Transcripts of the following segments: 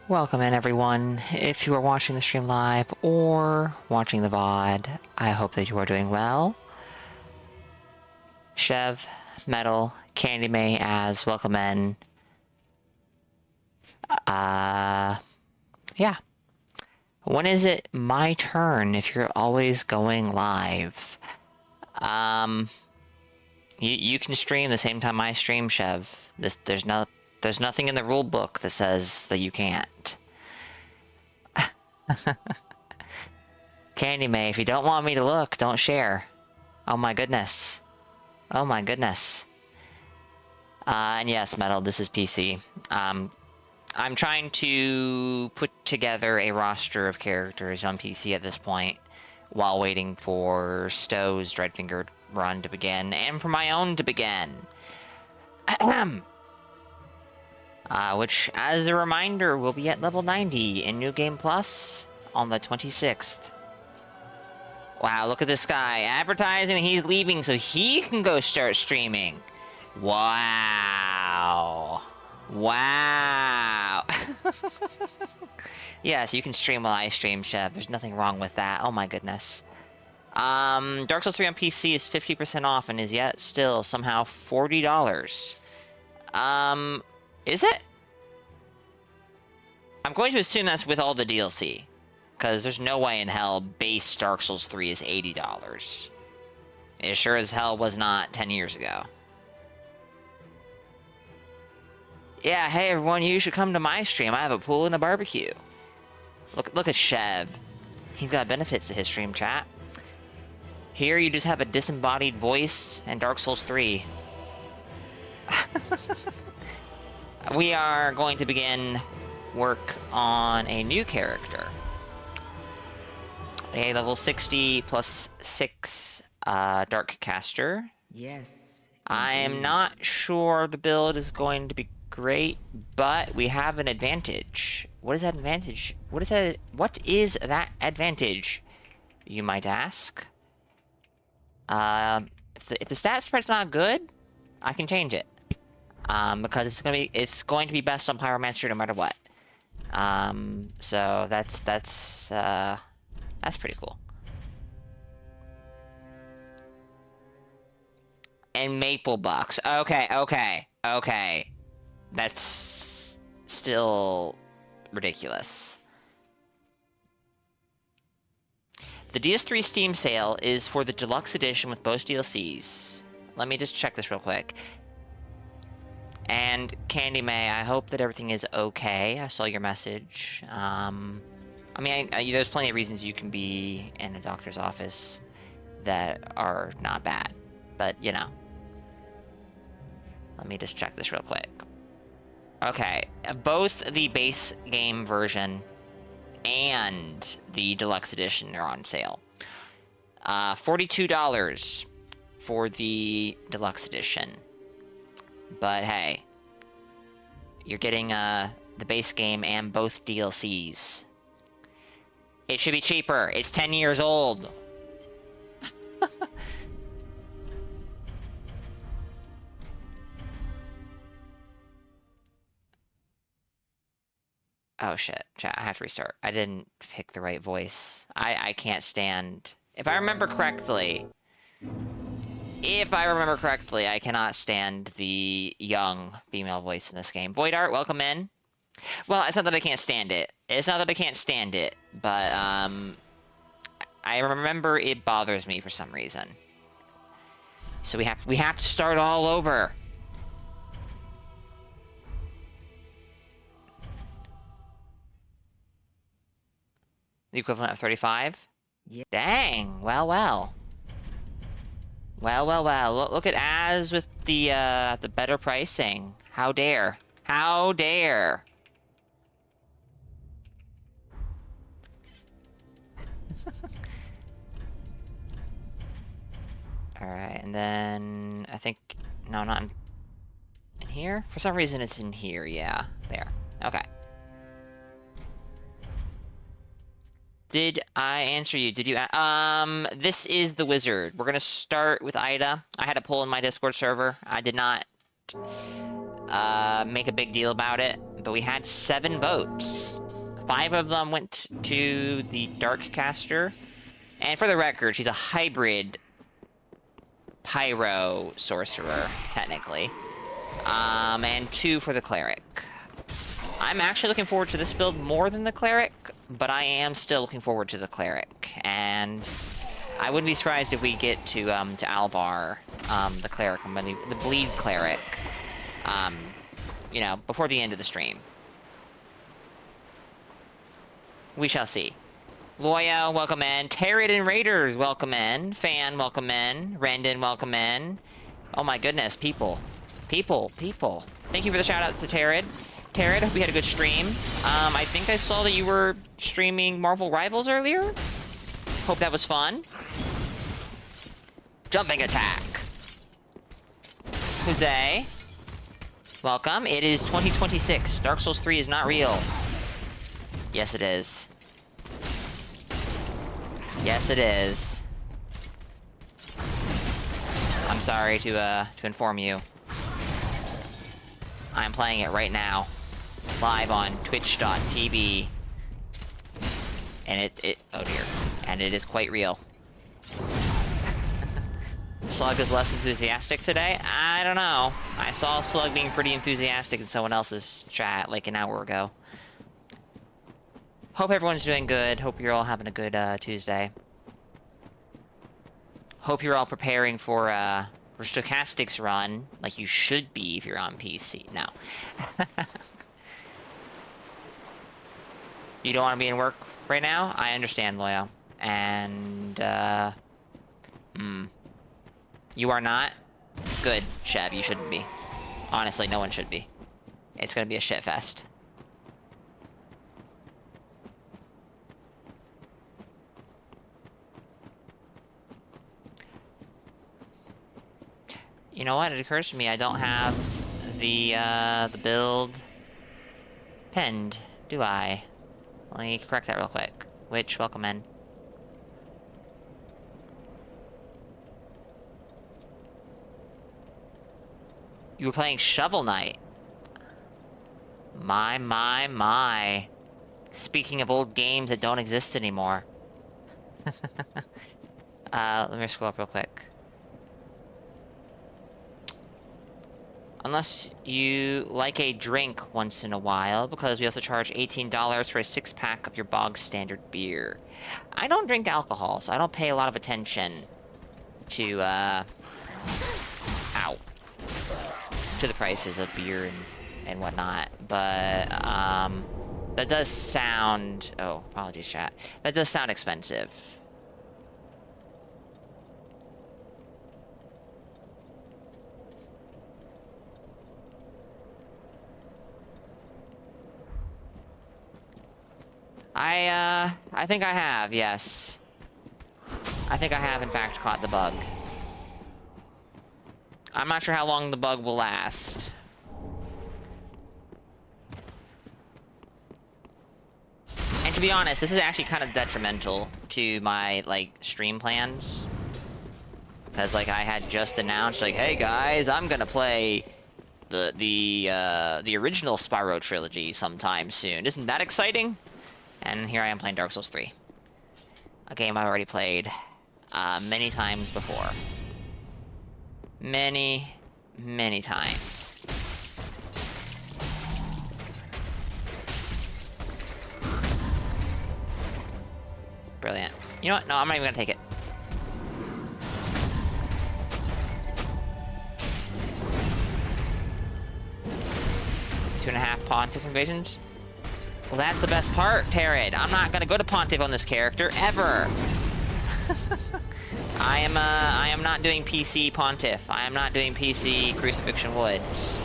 Welcome in, everyone. If you are watching the stream live or watching the VOD, I hope that you are doing well. Chev, Metal, Candy May as welcome in. Yeah. When is it my turn if you're always going live? You can stream the same time I stream, Chev. There's nothing in the rule book that says that you can't. Candy May, if you don't want me to look, don't share. Oh my goodness. Oh my goodness. And yes, Metal, this is PC. I'm trying to put together a roster of characters on PC at this point, while waiting for Stowe's Dreadfinger run to begin, and for my own to begin. Which, as a reminder, will be at level 90 in New Game Plus on the 26th. Wow, look at this guy. Advertising he's leaving so he can go start streaming. Wow. Wow. Yes, you can stream while I stream, Chev. There's nothing wrong with that. Oh my goodness. Dark Souls 3 on PC is 50% off and is yet still somehow $40. Is it? I'm going to assume that's with all the DLC. Because there's no way in hell base Dark Souls 3 is $80. It sure as hell was not 10 years ago. Yeah, hey everyone, you should come to my stream. I have a pool and a barbecue. Look at Chev. He's got benefits to his stream, chat. Here you just have a disembodied voice and Dark Souls 3. We are going to begin work on a new character. A level 60 plus 6 Dark Caster. Yes. I am not sure the build is going to be great, but we have an advantage. What is that advantage? What is that advantage, you might ask? If the stat spread's not good, I can change it. Because it's going to be best on Pyromancer no matter what. So that's pretty cool. And Maple Bucks. Okay. That's still ridiculous. The DS3 Steam sale is for the deluxe edition with both DLCs. Let me just check this real quick. And Candy May, I hope that everything is okay. I saw your message. I mean, there's plenty of reasons you can be in a doctor's office that are not bad, but you know. Let me just check this real quick. Okay, both the base game version and the deluxe edition are on sale. $42 for the deluxe edition. But hey, you're getting the base game and both DLCs. It should be cheaper. It's 10 years old. Oh shit, chat, I have to restart. I didn't pick the right voice. I can't stand... If I remember correctly, I cannot stand the young female voice in this game. Void Art, welcome in. Well, it's not that I can't stand it. But, I remember it bothers me for some reason. So we have to start all over. The equivalent of 35? Yeah. Dang, well. Look at Az with the better pricing. How dare. Alright, and then I think... No, not in here? For some reason it's in here, yeah. There. Okay. Did I answer you? Did you... this is the wizard. We're gonna start with Ida. I had a poll in my Discord server. I did not make a big deal about it, but we had 7 votes. 5 of them went to the Dark Caster. And for the record, she's a hybrid pyro sorcerer, technically. And 2 for the cleric. I'm actually looking forward to this build more than the cleric, but I am still looking forward to the cleric. And I wouldn't be surprised if we get to Alvar, the cleric, the bleed cleric, you know, before the end of the stream. We shall see. Loya, welcome in. Terrid and Raiders, welcome in. Fan, welcome in. Rendon, welcome in. Oh my goodness, people. People. Thank you for the shout out to Terrid. Terrid, hope you had a good stream. I think I saw that you were streaming Marvel Rivals earlier. Hope that was fun. Jumping attack. Jose, welcome. It is 2026. Dark Souls 3 is not real. Yes, it is. Yes, it is. I'm sorry to inform you. I'm playing it right now. Live on twitch.tv. And oh dear. And it is quite real. Slug is less enthusiastic today? I don't know. I saw Slug being pretty enthusiastic in someone else's chat like an hour ago. Hope everyone's doing good. Hope you're all having a good Tuesday. Hope you're all preparing for Stochastic's run, like you should be if you're on PC. No. You don't want to be in work right now? I understand, Loyal. And, you are not? Good, Chev, you shouldn't be. Honestly, no one should be. It's gonna be a shit fest. You know what? It occurs to me I don't have the build pinned, do I? Let me correct that real quick. Which, welcome in. You were playing Shovel Knight. My. Speaking of old games that don't exist anymore. Let me scroll up real quick. Unless you like a drink once in a while, because we also charge $18 for a 6-pack of your bog standard beer. I don't drink alcohol, so I don't pay a lot of attention to, to the prices of beer and whatnot. But, that does sound... Oh, apologies, chat. That does sound expensive. I think I have, yes. I think I have, in fact, caught the bug. I'm not sure how long the bug will last. And to be honest, this is actually kind of detrimental to my, like, stream plans. Because, like, I had just announced, like, hey, guys, I'm gonna play the original Spyro trilogy sometime soon. Isn't that exciting? And here I am playing Dark Souls 3. A game I've already played many times before. Many times. Brilliant. You know what? No, I'm not even gonna take it. Two and a half Pontiff invasions. Well, that's the best part, Terrid. I'm not gonna go to Pontiff on this character, ever. I am not doing PC Pontiff. I am not doing PC Crucifixion Woods.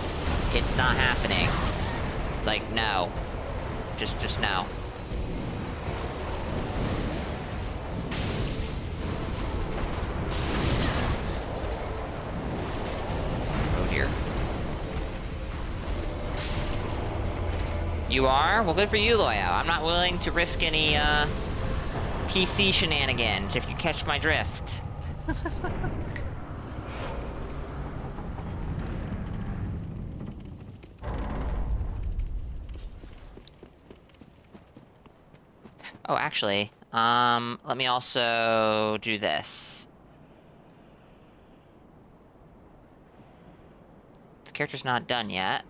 It's not happening. Like, no. Just no. Oh dear. You are? Well, good for you, Loyo. I'm not willing to risk any, PC shenanigans, if you catch my drift. Oh, actually, let me also do this. The character's not done yet.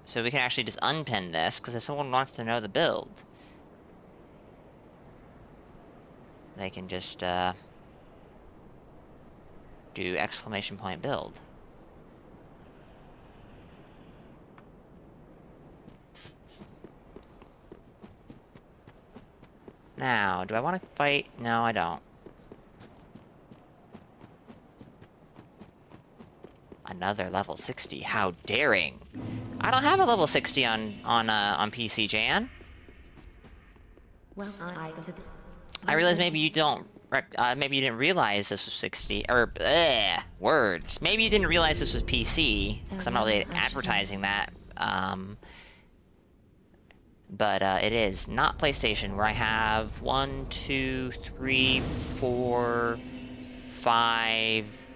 So we can actually just unpin this, because if someone wants to know the build, they can just, do exclamation point build. Now, do I want to fight? No, I don't. Another level 60. How daring! I don't have a level 60 on PC, Jan. Well, I realize maybe you don't. Maybe you didn't realize this was 60 or words. Maybe you didn't realize this was PC because I'm not really advertising that. But it is not PlayStation, where I have 1, 2, 3, 4, 5,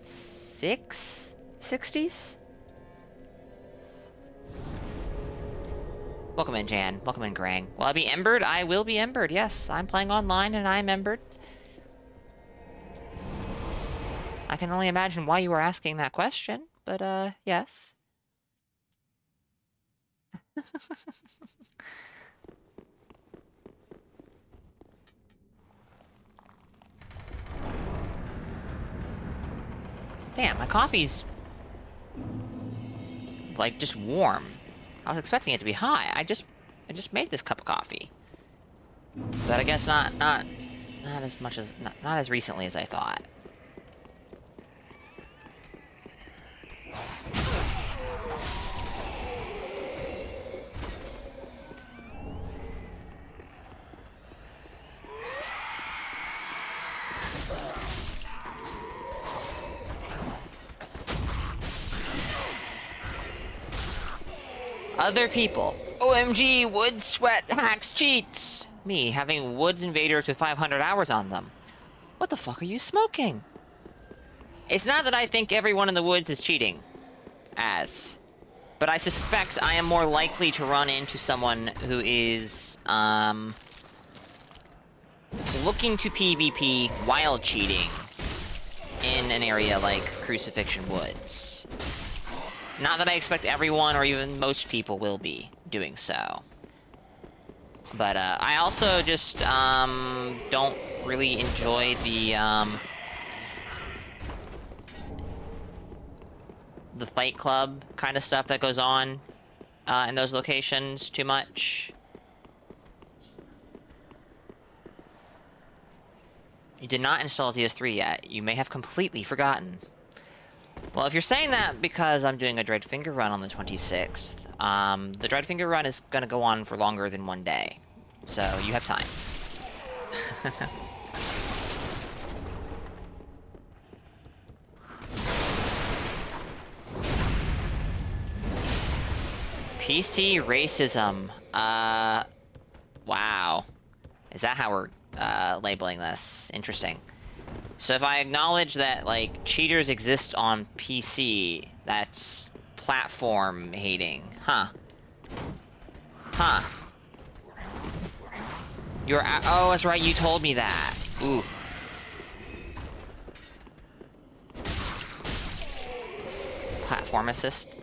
6 60s. Welcome in, Jan. Welcome in, Grang. Will I be embered? I will be embered, yes. I'm playing online and I'm embered. I can only imagine why you were asking that question, but, yes. Damn, my coffee's... like, just warm. I was expecting it to be high. I just made this cup of coffee. But I guess not as much as... not as recently as I thought. Other people. OMG, Wood Sweat hacks cheats! Me, having Woods invaders with 500 hours on them. What the fuck are you smoking? It's not that I think everyone in the woods is cheating. But I suspect I am more likely to run into someone who is, looking to PvP while cheating in an area like Crucifixion Woods. Not that I expect everyone or even most people will be doing so. But, I also just, don't really enjoy the Fight Club kind of stuff that goes on, in those locations too much. You did not install DS3 yet. You may have completely forgotten. Well, if you're saying that because I'm doing a Dreadfinger run on the 26th, the Dreadfinger run is gonna go on for longer than one day. So, you have time. PC racism. Wow. Is that how we're, labeling this? Interesting. So if I acknowledge that, like, cheaters exist on PC, that's platform hating. Huh. Huh. Oh, that's right, you told me that. Oof. Platform assist.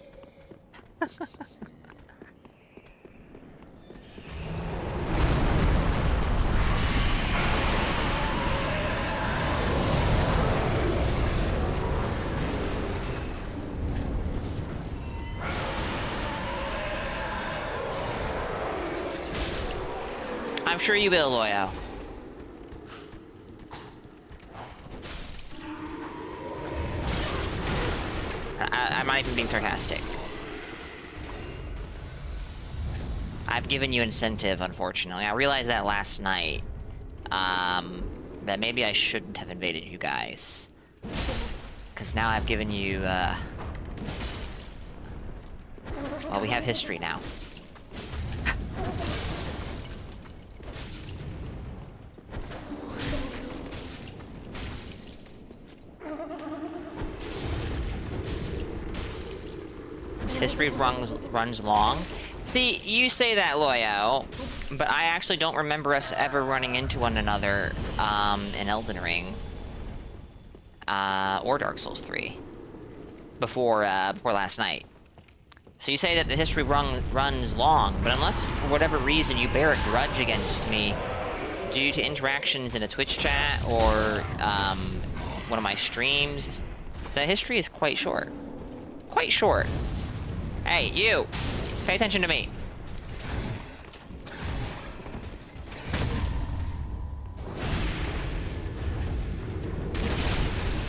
I'm sure you will, Loyo. I'm not even being sarcastic. I've given you incentive, unfortunately. I realized that last night. That maybe I shouldn't have invaded you guys. Because now I've given you, well, we have history now. history runs long. See, you say that, Loyo, but I actually don't remember us ever running into one another in Elden Ring or Dark Souls 3 before last night. So you say that the history runs long, but unless for whatever reason you bear a grudge against me due to interactions in a Twitch chat or one of my streams, the history is quite short. Quite short. Hey, you! Pay attention to me.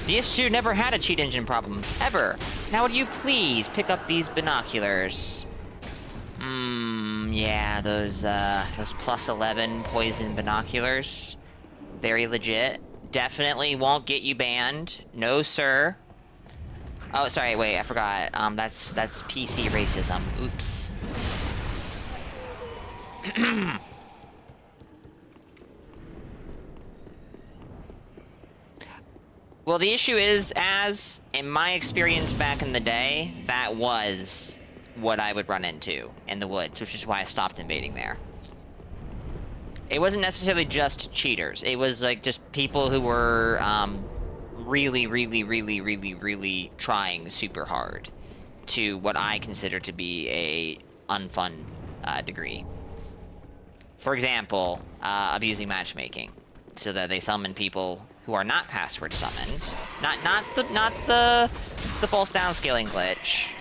DS2 never had a cheat engine problem, ever. Now would you please pick up these binoculars? Yeah, those plus 11 poison binoculars. Very legit. Definitely won't get you banned. No, sir. Oh, sorry, wait, I forgot. That's PC racism. Oops. Well, the issue is, as in my experience back in the day, that was what I would run into in the woods, which is why I stopped invading there. It wasn't necessarily just cheaters. It was like just people who were really trying super hard to what I consider to be a unfun degree. For example, abusing matchmaking, so that they summon people who are not password summoned. Not the false downscaling glitch.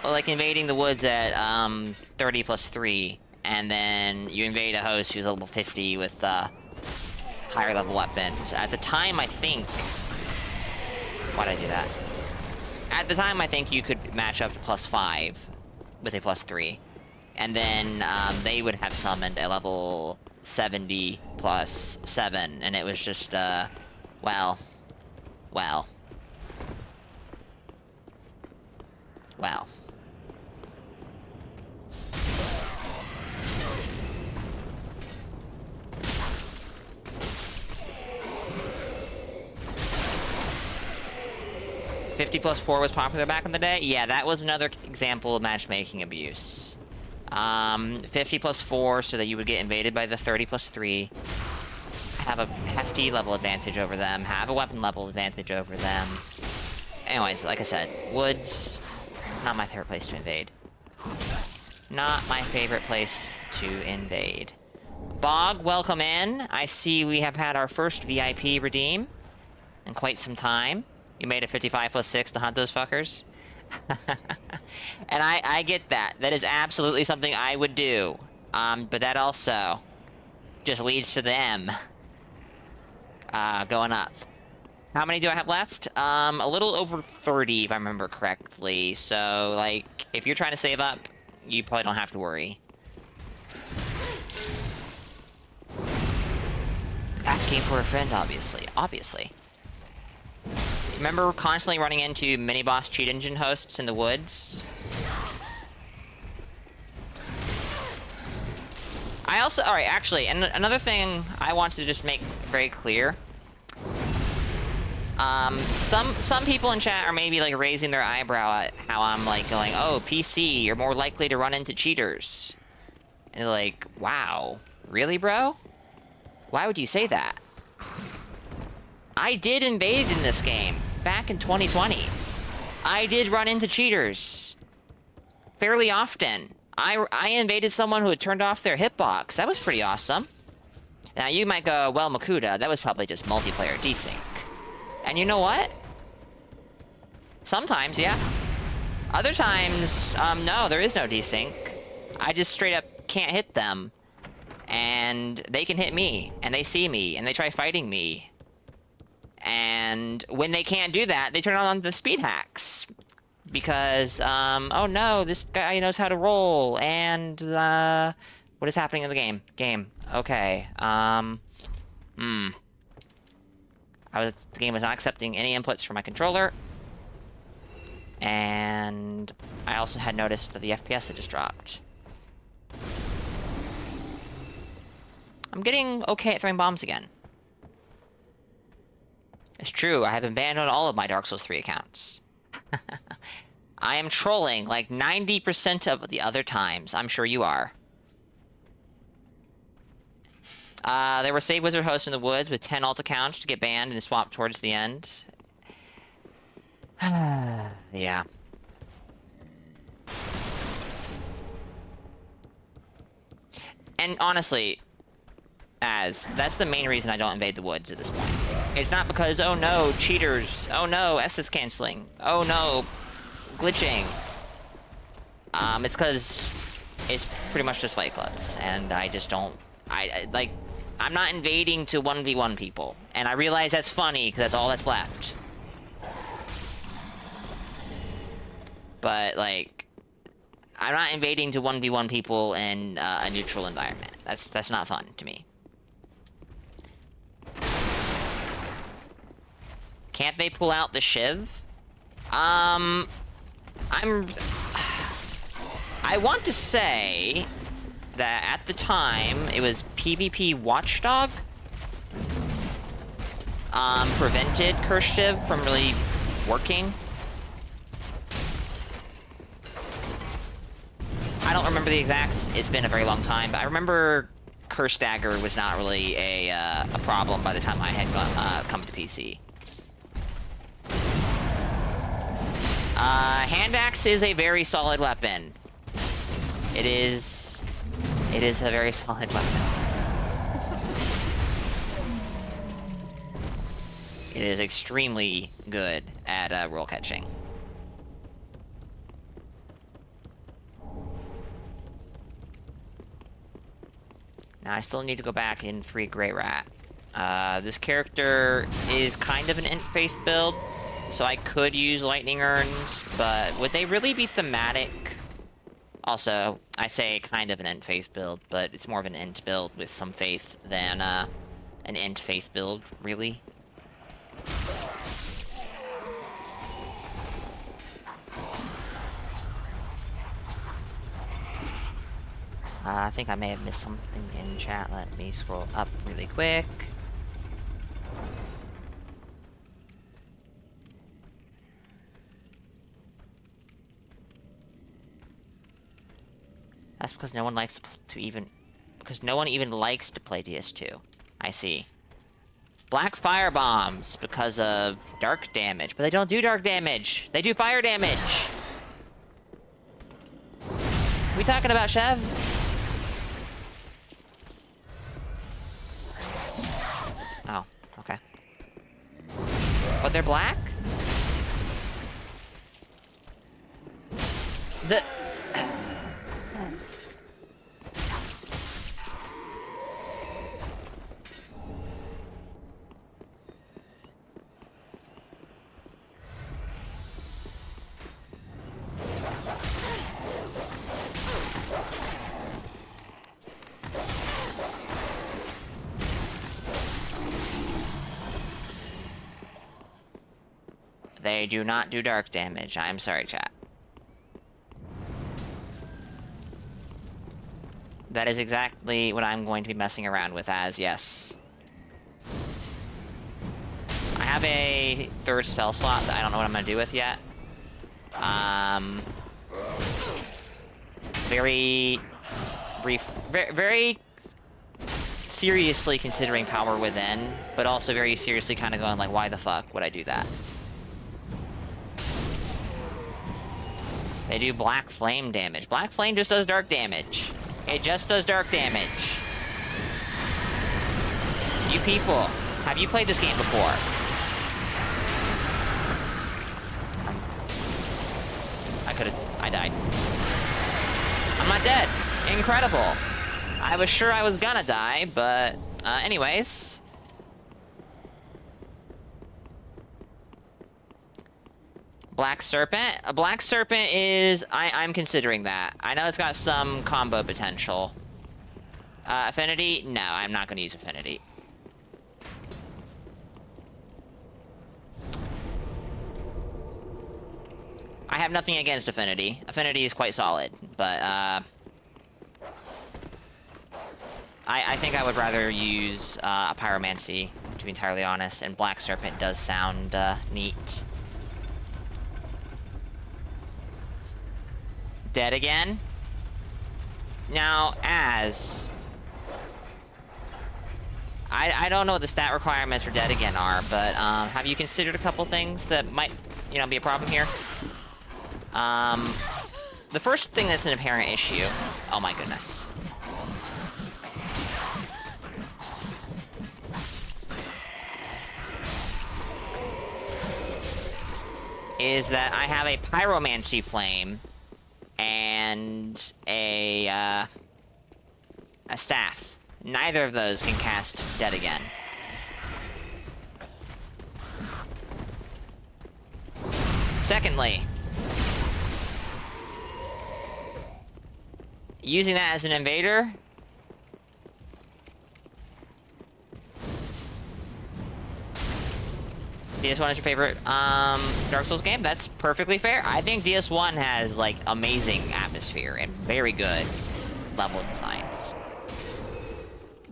Like invading the woods at 30 plus 3, and then you invade a host who's level 50 with higher level weapons. At the time, I think... Why'd I do that? At the time, I think you could match up to plus 5 with a plus 3. And then they would have summoned a level 70 plus 7, and it was just, well. 50 plus 4 was popular back in the day? Yeah, that was another example of matchmaking abuse. 50 plus 4 so that you would get invaded by the 30 plus 3. Have a hefty level advantage over them. Have a weapon level advantage over them. Anyways, like I said, woods, not my favorite place to invade. Not my favorite place to invade. Bog, welcome in. I see we have had our first VIP redeem in quite some time. You made a 55 plus 6 to hunt those fuckers. And I get that. That is absolutely something I would do. But that also just leads to them going up. How many do I have left? A little over 30, if I remember correctly. So, like, if you're trying to save up, you probably don't have to worry. Asking for a friend, obviously. Obviously. Remember constantly running into mini-boss cheat engine hosts in the woods? I also... Alright, actually, and another thing I want to just make very clear. Some people in chat are maybe, like, raising their eyebrow at how I'm, like, going, oh, PC, you're more likely to run into cheaters. And they're like, wow, really, bro? Why would you say that? I did invade in this game, back in 2020. I did run into cheaters. Fairly often. I invaded someone who had turned off their hitbox. That was pretty awesome. Now, you might go, well, Makuta, that was probably just multiplayer desync. And you know what? Sometimes, yeah. Other times, no, there is no desync. I just straight up can't hit them. And they can hit me, and they see me, and they try fighting me. And when they can't do that, they turn on the speed hacks. Because, oh no, this guy knows how to roll, and, what is happening in the game? Okay, the game was not accepting any inputs from my controller. And I also had noticed that the FPS had just dropped. I'm getting okay at throwing bombs again. It's true, I have been banned on all of my Dark Souls 3 accounts. I am trolling like 90% of the other times. I'm sure you are. There were save wizard hosts in the woods with 10 alt accounts to get banned and swapped towards the end. Yeah. And honestly, that's the main reason I don't invade the woods at this point. It's not because, oh no, cheaters, oh no, SS canceling, oh no, glitching. It's because it's pretty much just fight clubs, and I just don't, I'm not invading to 1v1 people, and I realize that's funny, because that's all that's left. But, like, I'm not invading to 1v1 people in a neutral environment. That's not fun to me. Can't they pull out the Shiv? I want to say that at the time, it was PvP Watchdog prevented Curse Shiv from really working. I don't remember the exacts. It's been a very long time, but I remember Curse Dagger was not really a problem by the time I had come to PC. Hand axe is a very solid weapon. It is a very solid weapon. It is extremely good at roll catching. Now I still need to go back and free Grey Rat. This character is kind of an int-face build, so I could use Lightning Urns, but would they really be thematic? Also, I say kind of an int-face build, but it's more of an int build with some faith than an int-face build, really. I think I may have missed something in chat. Let me scroll up really quick. That's because no one likes to even... Because no one even likes to play DS2. I see. Black fire bombs because of dark damage. But they don't do dark damage. They do fire damage. We talking about, Chev? Oh, okay. But they're black? The... They do not do dark damage. I'm sorry, chat. That is exactly what I'm going to be messing around with as, yes. I have a third spell slot that I don't know what I'm going to do with yet. Very seriously considering Power Within, but also very seriously kind of going like, why the fuck would I do that? They do black flame damage. Black flame just does dark damage. It just does dark damage. You people, have you played this game before? I died. I'm not dead. Incredible. I was sure I was gonna die, but anyways. Black Serpent? A Black Serpent is... I'm considering that. I know it's got some combo potential. Affinity? No, I'm not going to use Affinity. I have nothing against Affinity. Affinity is quite solid, but I think I would rather use a Pyromancy, to be entirely honest, and Black Serpent does sound neat. Dead again. Now, as... I don't know what the stat requirements for dead again are, but have you considered a couple things that might, you know, be a problem here? The first thing that's an apparent issue... Oh my goodness. Is that I have a pyromancy flame and a staff. Neither of those can cast Dead again. Secondly, using that as an invader... DS1 is your favorite Dark Souls game? That's perfectly fair. I think DS1 has, like, amazing atmosphere and very good level design.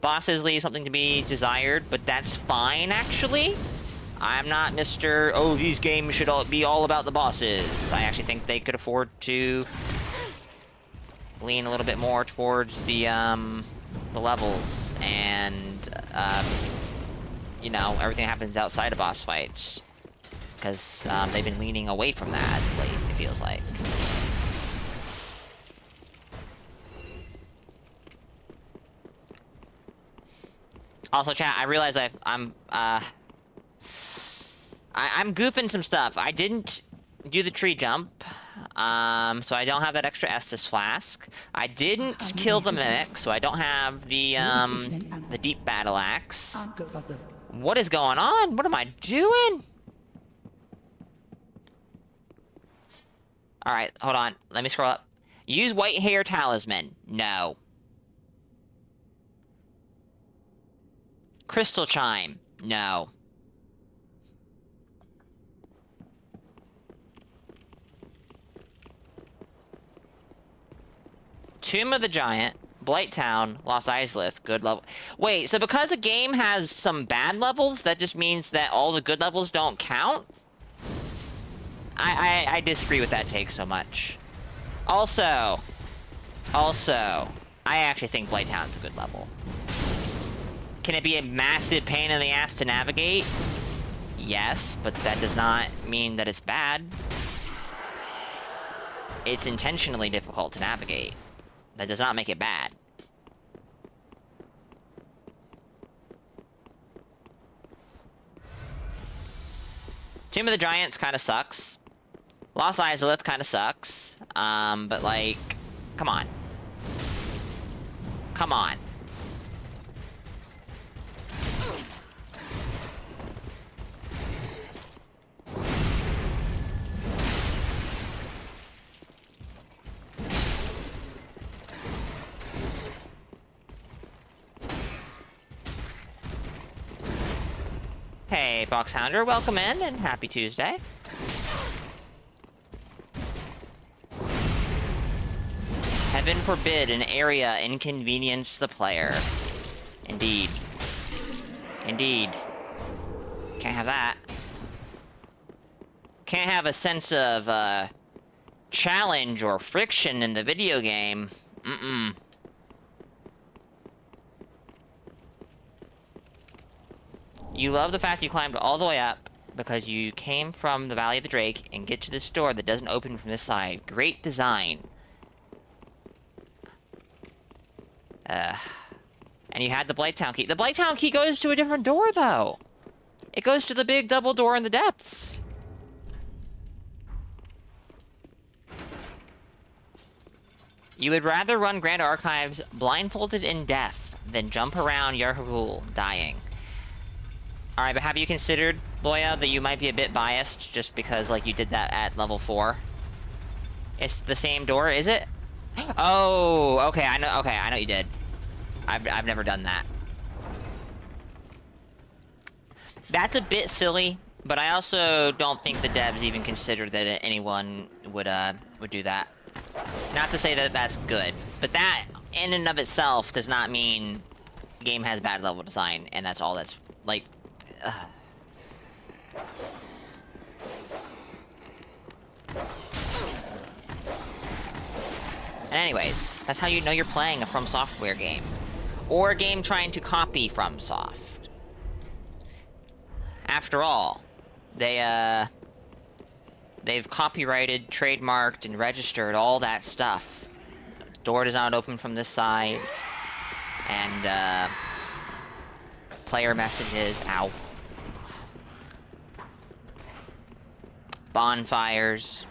Bosses leave something to be desired, but that's fine, actually. I'm not Mr. Oh, these games should all be all about the bosses. I actually think they could afford to lean a little bit more towards the levels and, you know, everything happens outside of boss fights. Because they've been leaning away from that as of late, it feels like. Also, chat, I realize I'm goofing some stuff. I didn't do the tree jump, so I don't have that extra Estus flask. I didn't kill the mimic, so I don't have the deep battle axe. What is going on? What am I doing? All right, hold on. Let me scroll up. Use white hair talisman. No. Crystal chime. No. Tomb of the Giant, Blighttown, Lost Islith, good level. Wait, so because a game has some bad levels, that just means that all the good levels don't count? I disagree with that take so much. Also, I actually think Blighttown's a good level. Can it be a massive pain in the ass to navigate? Yes, but that does not mean that it's bad. It's intentionally difficult to navigate. That does not make it bad. Tomb of the Giants kind of sucks. Lost Islith kind of sucks. But like, come on. Come on. Hey, Boxhounder, welcome in and happy Tuesday. Heaven forbid an area inconvenience the player. Indeed. Indeed. Can't have that. Can't have a sense of, challenge or friction in the video game. Mm-mm. You love the fact you climbed all the way up because you came from the Valley of the Drake and get to this door that doesn't open from this side. Great design. And you had the Blighttown key. The Blighttown key goes to a different door, though. It goes to the big double door in the depths. You would rather run Grand Archives blindfolded in death than jump around Yarhul dying. Alright, but have you considered, Loya, that you might be a bit biased just because, like, you did that at level 4? It's the same door, is it? Oh, okay, I know what you did. I've never done that. That's a bit silly, but I also don't think the devs even considered that anyone would do that. Not to say that that's good, but that in and of itself does not mean the game has bad level design, and that's all that's, like... And anyways, that's how you know you're playing a From Software game. Or a game trying to copy FromSoft. After all, they've copyrighted, trademarked, and registered all that stuff. Door does not open from this side. And, player messages, ow. Bonfires.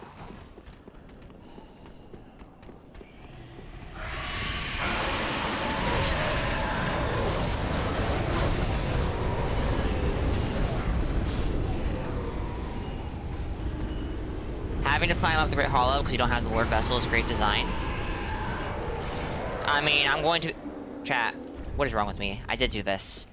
Having to climb up the Great Hollow because you don't have the Lord Vessel is great design. I mean, I'm going to... Chat, what is wrong with me? I did do this.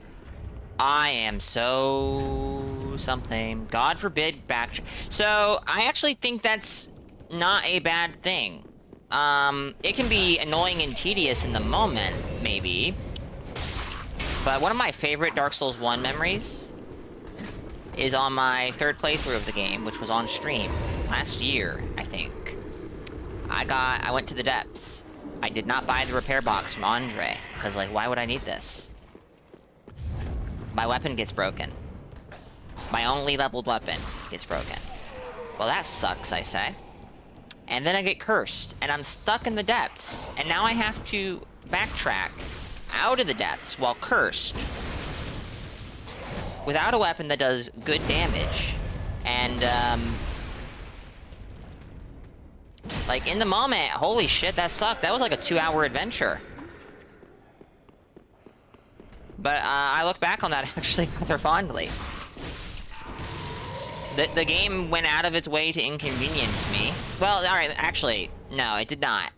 I am so... something. God forbid back... So, I actually think that's not a bad thing. It can be annoying and tedious in the moment, maybe. But one of my favorite Dark Souls 1 memories is on my third playthrough of the game, which was on stream last year, I think. I went to the depths. I did not buy the repair box from Andre, because, like, why would I need this? My weapon gets broken. My only leveled weapon gets broken. Well, that sucks, I say. And then I get cursed, and I'm stuck in the depths, and now I have to backtrack out of the depths while cursed, without a weapon that does good damage. And, like, in the moment, holy shit, that sucked. That was like a 2-hour adventure. But, I look back on that actually rather fondly. The game went out of its way to inconvenience me. Well, alright, actually, no, it did not.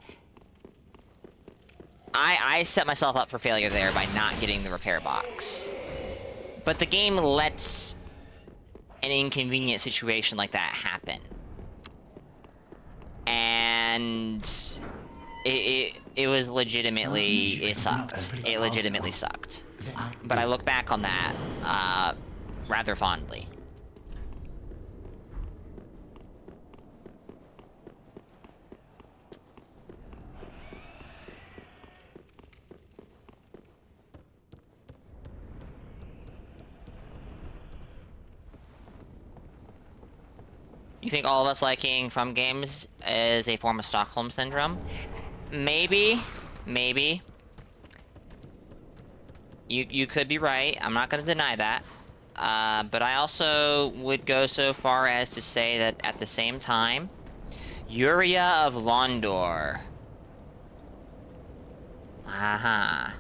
I set myself up for failure there by not getting the repair box. But the game lets an inconvenient situation like that happen. And it was legitimately, it sucked. It legitimately sucked. But I look back on that, rather fondly. You think all of us liking From games is a form of Stockholm Syndrome? Maybe. Maybe. You could be right. I'm not going to deny that. But I also would go so far as to say that at the same time, Yuria of Londor. Aha.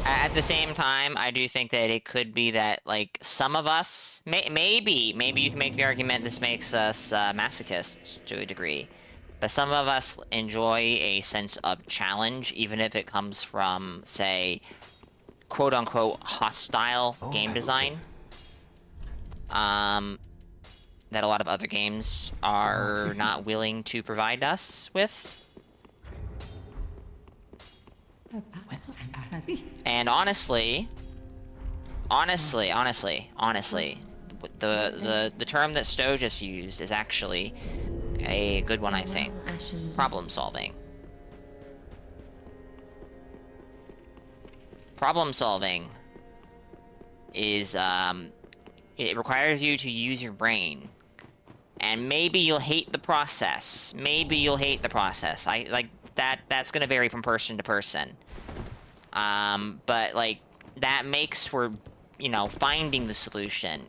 At the same time, I do think that it could be that, like, some of us... maybe you can make the argument this makes us masochists to a degree. But some of us enjoy a sense of challenge, even if it comes from, say, quote-unquote hostile game design. That a lot of other games are not willing to provide us with. And honestly, the term that Sto just used is actually a good one, I think. Problem solving. Problem solving is, it requires you to use your brain. And maybe you'll hate the process. Maybe you'll hate the process. That's gonna vary from person to person. But, like, that makes for, you know, finding the solution,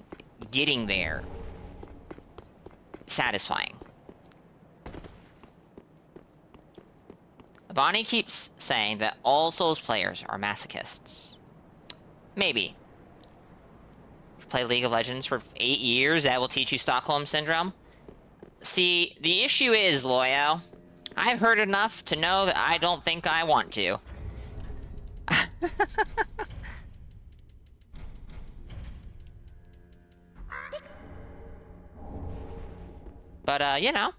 getting there, satisfying. Bonnie keeps saying that all Souls players are masochists. Maybe. Play League of Legends for 8 years, that will teach you Stockholm Syndrome? See, the issue is, Loyo, I've heard enough to know that I don't think I want to. But, you know,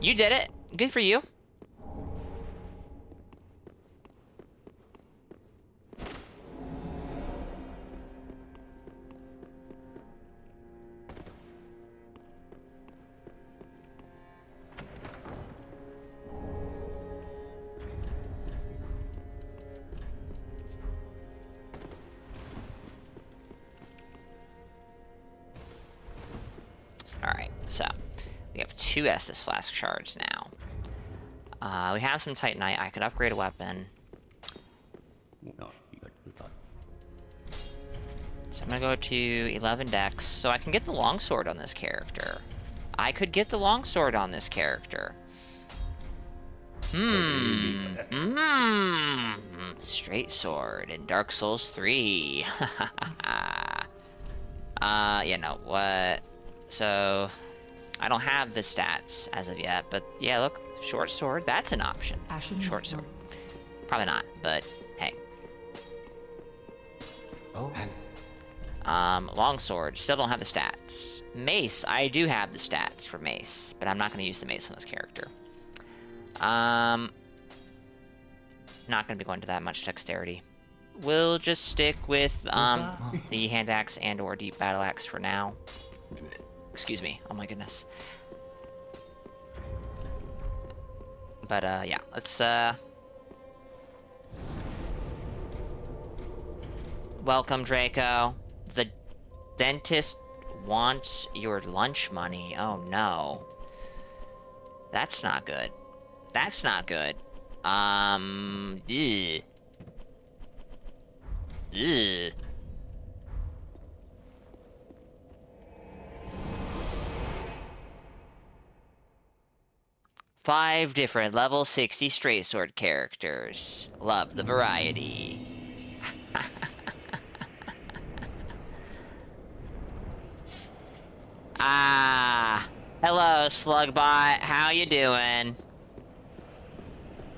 you did it. Good for you. So, we have 2 Estus Flask shards now. We have some Titanite. I could upgrade a weapon. So I'm gonna go to 11 dex, so I can get the longsword on this character. I could get the longsword on this character. Straight sword in Dark Souls 3. You know what? So, I don't have the stats as of yet, but yeah, look, short sword, that's an option. Short sword. Probably not, but hey. Oh. Longsword, still don't have the stats. Mace, I do have the stats for mace, but I'm not gonna use the mace on this character. Not gonna be going to that much dexterity. We'll just stick with, the hand axe and or deep battle axe for now. Excuse me, oh my goodness. But, yeah, let's, welcome, Draco. The dentist wants your lunch money. Oh, no. That's not good. That's not good. Ugh. Ugh. Five different level 60 straight sword characters. Love the variety. Hello, Slugbot. How you doing?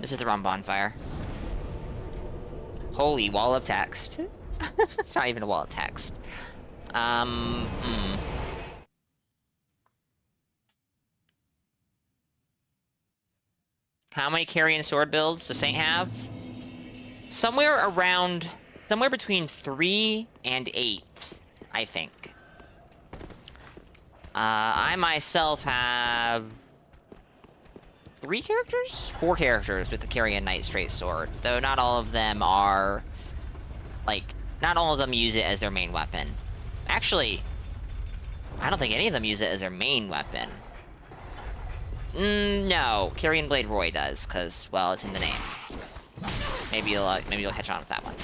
This is the wrong bonfire. Holy wall of text. It's not even a wall of text. How many carry and sword builds does Saint have? Somewhere between 3 and 8, I think. I myself have 4 characters with the Carrion Knight straight sword, though not all of them are, like, not all of them use it as their main weapon. Actually, I don't think any of them use it as their main weapon. No, Carrion Blade Roy does, because, well, it's in the name. Maybe you'll catch on with that one.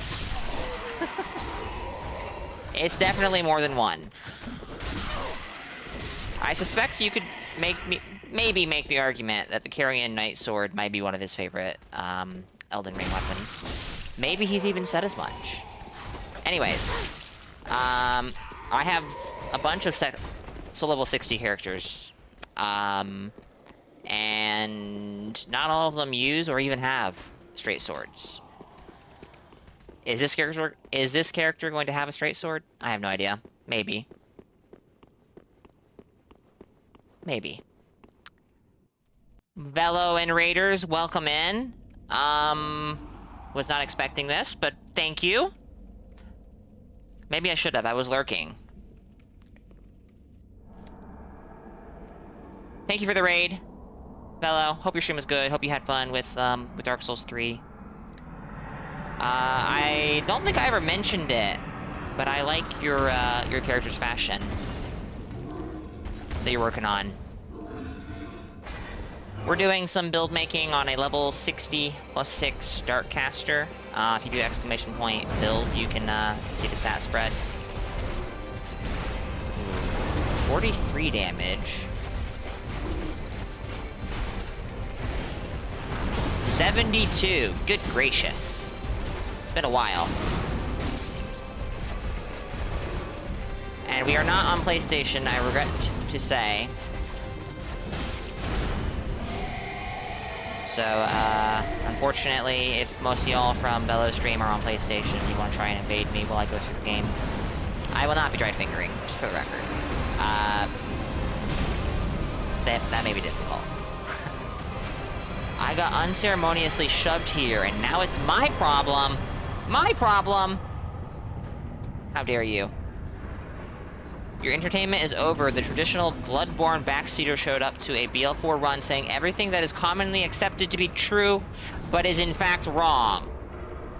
It's definitely more than one. I suspect you could maybe make the argument that the Carrion Knight sword might be one of his favorite Elden Ring weapons. Maybe he's even said as much. Anyways, I have a bunch of level 60 characters, and not all of them use or even have straight swords. Is this character going to have a straight sword? I have no idea. Maybe. Maybe. Velo and Raiders, welcome in. Was not expecting this, but thank you. Maybe I should have. I was lurking. Thank you for the raid, Velo. Hope your stream was good. Hope you had fun with Dark Souls 3. I don't think I ever mentioned it, but I like your character's fashion that you're working on. We're doing some build making on a level 60 plus 6 Darkcaster. If you do exclamation point build, you can see the stat spread. 43 damage. 72. Good gracious. It's been a while. And we are not on PlayStation, I regret to say. So, unfortunately, if most of y'all from Velo's stream are on PlayStation and you want to try and invade me while I go through the game, I will not be dry fingering, just for the record. That may be difficult. I got unceremoniously shoved here, and now it's my problem! My problem! How dare you. Your entertainment is over. The traditional Bloodborne backseater showed up to a BL4 run saying everything that is commonly accepted to be true, but is in fact wrong.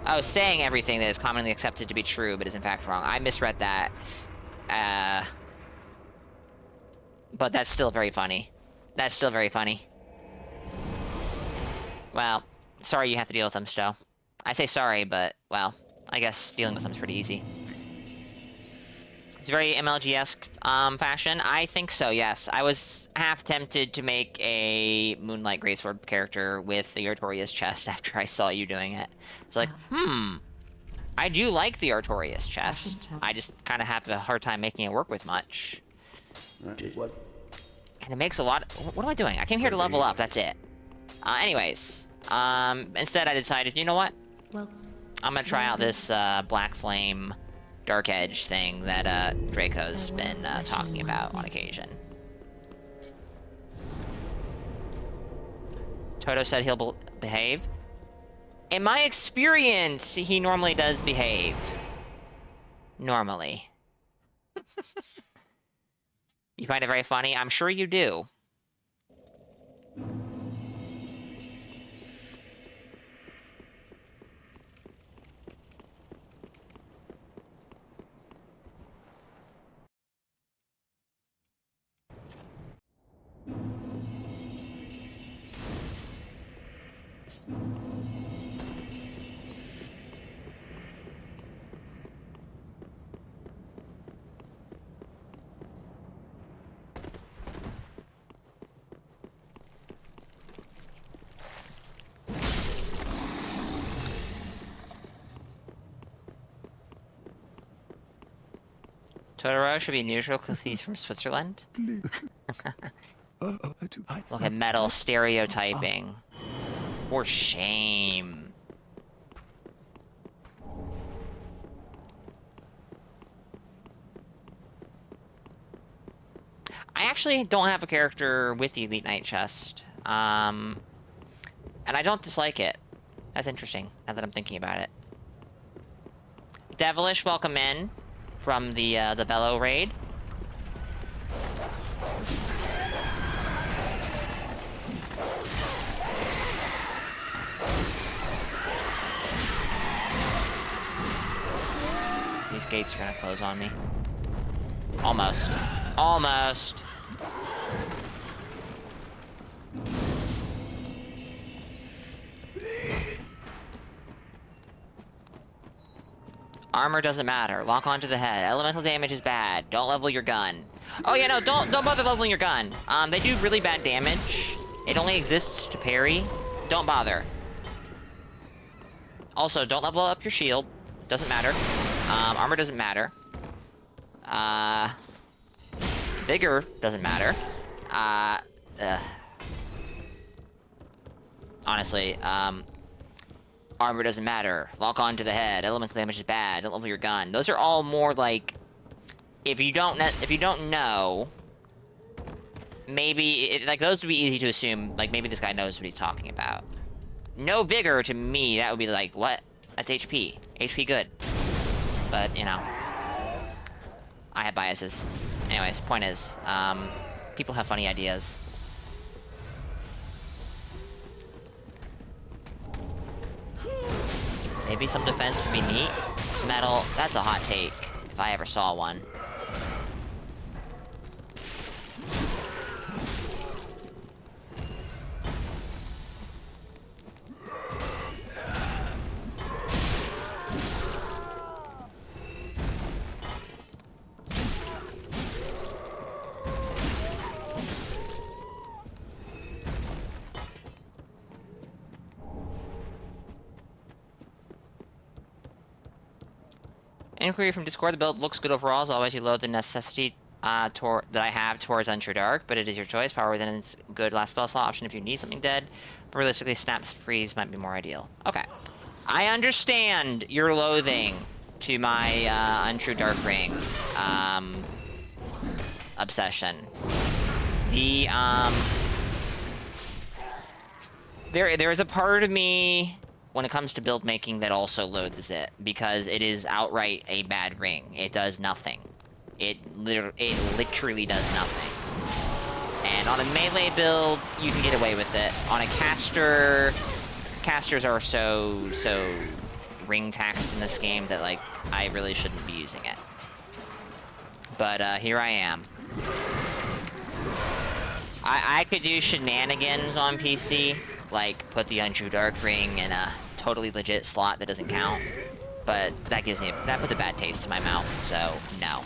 Oh, saying everything that is commonly accepted to be true, but is in fact wrong. I misread that. But that's still very funny. That's still very funny. Well, sorry you have to deal with them, Stowe. I say sorry, but, well, I guess dealing with them is pretty easy. It's very MLG-esque fashion. I think so, yes. I was half tempted to make a Moonlight Greatsword character with the Artorias chest after I saw you doing it. It's like, I do like the Artorias chest. I just kind of have a hard time making it work with much. What? And it makes a lot... What am I doing? I came here to level up, that's it. Anyways, instead I decided, you know what? Well, I'm gonna try out this Black Flame Dark Edge thing that Draco's been talking about on occasion. Toto said he'll behave. In my experience, he normally does behave. Normally. You find it very funny? I'm sure you do. Totoro should be neutral because he's from Switzerland. Look at metal stereotyping. For shame. I actually don't have a character with the Elite Knight chest. And I don't dislike it. That's interesting, now that I'm thinking about it. Devilish, welcome in from the Bellow raid. These gates are gonna close on me. Almost. Almost. Armor doesn't matter. Lock onto the head. Elemental damage is bad. Don't level your gun. Oh yeah, no, don't bother leveling your gun. They do really bad damage. It only exists to parry. Don't bother. Also, don't level up your shield. Doesn't matter. Armor doesn't matter. Vigor doesn't matter. Honestly, armor doesn't matter. Lock on to the head. Elemental damage is bad. Don't level your gun. Those are all more like, if you don't know, maybe like those would be easy to assume. Like maybe this guy knows what he's talking about. No vigor to me, that would be like, what? That's HP. HP good. But you know, I have biases. Anyways, point is, people have funny ideas. Maybe some defense would be neat. Metal, that's a hot take, if I ever saw one. Inquiry from Discord, the build looks good overall. As always, you load the necessity that I have towards Enter Dark, but it is your choice. Power within is good last spell slot option if you need something dead. But realistically, Snap's Freeze might be more ideal. Okay. I understand your loathing to my Untrue Dark Ring obsession. The, there is a part of me when it comes to build making that also loathes it, because it is outright a bad ring. It does nothing. It literally does nothing. And on a melee build, you can get away with it. On a caster, casters are so ring taxed in this game that like I really shouldn't be using it. But here I am. I could do shenanigans on PC, like put the Untrue Dark Ring in a totally legit slot that doesn't count, but that puts a bad taste in my mouth, so no.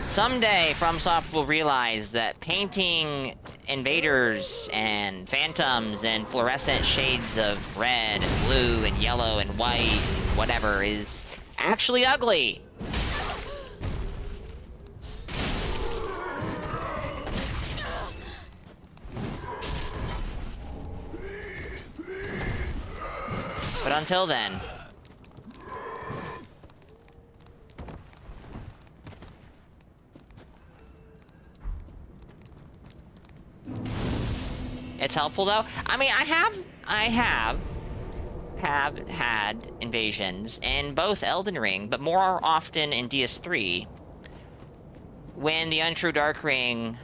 Someday, FromSoft will realize that painting invaders and phantoms and fluorescent shades of red and blue and yellow and white and whatever is actually ugly. But until then... It's helpful, though. I mean, I have had invasions in both Elden Ring, but more often in DS3, when the Untrue Dark Ring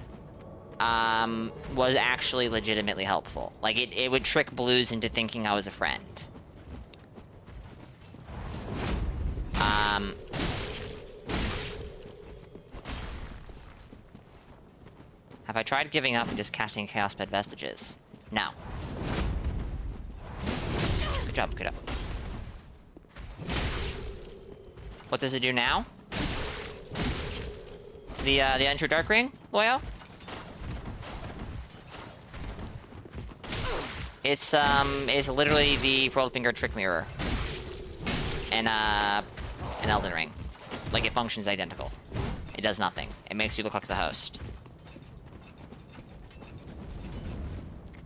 was actually legitimately helpful. Like, it would trick blues into thinking I was a friend. Have I tried giving up and just casting Chaos Bed Vestiges? No. Good job, good job. What does it do now? The Untrue Dark Ring, Loyo? It's literally the Fold Finger Trick Mirror. And, an Elden Ring. Like, it functions identical. It does nothing. It makes you look like the host.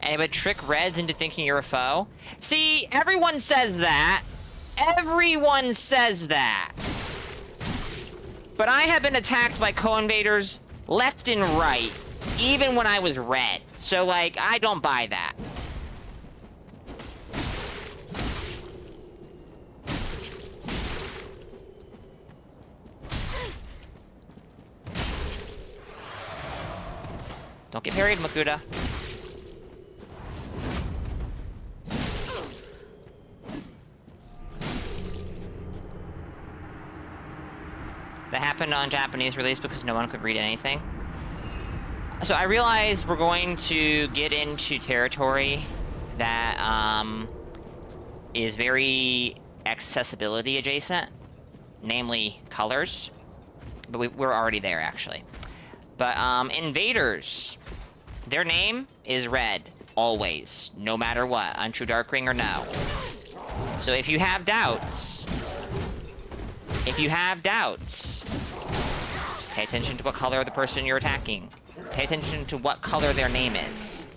And it would trick reds into thinking you're a foe. See, everyone says that. Everyone says that. But I have been attacked by co-invaders left and right, even when I was red. So, like, I don't buy that. Don't get parried, Makuta. That happened on Japanese release because no one could read anything. So I realize we're going to get into territory that is very accessibility adjacent, namely colors. But we're already there, actually. But invaders, their name is red, always, no matter what, Untrue Dark Ring or no. So if you have doubts, just pay attention to what color of the person you're attacking. Pay attention to what color their name is.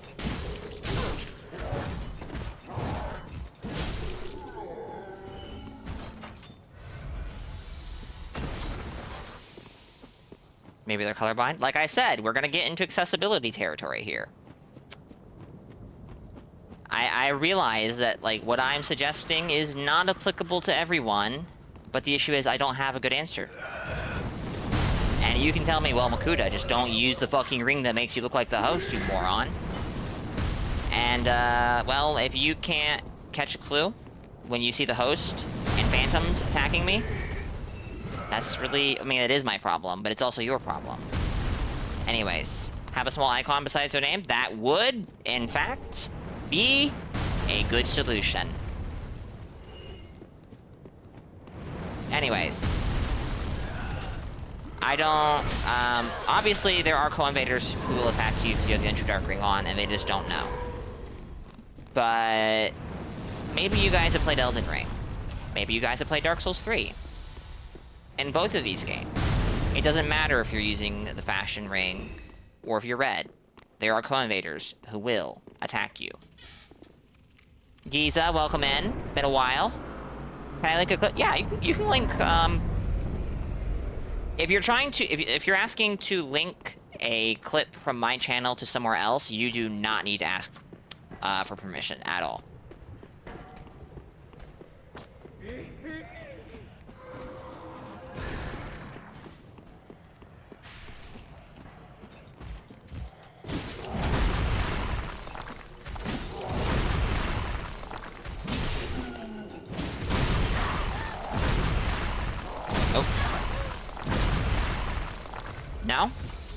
Maybe they're colorblind. Like I said, we're gonna get into accessibility territory here. I realize that, like, what I'm suggesting is not applicable to everyone, but the issue is I don't have a good answer. And you can tell me, well, Makuta, just don't use the fucking ring that makes you look like the host, you moron. And, well, if you can't catch a clue when you see the host and phantoms attacking me, that's really, I mean, it is my problem, but it's also your problem. Anyways, have a small icon besides their name. That would, in fact, be a good solution. Anyways. I don't, obviously there are co-invaders who will attack you because you have the Untrue Dark Ring on, and they just don't know. But maybe you guys have played Elden Ring. Maybe you guys have played Dark Souls 3. In both of these games, it doesn't matter if you're using the Fashion Ring or if you're red. There are co-invaders who will attack you. Giza, welcome in. Been a while. Can I link a clip? Yeah, you can link, if you're trying to, if you're asking to link a clip from my channel to somewhere else, you do not need to ask for permission at all. No?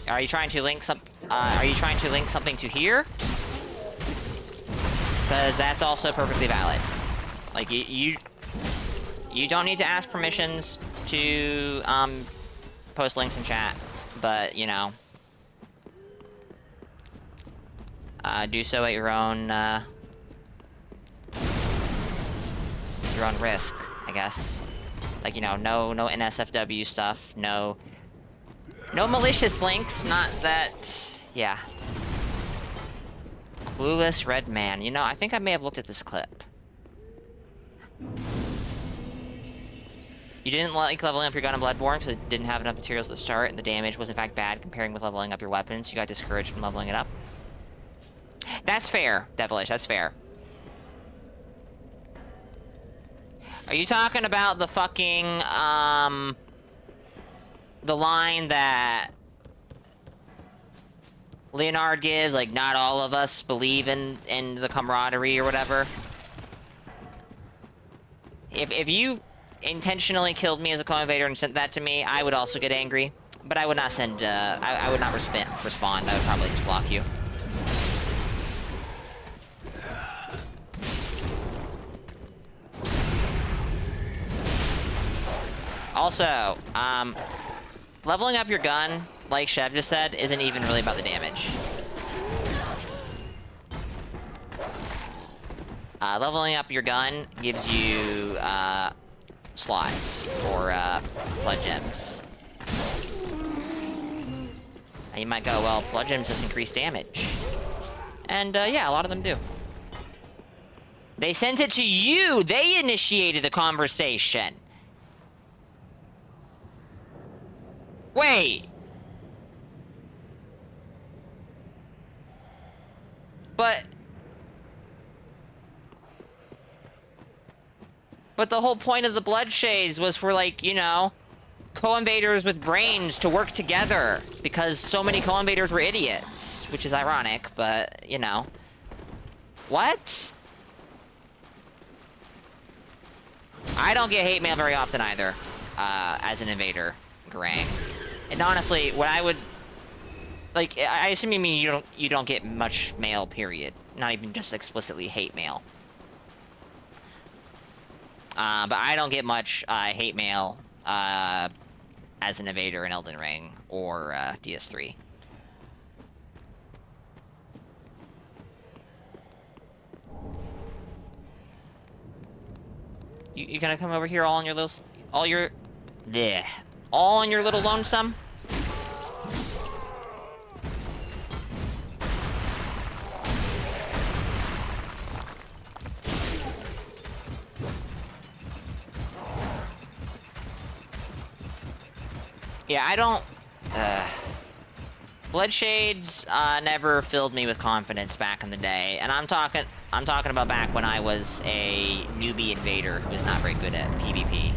Are you trying to link something to here? Because that's also perfectly valid. Like, you don't need to ask permissions to, post links in chat. But, you know... do so at your own risk, I guess. Like, you know, no NSFW stuff, no malicious links, not that... Yeah. Clueless Red Man. You know, I think I may have looked at this clip. You didn't like leveling up your gun in Bloodborne because it didn't have enough materials at the start, and the damage was in fact bad comparing with leveling up your weapons. You got discouraged from leveling it up. That's fair, Devilish, that's fair. Are you talking about the fucking, the line that Leonard gives, like, not all of us believe in the camaraderie or whatever? If you intentionally killed me as a co-invader and sent that to me, I would also get angry. But I would not send, I would not respond. I would probably just block you. Also, leveling up your gun, like Chev just said, isn't even really about the damage. Leveling up your gun gives you, slots for, blood gems. And you might go, well, blood gems just increase damage. And, yeah, a lot of them do. They sent it to you! They initiated the conversation! Wait! But the whole point of the Bloodshades was for, like, you know, co-invaders with brains to work together, because so many co-invaders were idiots, which is ironic, but, you know. What? I don't get hate mail very often either, as an invader, Garang. And honestly, what I would... Like, I assume you mean you don't get much mail, period. Not even just explicitly hate mail. But I don't get much, hate mail, as an invader in Elden Ring or, DS3. You gonna come over here all on your little... All on your little lonesome? Yeah, I don't... Bloodshades, never filled me with confidence back in the day. And I'm talking about back when I was a newbie invader who was not very good at PvP.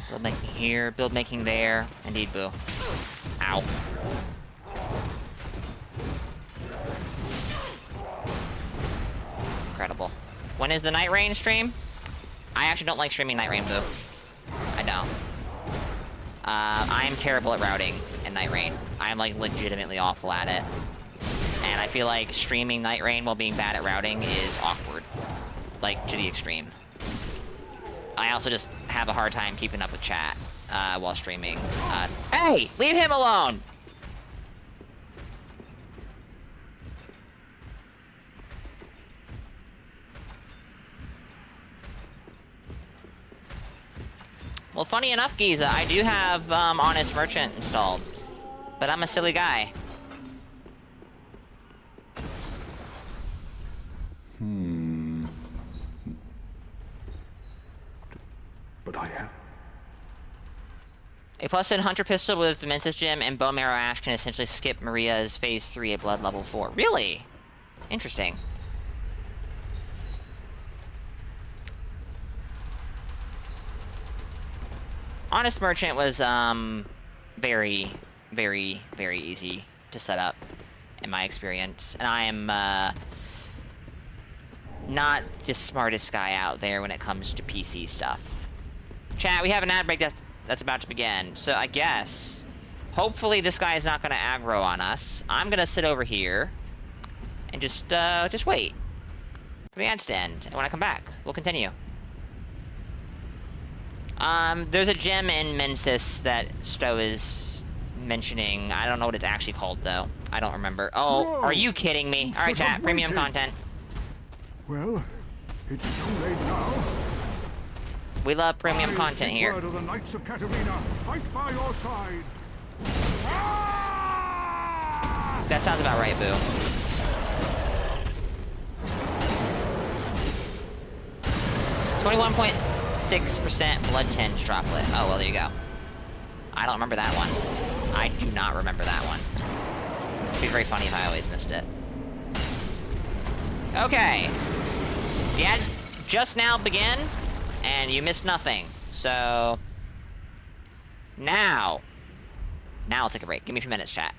Buildmaking here, buildmaking there. Indeed, boo. Ow. Incredible. When is the Night Rain stream? I actually don't like streaming Night Rain, boo. I don't. I am terrible at routing in Night Rain. I am, like, legitimately awful at it. And I feel like streaming Night Rain while being bad at routing is awkward. Like, to the extreme. I also just have a hard time keeping up with chat while streaming. Hey! Leave him alone! Well, funny enough, Giza, I do have Honest Merchant installed. But I'm a silly guy. But I have. A plus-in Hunter Pistol with Mensis Gem and Bone Marrow Ash can essentially skip Maria's Phase 3 at Blood Level 4. Really? Interesting. Honest Merchant was, very, very, very easy to set up, in my experience. And I am, not the smartest guy out there when it comes to PC stuff. Chat, we have an ad break that's about to begin, so I guess, hopefully this guy is not gonna aggro on us. I'm gonna sit over here, and just wait for the ads to end, and when I come back, we'll continue. There's a gem in Mensis that Stowe is mentioning. I don't know what it's actually called, though. I don't remember. Oh, Whoa. are you kidding me? All right, chat, premium content. Well, it's too late now. We love premium I content seek here. word of the Knights of Katarina. Fight by your side. Ah! That sounds about right, Boo. .6% blood tinge droplet. Oh, well, there you go. I don't remember that one. I do not remember that one. It'd be very funny if I always missed it. Okay. The ads just now begin, and you missed nothing. So... Now I'll take a break. Give me a few minutes, chat.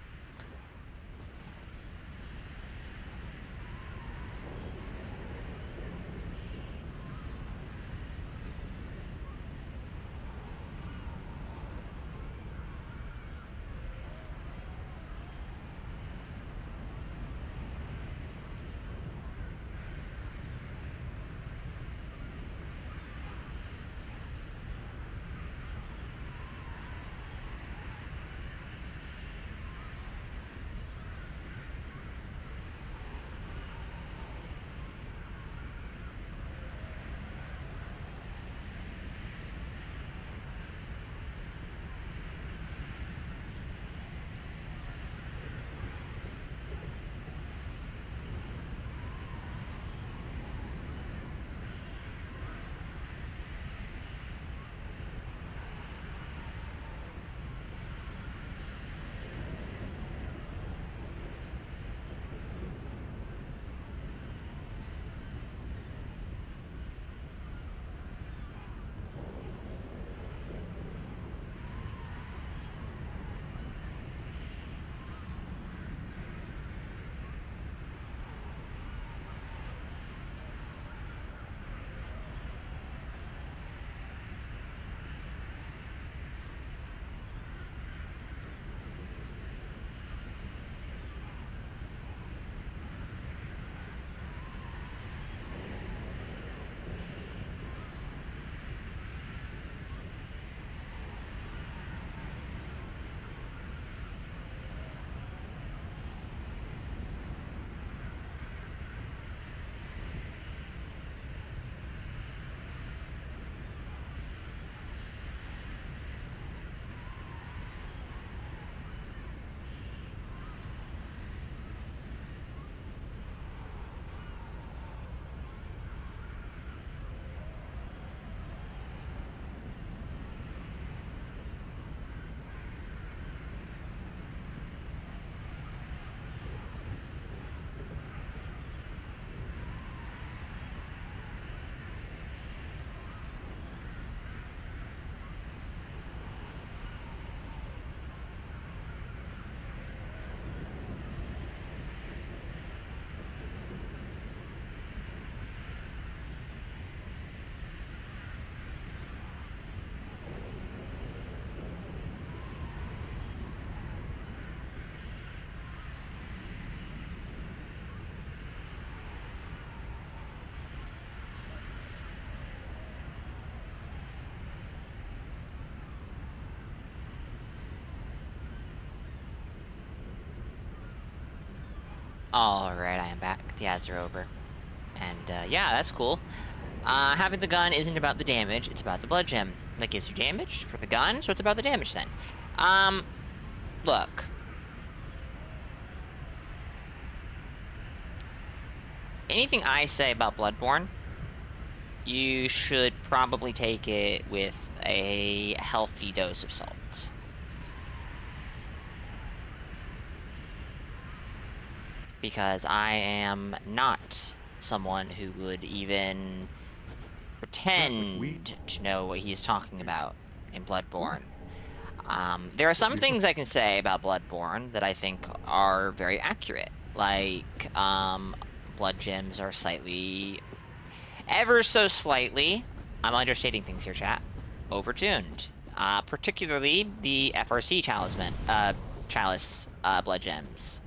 Alright, I am back. The ads are over. And, yeah, that's cool. Having the gun isn't about the damage, it's about the blood gem. That gives you damage for the gun, so it's about the damage then. Look. Anything I say about Bloodborne, you should probably take it with a healthy dose of salt. because I am not someone who would even pretend to know what he's talking about in Bloodborne. There are some things I can say about Bloodborne that I think are very accurate. Like, blood gems are slightly, ever so slightly, I'm understating things here, chat, overtuned. Particularly the FRC chalice blood gems.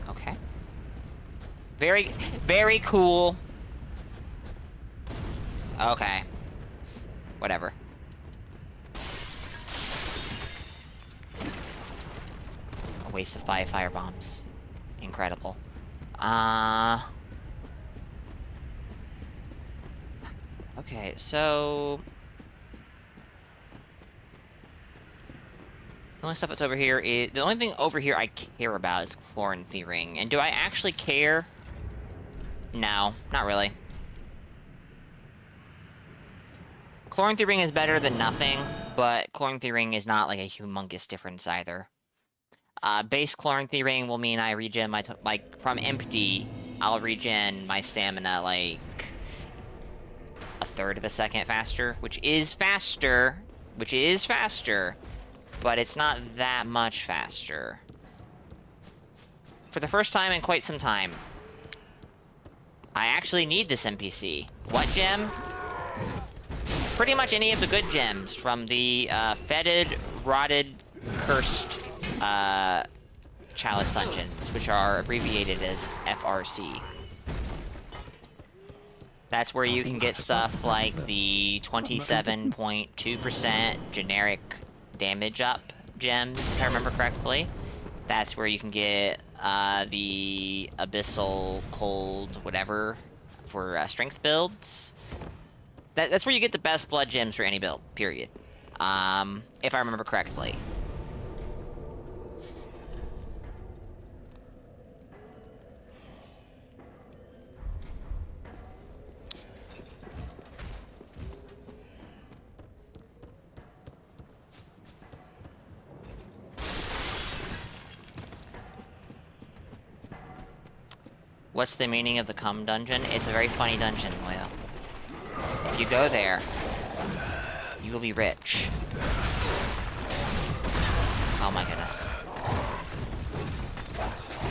Okay. Very, very cool. Okay. Whatever. A waste of 5 fire bombs. Incredible. Okay, so... The only stuff that's over here is... The only thing over here I care about is Chloranthy Ring. And do I actually care? No, not really. Chloranthy Ring is better than nothing, but Chloranthy Ring is not, like, a humongous difference either. Base Chloranthy Ring will mean I regen my... like, from empty, I'll regen my stamina, like... a third of a second faster, which is faster, but it's not that much faster. For the first time in quite some time, I actually need this NPC. What gem? Pretty much any of the good gems from the fetid, rotted, cursed chalice dungeons, which are abbreviated as FRC. That's where you can get stuff like the 27.2% generic damage up gems, if I remember correctly. That's where you can get the abyssal, cold, whatever, for strength builds. That's where you get the best blood gems for any build, period. If I remember correctly. What's the meaning of the cum dungeon? It's a very funny dungeon, Will. If you go there, you will be rich. Oh my goodness.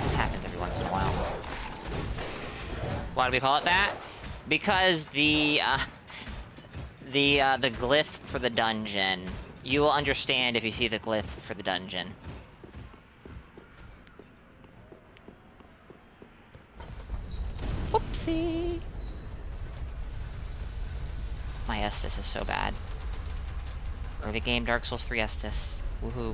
This happens every once in a while. Why do we call it that? Because the glyph for the dungeon, you will understand if you see the glyph for the dungeon. Whoopsie! My Estus is so bad. Early game Dark Souls 3 Estus. Woohoo.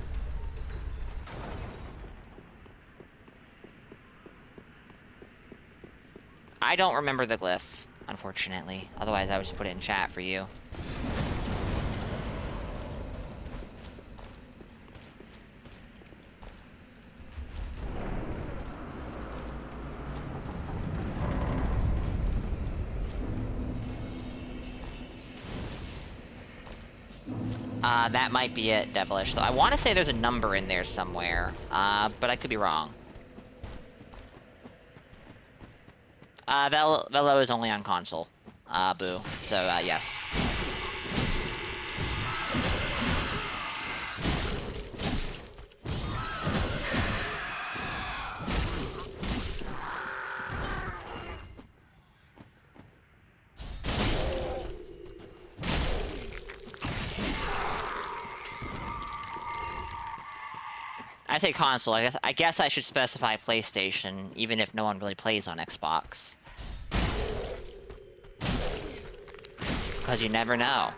I don't remember the glyph, unfortunately. Otherwise, I would just put it in chat for you. That might be it, Devilish. Though I want to say there's a number in there somewhere, but I could be wrong. Velo is only on console. Boo. So, yes. I say console. I guess I should specify PlayStation, even if no one really plays on Xbox. Because you never know.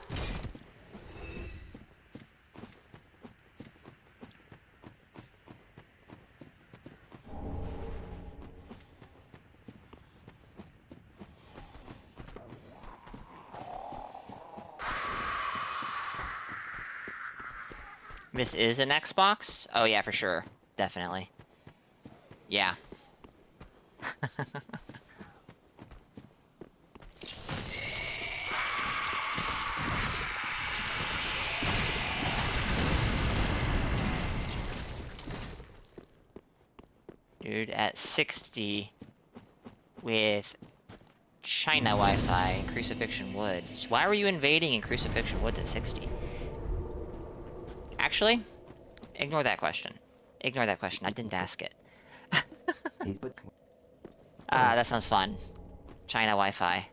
This is an Xbox? Oh yeah, for sure. Definitely. Yeah. Dude, at 60 with China Wi-Fi in Crucifixion Woods. Why were you invading in Crucifixion Woods at 60? Actually, ignore that question. Ignore that question. I didn't ask it. That sounds fun. China Wi-Fi.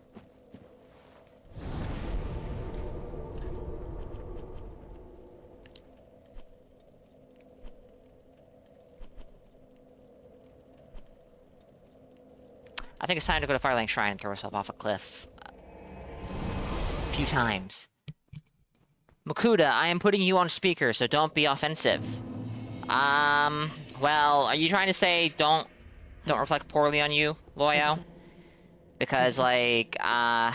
I think it's time to go to Firelink Shrine and throw herself off a cliff. A few times. Makuda, I am putting you on speaker, so don't be offensive. Well, are you trying to say don't reflect poorly on you, Loyo? Because, like, I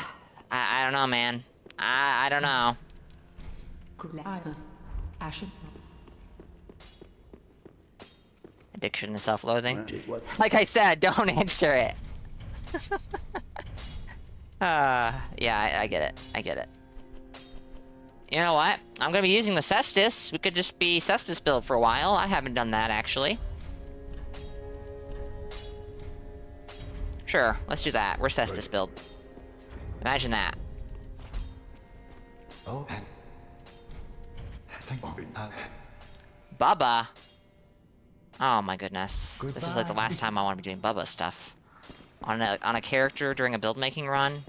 don't know, man. I don't know. Addiction and self-loathing? Like I said, don't answer it. Yeah, I get it. I get it. You know what? I'm gonna be using the Cestus. We could just be Cestus build for a while. I haven't done that, actually. Sure, let's do that. We're Cestus build. Imagine that. Oh. Bubba? Oh my goodness. This is like the last time I want to be doing Bubba stuff. On a character during a build making run?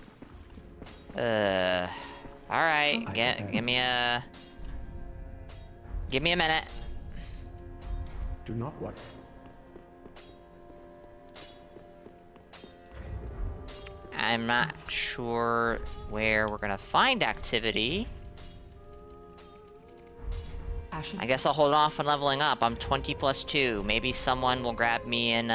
Alright, give me a minute. Do not what? I'm not sure where we're gonna find activity. I guess I'll hold off on leveling up. I'm 20 plus 2. Maybe someone will grab me in,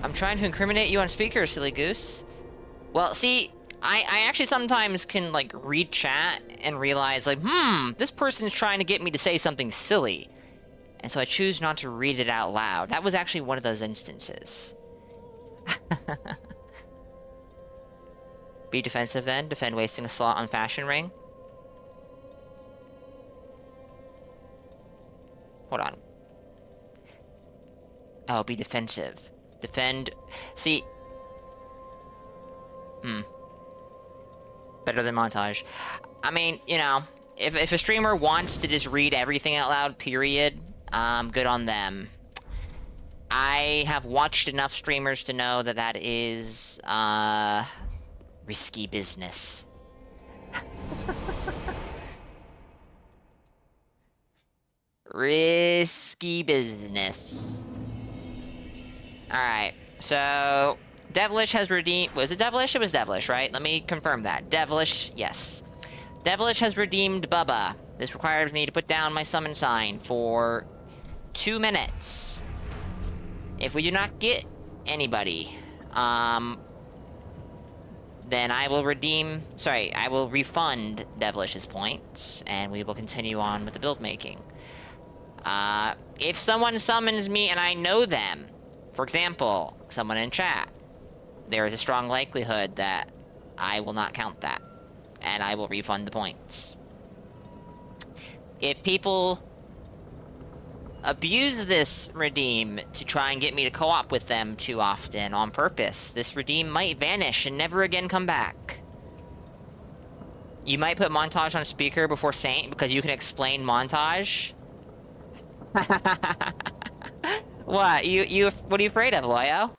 I'm trying to incriminate you on speaker, silly goose. Well, see, I actually sometimes can, like, read chat and realize, like, this person's trying to get me to say something silly. And so I choose not to read it out loud. That was actually one of those instances. Be defensive then. Defend wasting a slot on Fashion Ring. Hold on. Oh, be defensive. Defend. See. Better than montage. I mean, you know, if a streamer wants to just read everything out loud, period, good on them. I have watched enough streamers to know that that is, risky business. Risky business. Alright, so Devilish has redeemed... Was it Devilish? It was Devilish, right? Let me confirm that. Devilish, yes. Devilish has redeemed Bubba. This requires me to put down my summon sign for 2 minutes. If we do not get anybody, then I will redeem... Sorry, I will refund Devilish's points, and we will continue on with the build making. If someone summons me and I know them, for example, someone in chat, there is a strong likelihood that I will not count that, and I will refund the points. If people abuse this redeem to try and get me to co-op with them too often on purpose, this redeem might vanish and never again come back. You might put montage on speaker before Saint because you can explain montage. What? What are you afraid of, Loyo?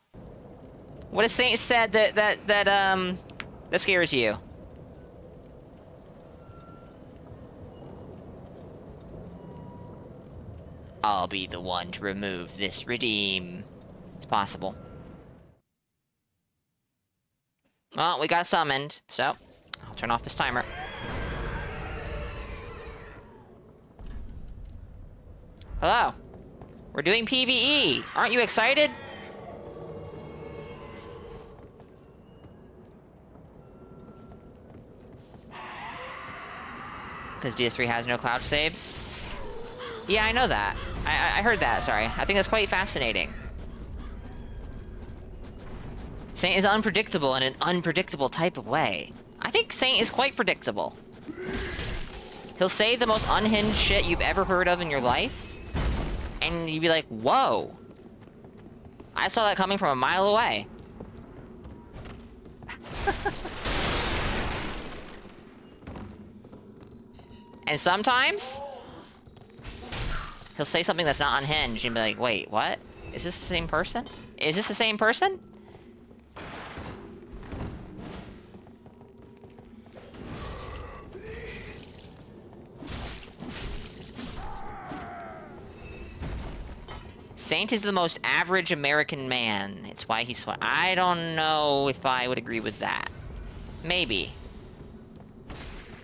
What has Saint said that scares you? I'll be the one to remove this redeem. It's possible. Well, we got summoned, so I'll turn off this timer. Hello. We're doing PvE. Aren't you excited? Because DS3 has no cloud saves? Yeah, I know that. I heard that, sorry. I think that's quite fascinating. Saint is unpredictable in an unpredictable type of way. I think Saint is quite predictable. He'll say the most unhinged shit you've ever heard of in your life, and you'd be like, whoa. I saw that coming from a mile away. And sometimes, he'll say something that's not unhinged, and be like, wait, what? Is this the same person? Is this the same person? Saint is the most average American man. It's why he's fun. I don't know if I would agree with that. Maybe.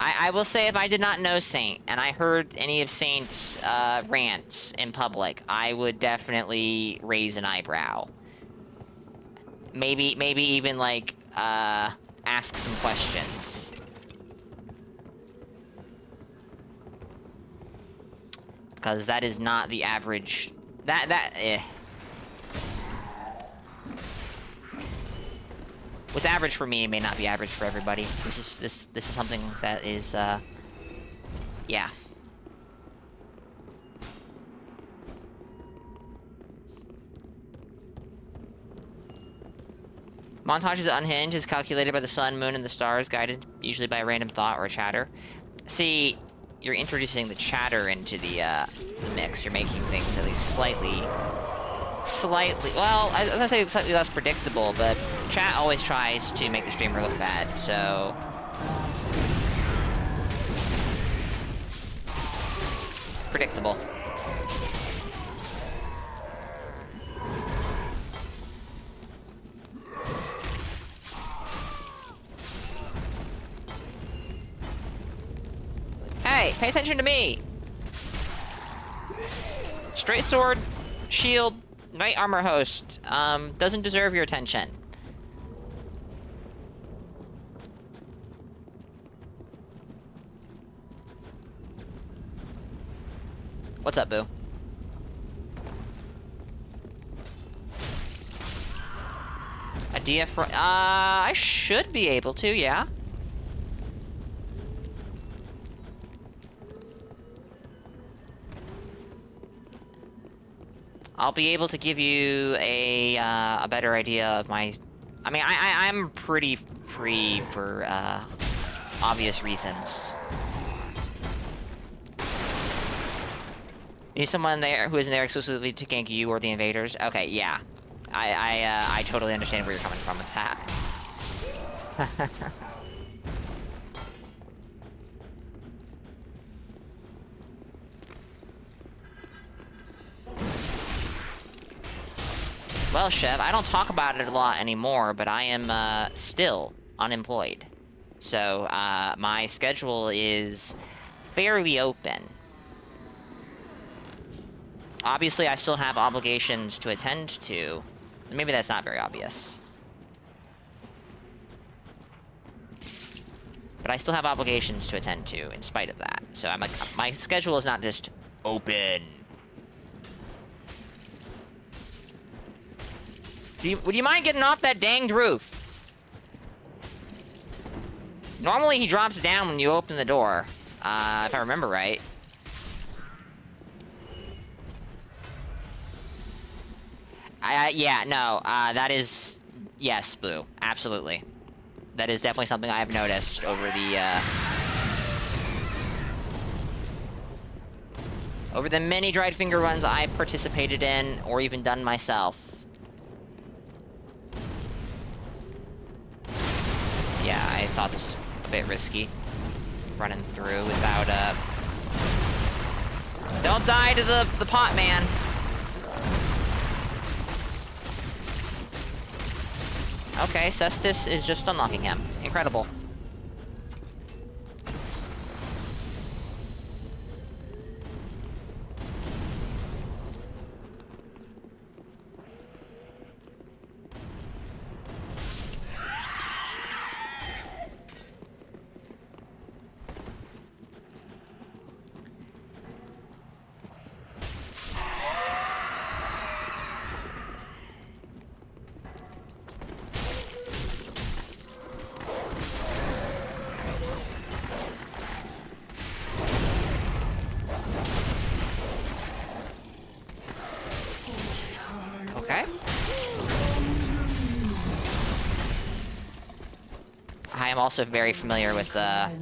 I will say if I did not know Saint, and I heard any of Saint's rants in public, I would definitely raise an eyebrow. Maybe even, like, ask some questions. Because that is not the average... What's average for me may not be average for everybody. This is something that is, yeah. Montages unhinged is calculated by the sun, moon, and the stars, guided usually by a random thought or a chatter. See, you're introducing the chatter into the mix. You're making things at least slightly, well, I was gonna say slightly less predictable, but chat always tries to make the streamer look bad, so... predictable. Hey, pay attention to me! Straight sword, shield, knight armor host, doesn't deserve your attention. What's up, boo? A DF... I should be able to, yeah. I'll be able to give you a better idea of my... I mean, I'm pretty free for, obvious reasons. You need someone there who isn't there exclusively to gank you or the invaders? Okay, yeah. I totally understand where you're coming from with that. Well, Chev, I don't talk about it a lot anymore, but I am, still unemployed. So, my schedule is fairly open. Obviously, I still have obligations to attend to. Maybe that's not very obvious. But I still have obligations to attend to, in spite of that. So, I'm like, my schedule is not just open. Would you mind getting off that danged roof? Normally he drops down when you open the door, if I remember right. Yeah, no, that is... Yes, Blue, absolutely. That is definitely something I have noticed over the, over the many dried finger runs I've participated in, or even done myself. Yeah, I thought this was a bit risky. Running through without, Don't die to the pot man! Okay, Cestus is just unlocking him. Incredible. I am also very familiar with that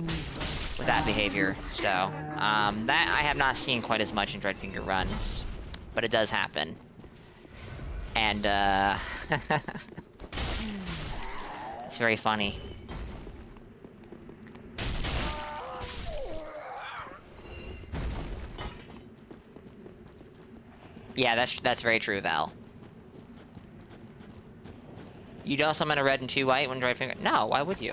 behavior, so that I have not seen quite as much in Dreadfinger runs, but it does happen. And it's very funny. Yeah, that's very true, Val. You don't summon a red and 2 white when Dreadfinger... No, why would you?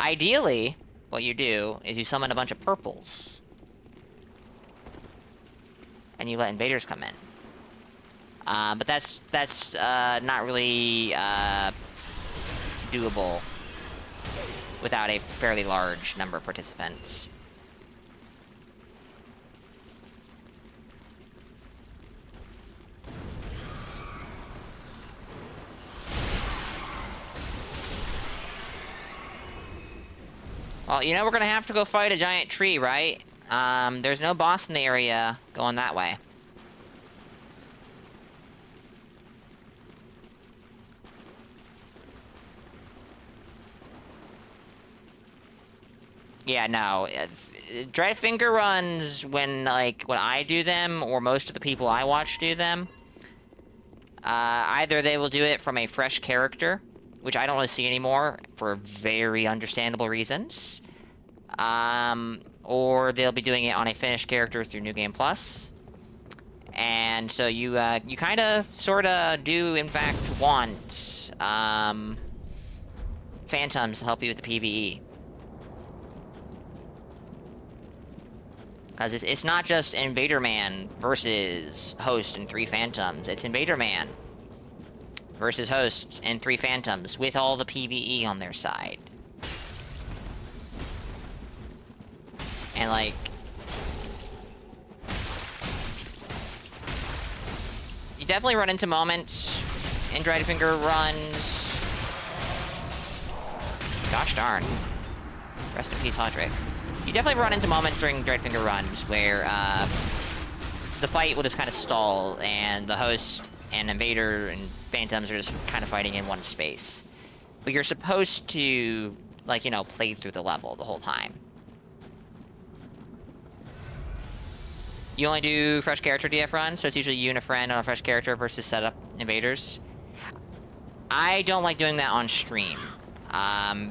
Ideally, what you do is you summon a bunch of purples. And you let invaders come in. But that's not really doable without a fairly large number of participants. Well, you know we're gonna have to go fight a giant tree, right? There's no boss in the area going that way. Yeah, no. Dreadfinger runs, when I do them, or most of the people I watch do them, either they will do it from a fresh character, which I don't really see anymore for very understandable reasons, or they'll be doing it on a finished character through New Game Plus. And so you kind of, sort of do, in fact, want Phantoms to help you with the PvE. Because it's not just Invader Man versus Host and 3 Phantoms. It's Invader Man versus Host and 3 Phantoms with all the PvE on their side. And, like... you definitely run into moments in Dreadfinger runs... Gosh darn. Rest in peace, Hodrick. You definitely run into moments during Dreadfinger runs where the fight will just kind of stall, and the Host and Invader and Phantoms are just kind of fighting in one space. But you're supposed to, like, you know, play through the level the whole time. You only do fresh character DF runs, so it's usually you and a friend on a fresh character versus setup invaders. I don't like doing that on stream,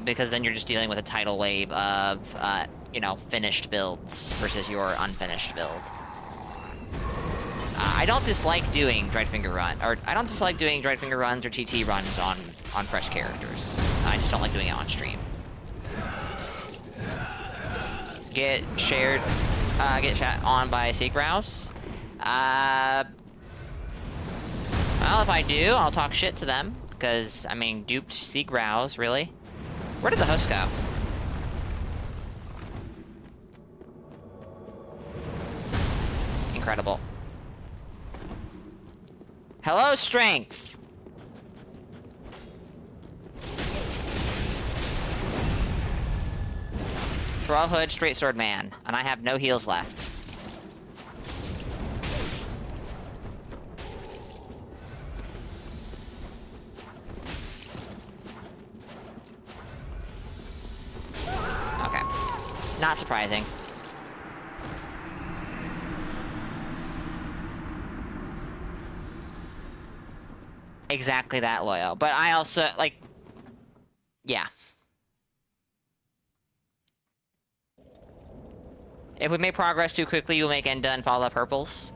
because then you're just dealing with a tidal wave of, you know, finished builds versus your unfinished build. I don't dislike doing Dreadfinger runs or TT runs on fresh characters. I just don't like doing it on stream. Get chat on by Seagrouse. Well, if I do, I'll talk shit to them. Because, I mean, duped Seagrouse, really? Where did the host go? Incredible. Hello, Strength! Thrall Hood, Straight Sword Man, and I have no heals left. Okay. Not surprising. Exactly that, Loyal. But I also, like... yeah. If we make progress too quickly, you'll make Enda and follow purples.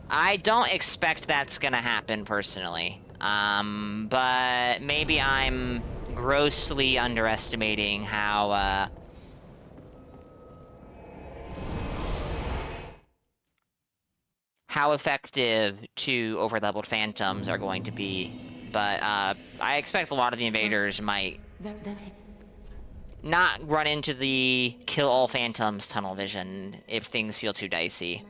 I don't expect that's gonna happen, personally. But maybe I'm grossly underestimating how effective 2 overleveled Phantoms are going to be. But I expect a lot of the invaders might not run into the kill all Phantoms tunnel vision if things feel too dicey.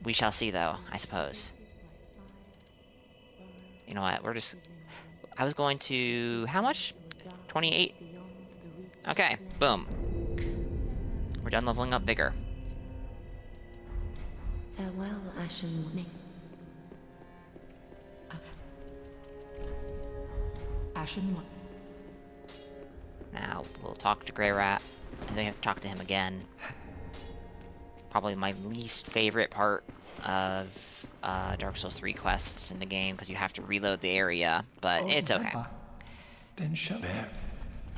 We shall see, though, I suppose. You know what, I was going to... how much? 28? Okay, boom. We're done leveling up Vigor. Farewell, Ashen Morning. A Ashen Light. Now, we'll talk to Grey Rat, and then we have to talk to him again. Probably my least favorite part of Dark Souls 3 quests in the game, because you have to reload the area, but it's okay. Then shut there.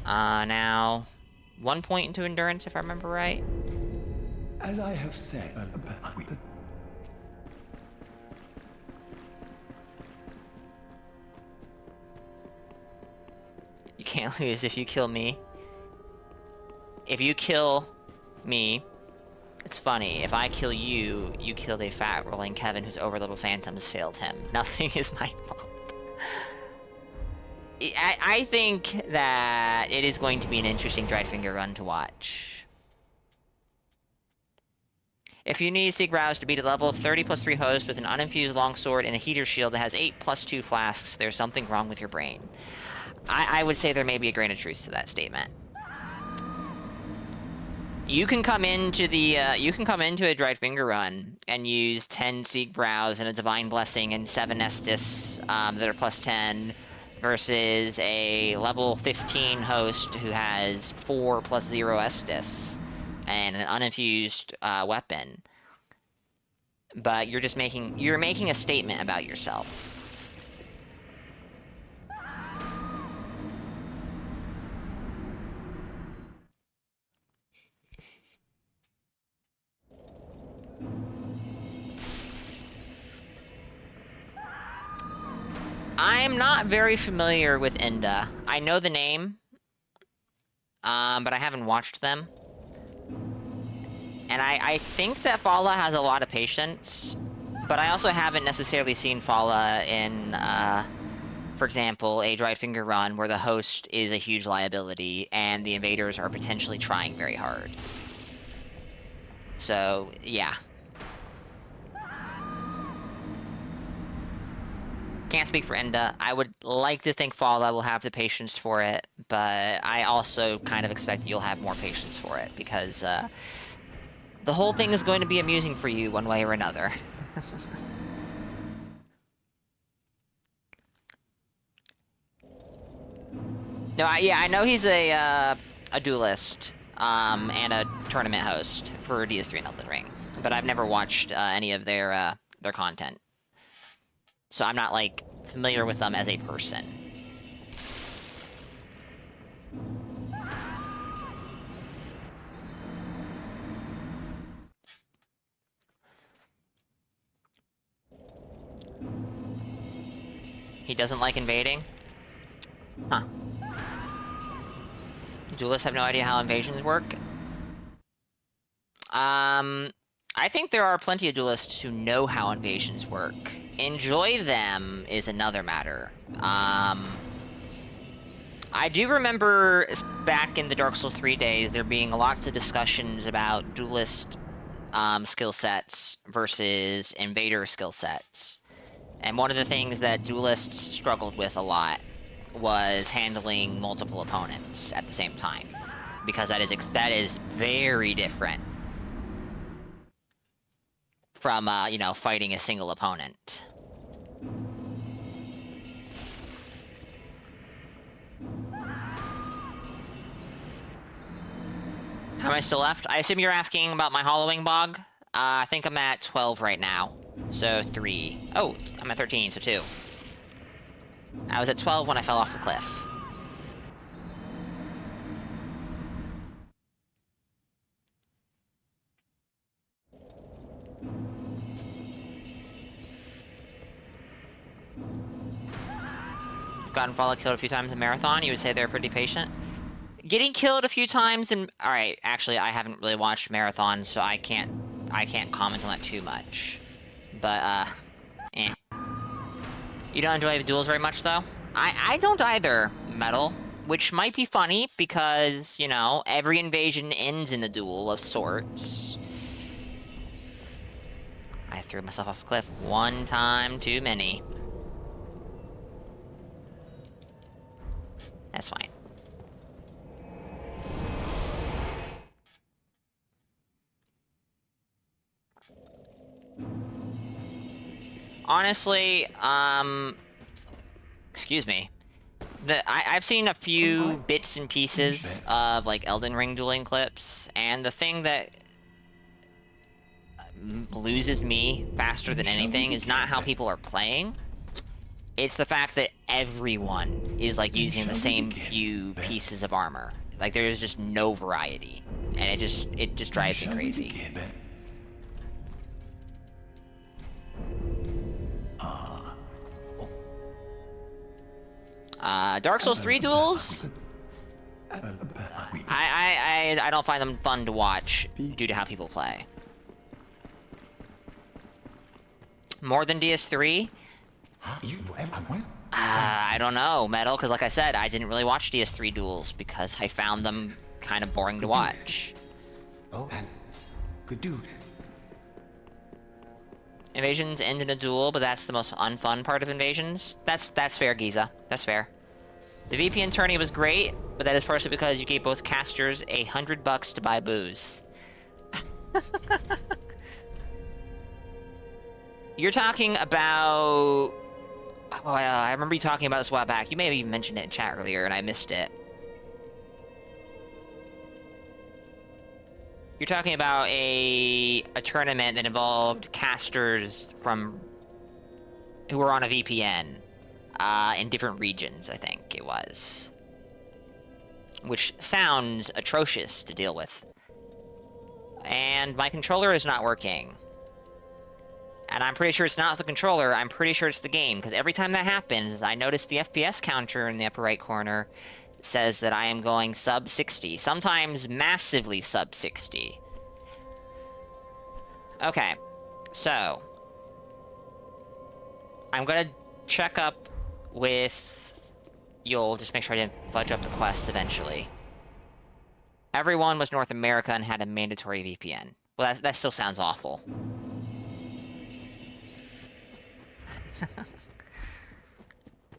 Now, 1 point into endurance, if I remember right. As I have said, You can't lose if you kill me. If you kill me, it's funny. If I kill you, you killed a fat rolling Kevin whose overlevel phantoms failed him. Nothing is my fault. I think that it is going to be an interesting Dried Finger run to watch. If you need Seek Rouse to beat a level 30 plus 3 host with an uninfused longsword and a heater shield that has 8 plus 2 flasks, there's something wrong with your brain. I would say there may be a grain of truth to that statement. You can come into a Dried Finger run and use 10 Seek Brows and a Divine Blessing and 7 Estus that are plus 10 versus a level 15 host who has 4 plus 0 Estus and an uninfused weapon. But you're making a statement about yourself. I'm not very familiar with Enda. I know the name, but I haven't watched them. And I think that Fala has a lot of patience, but I also haven't necessarily seen Fala in, for example, a Dried Finger run where the host is a huge liability and the invaders are potentially trying very hard. So, yeah. Can't speak for Enda. I would like to think Fala will have the patience for it, but I also kind of expect you'll have more patience for it, because the whole thing is going to be amusing for you one way or another. No, I know he's a duelist and a tournament host for DS3 and Elden Ring, but I've never watched any of their content. So I'm not, like, familiar with them as a person. He doesn't like invading? Huh. Duelists have no idea how invasions work? I think there are plenty of duelists who know how invasions work. Enjoy them is another matter. I do remember back in the Dark Souls 3 days there being lots of discussions about duelist skill sets versus invader skill sets. And one of the things that duelists struggled with a lot was handling multiple opponents at the same time, because that is very different from you know, fighting a single opponent. How many still left? I assume you're asking about my hollowing bog. I think I'm at 12 right now, so 3. Oh, I'm at 13, so 2. I was at 12 when I fell off the cliff. Gotten Fallout killed a few times in Marathon, you would say they're pretty patient? Getting killed a few times in... Alright, actually, I haven't really watched Marathon, so I can't comment on that too much. But, eh. You don't enjoy duels very much, though? I don't either, Metal. Which might be funny, because, you know, every invasion ends in a duel of sorts. I threw myself off a cliff one time too many. That's fine. Honestly, excuse me. I've seen a few bits and pieces of like Elden Ring dueling clips, and the thing that loses me faster than anything is not how people are playing. It's the fact that everyone is like using the same few pieces of armor. Like there's just no variety, and it just drives me crazy. Dark Souls 3 duels? I don't find them fun to watch due to how people play. More than DS3? I don't know, Metal, because like I said, I didn't really watch DS3 duels because I found them kind of boring to watch. Oh, and good dude. Invasions end in a duel, but that's the most unfun part of Invasions. That's fair, Giza. That's fair. The VPN tourney was great, but that is partially because you gave both casters $100 to buy booze. You're talking about... Oh, I remember you talking about this a while back. You may have even mentioned it in chat earlier, and I missed it. You're talking about a tournament that involved casters from... who were on a VPN. In different regions, I think it was. Which sounds atrocious to deal with. And my controller is not working. And I'm pretty sure it's not the controller, I'm pretty sure it's the game, because every time that happens, I notice the FPS counter in the upper right corner says that I am going sub 60, sometimes massively sub 60. Okay, so I'm gonna check up with Yul, just make sure I didn't fudge up the quest eventually. Everyone was North America and had a mandatory VPN. Well, that still sounds awful.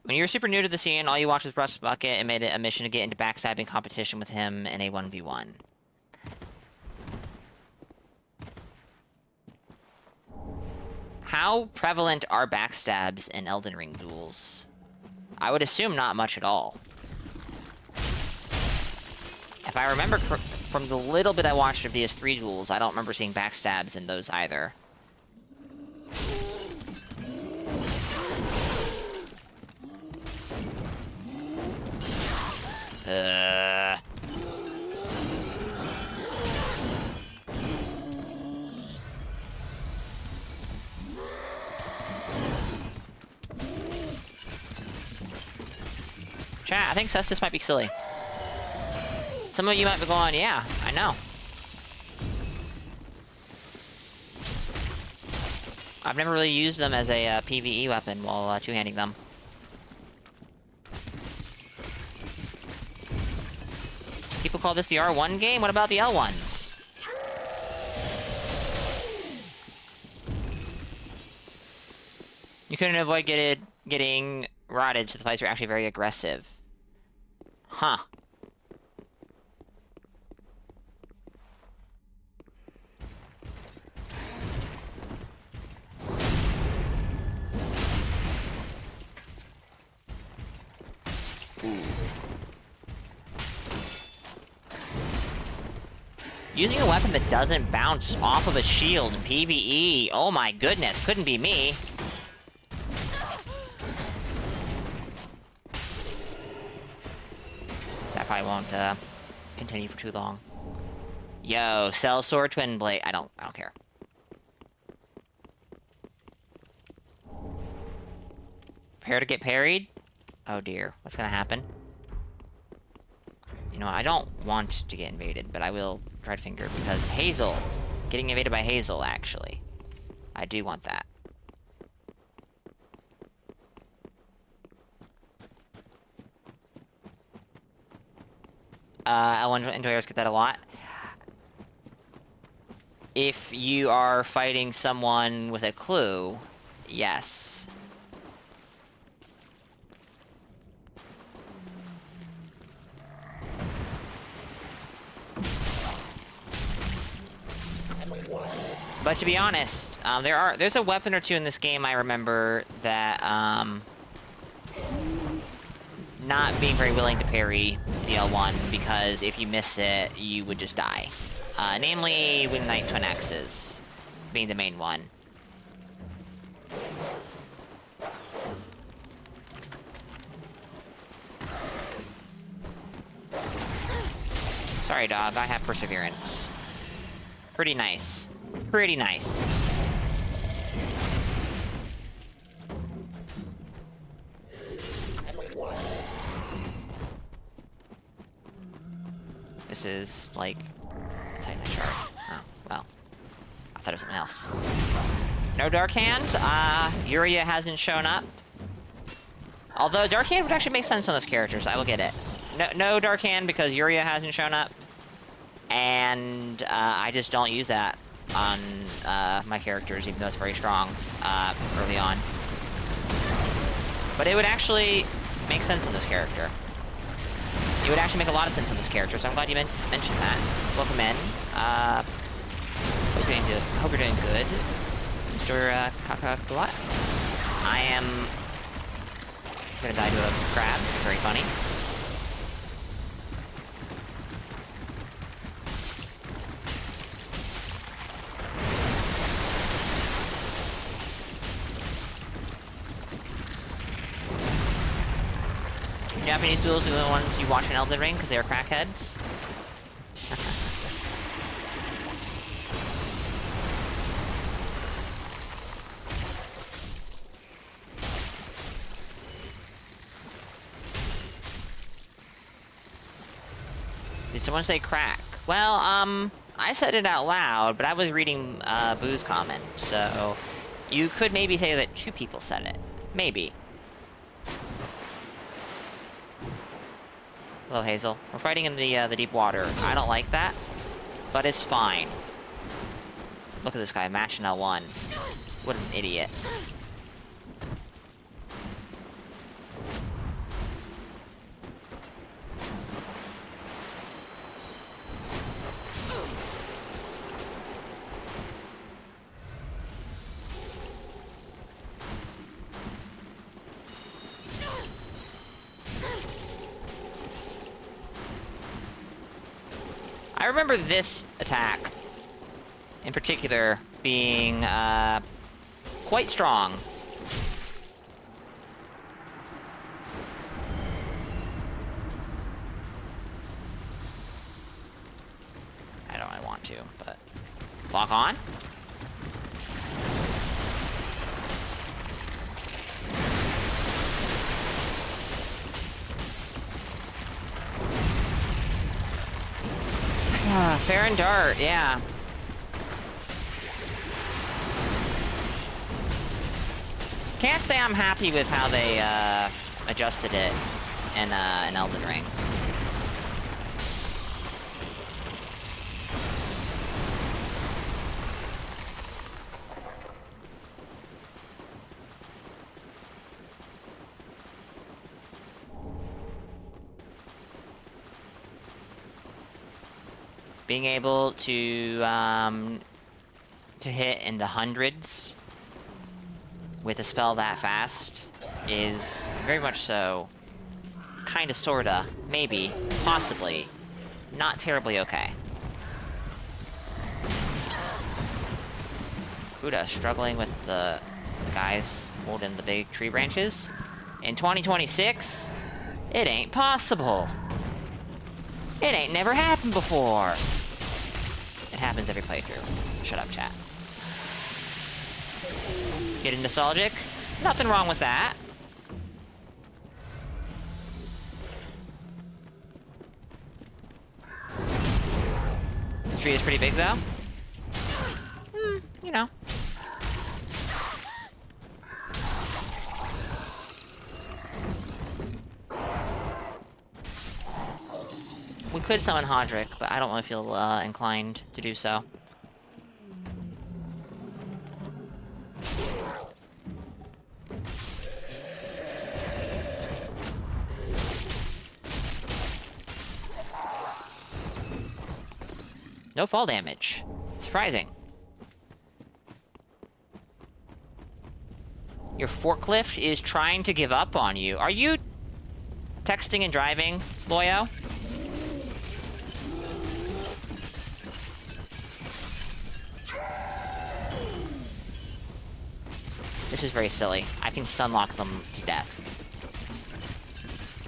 When you were super new to the scene, all you watched was Russ Bucket and made it a mission to get into backstabbing competition with him in a 1v1. How prevalent are backstabs in Elden Ring duels? I would assume not much at all. If I remember from the little bit I watched of DS3 duels, I don't remember seeing backstabs in those either. Chat, I think Cestus might be silly. Some of you might be going, yeah, I know. I've never really used them as a PvE weapon while two-handing them. People call this the R1 game? What about the L1s? You couldn't avoid getting rotted, so the fights are actually very aggressive. Huh. Using a weapon that doesn't bounce off of a shield in PvE, oh my goodness, couldn't be me. That probably won't continue for too long. Yo, Cell Sword Twin Blade. I don't care. Prepare to get parried? Oh dear, what's gonna happen? You know, I don't want to get invaded, but I will try to finger because Hazel. Getting invaded by Hazel, actually. I do want that. L1 enjoyers get that a lot. If you are fighting someone with a clue, yes. But to be honest, there's a weapon or two in this game I remember that not being very willing to parry the L1, because if you miss it, you would just die. Namely, Wing Knight Twin Axes being the main one. Sorry, dog, I have perseverance. Pretty nice. Pretty nice. This is, like, a Titanite shard. Oh, well. I thought it was something else. No Dark Hand. Yuria hasn't shown up. Although Dark Hand would actually make sense on this character, so I will get it. No Dark Hand because Yuria hasn't shown up. And, I just don't use that on, my characters, even though it's very strong, early on. But it would actually make sense on this character. It would actually make a lot of sense on this character, so I'm glad you mentioned that. Welcome in. Hope you're doing good, Mr. Kakakulat. I am gonna die to a crab. Very funny. Japanese duels are the ones you watch in Elden Ring because they are crackheads. Did someone say crack? Well, I said it out loud, but I was reading Boo's comment, so you could maybe say that 2 people said it. Maybe. Hello, Hazel. We're fighting in the deep water. I don't like that, but it's fine. Look at this guy, mashing L1. What an idiot. I remember this attack, in particular, being, quite strong. I don't really want to, but... Lock on? Fair and Dart, yeah. Can't say I'm happy with how they adjusted it in Elden Ring. Being able to hit in the hundreds with a spell that fast is very much so, kinda, sorta, maybe, possibly, not terribly okay. Kuda struggling with the guys holding the big tree branches. In 2026, it ain't possible. It ain't never happened before. It happens every playthrough. Shut up, chat. Getting nostalgic? Nothing wrong with that. This tree is pretty big, though. You know. We could summon Hodrick, but I don't really feel inclined to do so. No fall damage. Surprising. Your forklift is trying to give up on you. Are you texting and driving, Loyo. This is very silly. I can stun lock them to death.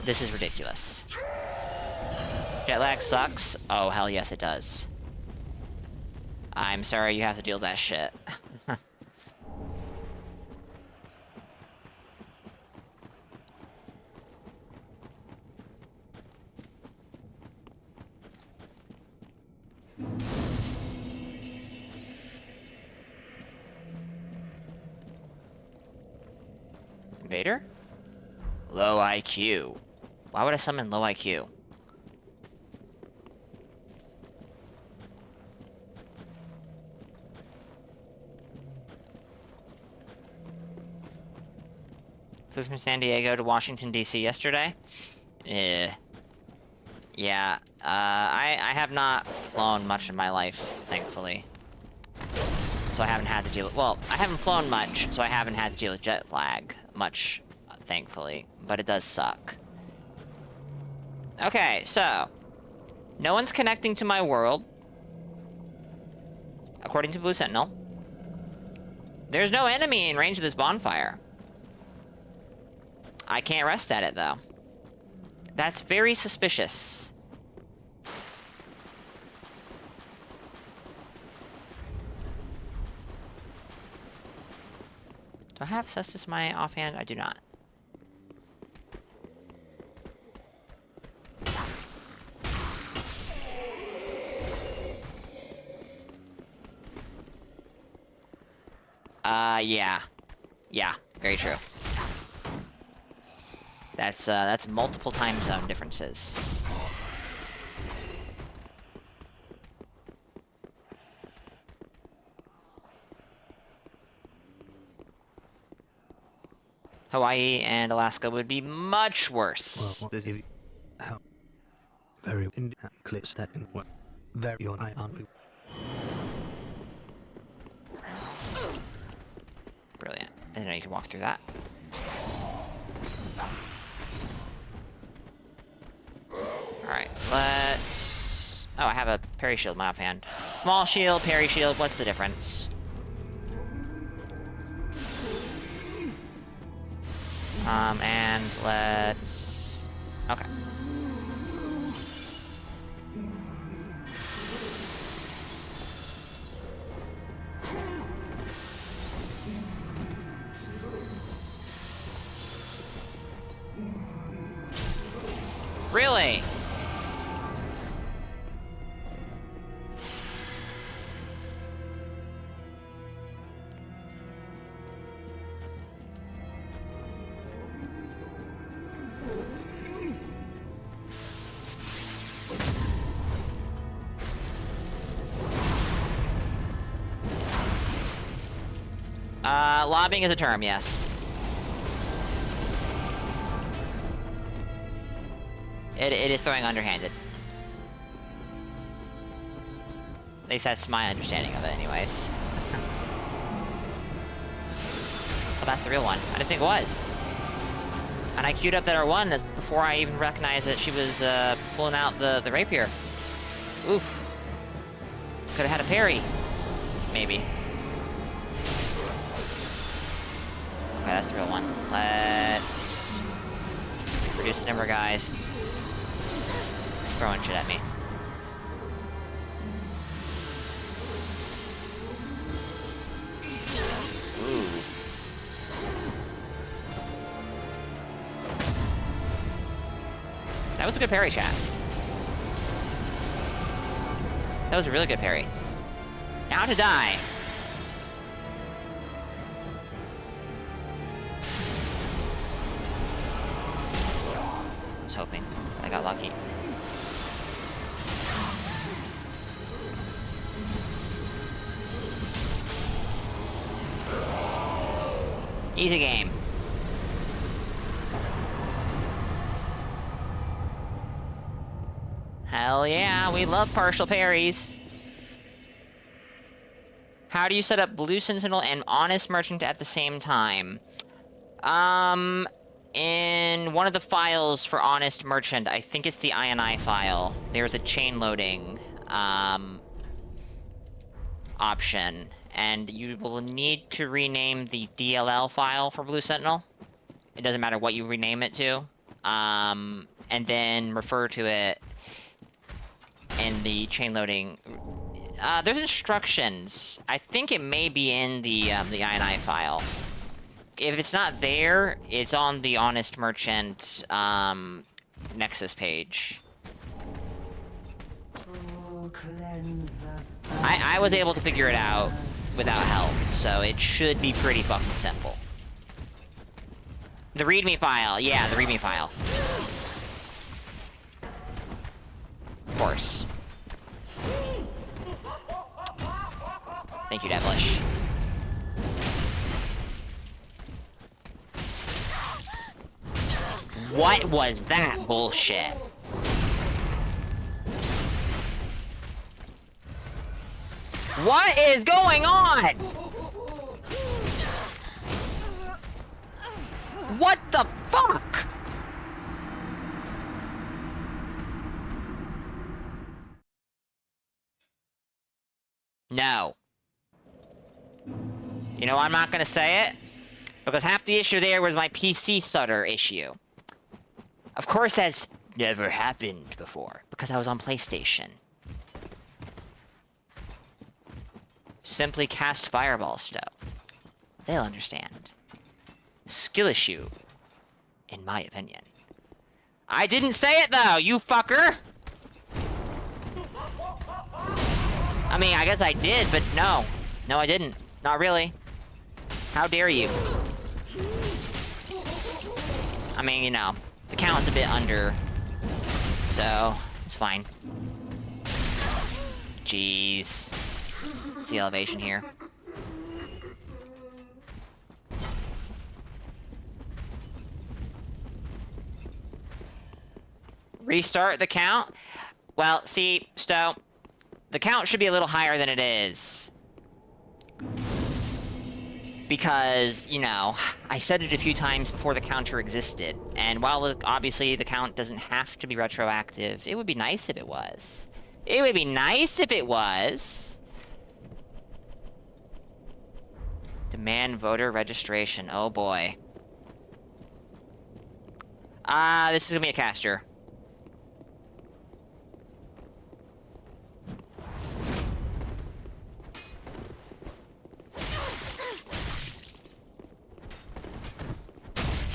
This is ridiculous. Jet lag sucks. Oh, hell yes it does. I'm sorry you have to deal with that shit. Invader? Low IQ. Why would I summon low IQ? Flew from San Diego to Washington, D.C. yesterday? Yeah, I have not flown much in my life, thankfully. So I haven't had to deal with... Well, I haven't flown much, so I haven't had to deal with jet lag much, thankfully. But it does suck. Okay, so... No one's connecting to my world. According to Blue Sentinel. There's no enemy in range of this bonfire. I can't rest at it, though. That's very suspicious. Do I have Cestus in my offhand? I do not. Yeah. Yeah, very true. That's multiple time zone differences. Hawaii and Alaska would be much worse. Well, how very clicks that in what very on I on. Brilliant. I didn't know you could walk through that. Alright, let's... Oh, I have a parry shield in my offhand. Small shield, parry shield, what's the difference? And let's... Okay. Really? Lobbying is a term, yes. It is throwing underhanded. At least that's my understanding of it, anyways. Oh, that's the real one. I didn't think it was. And I queued up that R1 as before I even recognized that she was pulling out the rapier. Oof. Could have had a parry. Maybe. Okay, that's the real one. Let's reduce the number of guys throwing shit at me. Ooh. That was a good parry, chat. That was a really good parry. Now to die. I was hoping. I got lucky. Easy game. Hell yeah, we love partial parries. How do you set up Blue Sentinel and Honest Merchant at the same time? in one of the files for Honest Merchant, I think it's the INI file, there's a chain loading option, and you will need to rename the DLL file for Blue Sentinel. It doesn't matter what you rename it to, and then refer to it in the chain loading. There's instructions. I think it may be in the INI file. If it's not there, it's on the Honest Merchant Nexus page. I was able to figure it out without help, so it should be pretty fucking simple. The README file, yeah, the README file. Of course. Thank you, Devilish. What was that bullshit? What is going on? What the fuck? No. You know, I'm not gonna say it, because half the issue there was my PC stutter issue. Of course, that's never happened before, because I was on PlayStation. Simply cast Fireball Stow. They'll understand. Skill issue, in my opinion. I didn't say it, though, you fucker! I mean, I guess I did, but no. No, I didn't. Not really. How dare you? I mean, you know, the count's a bit under, so it's fine. Jeez. What's the elevation here? Restart the count? Well, see, Stowe, the count should be a little higher than it is. Because, you know, I said it a few times before the counter existed, and while obviously the count doesn't have to be retroactive, it would be nice if it was. It would be nice if it was. Demand voter registration. Oh boy. This is gonna be a caster.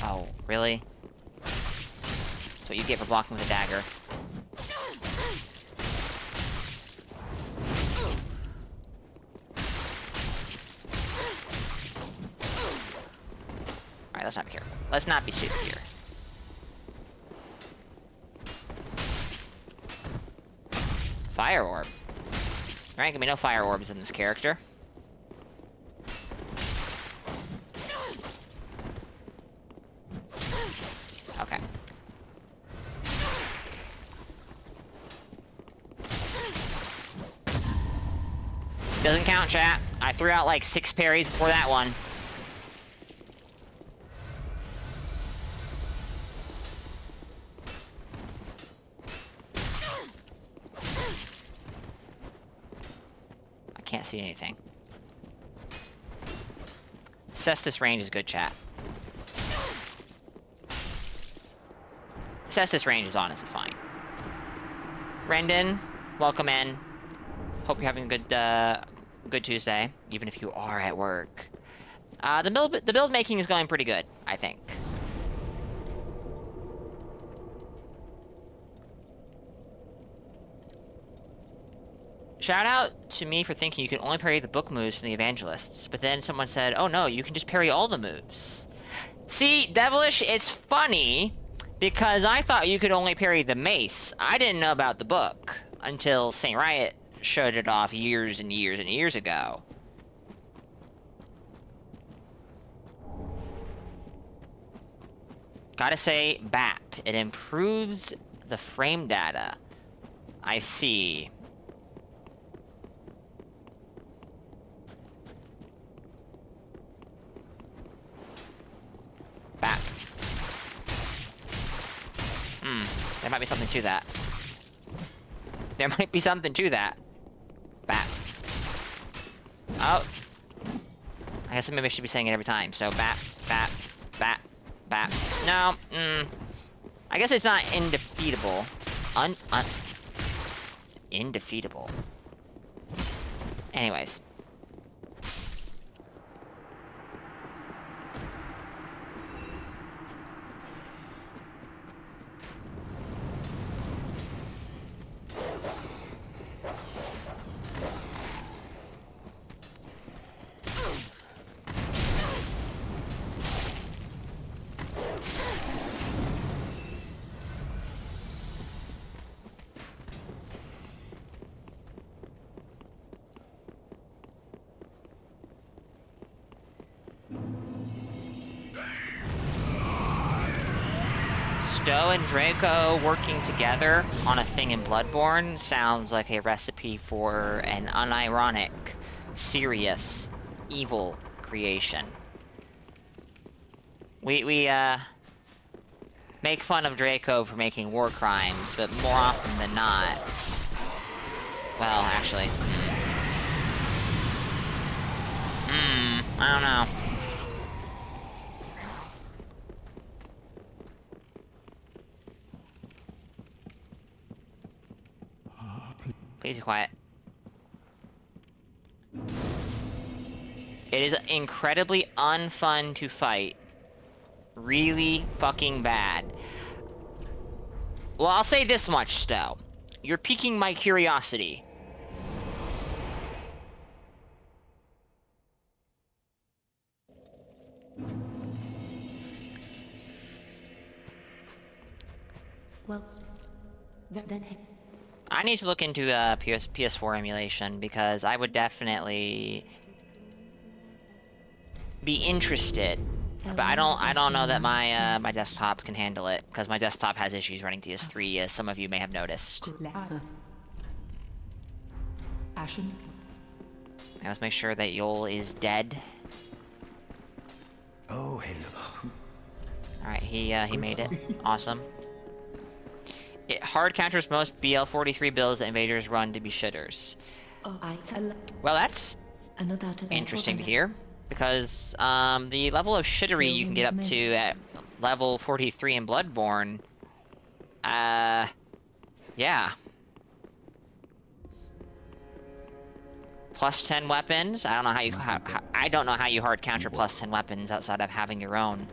Oh, really? That's what you get for blocking with a dagger. Alright, let's not be careful. Let's not be stupid here. Fire orb. There ain't gonna be no fire orbs in this character. Okay. Doesn't count, chat. I threw out like 6 parries before that one. I can't see anything. Cestus range is good, chat. Cestus range is honestly fine. Rendon, welcome in. Hope you're having a good Tuesday, even if you are at work. The build making is going pretty good, I think. Shout out to me for thinking you can only parry the book moves from the evangelists, but then someone said, oh no, you can just parry all the moves. See, Devilish, it's funny, because I thought you could only parry the mace. I didn't know about the book until St. Riot showed it off years and years and years ago. Gotta say, BAP. It improves the frame data. I see. BAP. There might be something to that. There might be something to that. Bat. Oh. I guess maybe I should be saying it every time. So, bat, bat, bat, bat. No, I guess it's not indefeatable. Indefeatable. Anyways. Stowe and Draco working together on a thing in Bloodborne sounds like a recipe for an unironic, serious, evil creation. We make fun of Draco for making war crimes, but more often than not... Well, actually... I don't know. Please be quiet. It is incredibly unfun to fight. Really fucking bad. Well, I'll say this much, Stowe. You're piquing my curiosity. Well, then... I need to look into PS4 emulation because I would definitely be interested, but I don't know that my my desktop can handle it because my desktop has issues running DS3, as some of you may have noticed. Ashen. Let's make sure that Yol is dead. Oh, hello. All right, he made it. Awesome. It hard counters most BL43 builds that invaders run to be shitters. Well, that's interesting to hear, because the level of shittery you can get up to at level 43 in Bloodborne, yeah. Plus 10 weapons. I don't know how you I don't know how you hard counter plus 10 weapons outside of having your own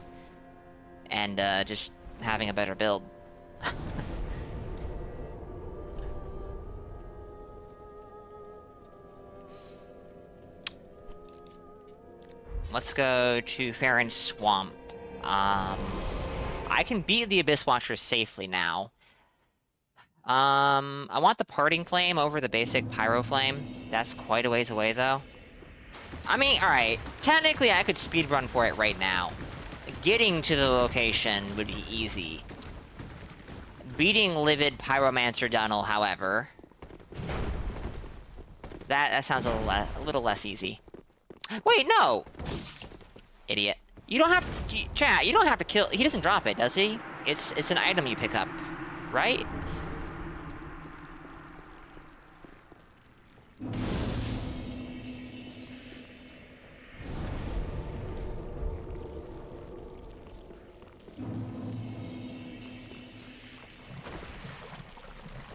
and just having a better build. Let's go to Farron's Swamp. I can beat the Abyss Watchers safely now. I want the Parting Flame over the basic Pyro Flame. That's quite a ways away, though. I mean, alright. Technically, I could speedrun for it right now. Getting to the location would be easy. Beating Livid Pyromancer Dunnel, however... That sounds a little less easy. Wait, no! Idiot. You don't have... Chat, you don't have to kill... He doesn't drop it, does he? It's an item you pick up, right?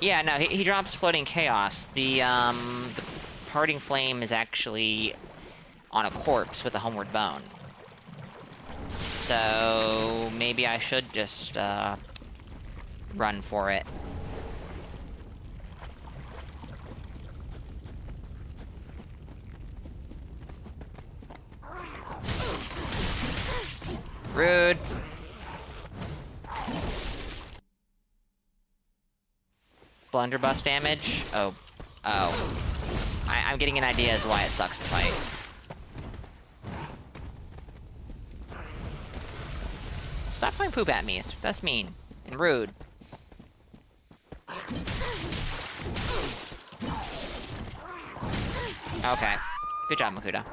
Yeah, no, he drops Floating Chaos. The Parting Flame is actually on a corpse with a Homeward Bone. So maybe I should just run for it. Rude. Blunderbuss damage? Oh. I'm getting an idea as to why it sucks to fight. Stop throwing poop at me. That's mean. And rude. Okay. Good job, Makuta.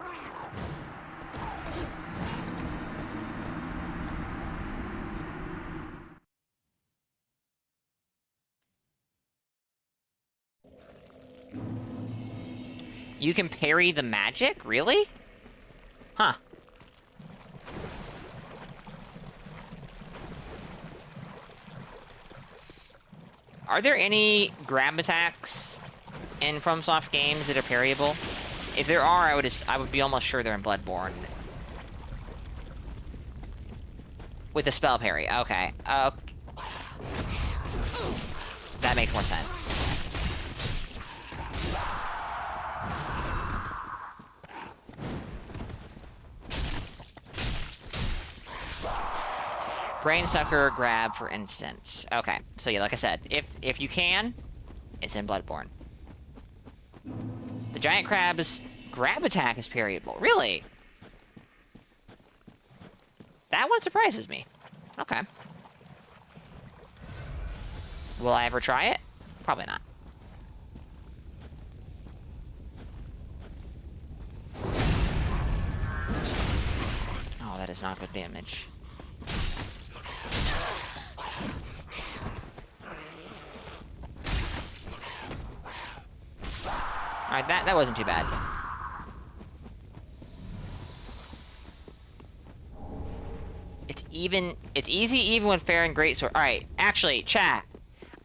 You can parry the magic? Really? Huh. Are there any grab attacks in FromSoft games that are parryable? If there are, I would be almost sure they're in Bloodborne. With the spell parry. Okay. That makes more sense. Brainsucker grab, for instance. Okay, so yeah, like I said, if you can, it's in Bloodborne. The giant crab's grab attack is parryable. Really? That one surprises me. Okay. Will I ever try it? Probably not. Oh, that is not good damage. Alright, that wasn't too bad. It's easy even with fair and great sword. Alright, actually, chat.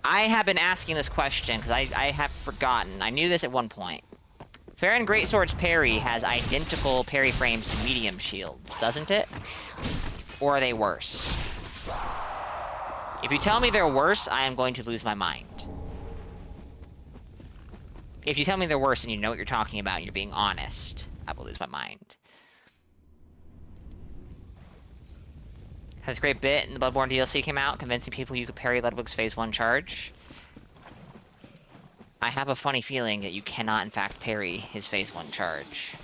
I have been asking this question because I have forgotten. I knew this at one point. Fair and Great Sword's parry has identical parry frames to medium shields, doesn't it? Or are they worse? If you tell me they're worse, I am going to lose my mind. If you tell me they're worse and you know what you're talking about and you're being honest, I will lose my mind. Has a great bit in the Bloodborne DLC came out, convincing people you could parry Ludwig's Phase 1 charge. I have a funny feeling that you cannot, in fact, parry his Phase 1 charge.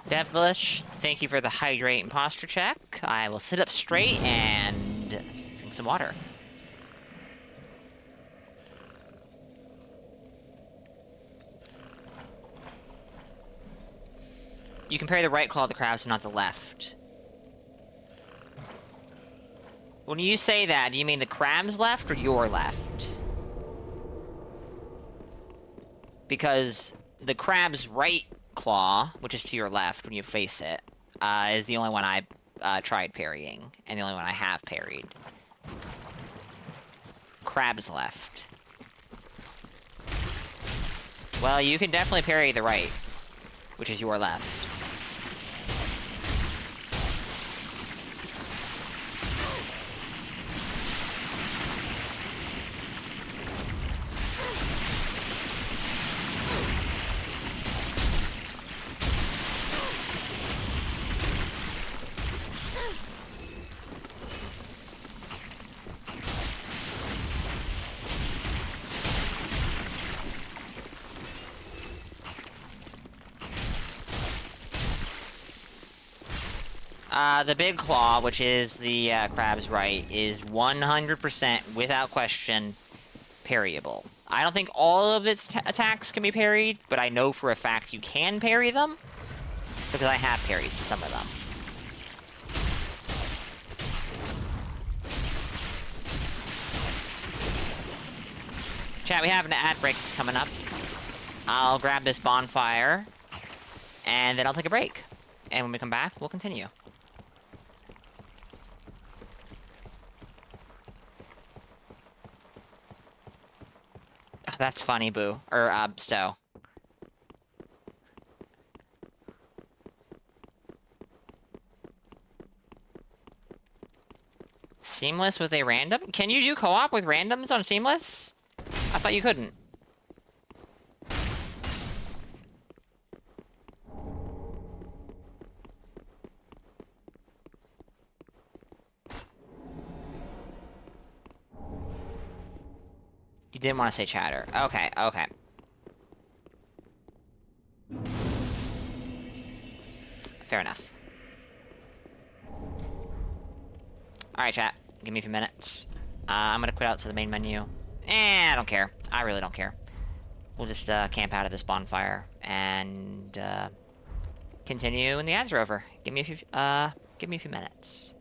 Devilish, thank you for the hydrate and posture check. I will sit up straight and drink some water. You can parry the right claw of the crabs, but not the left. When you say that, do you mean the crab's left or your left? Because the crab's right claw, which is to your left when you face it, is the only one I tried parrying, and the only one I have parried. Crab's left. Well, you can definitely parry the right, which is your left. The big claw, which is the crab's right, is 100% without question parryable. I don't think all of its attacks can be parried, but I know for a fact you can parry them because I have parried some of them. Chat, we have an ad break that's coming up. I'll grab this bonfire, and then I'll take a break. And when we come back, we'll continue. Oh, that's funny, Boo. Or, Stowe. Seamless with a random? Can you do co-op with randoms on Seamless? I thought you couldn't. You didn't want to say chatter. Okay, okay. fair enough. Alright, chat. Give me a few minutes. I'm gonna quit out to the main menu. I don't care. I really don't care. We'll just camp out of this bonfire and continue in the ads rover. Give me a few minutes.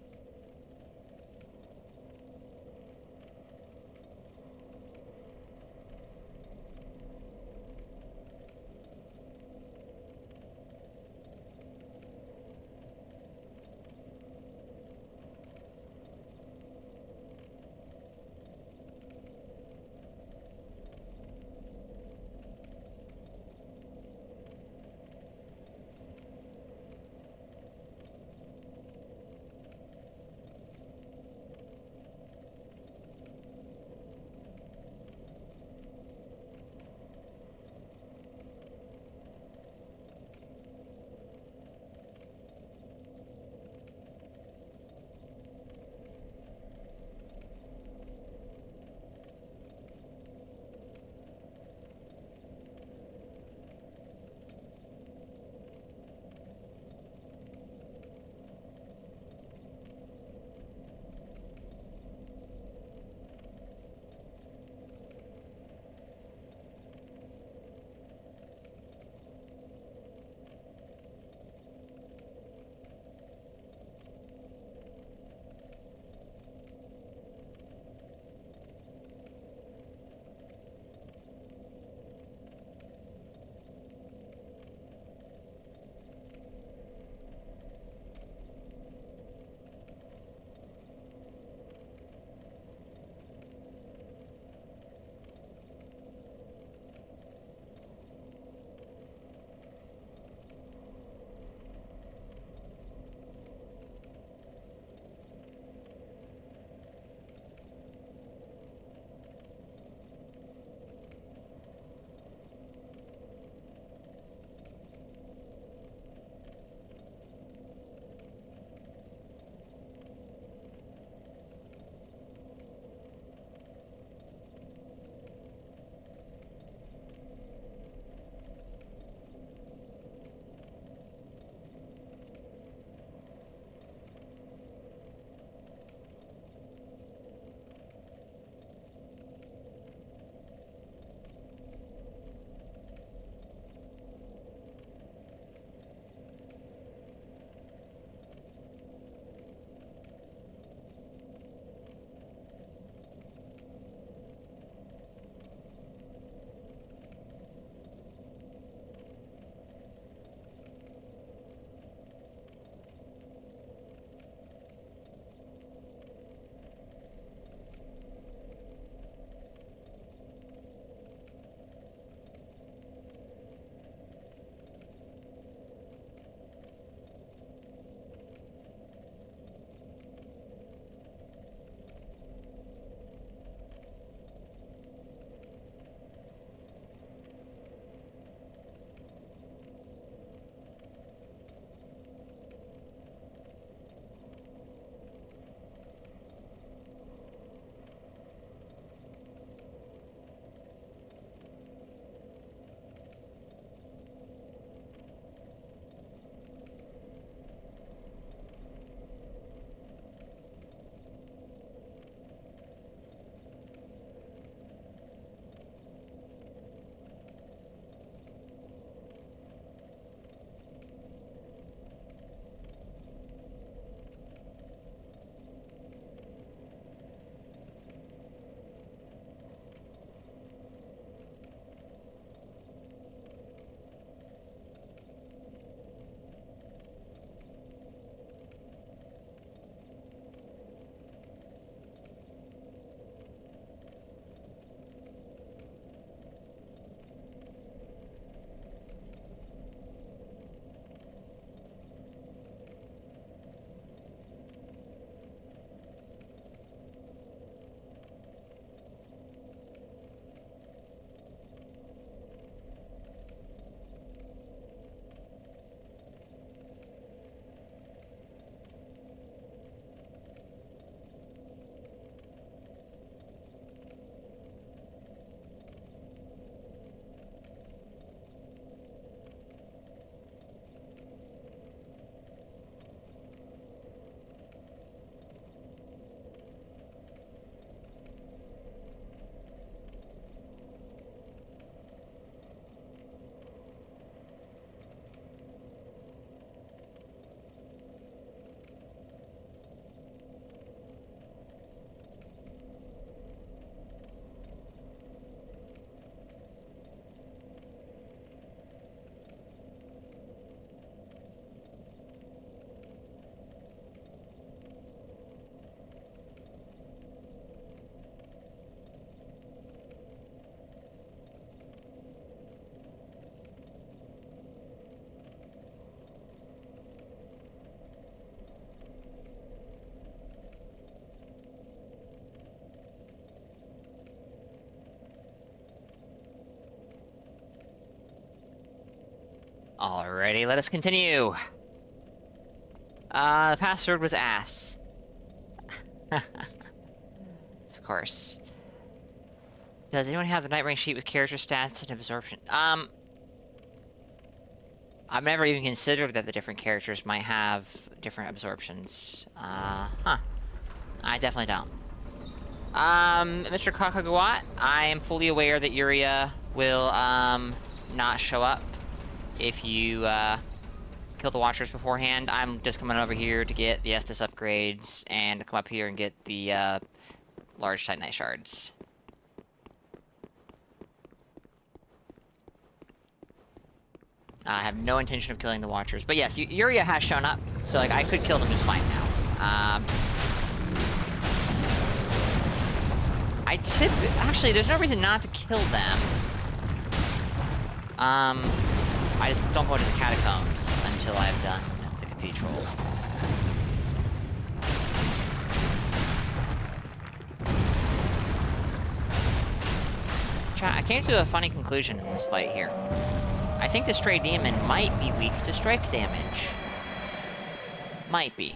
Alrighty, let us continue. The password was ass. Of course. Does anyone have the Night Ring sheet with character stats and absorption? I've never even considered that the different characters might have different absorptions. Huh. I definitely don't. Mr. Kakagawat, I am fully aware that Yuria will, not show up if you, kill the Watchers beforehand. I'm just coming over here to get the Estus upgrades and to come up here and get the, large Titanite shards. I have no intention of killing the Watchers. But yes, Yuria has shown up, so, like, I could kill them just fine now. Actually, there's no reason not to kill them. I just don't go into the catacombs until I've done the cathedral. Chat, I came to a funny conclusion in this fight here. I think the Stray Demon might be weak to strike damage. Might be.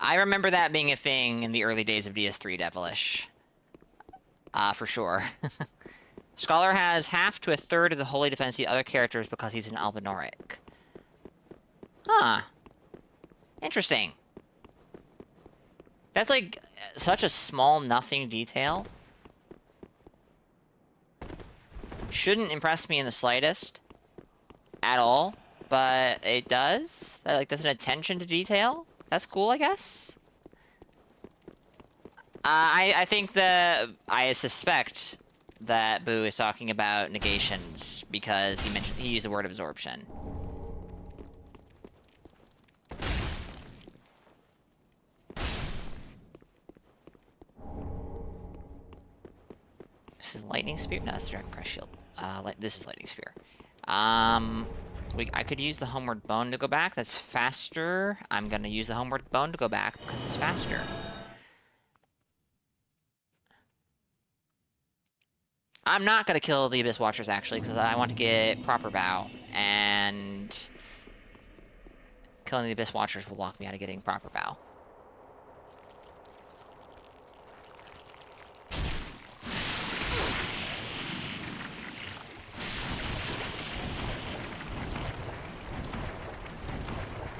I remember that being a thing in the early days of DS3 Devilish. For sure. Scholar has half to a third of the holy defense of the other characters because he's an Albinoric. Huh. Interesting. That's like such a small nothing detail. Shouldn't impress me in the slightest. At all. But it does. That's an attention to detail. That's cool, I guess. I think that I suspect that Boo is talking about negations because he used the word absorption. This is lightning spear. No, that's Dragon Crest Shield. This is lightning spear. I could use the homeward bone to go back. That's faster. I'm gonna use the homeward bone to go back because it's faster. I'm not gonna kill the Abyss Watchers, actually, because I want to get proper bow, and killing the Abyss Watchers will lock me out of getting proper bow.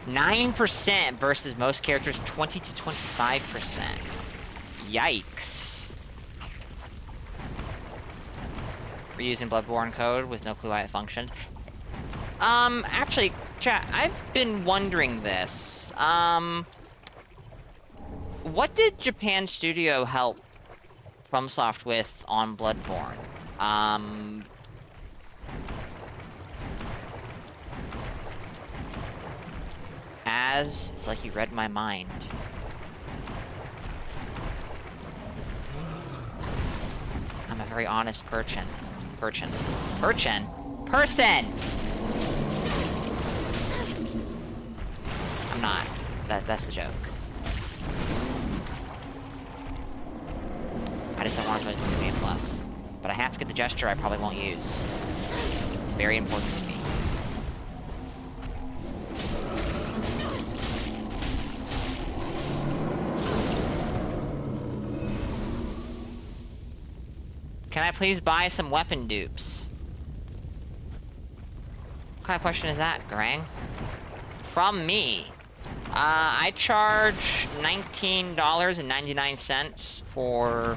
%9% versus most characters 20 to 25%. Yikes. We're using Bloodborne code with no clue why it functioned. Actually, chat, I've been wondering this. What did Japan Studio help FromSoft with on Bloodborne? It's like you read my mind. I'm a very honest person. Person! I'm not. That's the joke. I just don't want to play the game plus. But I have to get the gesture I probably won't use. It's very important to me. Can I please buy some weapon dupes? What kind of question is that, Garang? From me. I charge $19.99 for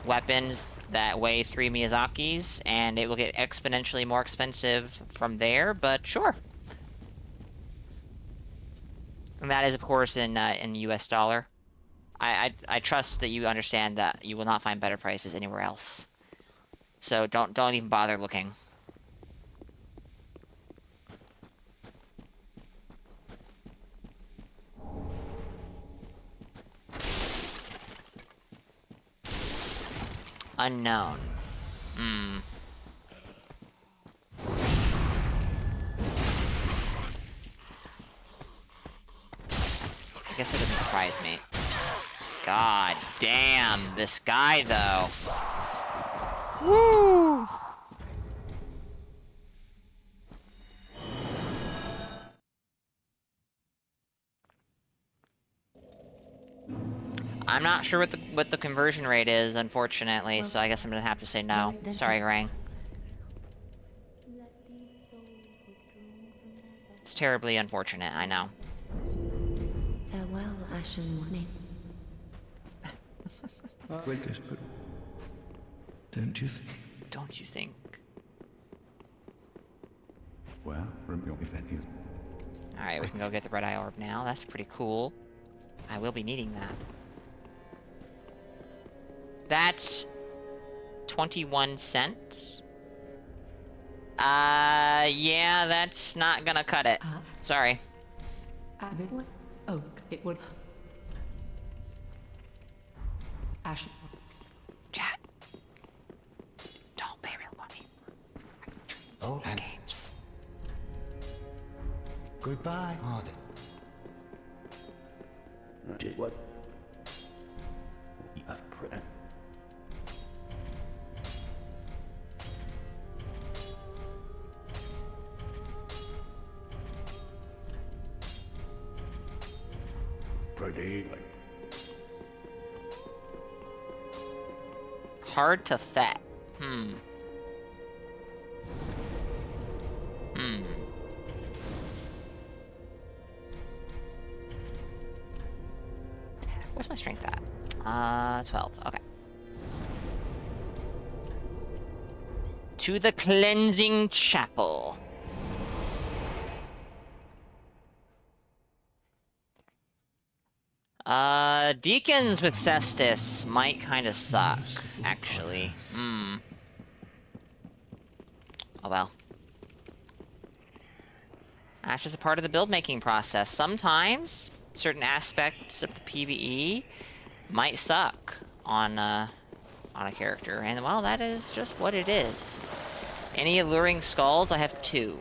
weapons that weigh 3 Miyazakis, and it will get exponentially more expensive from there, but sure. And that is, of course, in US dollar. I trust that you understand that you will not find better prices anywhere else. So don't even bother looking. Unknown. I guess it doesn't surprise me. God damn, this guy though. Woo! I'm not sure what the conversion rate is, unfortunately, so I guess I'm gonna have to say no. Sorry, Grang. It's terribly unfortunate, I know. Farewell, Ashen One. Quickest, but don't you think? Don't you think? Well, remember if that is. Alright, we can go get the red eye orb now. That's pretty cool. I will be needing that. That's 21 cents. Yeah, that's not gonna cut it. Sorry. It would. Ashen. Chat. Don't pay real money for these games. Goodbye. Oh, Did what? You have printed. Pretty. Hard to fet. Where's my strength at? 12. Okay. To the cleansing chapel. Deacons with Cestus might kind of suck, actually. Oh well. That's just a part of the build-making process. Sometimes, certain aspects of the PvE might suck on a character, and well, that is just what it is. Any alluring skulls? I have 2.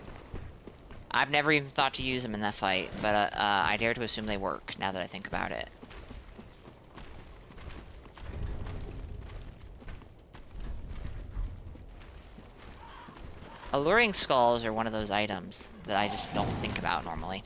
I've never even thought to use them in that fight, but I dare to assume they work, now that I think about it. Alluring skulls are one of those items that I just don't think about normally.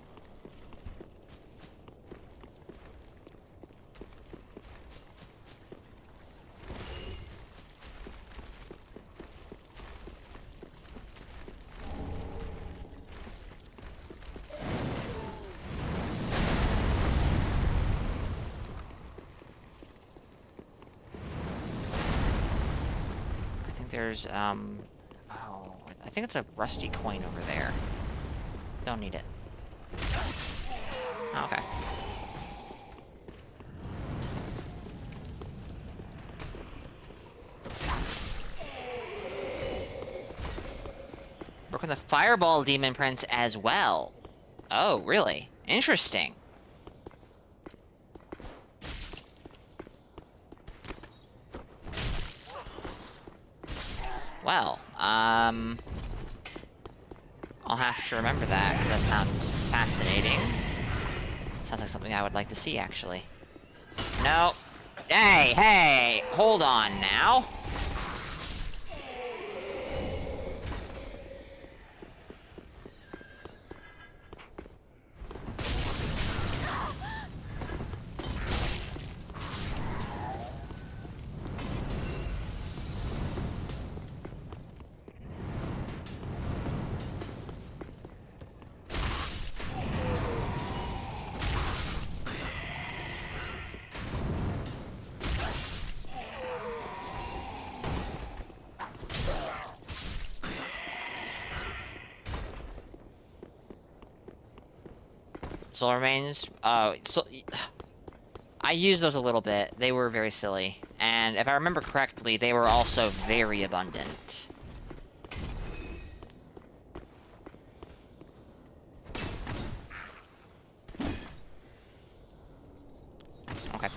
I think there's, oh, I think it's a rusty coin over there. Don't need it. Okay. Work on the fireball demon prince as well. Oh, really? Interesting. Well, I'll have to remember that, because that sounds fascinating. Sounds like something I would like to see, actually. No. Hey, hey! Hold on now. Soul remains. So I used those a little bit. They were very silly, and if I remember correctly, they were also very abundant. Okay.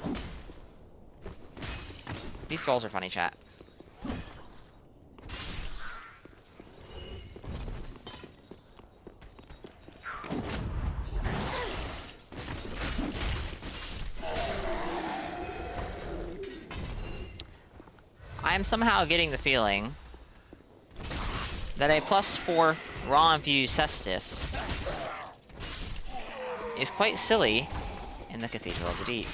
These trolls are funny, chat. I am somehow getting the feeling that a +4 raw infused Cestus is quite silly in the Cathedral of the Deep.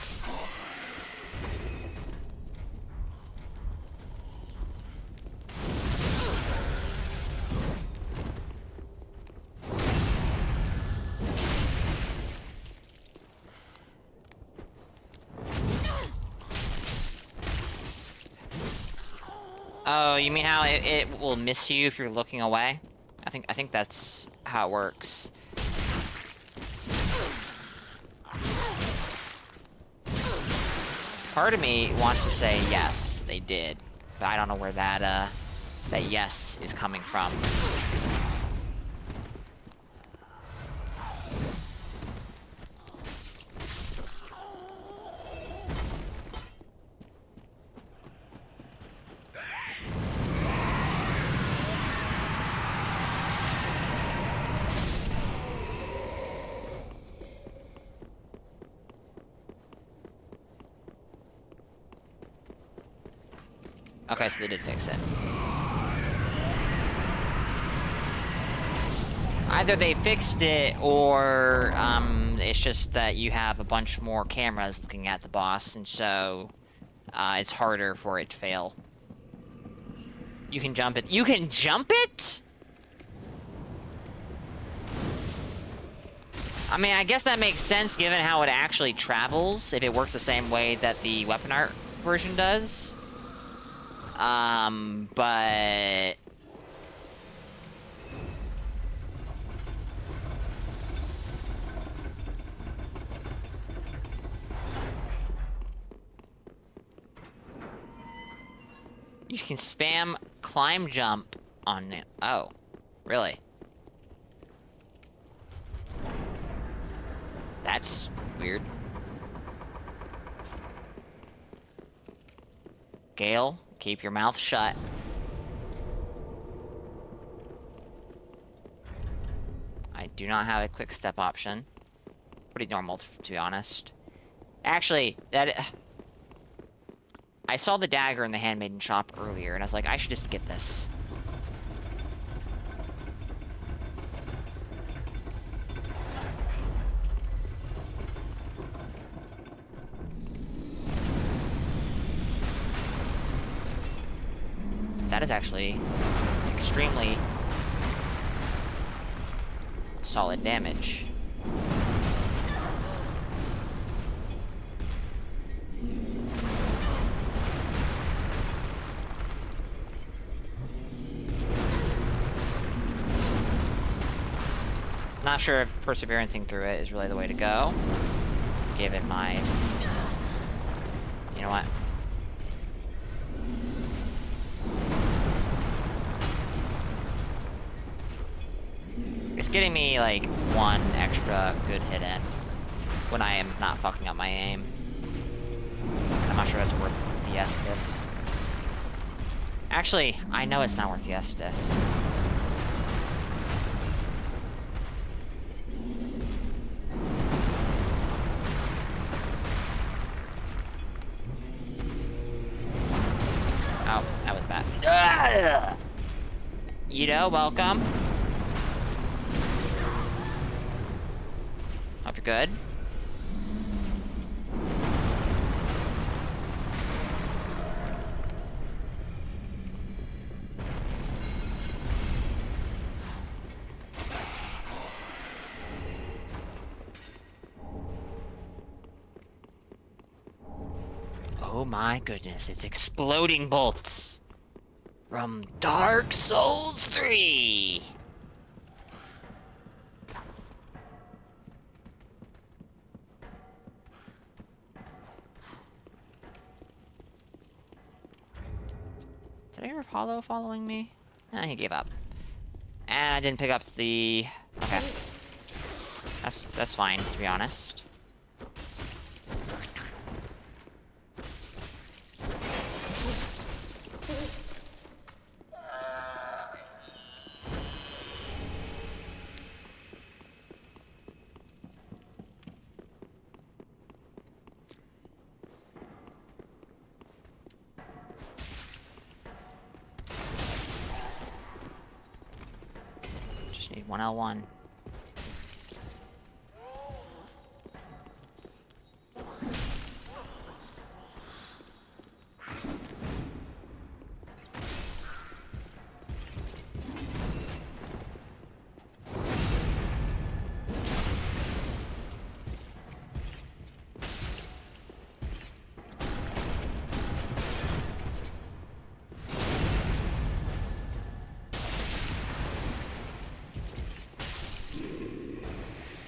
Oh, you mean how it will miss you if you're looking away? I think that's how it works. Part of me wants to say yes, they did, but I don't know where that yes is coming from. Okay, so they did fix it. Either they fixed it, or it's just that you have a bunch more cameras looking at the boss, and so it's harder for it to fail. You can jump it. You can jump it? I mean, I guess that makes sense given how it actually travels, if it works the same way that the weapon art version does. But... you can spam climb jump on it. Oh, really? That's weird. Gale, keep your mouth shut. I do not have a quick step option. Pretty normal, to be honest. Actually, I saw the dagger in the handmaiden shop earlier, and I was like, I should just get this. That is actually extremely solid damage. Not sure if perseverancing through it is really the way to go, given my... You know what? It's getting me, like, one extra good hit in when I am not fucking up my aim. I'm not sure that's worth the Estus. Actually, I know it's not worth the Estus. Oh, that was bad. Ito, welcome. Hope you're good. Oh my goodness, it's exploding bolts from Dark Souls 3. Did I ever Apollo following me? He gave up. And I didn't pick up the... Okay. That's fine, to be honest. Just need 1L1.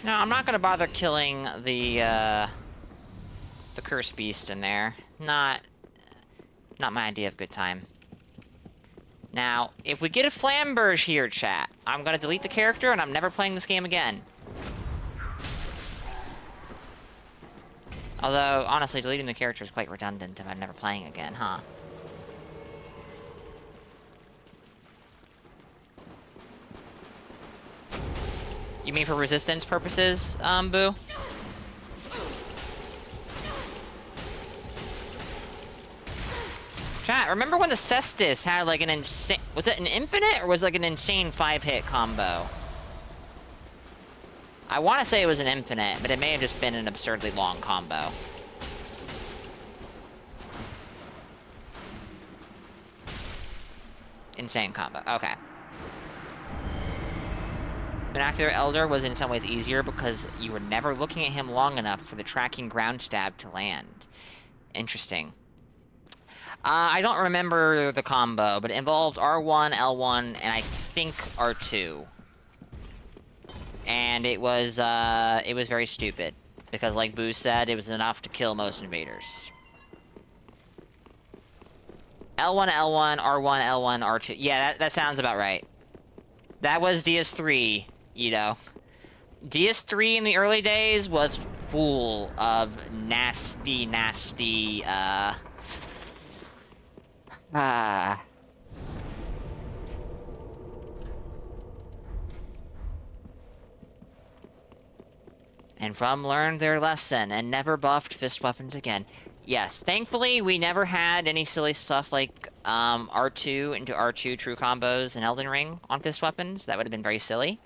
No, I'm not gonna bother killing the cursed beast in there. Not my idea of good time. Now, if we get a Flamberge here, chat, I'm gonna delete the character and I'm never playing this game again. Although, honestly, deleting the character is quite redundant if I'm never playing again, huh? You mean for resistance purposes, Boo? Chat, remember when the Cestus had like an insane... Was it an infinite or was it like an insane 5-hit combo? I want to say it was an infinite, but it may have just been an absurdly long combo. Insane combo. Okay. Binocular Elder was in some ways easier because you were never looking at him long enough for the tracking ground stab to land. Interesting. I don't remember the combo, but it involved R1, L1, and I think R2. And it was very stupid. Because like Boo said, it was enough to kill most invaders. L1, L1, R1, L1, R2. Yeah, that sounds about right. That was DS3, Ito. DS3 in the early days was full of nasty, nasty, And From learned their lesson and never buffed fist weapons again. Yes, thankfully we never had any silly stuff like R2 into R2 true combos in Elden Ring on fist weapons. That would have been very silly.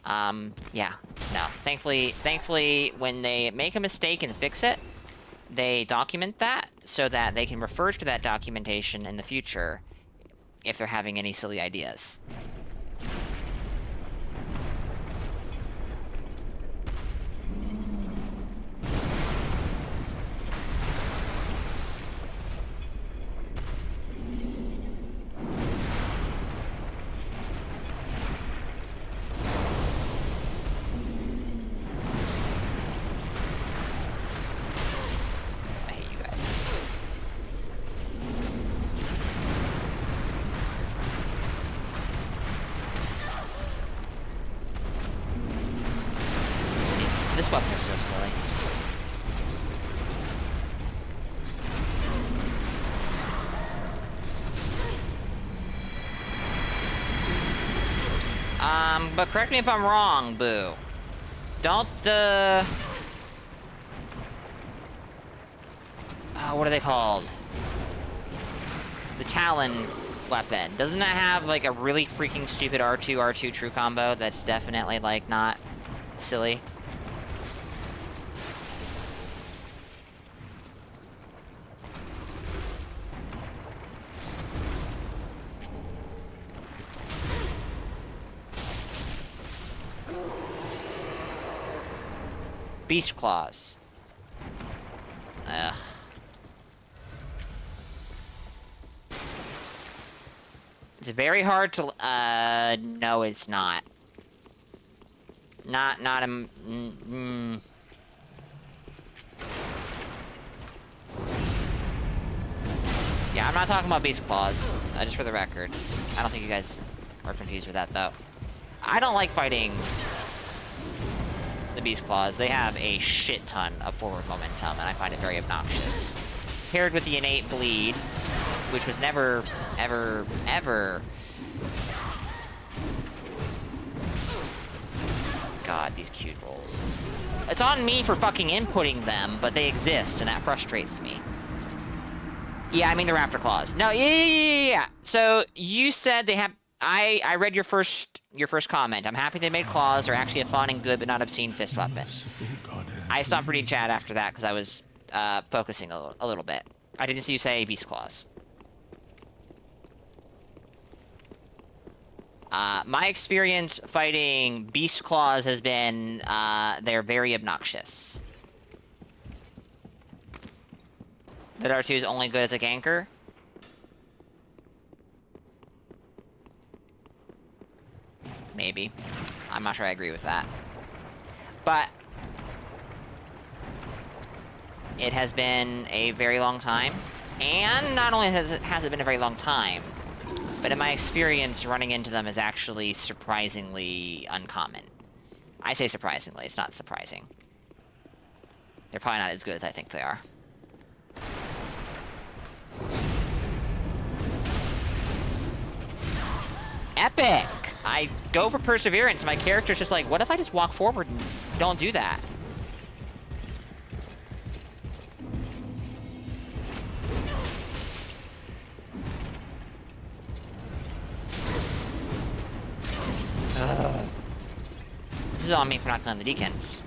Yeah, no. Thankfully, when they make a mistake and fix it, they document that so that they can refer to that documentation in the future if they're having any silly ideas. This weapon is so silly. But correct me if I'm wrong, Boo. Don't the... what are they called? The Talon weapon. Doesn't that have, like, a really freaking stupid R2 true combo that's definitely, like, not silly? Beast Claws. Ugh. It's very hard to, no, it's not. Not a, Yeah, I'm not talking about Beast Claws, just for the record. I don't think you guys are confused with that, though. I don't like fighting the Beast Claws. They have a shit ton of forward momentum, and I find it very obnoxious. Paired with the innate bleed, which was never, ever, ever... God, these cute rolls. It's on me for fucking inputting them, but they exist, and that frustrates me. Yeah, I mean the Raptor Claws. No, yeah. So, you said they have... I read your first comment. I'm happy they made claws. They're actually a fun and good but not obscene fist weapon. I stopped reading chat after that because I was focusing a little bit. I didn't see you say beast claws. My experience fighting beast claws has been they're very obnoxious. That R2 is only good as a ganker. maybe. I'm not sure I agree with that. But it has been a very long time. And not only has it been a very long time, but in my experience, running into them is actually surprisingly uncommon. I say surprisingly, it's not surprising. They're probably not as good as I think they are. Epic! I go for perseverance, my character's just like, what if I just walk forward and don't do that? This is on me for not killing the deacons.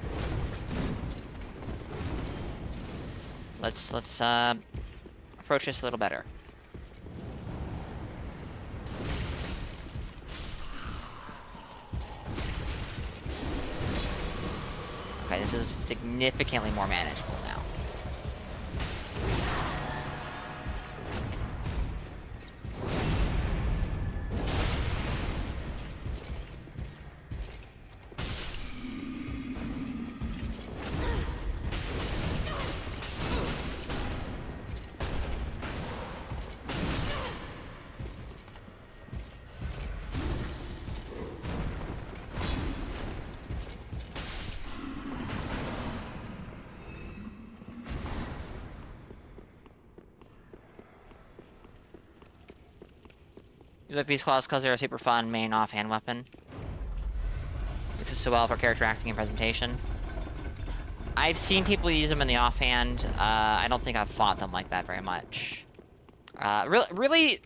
Let's approach this a little better. Okay, this is significantly more manageable now. You like Beast Claws because they're a super fun main offhand weapon. Mixes so well for character acting and presentation. I've seen people use them in the offhand. I don't think I've fought them like that very much. Actually,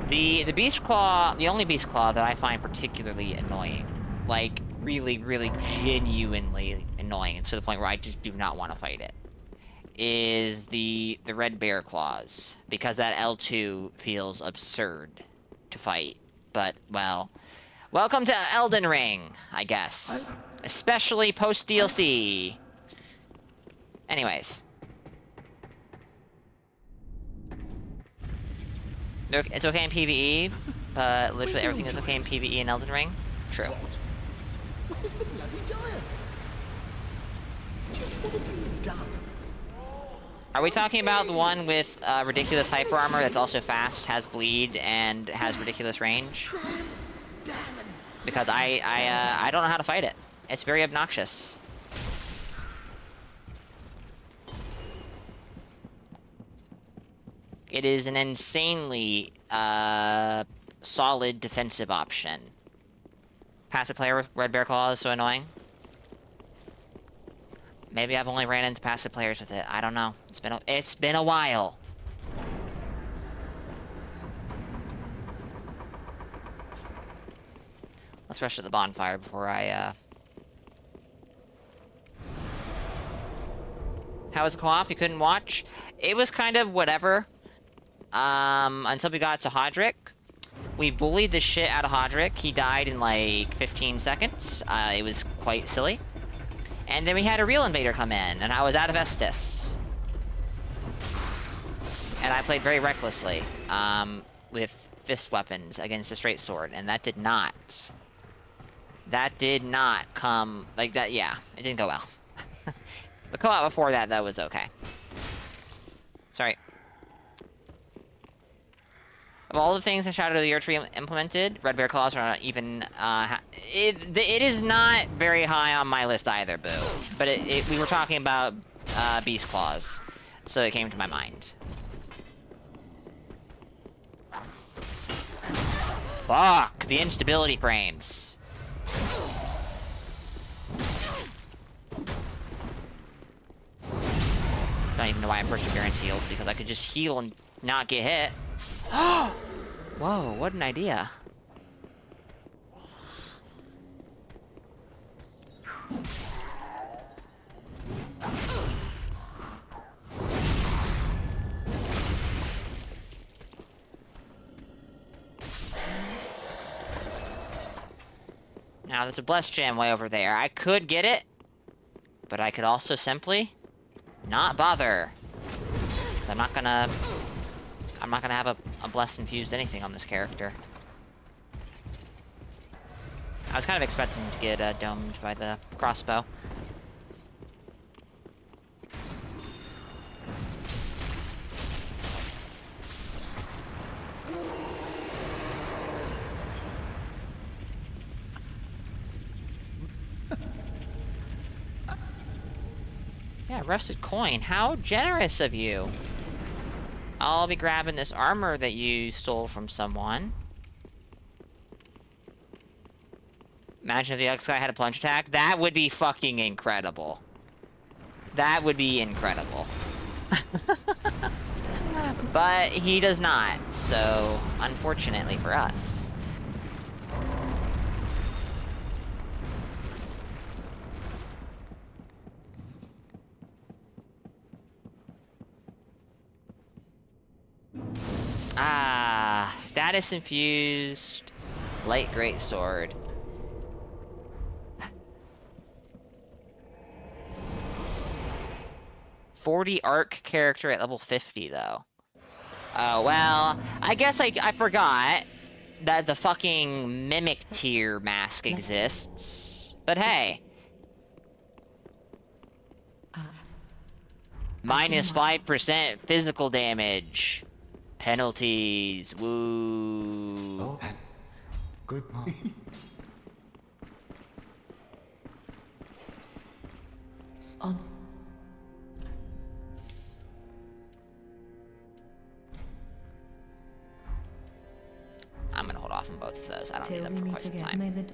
the Beast Claw, the only Beast Claw that I find particularly annoying, like really, really genuinely annoying, to the point where I just do not want to fight it, is the red bear claws, because that L2 feels absurd to fight. But, well, welcome to Elden Ring, I guess. Especially post-DLC. Anyways. It's okay in PvE, but literally everything is okay in PvE in Elden Ring? True. Where's the bloody giant? Just what have you done? Are we talking about the one with ridiculous hyper armor that's also fast, has bleed, and has ridiculous range? Because I don't know how to fight it. It's very obnoxious. It is an insanely solid defensive option. Passive player with Red Bear Claw is so annoying. Maybe I've only ran into passive players with it. I don't know. It's been a while. Let's rush to the bonfire before I How was the co-op? You couldn't watch? It was kind of whatever. Until we got to Hodrick. We bullied the shit out of Hodrick. He died in like 15 seconds. It was quite silly. And then we had a real invader come in, and I was out of Estus. And I played very recklessly, with fist weapons against a straight sword, and that did not come, like that, yeah, it didn't go well. The co-op before that, that was okay. Sorry. Of all the things in Shadow of the Erdtree implemented, Red Bear Claws are not even, it is not very high on my list either, Boo. But we were talking about, Beast Claws, so it came to my mind. Fuck, the instability frames. Don't even know why I perseverance healed, because I could just heal and not get hit. Whoa, what an idea. Now, there's a blessed gem way over there. I could get it, but I could also simply not bother. 'Cause I'm not gonna have a blessed infused anything on this character. I was kind of expecting to get domed by the crossbow. Yeah, rusted coin. How generous of you. I'll be grabbing this armor that you stole from someone. Imagine if the X guy had a plunge attack. That would be fucking incredible. That would be incredible. But he does not, so unfortunately for us. Ah, status infused light greatsword. $40 arc character at level 50 though. Oh well, I guess I forgot that the fucking mimic tier mask exists. But hey. Minus 5% physical damage. Penalties. Woo. Oh, and good mark. On. I'm gonna hold off on both of those. I don't need Till them we for meet quite some again, time. may the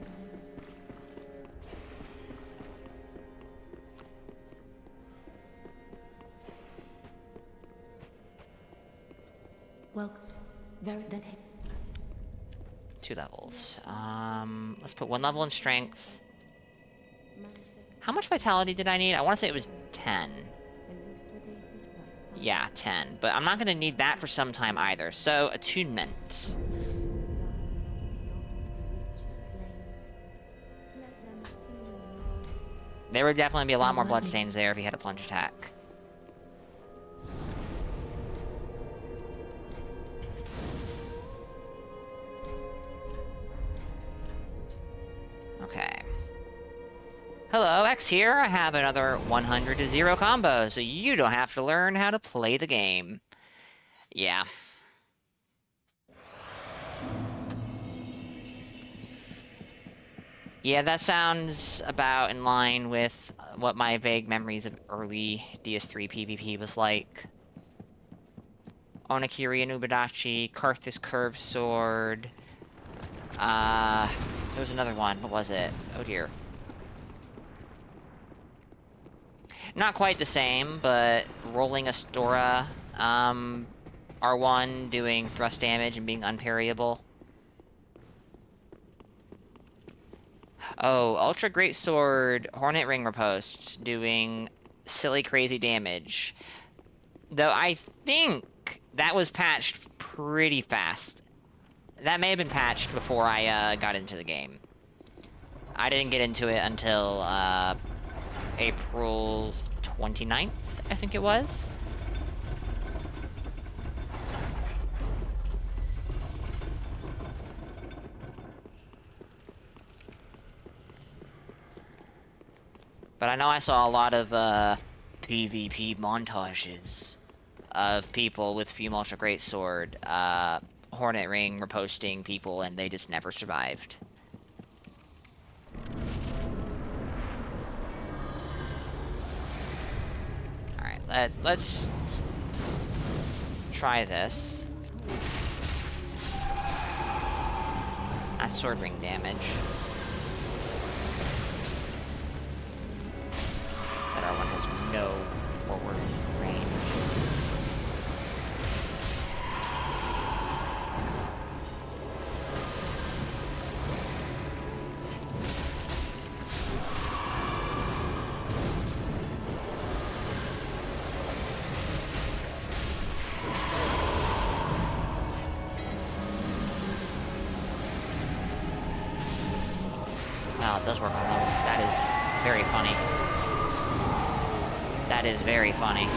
welcome. Very that. 2 levels. Let's put 1 level in strength. How much vitality did I need? I want to say it was 10. Yeah, 10. But I'm not going to need that for some time either. So, attunement. There would definitely be a lot more bloodstains there if he had a plunge attack. Okay. Hello, X here. I have another 100 to 0 combo, so you don't have to learn how to play the game. Yeah. Yeah, that sounds about in line with what my vague memories of early DS3 PvP was like. Onakiri and Ubadachi, Karthus Curved Sword. There was another one. What was it? Oh dear. Not quite the same, but rolling Astora, R1 doing thrust damage and being unparryable. Oh, Ultra Greatsword, Hornet Ring Riposte doing silly crazy damage. Though I think that was patched pretty fast. That may have been patched before I got into the game. I didn't get into it until April 29th, I think it was. But I know I saw a lot of PvP montages of people with Fume Ultra Greatsword, Hornet Ring riposting people, and they just never survived. Alright, let's try this. That's sword ring damage. That R1 has no forward range. Wow, it does work on them. That is very funny. That is very funny.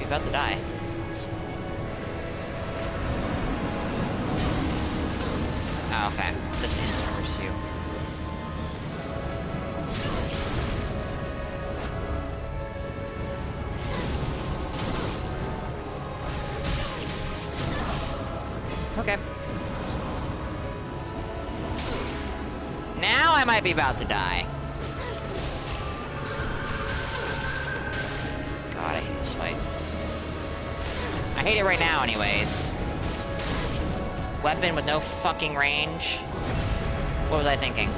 about to die. Oh, okay. Doesn't instant pursue. Okay. Now I might be about to die. God, I hate this fight. I hate it right now anyways. Weapon with no fucking range. What was I thinking?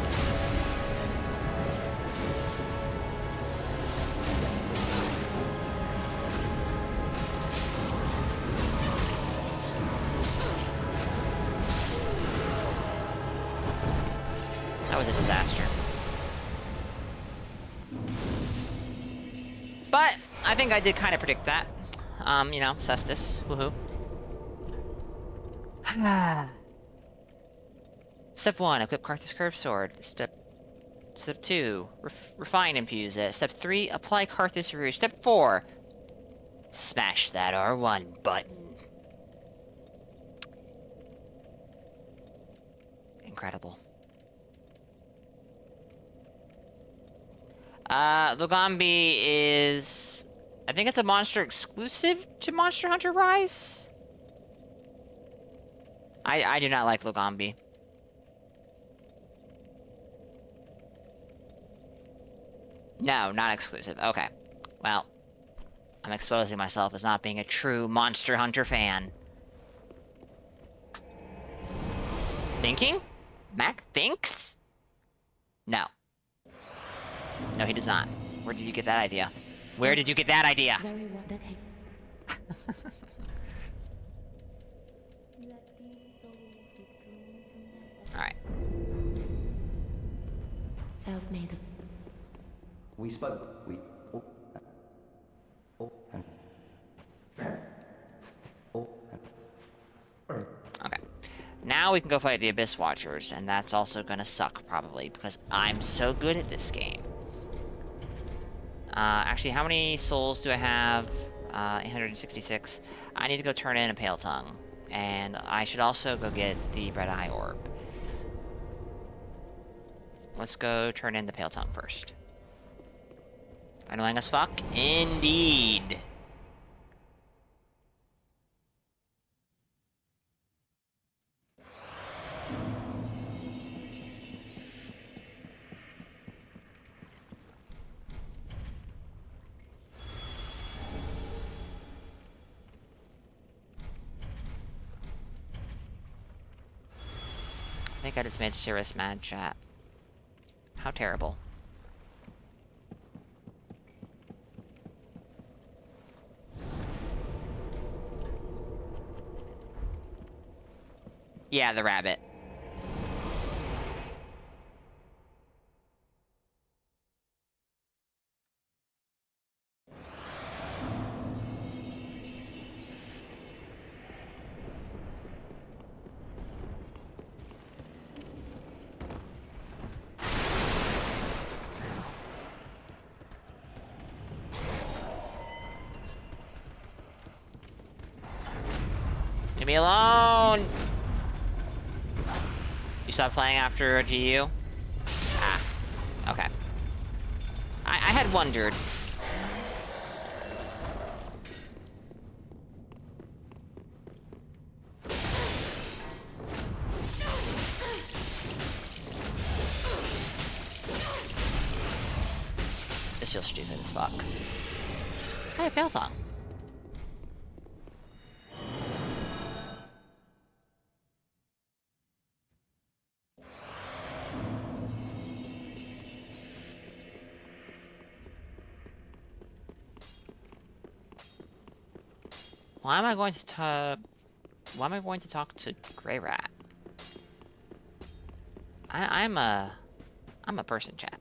That was a disaster. But I think I did kind of predict that. You know, Cestus. Woohoo. Step 1, equip Carthus Curved Sword. Step 2, refine infuse it. Step 3, apply Carthus Rouge. Step 4, smash that R1 button. Incredible. Lugambi is... I think it's a monster exclusive to Monster Hunter Rise? I do not like Lugambi. No, not exclusive. Okay. Well, I'm exposing myself as not being a true Monster Hunter fan. Thinking? Mac thinks? No. No, he does not. Where did you get that idea? Where did you get that idea? Very well. That he... Alright. Felt made of... We spoke. We. Okay. Now we can go fight the Abyss Watchers, and that's also gonna suck, probably, because I'm so good at this game. Actually, how many souls do I have? 866. I need to go turn in a Pale Tongue. And I should also go get the Red Eye Orb. Let's go turn in the Pale Tongue first. Annoying as fuck? Indeed. I think I just made Cirrus mad, chat. How terrible. Yeah, the rabbit. Leave me alone! You stopped playing after a GU? Ah, okay. I had wondered. This feels stupid as fuck. Hey, Pale Tongue. Why am I going to talk to Grey Rat? I'm a person, chat.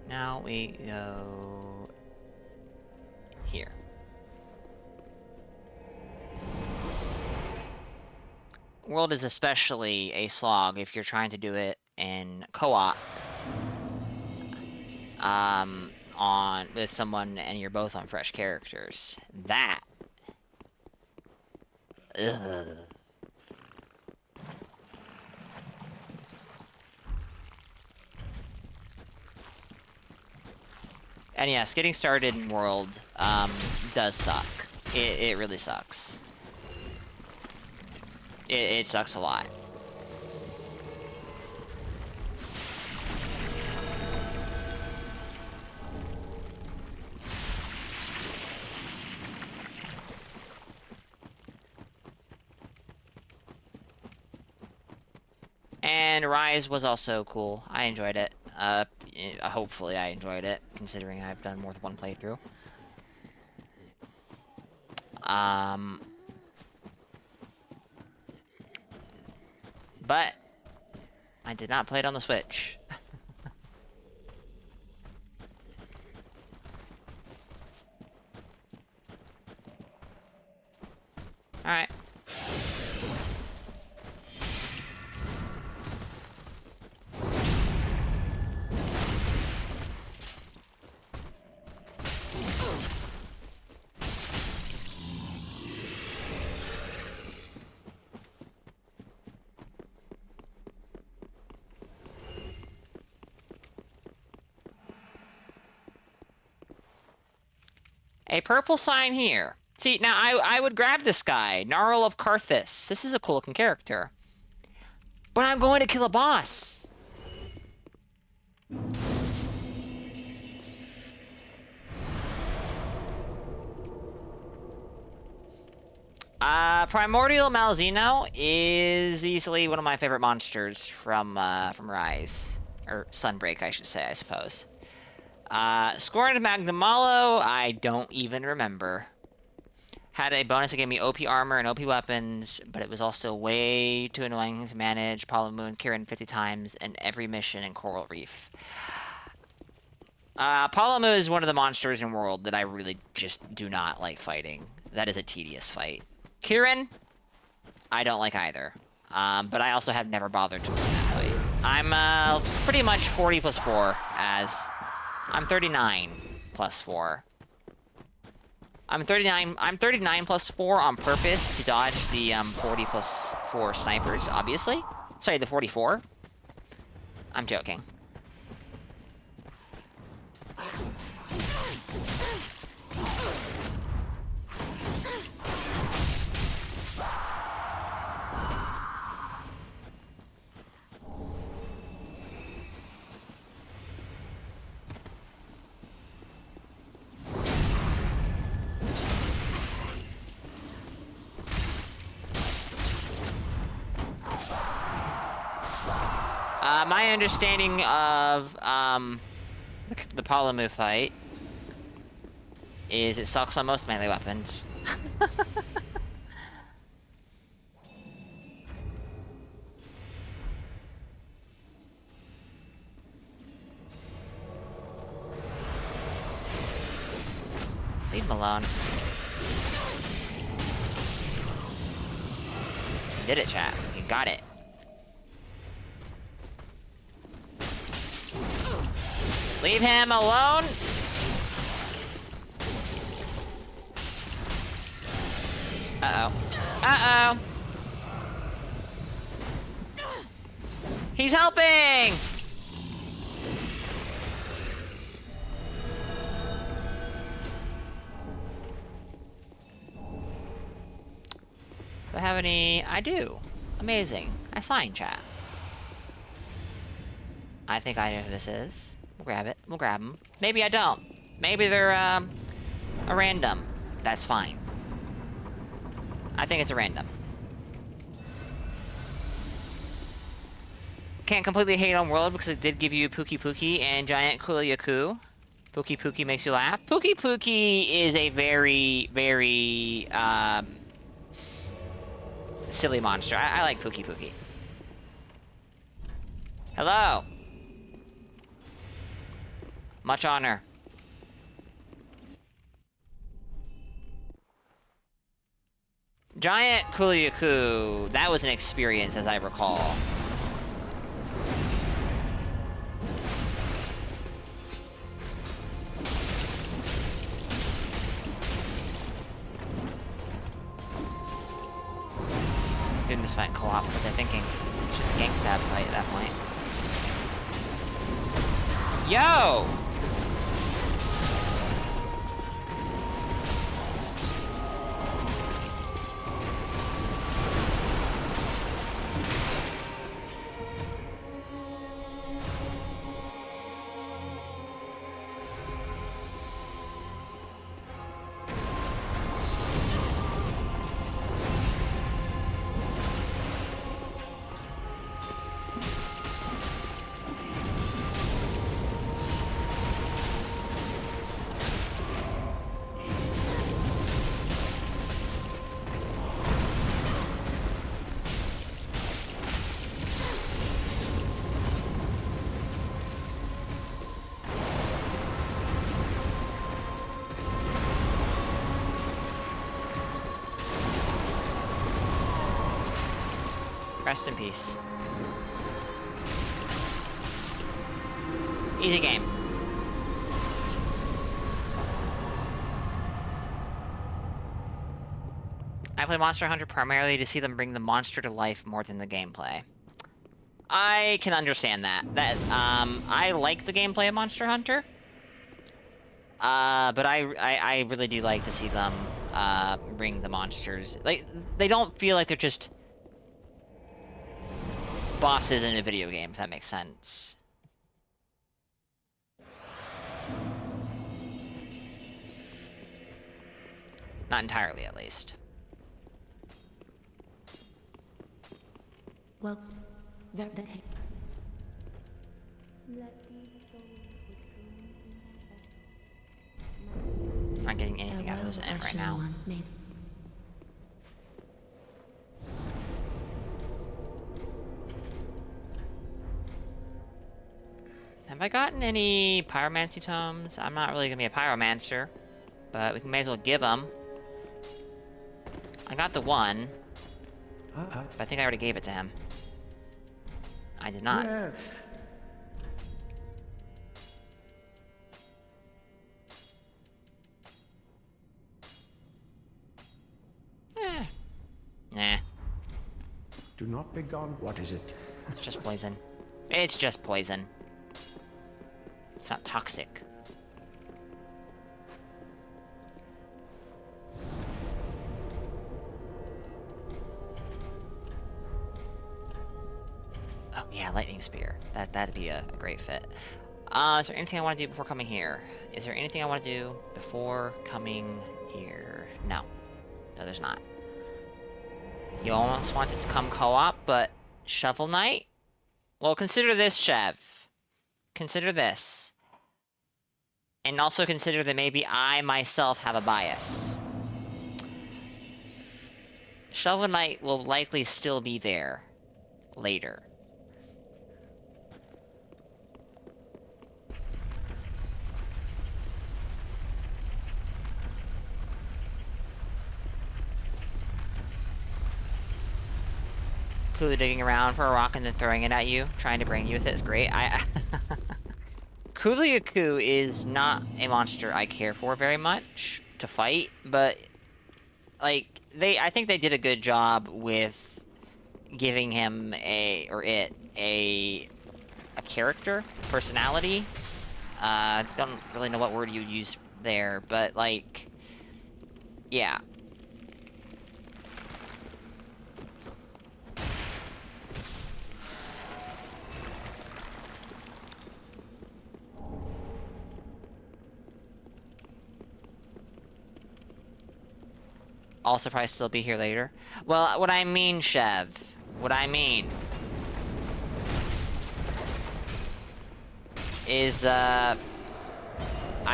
Now now we go here. World is especially a slog if you're trying to do it in co-op on with someone and you're both on fresh characters. That. Ugh. And yes, getting started in World does suck. It really sucks. It sucks a lot. And Rise was also cool. I enjoyed it. Hopefully I enjoyed it, considering I've done more than one playthrough. But I did not play it on the Switch. Alright. A purple sign here. See, now I would grab this guy, Gnarl of Karthus. This is a cool looking character. But I'm going to kill a boss. Primordial Malzeno is easily one of my favorite monsters from Rise. Or Sunbreak, I should say, I suppose. Scorned Magnamalo, I don't even remember. Had a bonus that gave me OP armor and OP weapons, but it was also way too annoying to manage. Moon, Kirin 50 times, and every mission in Coral Reef. Moon is one of the monsters in World that I really just do not like fighting. That is a tedious fight. Kirin, I don't like either. But I also have never bothered to win that fight. I'm pretty much 40 plus 4 as... I'm 39 plus 4. I'm 39 plus 4 on purpose to dodge the 40 plus 4 snipers, obviously. Sorry, the 44. I'm joking. My understanding of the Palamu fight is it sucks on most melee weapons. Leave him alone. You did it, chat. You got it. Leave him alone! Uh-oh. Uh-oh! He's helping! Do I have any... I do. Amazing. I sign chat. I think I know who this is. We'll grab it. We'll grab them. Maybe I don't. Maybe they're, a random. That's fine. I think it's a random. Can't completely hate on World because it did give you Pookie Pookie and Giant Kuliaku. Pookie Pookie makes you laugh. Pookie Pookie is a very, very, silly monster. I like Pookie Pookie. Hello. Much honor. Giant Kuliaku. That was an experience, as I recall. Doing this fight in co-op, what was I thinking? It's just a gang stab fight at that point. Yo! Rest in peace. Easy game. I play Monster Hunter primarily to see them bring the monster to life more than the gameplay. I can understand that. I like the gameplay of Monster Hunter. But I really do like to see them bring the monsters. Like, they don't feel like they're just bosses in a video game, if that makes sense. Not entirely, at least. Well, very that Not getting anything out of this end right now. Have I gotten any pyromancy tomes? I'm not really gonna be a pyromancer, but we may as well give them. I got the one, but I think I already gave it to him. I did not. Yes. Nah, Do not be gone. What is it? it's just poison. It's just poison. It's not toxic. Oh yeah, lightning spear. That'd be a great fit. Is there anything I want to do before coming here? Is there anything I want to do before coming here? No. No, there's not. You almost wanted to come co-op, but Shovel Knight? Well, consider this, Chev. Consider this. And also consider that maybe I myself have a bias. Shovel Knight will likely still be there later. Clearly digging around for a rock and then throwing it at you, trying to bring you with it is great. Kuliaku is not a monster I care for very much to fight, but like I think they did a good job with giving him a character, personality. Don't really know what word you'd use there, but like, yeah. Also probably still be here later. Well, what I mean, Chev, what I mean is, I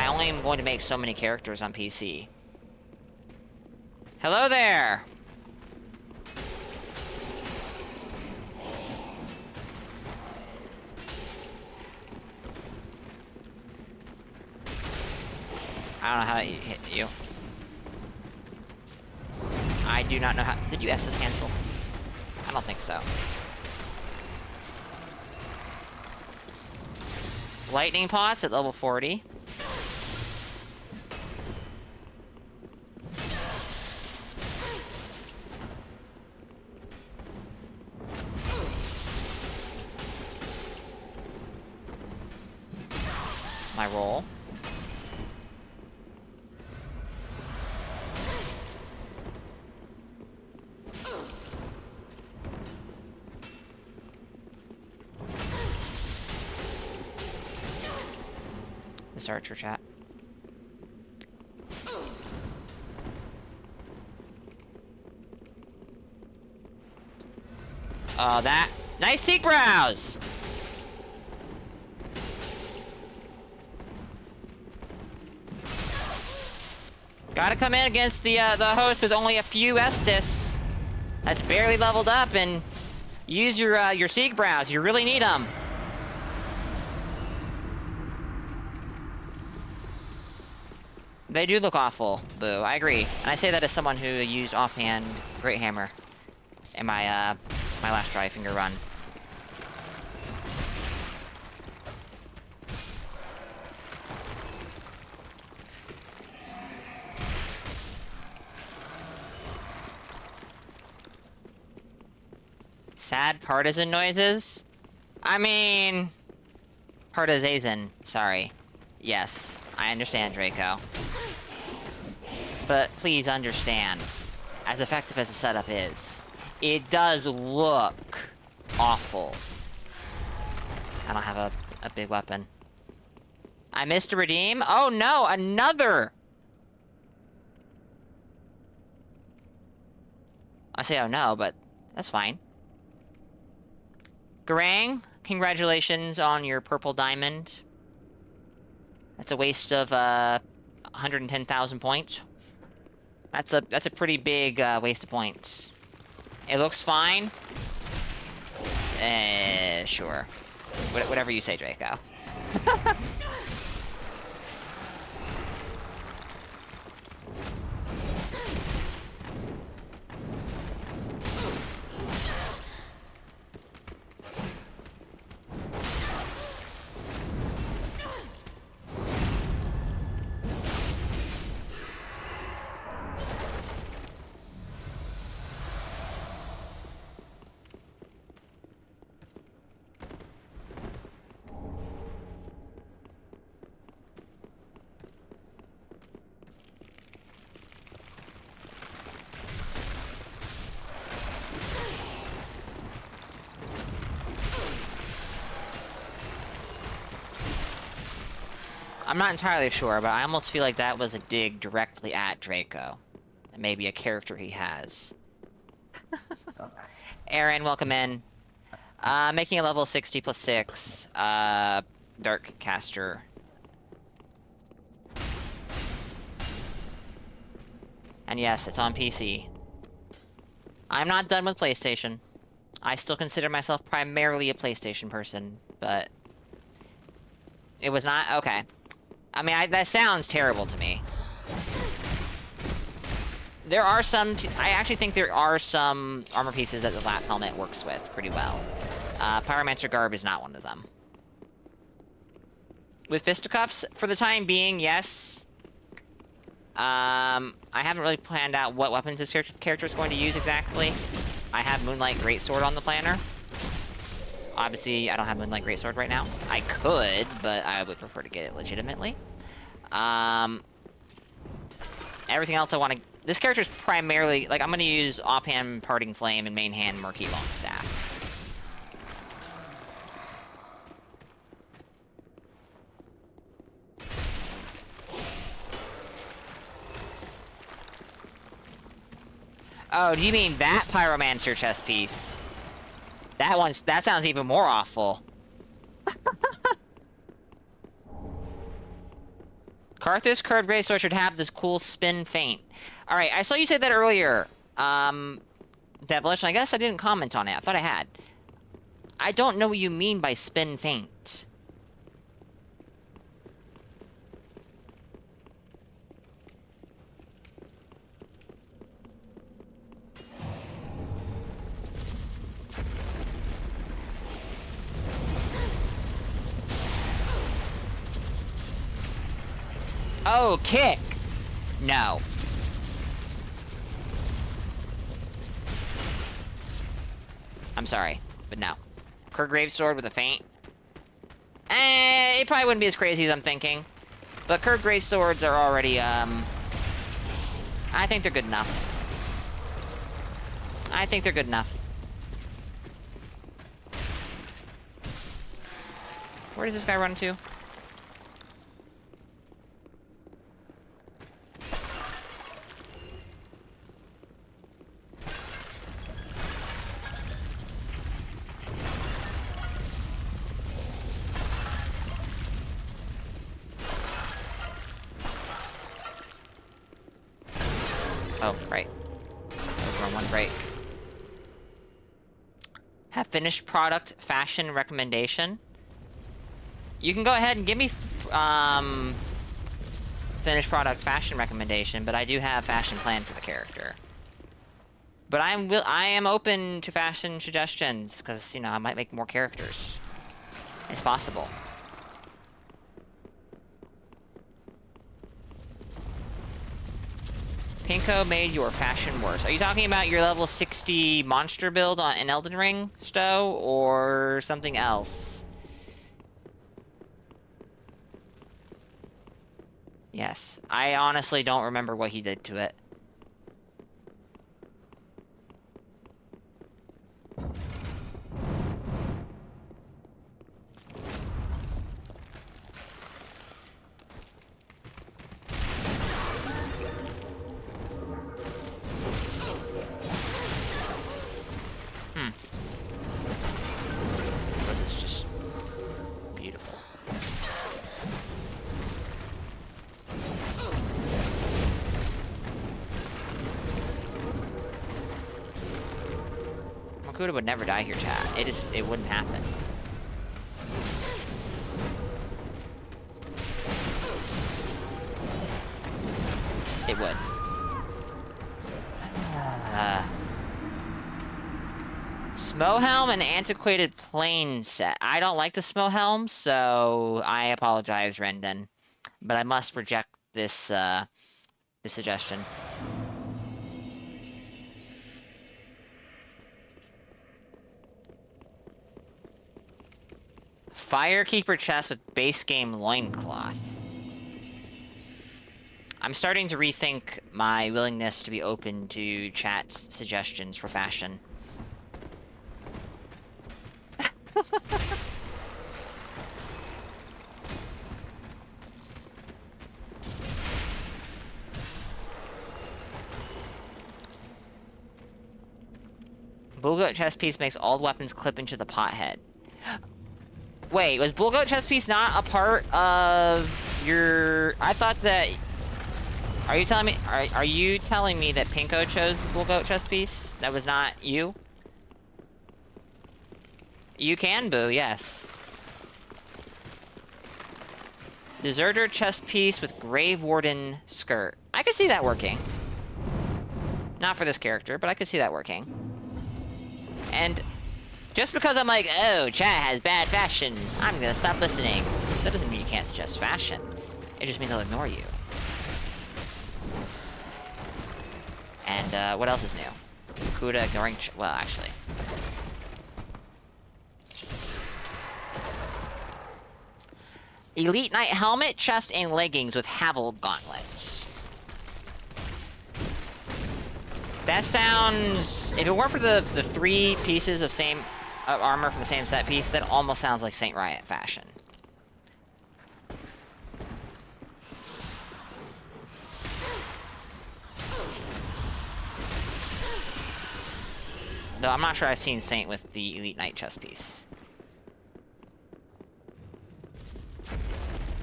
only am going to make so many characters on PC. Hello there! don't know how that hit you. I do not know how... Did you Estus cancel? I don't think so. Lightning pots at level 40. My roll. This archer chat. Oh, that nice seek browse. Gotta come in against the host with only a few Estus. That's barely leveled up, and use your seek browse. You really need them. They do look awful, Boo. I agree, and I say that as someone who used offhand Great Hammer in my my last dry finger run. Sad partisan noises? I mean... Partisan, sorry. Yes, I understand, Draco. But please understand, as effective as the setup is, it does look awful. I don't have a big weapon. I missed a redeem? Oh no, another! I say oh no, but that's fine. Garang, congratulations on your purple diamond. That's a waste of 110,000 points. That's a pretty big waste of points. It looks fine. Sure. Whatever you say, Draco. I'm not entirely sure, but I almost feel like that was a dig directly at Draco. Maybe a character he has. Aaron, welcome in. Making a level 60 plus 6. Dark Caster. And yes, it's on PC. I'm not done with PlayStation. I still consider myself primarily a PlayStation person, but... It was not... Okay. I mean, that sounds terrible to me. There are some... I actually think there are some armor pieces that the lap helmet works with pretty well. Pyromancer Garb is not one of them. With fisticuffs, for the time being, yes. I haven't really planned out what weapons this character is going to use exactly. I have Moonlight Greatsword on the planner. Obviously, I don't have Moonlight Greatsword right now. I could, but I would prefer to get it legitimately. Everything else I want to... This character is primarily... Like, I'm going to use offhand Parting Flame and main hand Murky Longstaff. Oh, do you mean that Pyromancer chest piece? That sounds even more awful. Karthus Curved Greatsword should have this cool spin feint. Alright, I saw you say that earlier. Devilish, and I guess I didn't comment on it. I thought I had. I don't know what you mean by spin feint. Oh, kick! No. I'm sorry, but no. Kurgrave's sword with a feint. It probably wouldn't be as crazy as I'm thinking. But Kurgrave's swords are already, I think they're good enough. I think they're good enough. Where does this guy run to? Oh, right. Just run one break. Have finished product fashion recommendation. You can go ahead and give me finished product fashion recommendation, but I do have fashion plan for the character. But I am open to fashion suggestions because, you know, I might make more characters. It's possible. Pinko made your fashion worse. Are you talking about your level 60 monster build in Elden Ring, Stowe, or something else? Yes. I honestly don't remember what he did to it. This is just beautiful. Makuta would never die here, chat. It wouldn't happen. It would. Smohelm and antiquated plane set. I don't like the Smohelm, so I apologize, Rendon. But I must reject this, this suggestion. Firekeeper chest with base game loincloth. I'm starting to rethink my willingness to be open to chat's suggestions for fashion. Bullgoat chest piece makes all weapons clip into the pothead. Wait, was Bullgoat chest piece not a part of your... I thought that... Are you telling me... Are you telling me that Pinko chose the Bullgoat chest piece? That was not you? You can, Boo, yes. Deserter chest piece with Grave Warden skirt. I could see that working. Not for this character, but I could see that working. And just because I'm like, oh, chat has bad fashion, I'm gonna stop listening. That doesn't mean you can't suggest fashion. It just means I'll ignore you. And, what else is new? Kuda ignoring... well, actually. Elite Knight helmet, chest, and leggings with Havel gauntlets. That sounds... if it weren't for the 3 pieces of same armor from the same set piece, that almost sounds like Saint Riot fashion. Though I'm not sure I've seen Saint with the Elite Knight chest piece.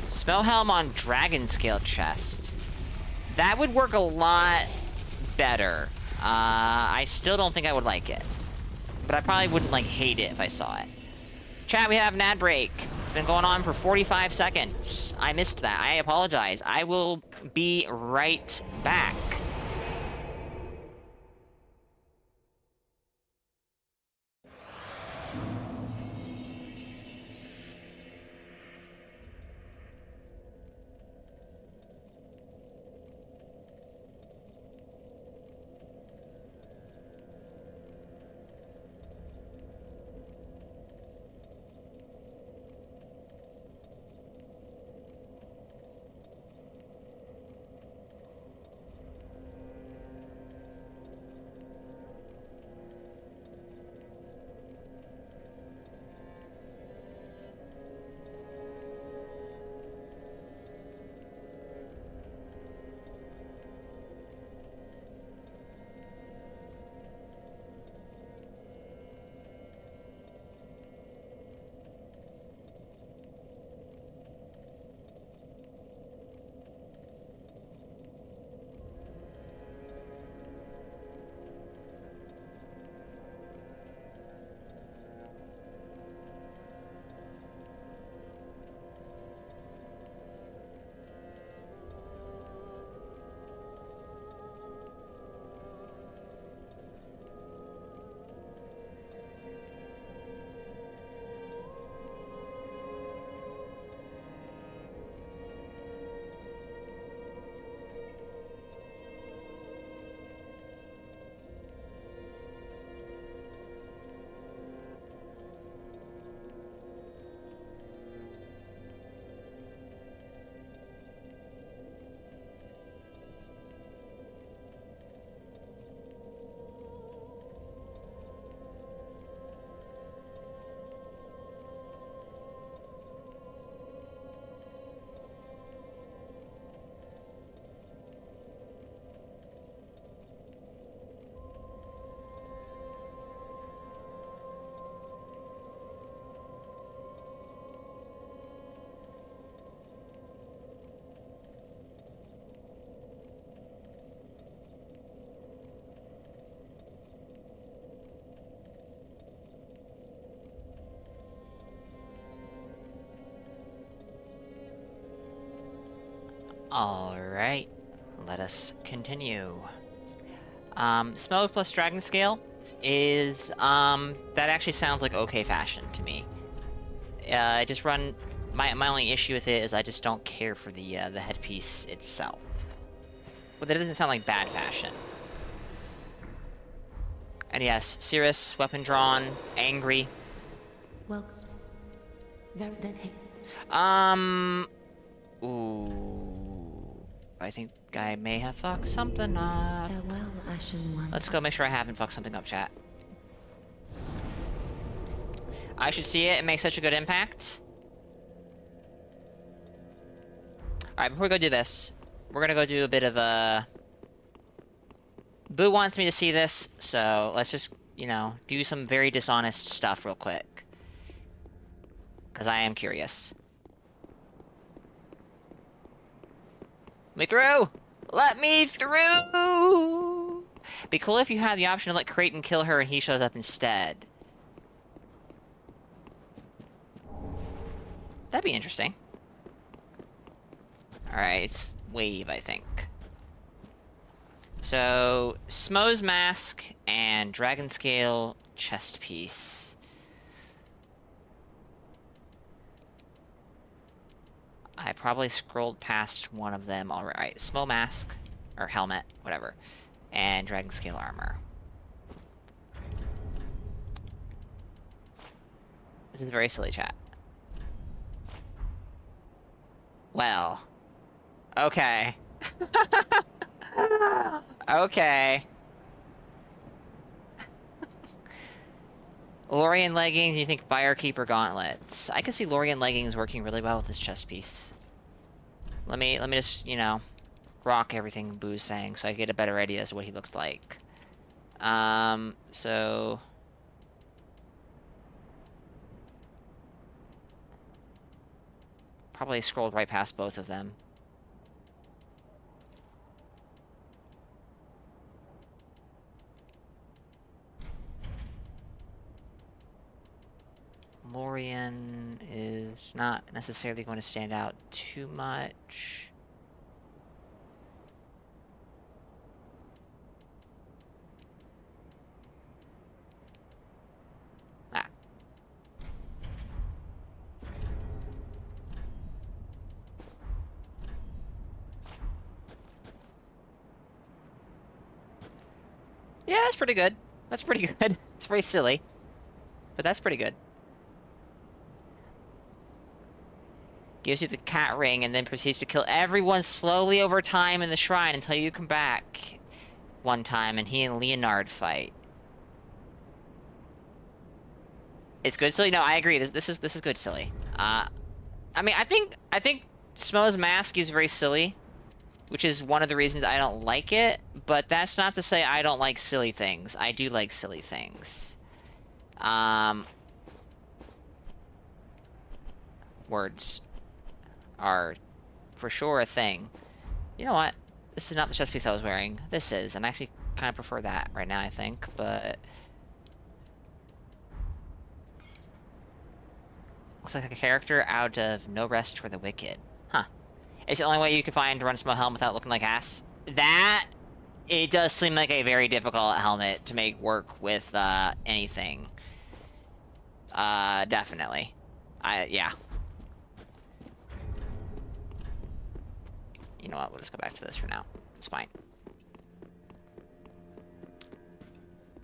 Smohelm on Dragon Scale chest. That would work a lot better. I still don't think I would like it. But I probably wouldn't, like, hate it if I saw it. Chat, we have an ad break. It's been going on for 45 seconds. I missed that. I apologize. I will be right back. Alright, let us continue. Smoke plus Dragon Scale is, that actually sounds like okay fashion to me. I just run, my only issue with it is I just don't care for the headpiece itself. But that doesn't sound like bad fashion. And yes, Cirrus, weapon drawn, angry. Welcome. Very then hey. Ooh. I think I may have fucked something up. Farewell, Ashen One. Let's go make sure I haven't fucked something up, chat. I should see it and make such a good impact. Alright, before we go do this, we're gonna go do a bit of a... Boo wants me to see this, so let's just, you know, do some very dishonest stuff real quick. Because I am curious. Let me through! Let me through! Be cool if you had the option to let Creighton kill her and he shows up instead. That'd be interesting. Alright, it's wave, I think. So, Smo's mask and Dragon Scale chest piece. I probably scrolled past one of them already. Right, Smo mask, or helmet, whatever, and Dragon Scale armor. This is very silly, chat. Well, okay. Okay. Lorian leggings, you think Firekeeper gauntlets. I can see Lorian leggings working really well with this chest piece. Let me just, you know, rock everything Boo's saying so I get a better idea as to what he looked like. So... Probably scrolled right past both of them. Lorian is not necessarily going to stand out too much. Ah. Yeah, that's pretty good. That's pretty good. It's very silly, but that's pretty good. Gives you the cat ring and then proceeds to kill everyone slowly over time in the shrine until you come back one time and he and Leonard fight. It's good, silly. No, I agree. This is good, silly. I mean, I think Smo's mask is very silly, which is one of the reasons I don't like it. But that's not to say I don't like silly things. I do like silly things. Words are for sure a thing. You know what? This is not the chest piece I was wearing. This is, and I actually kind of prefer that right now, I think, but... Looks like a character out of No Rest for the Wicked. Huh. It's the only way you can find to run a small helmet without looking like ass. That... It does seem like a very difficult helmet to make work with, anything. Definitely. Yeah. You know what, we'll just go back to this for now. It's fine.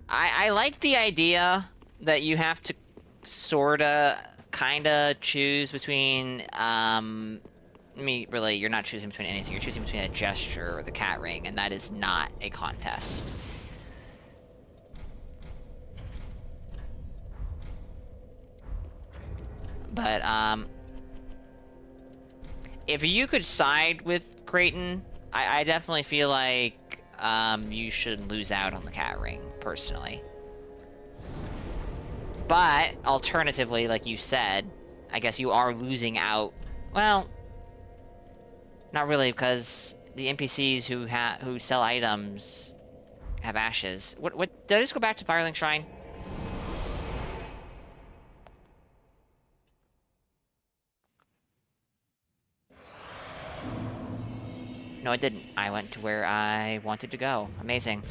I like the idea that you have to sorta, kinda choose between, really, you're not choosing between anything. You're choosing between a gesture or the cat ring, and that is not a contest. But, if you could side with Creighton, I definitely feel like you should lose out on the cat ring, personally. But, alternatively, like you said, I guess you are losing out... Well, not really, because the NPCs who sell items have ashes. What did I just go back to Firelink Shrine? No, I didn't. I went to where I wanted to go. Amazing.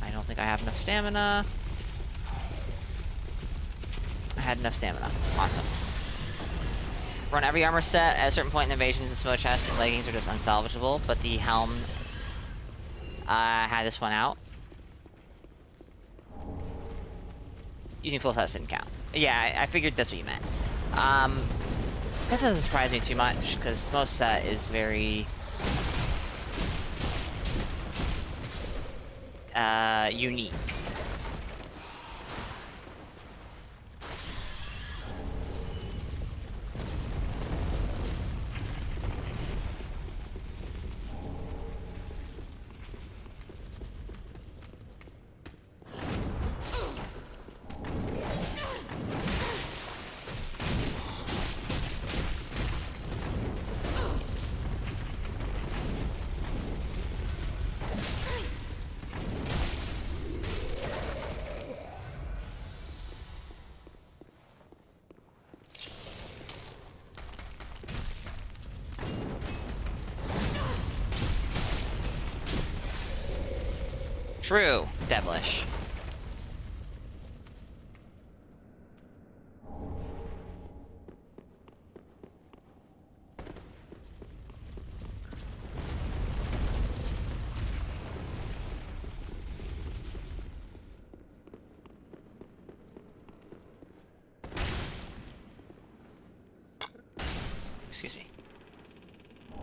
I don't think I have enough stamina. I had enough stamina. Awesome. Run every armor set. At a certain point in invasions, the smoke chest and leggings are just unsalvageable, but the helm had this one out. Using full sets didn't count. Yeah, I figured that's what you meant. That doesn't surprise me too much, because most set is very unique. True, devilish. Excuse me.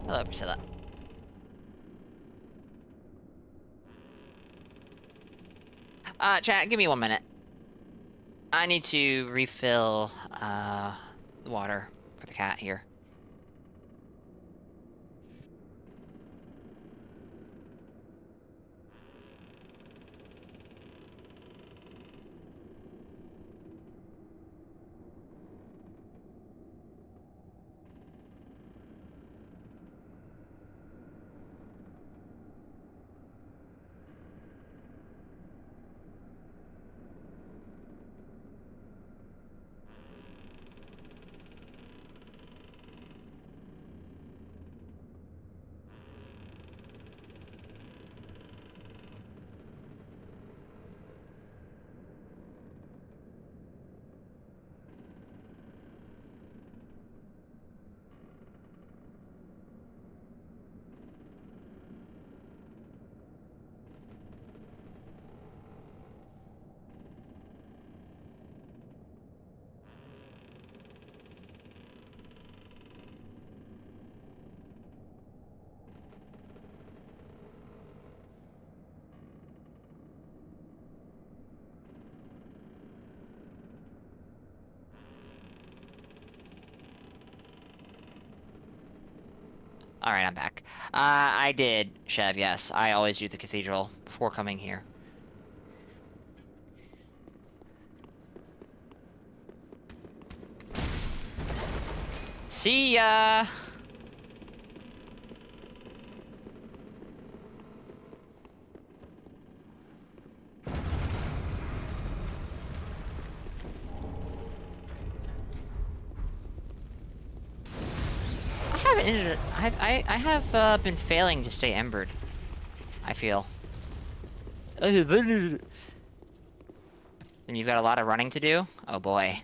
Hello, Priscilla. Chat, give me 1 minute. I need to refill, the water for the cat here. Alright, I'm back. I did, Chev, yes. I always do the cathedral before coming here. See ya! I have been failing to stay embered. I feel. And you've got a lot of running to do? Oh boy.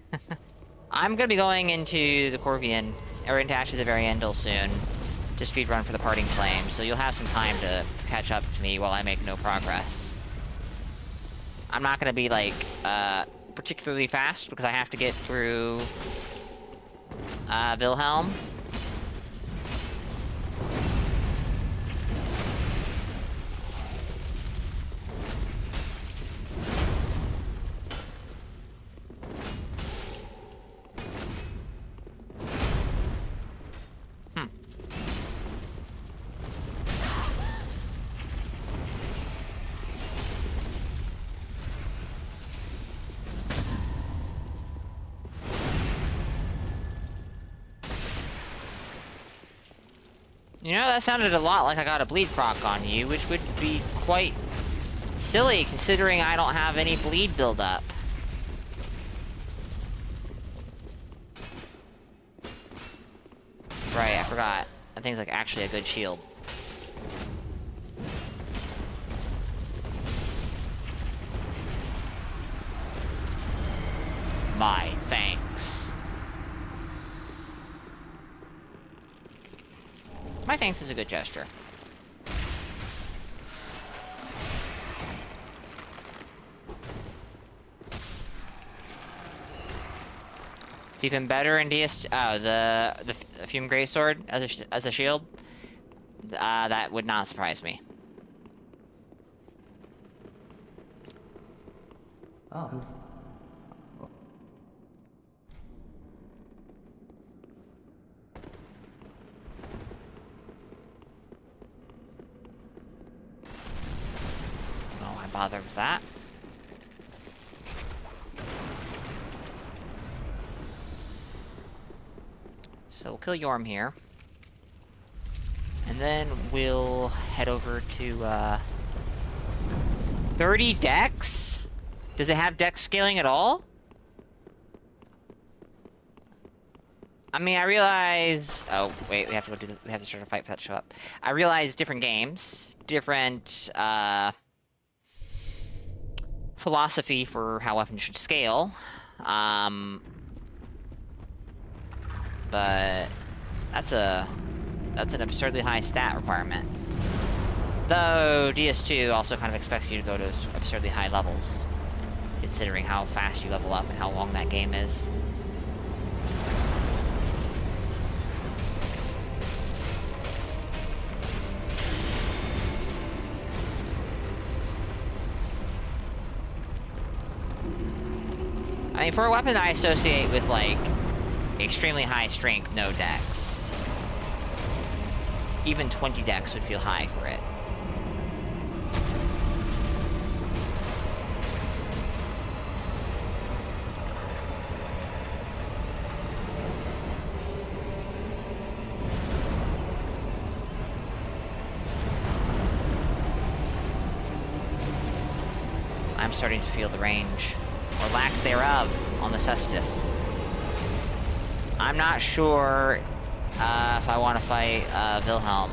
I'm gonna be going into the Corvian, or into Ashes of Ariandel soon, to speedrun for the Parting Flame, so you'll have some time to catch up to me while I make no progress. I'm not gonna be, like, particularly fast, because I have to get through, Wilhelm. You know, that sounded a lot like I got a bleed proc on you, which would be quite silly considering I don't have any bleed buildup. right, I forgot. That thing's like actually a good shield. My thanks. My thanks is a good gesture. It's even better in DS. Oh, the Fume Greatsword as a shield. That would not surprise me. Oh. Oh, why bother with that? So we'll kill Yorm here. And then we'll head over to, 30 dex? Does it have dex scaling at all? I mean, I realize... Oh, wait, we have to go do we have to start a fight for that to show up. I realize different games, different, philosophy for how weapons should scale. But that's an absurdly high stat requirement. Though DS2 also kind of expects you to go to absurdly high levels, considering how fast you level up and how long that game is. I mean, for a weapon that I associate with, like, extremely high strength, no dex. Even 20 dex would feel high for it. I'm starting to feel the range, or lack thereof, on the Cestus. I'm not sure if I want to fight Wilhelm.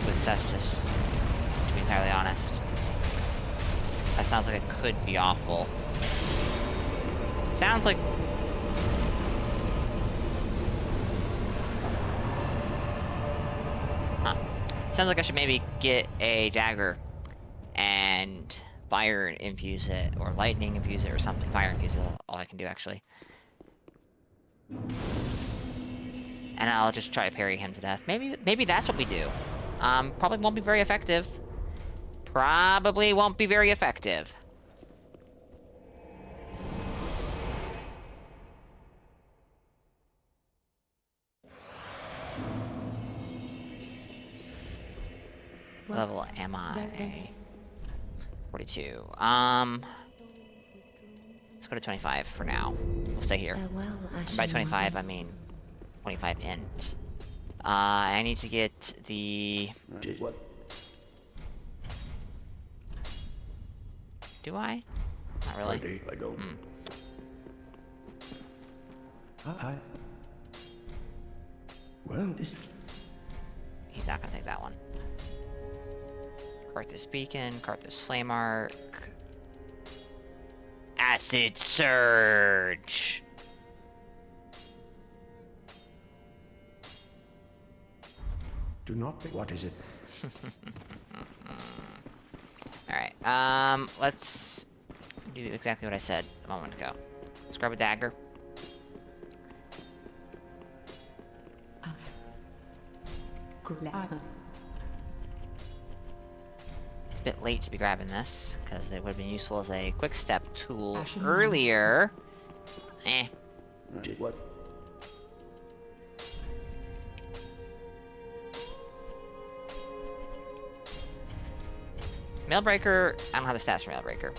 With Cestus, to be entirely honest. That sounds like it could be awful. Sounds like... Huh. Sounds like I should maybe get a dagger and fire infuse it, or lightning infuse it, or something. Fire infuse it, all I can do, actually. And I'll just try to parry him to death. Maybe that's what we do. Probably won't be very effective. Probably won't be very effective. Level am I? 42. Let's go to 25 for now. We'll stay here. By 25, I mean 25 int. I need to get the... What? Do I? Not really. I go. Hi. Well, this is... He's not gonna take that one. Carthus Beacon, Carthus Flame Arc. Acid Surge! Do not think... What is it? Alright, let's do exactly what I said a moment ago. Let's grab a dagger. It's a bit late to be grabbing this, because it would have been useful as a quick step tool earlier. Eh. What? Mailbreaker, I don't have the stats for Mailbreaker.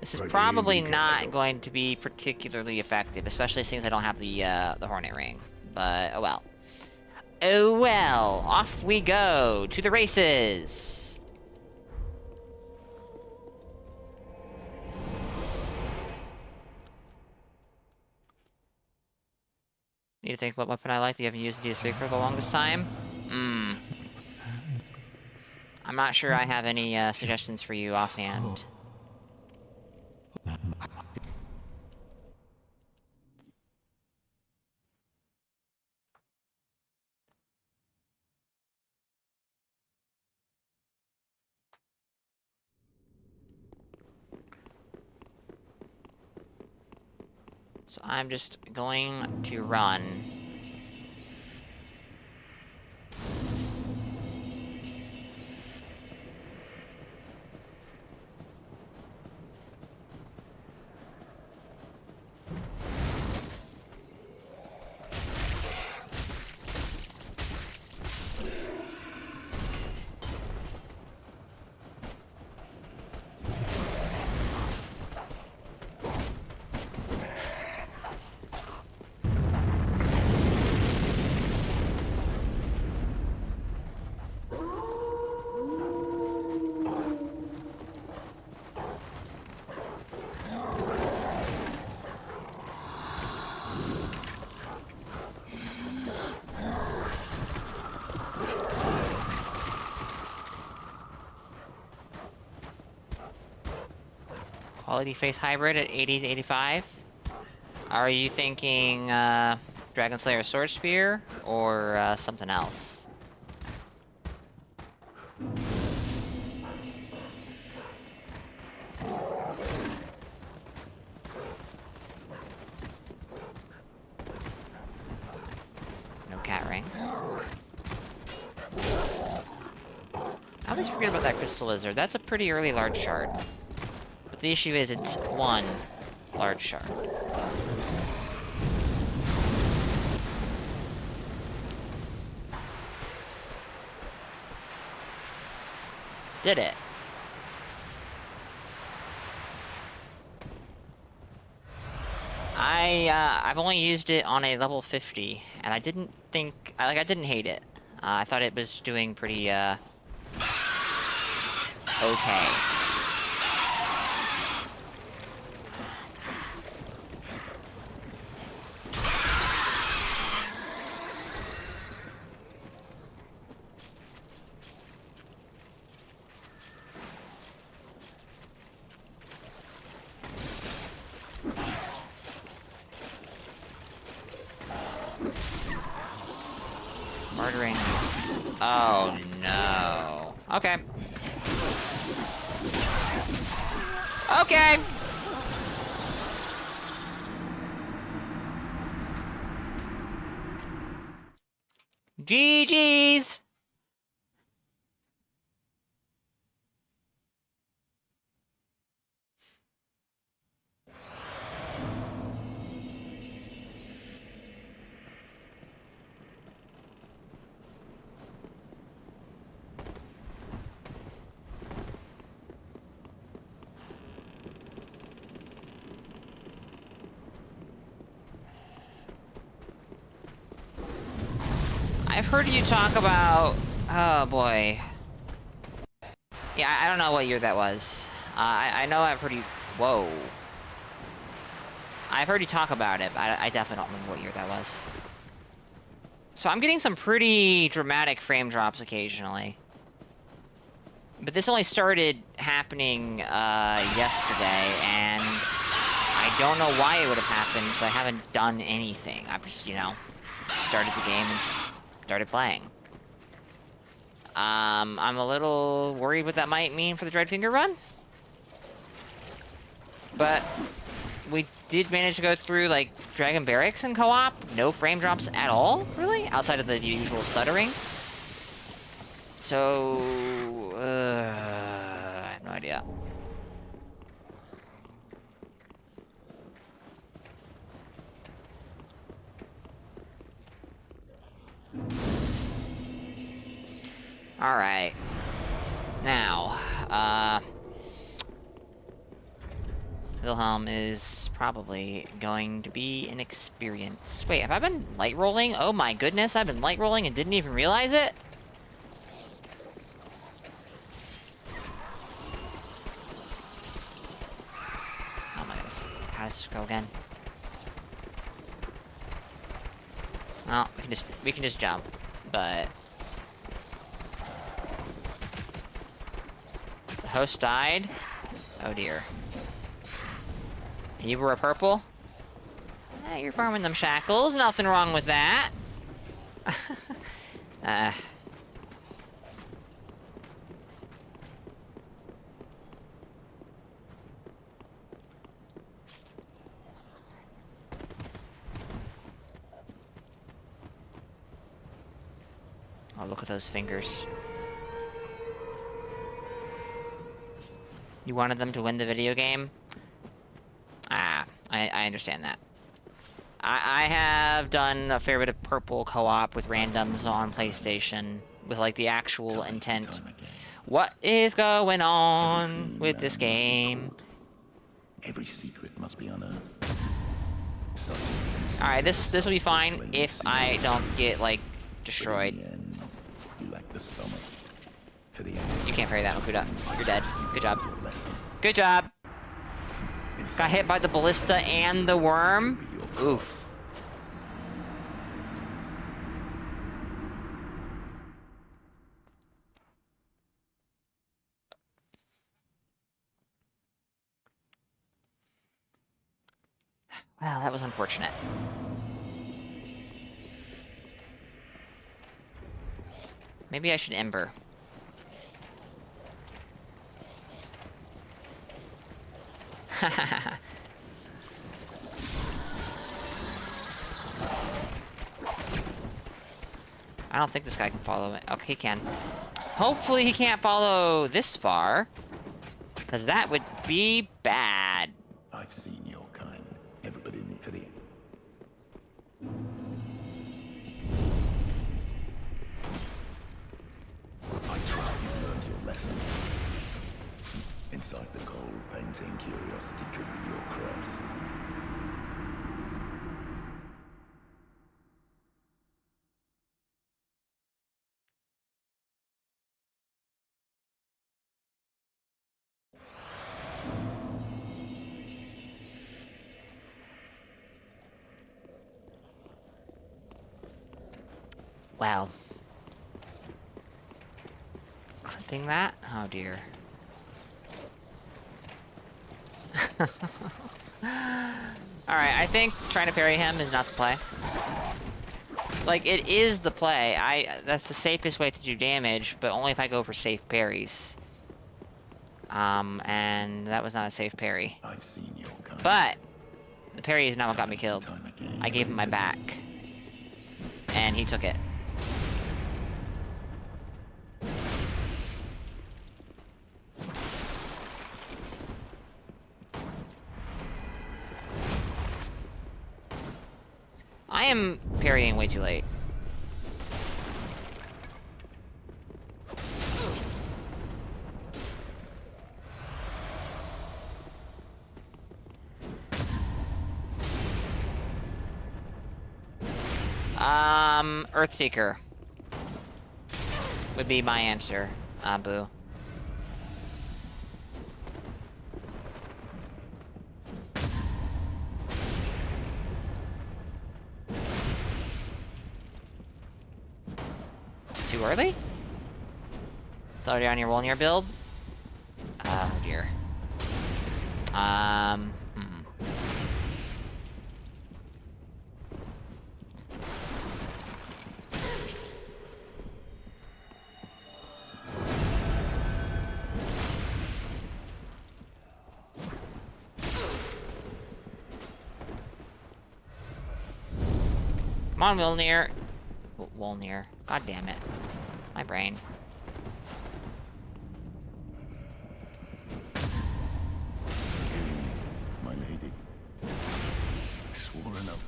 This is probably not going to be particularly effective, especially since I don't have the Hornet Ring. But, oh well. Oh well, off we go to the races. Need to think what weapon I like. You haven't used DS3 for the longest time. I'm not sure I have any suggestions for you offhand. So I'm just going to run. Quality Faith Hybrid at 80 to 85. Are you thinking Dragon Slayer Sword Spear or something else? No cat ring. I always forget about that Crystal Lizard. That's a pretty early large shard. But the issue is it's one large shard. Did it. I've only used it on a level 50, and I didn't think, I didn't hate it. I thought it was doing pretty, okay. Murdering. Oh no. Okay. Okay. GG's. I've heard you talk about... Oh, boy. Yeah, I don't know what year that was. I know I've heard you... Whoa. I've heard you talk about it, but I definitely don't remember what year that was. So I'm getting some pretty dramatic frame drops occasionally. But this only started happening yesterday, and I don't know why it would have happened, because I haven't done anything. I've just, you know, started the game and started playing. I'm a little worried what that might mean for the Dreadfinger run. But we did manage to go through, like, Dragon Barracks in co-op. No frame drops at all, really, outside of the usual stuttering. So, I have no idea. Alright. Now, Wilhelm is probably going to be an experience. Wait, have I been light rolling? Oh my goodness, I've been light rolling and didn't even realize it? Oh my goodness. How does this go again? Oh, we can just jump, but the host died. Oh dear. And you were a purple? You're farming them shackles. Nothing wrong with that. Oh, look at those fingers. You wanted them to win the video game? Ah, I understand that. I have done a fair bit of purple co-op with randoms on PlayStation with, like, the actual intent. What is going on with this game? Every secret must be unearthed. Alright, this will be fine if I don't get, like, destroyed. You lack the stomach for the You can't parry that, Okuda. You're dead. Good job. Good job! Got hit by the ballista and the worm? Oof. Well, that was unfortunate. Maybe I should Ember. I don't think this guy can follow it. Okay, he can. Hopefully he can't follow this far. Because that would be bad. I've seen your kind. Everybody need for the I trust you learned your lesson. Inside the cold painting, curiosity could be your cross. Well. Clipping that? Oh dear. Alright, I think trying to parry him is not the play. Like, it is the play. That's the safest way to do damage, but only if I go for safe parries. And that was not a safe parry. I've seen your kind. But the parry is not what got me killed. I gave him my back. And he took it. I am parrying way too late. Earthseeker would be my answer, Boo. Too early? It's already on your Wolnir build? Oh dear. Come on, Wolnir. Wolnir. God damn it. My brain. My lady. I swore an oath.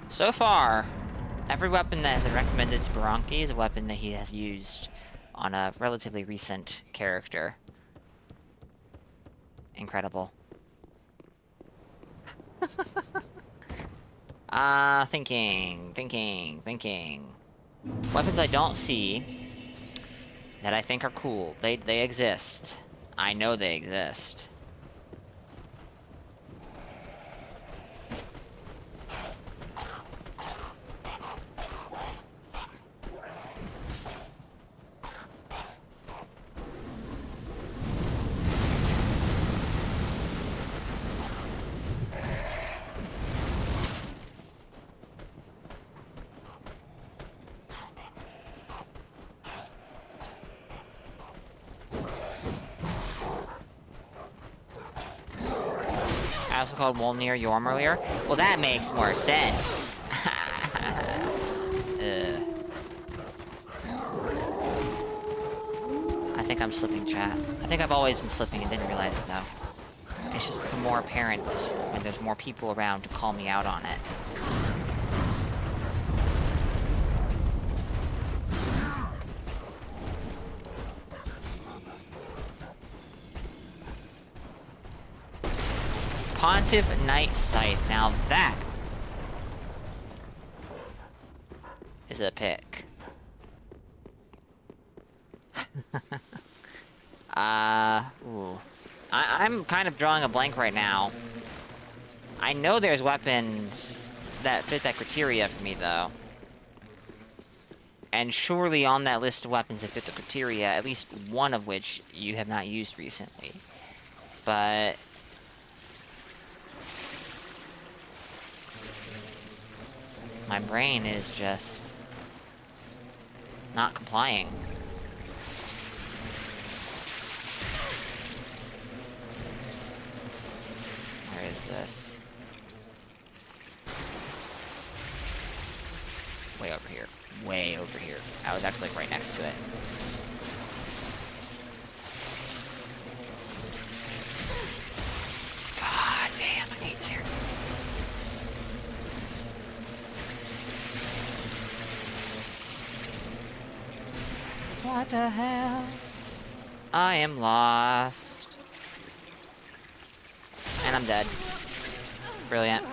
So far, every weapon that has been recommended to Baranki is a weapon that he has used on a relatively recent character. Incredible. Thinking. Weapons I don't see that I think are cool. They exist. I know they exist. I also called Wolnir Yormrlir. Well, that makes more sense. I think I'm slipping, chat. I think I've always been slipping and didn't realize it, though. It's just become more apparent when there's more people around to call me out on it. Pontiff Knight Scythe. Now that is a pick. Ooh. I'm kind of drawing a blank right now. I know there's weapons that fit that criteria for me, though. And surely on that list of weapons that fit the criteria, at least one of which you have not used recently. But my brain is just not complying. Where is this? Way over here. Way over here. I was actually like right next to it. God damn, I hate Sarah. What the hell? I am lost. And I'm dead. Brilliant.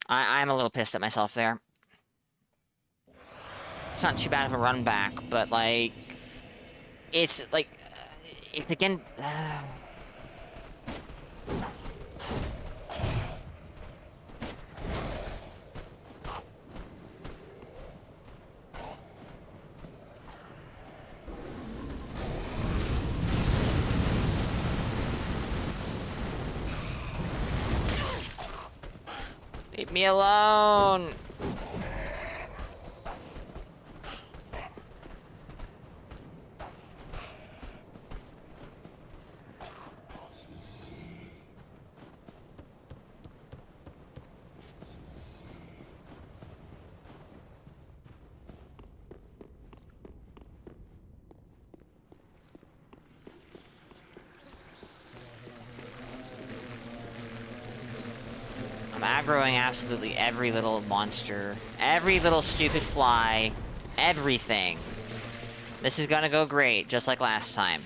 I'm a little pissed at myself there. It's not too bad of a run back, but like, it's like, it's again. Leave me alone! I'm aggroing absolutely every little monster, every little stupid fly, everything. This is gonna go great, just like last time.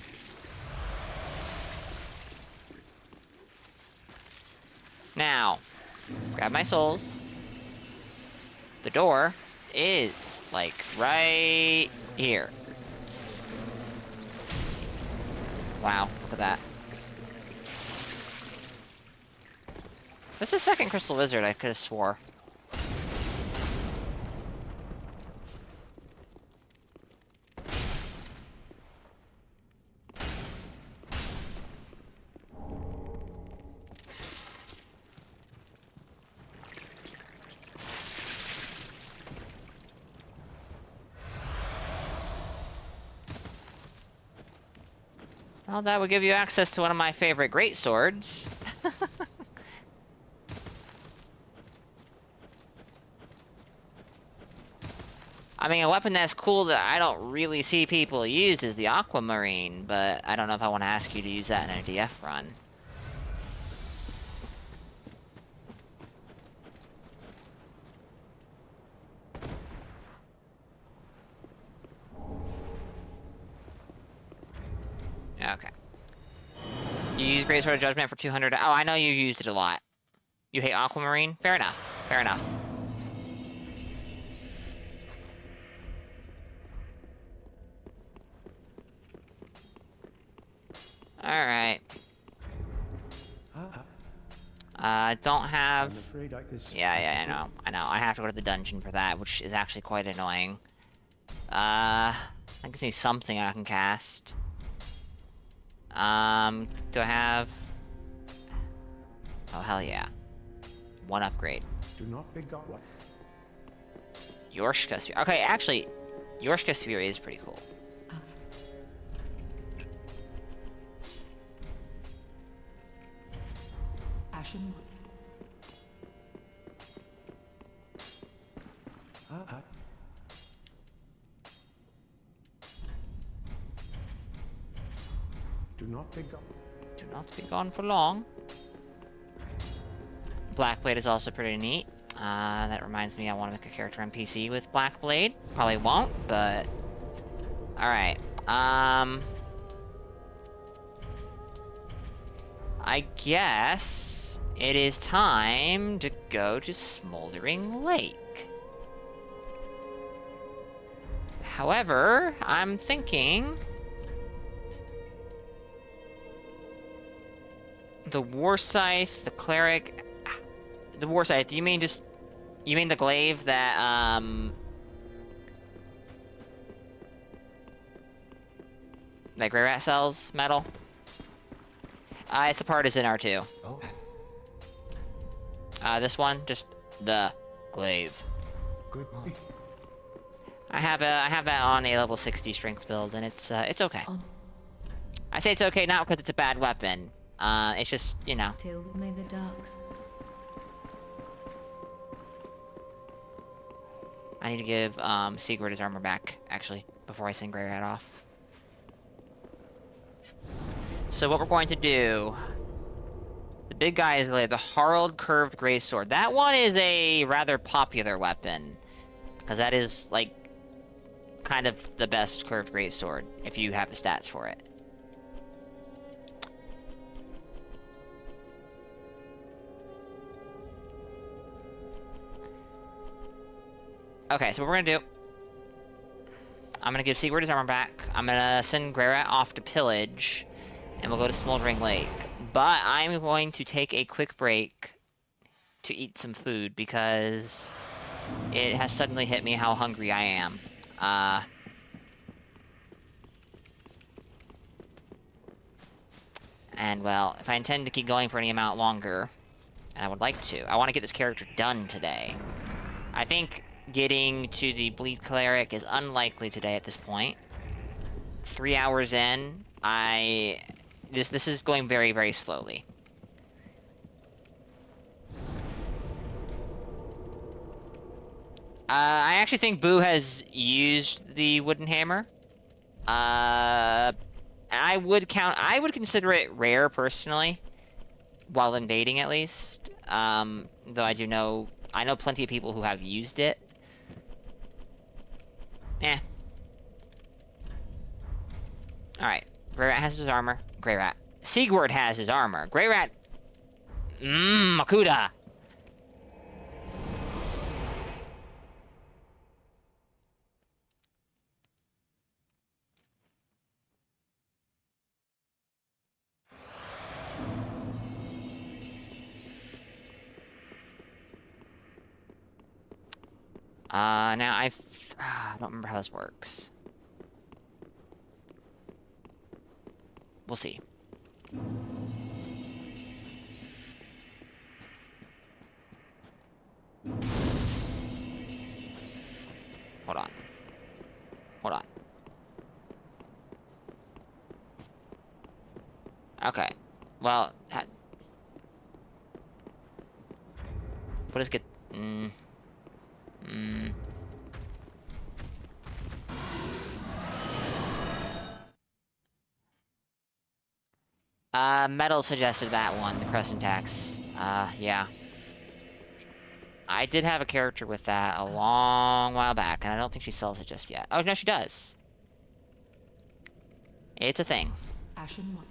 Now, grab my souls. The door is, like, right here. Wow, look at that. This is second crystal wizard, I could have swore. Well, that would give you access to one of my favorite great swords. I mean, a weapon that's cool that I don't really see people use is the Aquamarine, but I don't know if I want to ask you to use that in a DF run. Okay. You use Great Sword of Judgment for 200. Oh, I know you used it a lot. You hate Aquamarine? Fair enough. Fair enough. Alright. Don't have... Yeah, I know. I have to go to the dungeon for that, which is actually quite annoying. That gives me something I can cast. Do I have... Oh, hell yeah. One upgrade. Do not be got what? Yorshka Sphere. Okay, actually, Yorshka Sphere is pretty cool. Ashen 1. Do not pick up. Do not be gone for long. Blackblade is also pretty neat. That reminds me I want to make a character NPC with Blackblade. Probably won't, but... Alright. I guess it is time to go to Smoldering Lake. However, I'm thinking... The War Scythe, the Cleric... The War Scythe, do you mean just... You mean the glaive that, that Grey Rat sells metal? It's a partisan R2. Oh, This one, just the glaive. good mom. I have that on a level 60 strength build, and it's okay. On I say it's okay not because it's a bad weapon. It's just, you know. till may the darks. I need to give Sigurd his armor back, actually, before I send Grey Rat off. So what we're going to do... The big guy is the Harald Curved Grey Sword. That one is a rather popular weapon. Because that is, like, kind of the best Curved Grey Sword, if you have the stats for it. Okay, so what we're gonna do... I'm gonna give Sigurd his armor back. I'm gonna send Grey Rat off to pillage. And we'll go to Smoldering Lake. But I'm going to take a quick break to eat some food because it has suddenly hit me how hungry I am. And well, if I intend to keep going for any amount longer, and I would like to, I want to get this character done today. I think getting to the Bleed Cleric is unlikely today at this point. 3 hours in, This is going very, very slowly. I actually think Boo has used the wooden hammer. I would consider it rare, personally. While invading, at least. Though I know plenty of people who have used it. Eh. Alright. Grey Rat has his armor. Grey Rat. Sigurd has his armor. Grey Rat... Makuda! Now I don't remember how this works. We'll see. Hold on. Hold on. Okay. Well, what is good? Metal suggested that one, the Crescent Tax. Yeah. I did have a character with that a long while back, and I don't think she sells it just yet. Oh, no, she does. It's a thing. Ashen 1.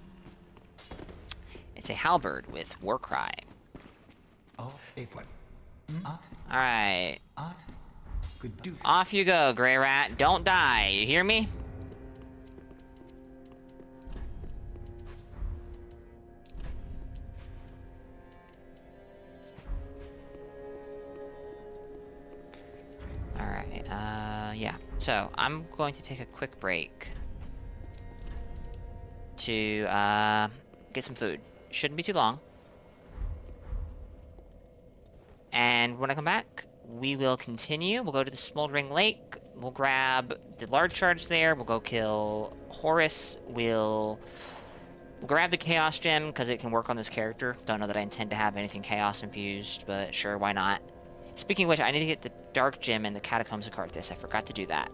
It's a halberd with Warcry. Oh, A1. Alright. Could do. Off you go, Grey Rat. Don't die. You hear me? Alright, yeah. So, I'm going to take a quick break to, get some food. Shouldn't be too long. And when I come back, we will continue. We'll go to the Smoldering Lake. We'll grab the large shards there. We'll go kill Horus. We'll grab the Chaos Gem because it can work on this character. Don't know that I intend to have anything Chaos infused, but sure, why not? Speaking of which, I need to get the Dark Gem and the Catacombs of Karthus. I forgot to do that.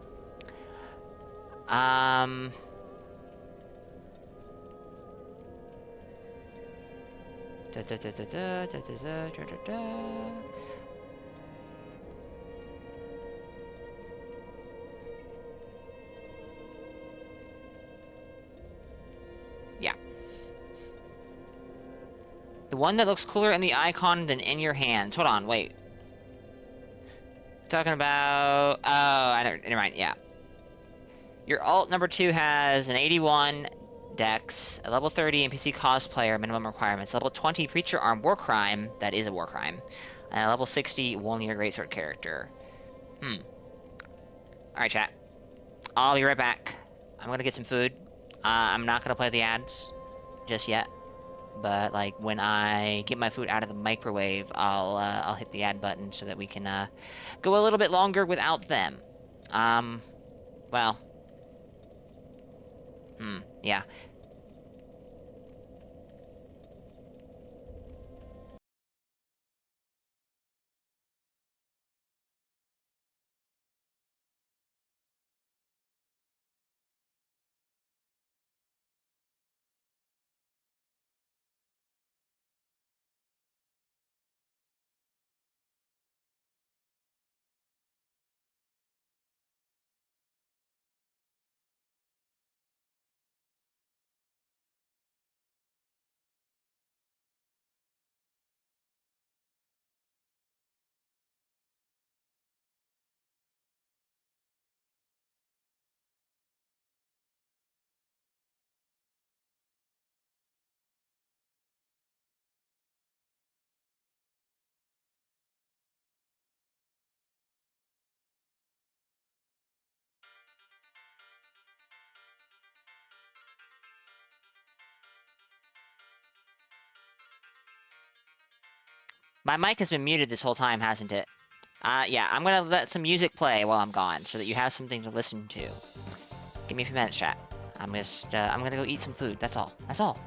Yeah. The one that looks cooler in the icon than in your hands. Hold on, wait. Talking about... Oh, I know. Never mind, yeah. Your alt number 2 has an 81 dex, a level 30 NPC cosplayer minimum requirements, level 20 creature arm war crime, that is a war crime, and a level 60 Wolnir greatsword character. Alright, chat. I'll be right back. I'm gonna get some food. I'm not gonna play the ads just yet, but like when I get my food out of the microwave, I'll hit the ad button so that we can go a little bit longer without them. Well, yeah. My mic has been muted this whole time, hasn't it? Yeah, I'm gonna let some music play while I'm gone, so that you have something to listen to. Give me a few minutes, chat. I'm gonna go eat some food, that's all. That's all.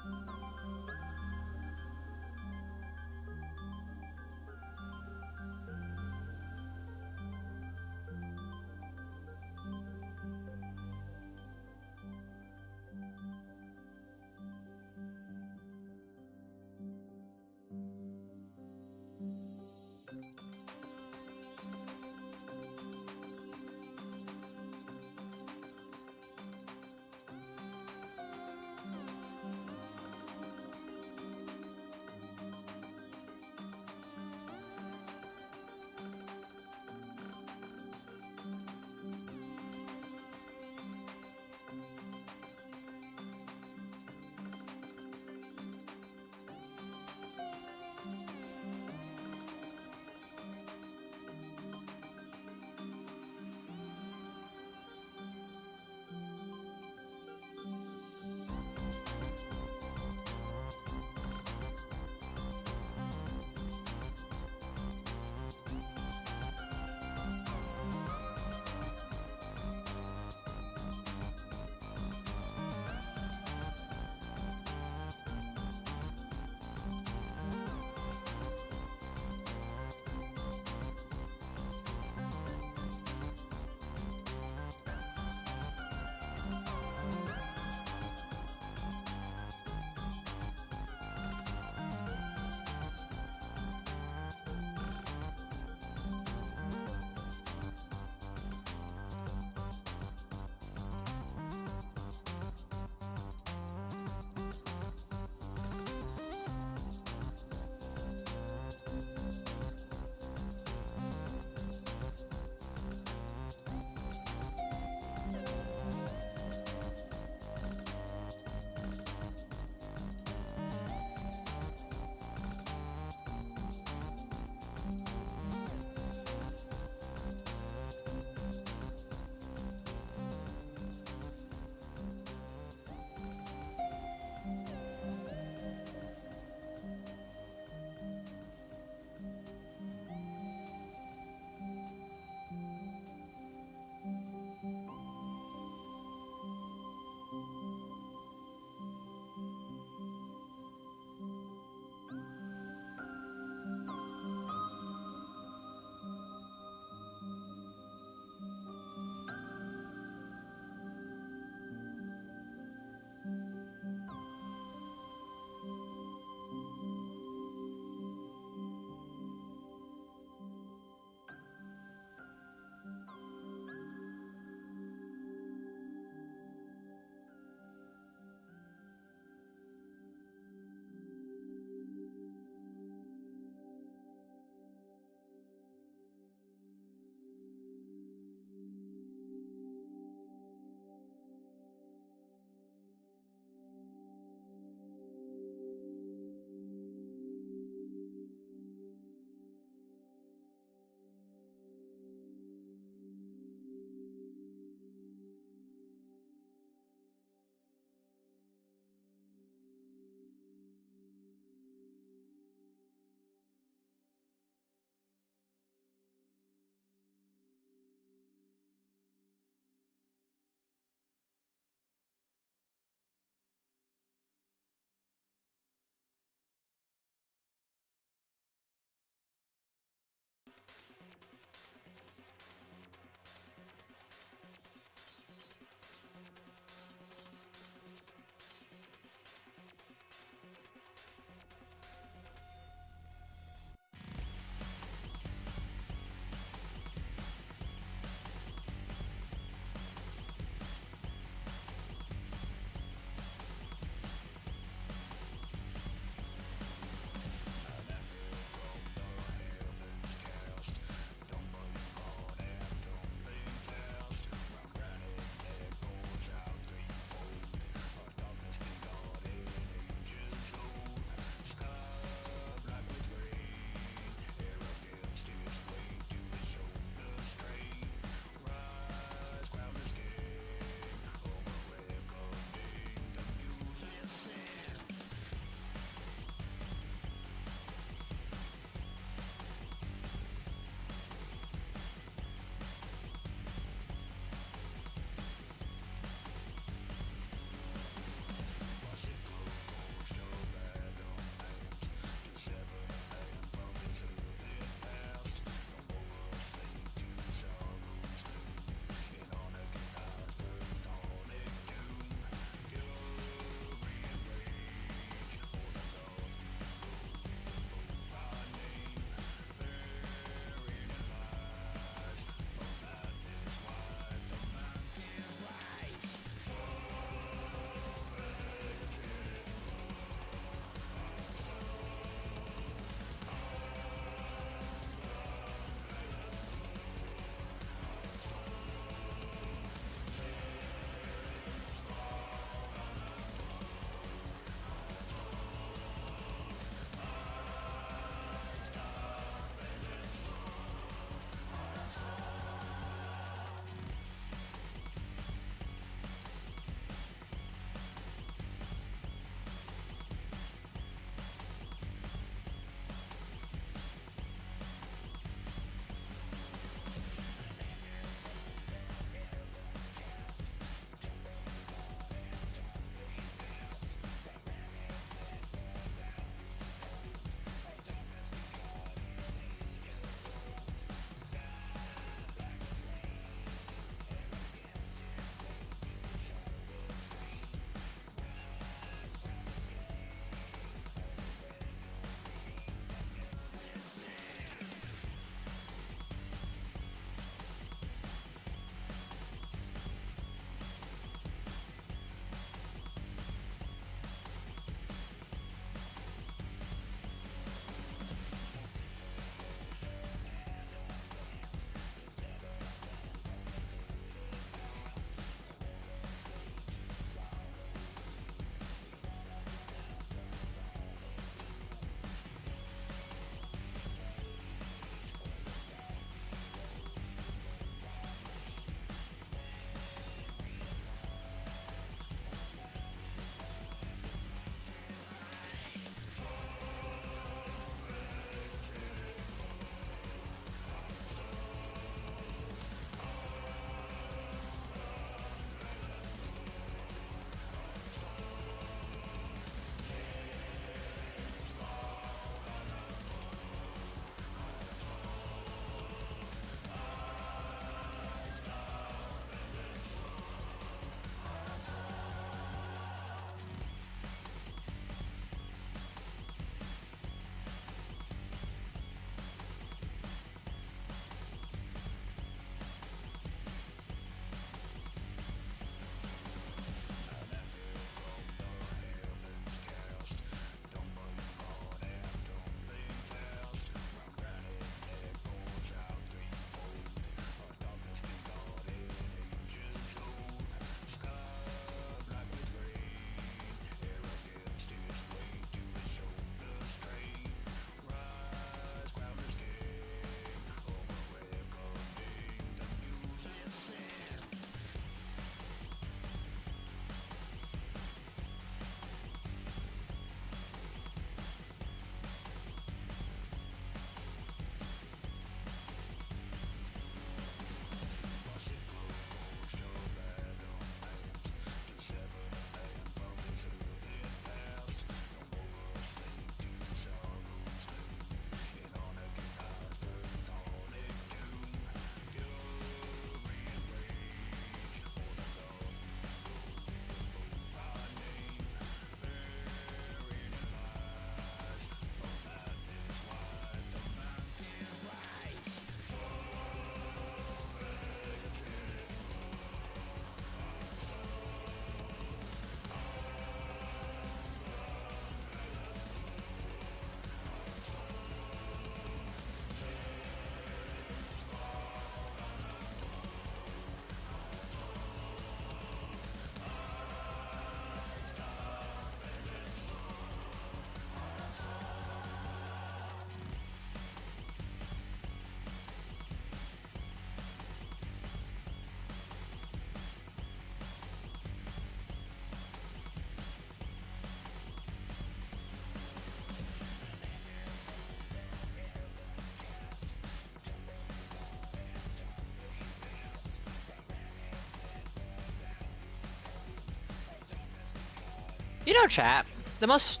You know, chat, the most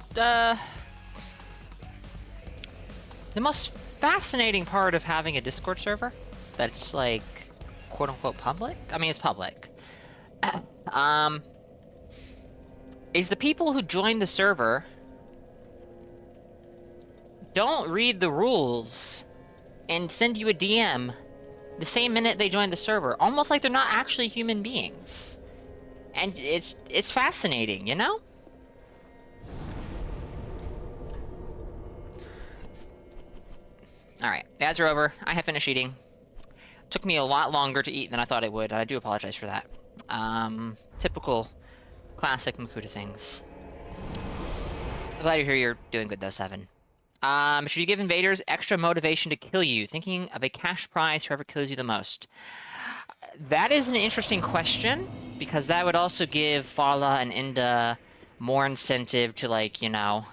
fascinating part of having a Discord server that's like quote unquote public, I mean it's public, is the people who join the server don't read the rules and send you a DM the same minute they join the server, almost like they're not actually human beings. And it's fascinating, you know? Alright, ads are over. I have finished eating. Took me a lot longer to eat than I thought it would. I do apologize for that. Typical classic Makuta things. I'm glad you're doing good though, Seven. Should you give invaders extra motivation to kill you? Thinking of a cash prize, whoever kills you the most. That is an interesting question, because that would also give Fala and Inda more incentive to, like, you know,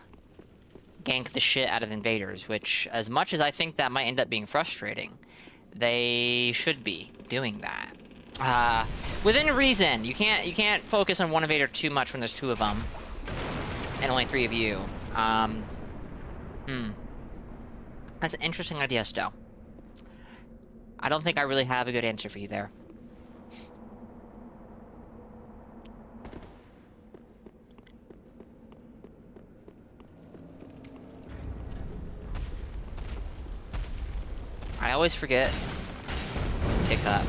gank the shit out of invaders, which, as much as I think that might end up being frustrating, they should be doing that. Within reason. You can't focus on one invader too much when there's 2 of them, and only 3 of you. That's an interesting idea, Stowe. I don't think I really have a good answer for you there. I always forget to pick up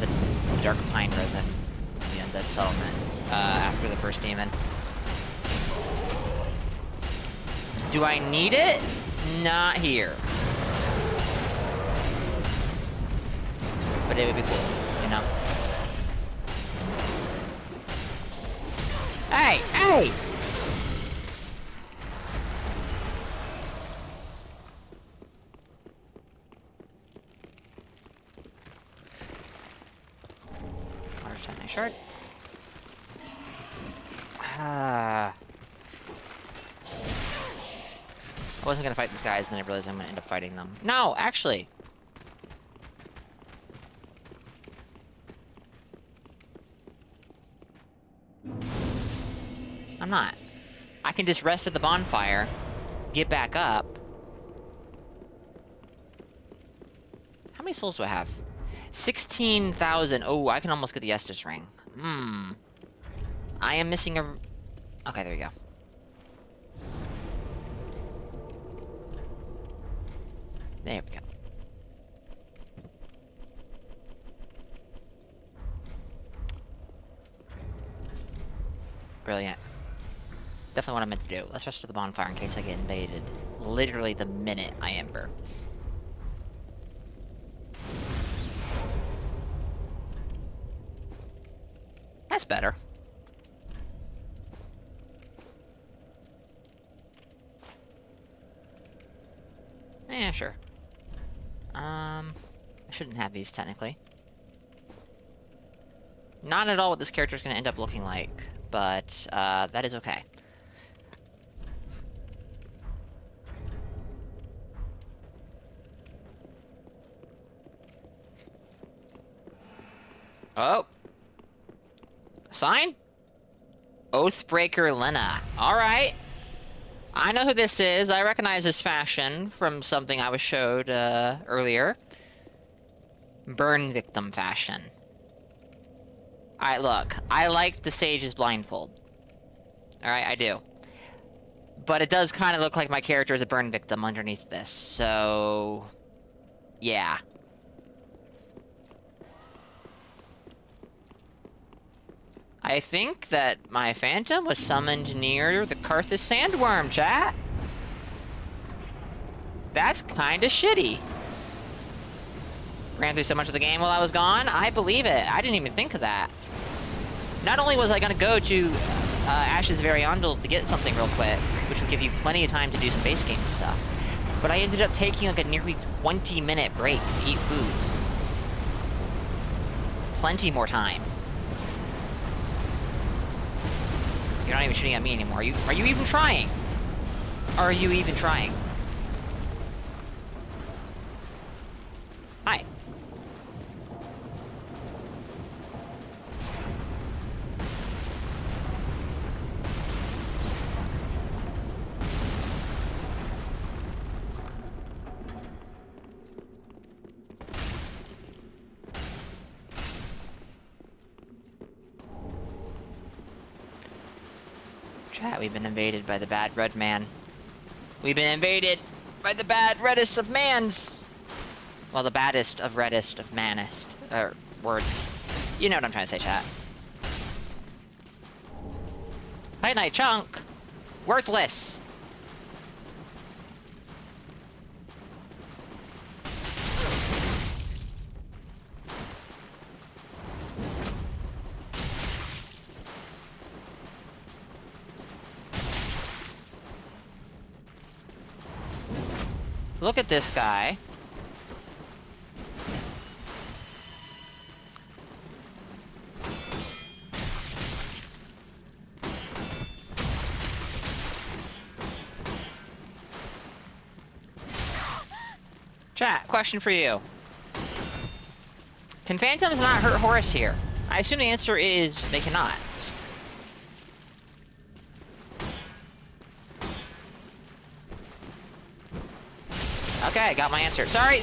the Dark Pine Resin, the Undead Settlement, after the first demon. Do I need it? Not here. But it would be cool, you know? Hey! Hey! Water Titan Shard. I wasn't gonna fight these guys, and then I realized I'm gonna end up fighting them. No, actually. I'm not. I can just rest at the bonfire, get back up. How many souls do I have? 16,000. Oh, I can almost get the Estus ring. I am missing a... Okay, there we go. There we go. Brilliant. Definitely what I meant to do. Let's rush to the bonfire in case I get invaded. Literally the minute I ember. That's better. Yeah, sure. I shouldn't have these, technically. Not at all what this character is going to end up looking like, but that is okay. Oh! Sign? Oathbreaker Lena. Alright. I know who this is. I recognize this fashion from something I was showed earlier. Burn victim fashion. Alright, look. I like the Sage's blindfold. Alright, I do. But it does kind of look like my character is a burn victim underneath this, so... yeah. I think that my phantom was summoned near the Karthus Sandworm, chat. That's kinda shitty. Ran through so much of the game while I was gone? I believe it. I didn't even think of that. Not only was I gonna go to Ash's Variandal to get something real quick, which would give you plenty of time to do some base game stuff, but I ended up taking like a nearly 20-minute break to eat food. Plenty more time. You're not even shooting at me anymore. Are you even trying? Are you even trying? Hi. Chat, we've been invaded by the bad red man. We've been invaded by the bad reddest of mans. Well, the baddest of reddest of manest. Words. You know what I'm trying to say, chat. Fight Night Chunk. Worthless. Look at this guy. Chat, question for you. Can phantoms not hurt Horus here? I assume the answer is they cannot. Okay, got my answer. Sorry.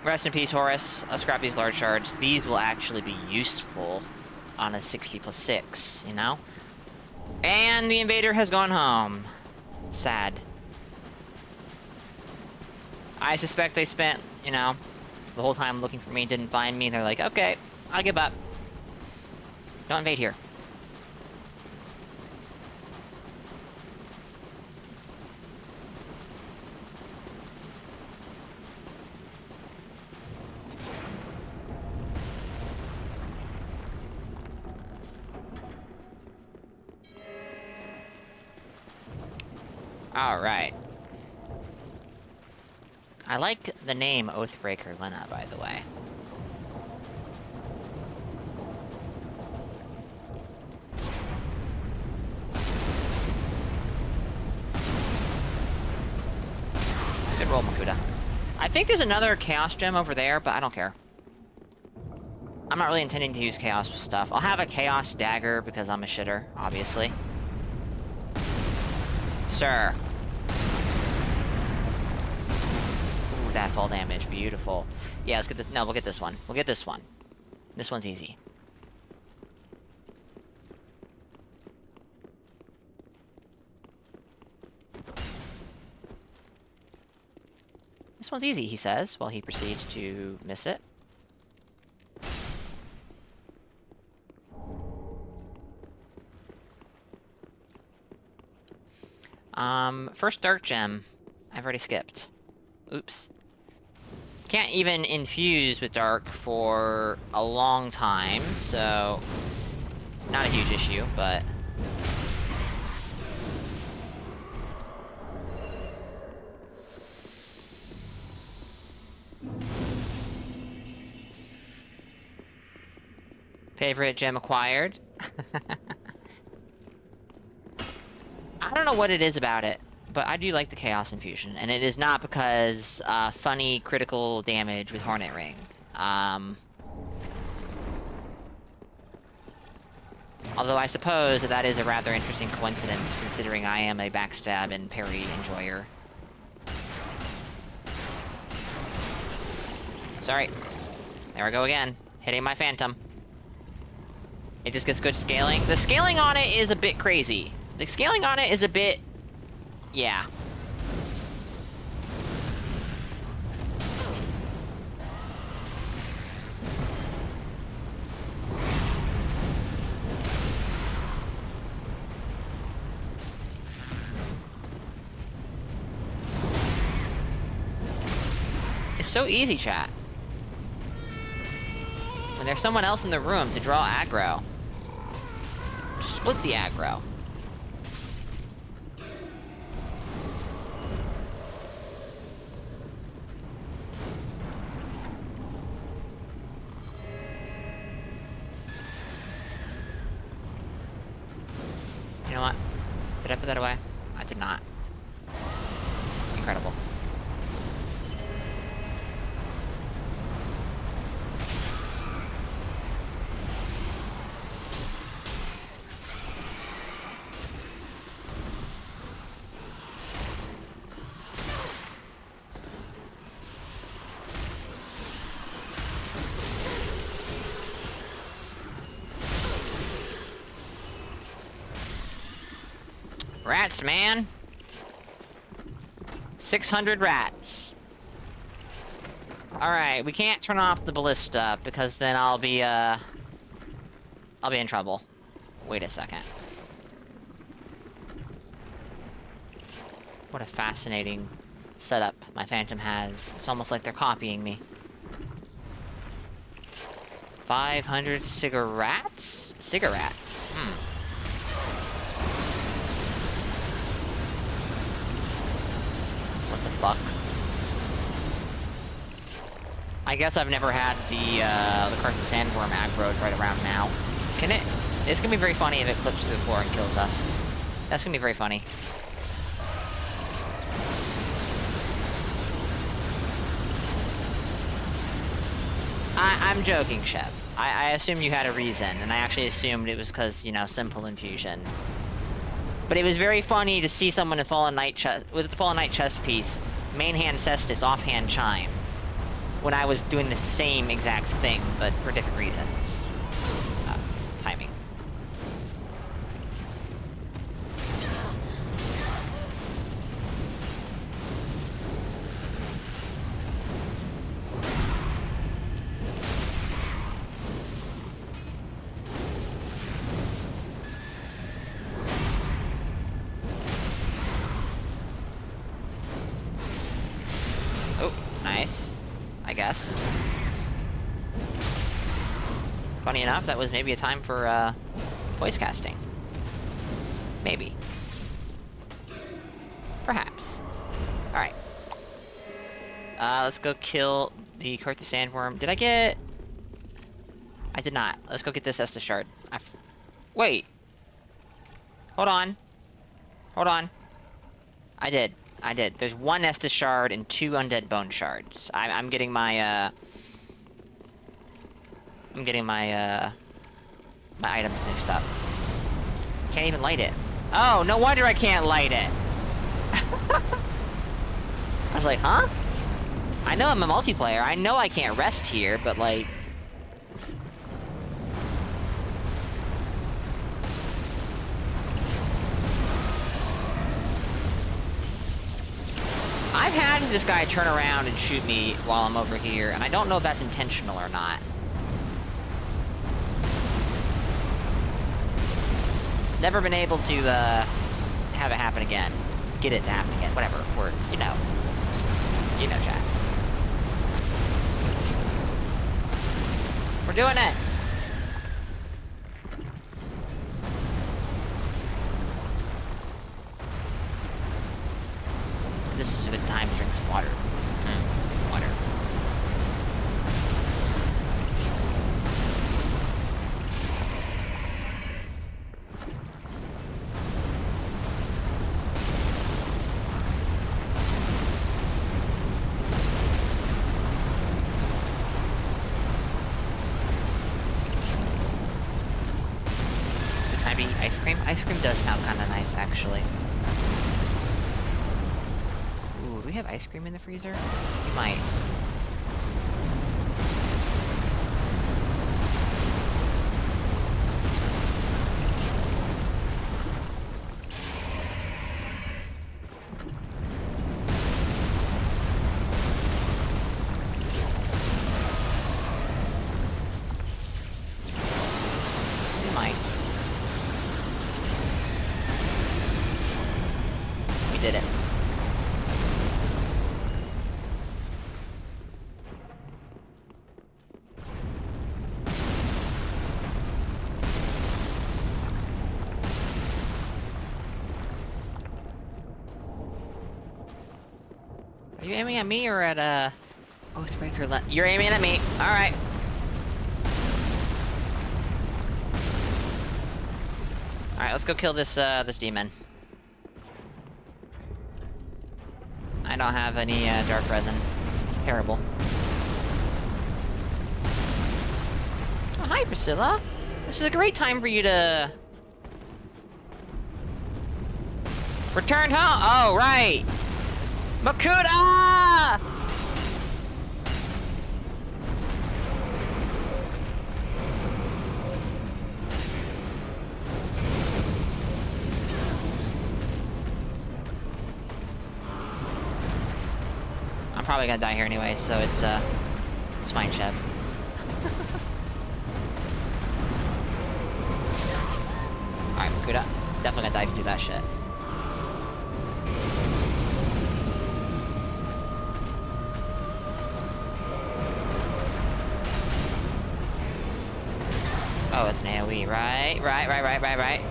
Rest in peace, Horus. I'll scrap these large shards. These will actually be useful on a 60+6, you know? And the invader has gone home. Sad. I suspect they spent, you know, the whole time looking for me, didn't find me. They're like, okay, I'll give up. Don't invade here. Alright. I like the name Oathbreaker Lena, by the way. Good roll, Makuta. I think there's another Chaos Gem over there, but I don't care. I'm not really intending to use Chaos with stuff. I'll have a Chaos Dagger because I'm a shitter, obviously. Sir. Ooh, that fall damage. Beautiful. Yeah, let's get this. No, we'll get this one. We'll get this one. This one's easy. This one's easy, he says, while he proceeds to miss it. First Dark Gem. I've already skipped. Oops. Can't even infuse with Dark for a long time, so... Not a huge issue, but... Favorite gem acquired? I don't know what it is about it, but I do like the Chaos Infusion, and it is not because funny critical damage with Hornet Ring. Although I suppose that is a rather interesting coincidence, considering I am a backstab and parry enjoyer. Sorry. There we go again. Hitting my Phantom. It just gets good scaling. The scaling on it is a bit crazy. The scaling on it is a bit... yeah. It's so easy, chat. When there's someone else in the room to draw aggro. Just split the aggro. You know what? Did I put that away? I did not. Incredible. Rats, man. 600 rats. Alright, we can't turn off the ballista, because then I'll be in trouble. Wait a second. What a fascinating setup my Phantom has. It's almost like they're copying me. 500 cigarettes? Cigarettes? What the fuck? I guess I've never had the Curse of Sandworm aggroed right around now. Can it? It's gonna be very funny if it clips through the floor and kills us. That's gonna be very funny. I'm joking, Chef. I assumed you had a reason, and I actually assumed it was because, you know, simple infusion. But it was very funny to see someone in Fallen Knight with the Fallen Knight chess piece, main hand Cestus, offhand Chime, when I was doing the same exact thing, but for different reasons. Timing. Oh, nice. I guess. Funny enough, that was maybe a time for, voice casting. Maybe. Perhaps. Alright. Let's go kill the Curse of Sandworm. Did I get... I did not. Let's go get this Estus Shard. Wait! Hold on. Hold on. I did. I did. There's 1 Estus Shard and 2 Undead Bone Shards. I'm getting my, I'm getting my items mixed up. Can't even light it. Oh, no wonder I can't light it! I was like, huh? I know I'm a multiplayer. I know I can't rest here, but, like... I've had this guy turn around and shoot me while I'm over here, and I don't know if that's intentional or not. Never been able to, have it happen again. Get it to happen again. Whatever. Words. You know. You know, chat. We're doing it! This is a good time to drink some water. Water. It's a good time to eat ice cream. Ice cream does sound kind of nice, actually. Do we have ice cream in the freezer? We might. We might. We did it. Are you aiming at me or at, Oathbreaker? You're aiming at me. Alright. Alright, let's go kill this, this demon. I don't have any, dark resin. Terrible. Oh, hi, Priscilla. This is a great time for you to... return home! Oh, right! Makuta! probably gonna die here anyway, so it's fine, Chev. Alright, good. Definitely gonna dive into that shit. Oh, it's an AoE, right? Right.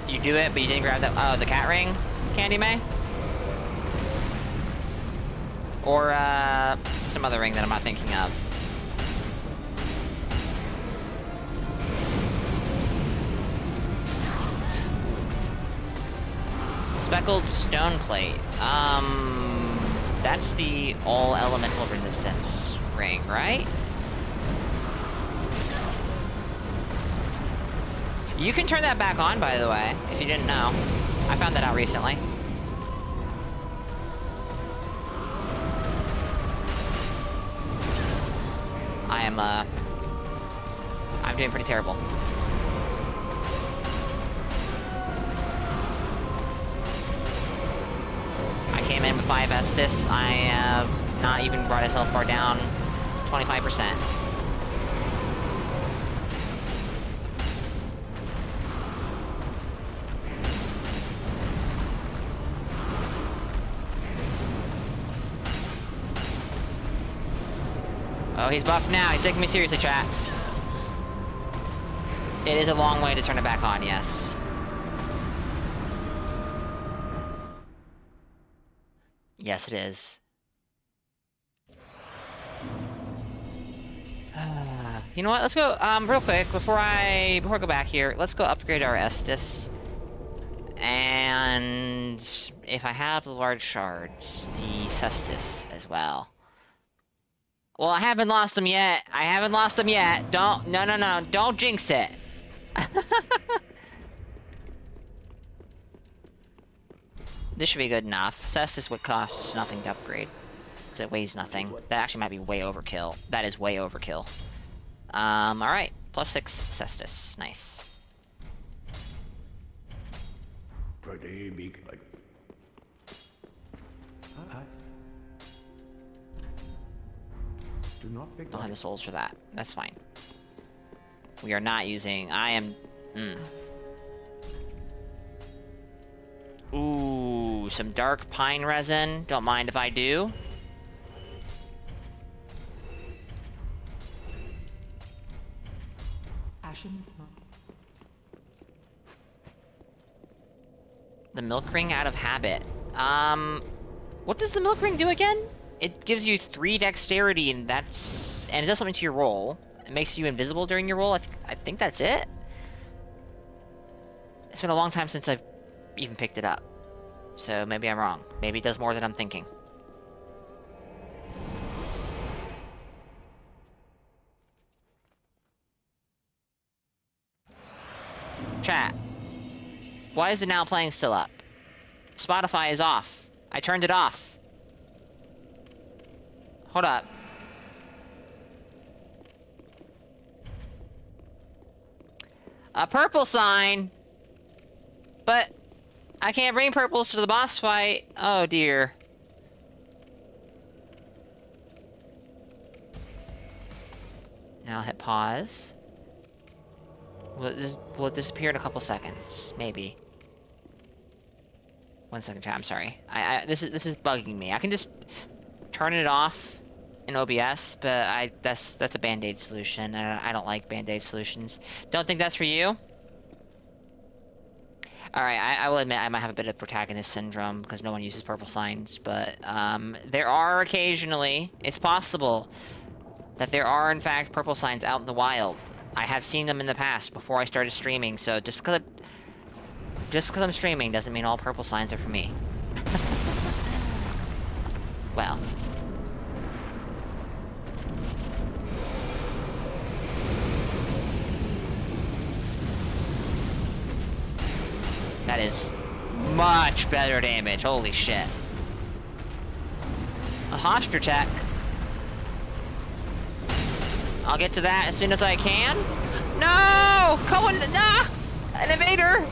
You do it, but you didn't grab that. Oh, the cat ring, Candy May? Or, some other ring that I'm not thinking of. Speckled stone plate. That's the all elemental resistance ring, right? You can turn that back on, by the way, if you didn't know. I found that out recently. I'm doing pretty terrible. I came in with 5 Estus. I have not even brought his health bar down 25%. Oh, he's buffed now. He's taking me seriously, chat. It is a long way to turn it back on, yes. Yes, it is. You know what? Let's go, real quick, before I go back here, let's go upgrade our Estus. And if I have the large shards, the Cestus as well. Well, I haven't lost them yet. No. Don't jinx it. This should be good enough. Cestus would cost nothing to upgrade, because it weighs nothing. That actually might be way overkill. That is way overkill. Alright. +6 Cestus. Nice. Pretty big. Do not pick Don't have the souls for that. That's fine. We are not using... Ooh, some dark pine resin. Don't mind if I do. Ashen Moon. The milk ring out of habit. What does the milk ring do again? It gives you 3 dexterity, and it does something to your roll. It makes you invisible during your roll. I think that's it. It's been a long time since I've even picked it up. So maybe I'm wrong. Maybe it does more than I'm thinking. Chat. Why is the now playing still up? Spotify is off. I turned it off. Hold up. A purple sign! But I can't bring purples to the boss fight. Oh dear. Now I'll hit pause. Will it disappear in a couple seconds? Maybe. 1 second, chat. I'm sorry. This is bugging me. I can just turn it off in OBS, but that's a band-aid solution, and I don't like band-aid solutions. Don't think that's for you? Alright, I will admit I might have a bit of protagonist syndrome because no one uses purple signs, but there are occasionally, it's possible that there are in fact purple signs out in the wild. I have seen them in the past before I started streaming, so just because I'm streaming doesn't mean all purple signs are for me. Well. That is much better damage. Holy shit. A posture check. I'll get to that as soon as I can. No! Cohen! Ah! An invader!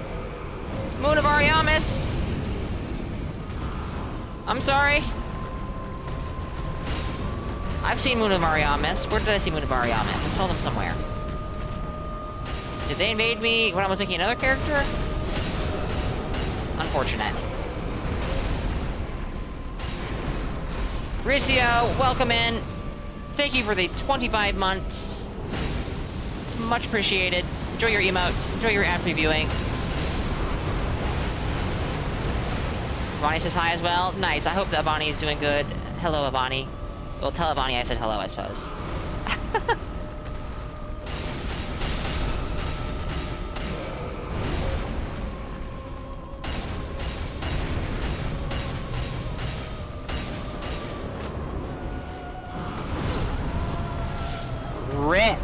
Moon of Ariamis! I'm sorry. I've seen Moon of Ariamis. Where did I see Moon of Ariamis? I saw them somewhere. Did they invade me when I was making another character? Unfortunate. Ricio, welcome in. Thank you for the 25 months. It's much appreciated. Enjoy your emotes. Enjoy your ad previewing. Avani says hi as well. Nice. I hope that Avani is doing good. Hello, Avani. Well, tell Avani I said hello, I suppose. Rip.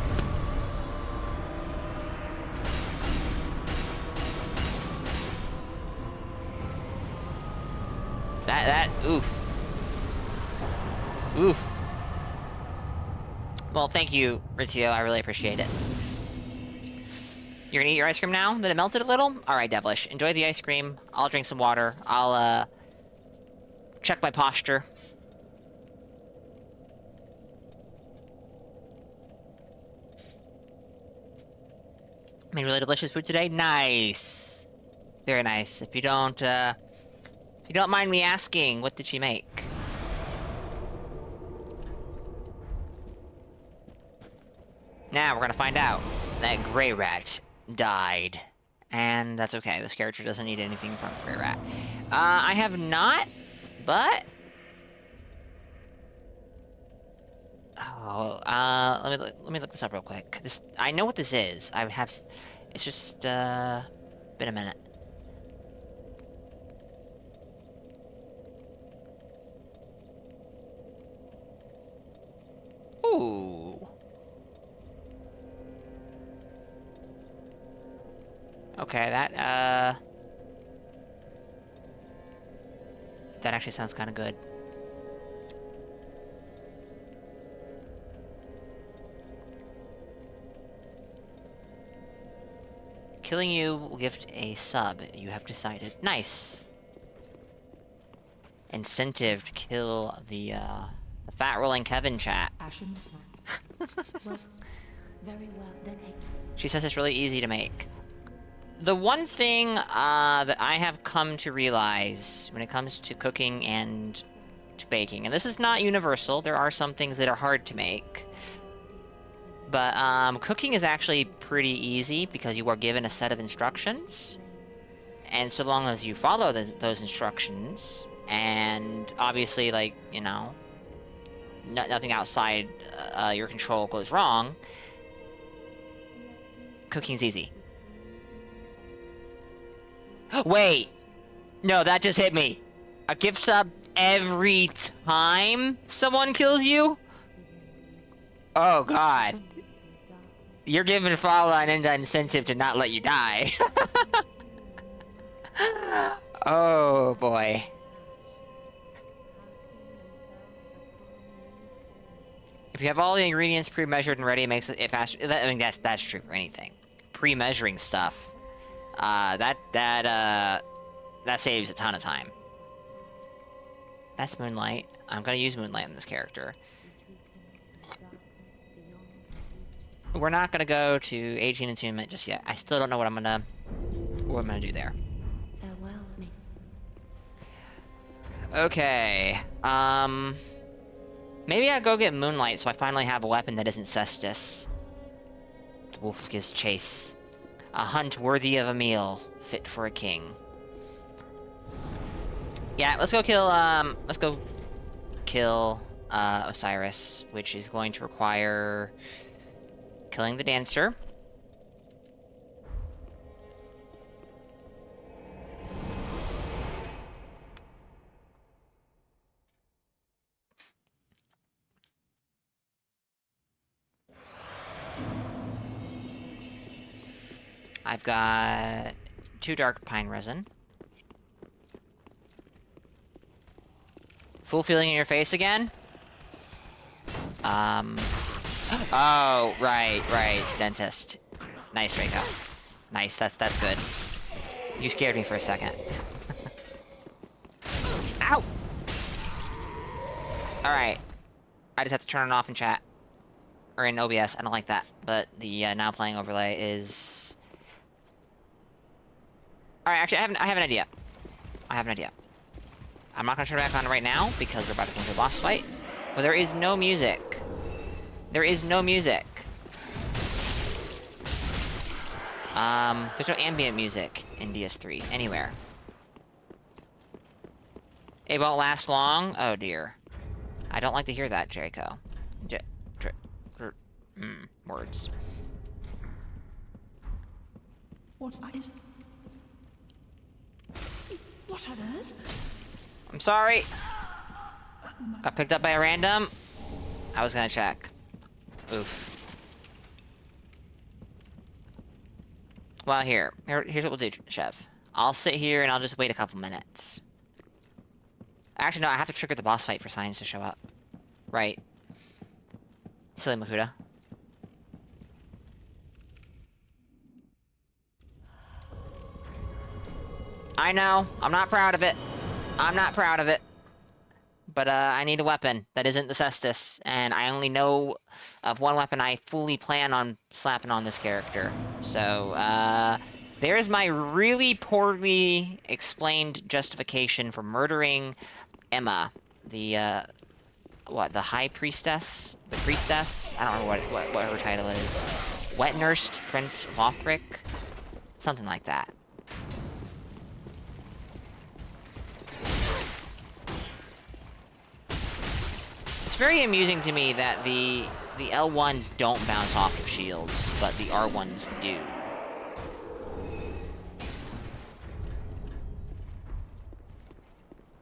Oof. Oof. Well, thank you, Rizzio. I really appreciate it. You're gonna eat your ice cream now that it melted a little? Alright, Devilish. Enjoy the ice cream. I'll drink some water. I'll, check my posture. Made really delicious food today? Nice! Very nice. If you don't mind me asking, what did she make? Now we're gonna find out that Grey Rat died. And that's okay, this character doesn't need anything from Grey Rat. I have not, but... Oh, let me look this up real quick. I know what this is. It's just, been a minute. Ooh. Okay, that actually sounds kind of good. Killing you will gift a sub, you have decided. Nice! Incentive to kill the fat rolling Kevin chat. Ashen Works very well. Then take. She says it's really easy to make. The one thing that I have come to realize when it comes to cooking and to baking, and this is not universal, there are some things that are hard to make, but cooking is actually pretty easy because you are given a set of instructions, and so long as you follow those instructions, and obviously, like, you know, nothing outside your control goes wrong, cooking's easy. Wait! No, that just hit me. A gift sub every time someone kills you? Oh god. You're giving Fala an incentive to not let you die. Oh boy. If you have all the ingredients pre-measured and ready, it makes it faster. I mean, that's true for anything. Pre-measuring stuff. That saves a ton of time. That's Moonlight. I'm gonna use Moonlight on this character. We're not gonna go to 18 attunement just yet. I still don't know what I'm gonna do there. Farewell, me. Okay. Maybe I'll go get Moonlight so I finally have a weapon that isn't Cestus. The wolf gives chase. A hunt worthy of a meal, fit for a king. Yeah, let's go kill Osiris, which is going to require killing the dancer. I've got 2 dark pine resin. Full feeling in your face again? Oh, right, dentist. Nice, Draco. Nice, that's good. You scared me for a second. Ow! Alright. I just have to turn it off in chat. Or in OBS. I don't like that. But the now playing overlay is... Alright, actually, I have an idea. I have an idea. I'm not gonna turn it back on right now, because we're about to go into a boss fight. But there is no music. There is no music. There's no ambient music in DS3, anywhere. It won't last long? Oh dear. I don't like to hear that, Jericho. Words. What is... What on earth? I'm sorry. Got picked up by a random. I was gonna check. Oof. Well, here's what we'll do, Chef. I'll sit here and I'll just wait a couple minutes. Actually, no, I have to trigger the boss fight for signs to show up. Right. Silly Makuta. I know. I'm not proud of it. I'm not proud of it. But, I need a weapon that isn't the Cestus, and I only know of one weapon I fully plan on slapping on this character. So, there's my really poorly explained justification for murdering Emma, the High Priestess? The Priestess? I don't know what her title is. Wet Nursed Prince Lothric? Something like that. It's very amusing to me that the L1s don't bounce off of shields, but the R1s do.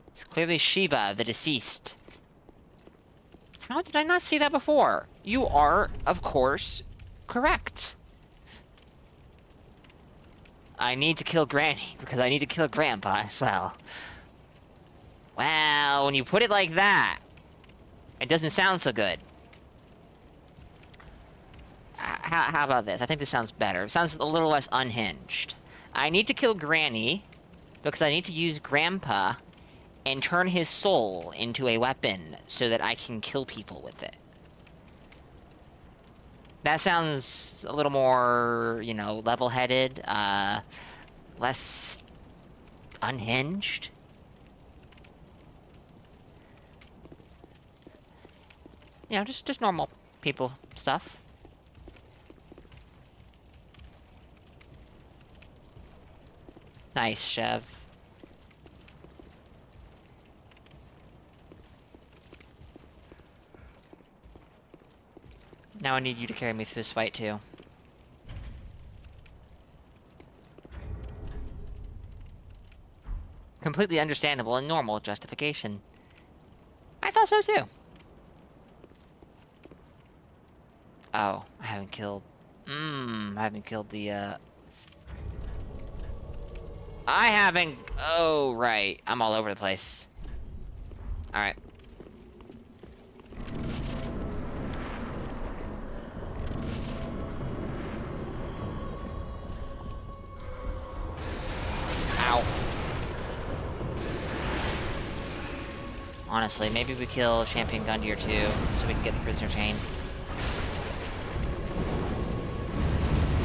It's clearly Shiva, the deceased. How did I not see that before? You are, of course, correct. I need to kill Granny, because I need to kill Grandpa as well. Well, when you put it like that, it doesn't sound so good. How about this? I think this sounds better. It sounds a little less unhinged. I need to kill Granny, because I need to use Grandpa and turn his soul into a weapon so that I can kill people with it. That sounds a little more, you know, level-headed, less unhinged. You know, just normal people stuff. Nice, Chev. Now I need you to carry me through this fight, too. Completely understandable and normal justification. I thought so, too. Oh, I haven't killed... I haven't killed the, I haven't... Oh, right. I'm all over the place. Alright. Ow. Honestly, maybe we kill Champion Gundyr too, so we can get the prisoner chain.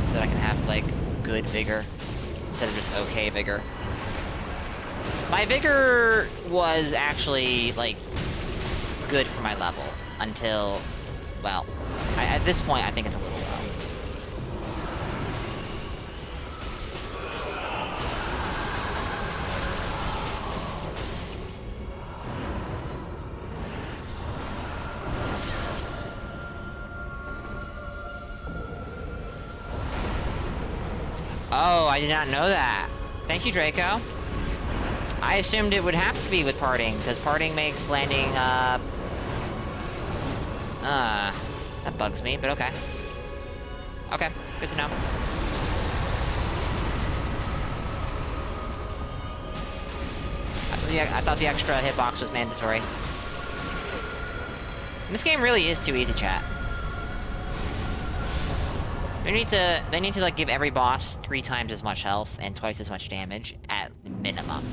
So that I can have, like, good vigor, instead of just okay vigor. My vigor was actually, like, good for my level, until, well, at this point I think it's a little low. Oh, I did not know that. Thank you, Draco. I assumed it would have to be with parting, because parting makes landing, that bugs me, but okay. Okay, good to know. I thought the extra hitbox was mandatory. This game really is too easy, chat. They need to like give every boss 3 times as much health and twice as much damage at minimum.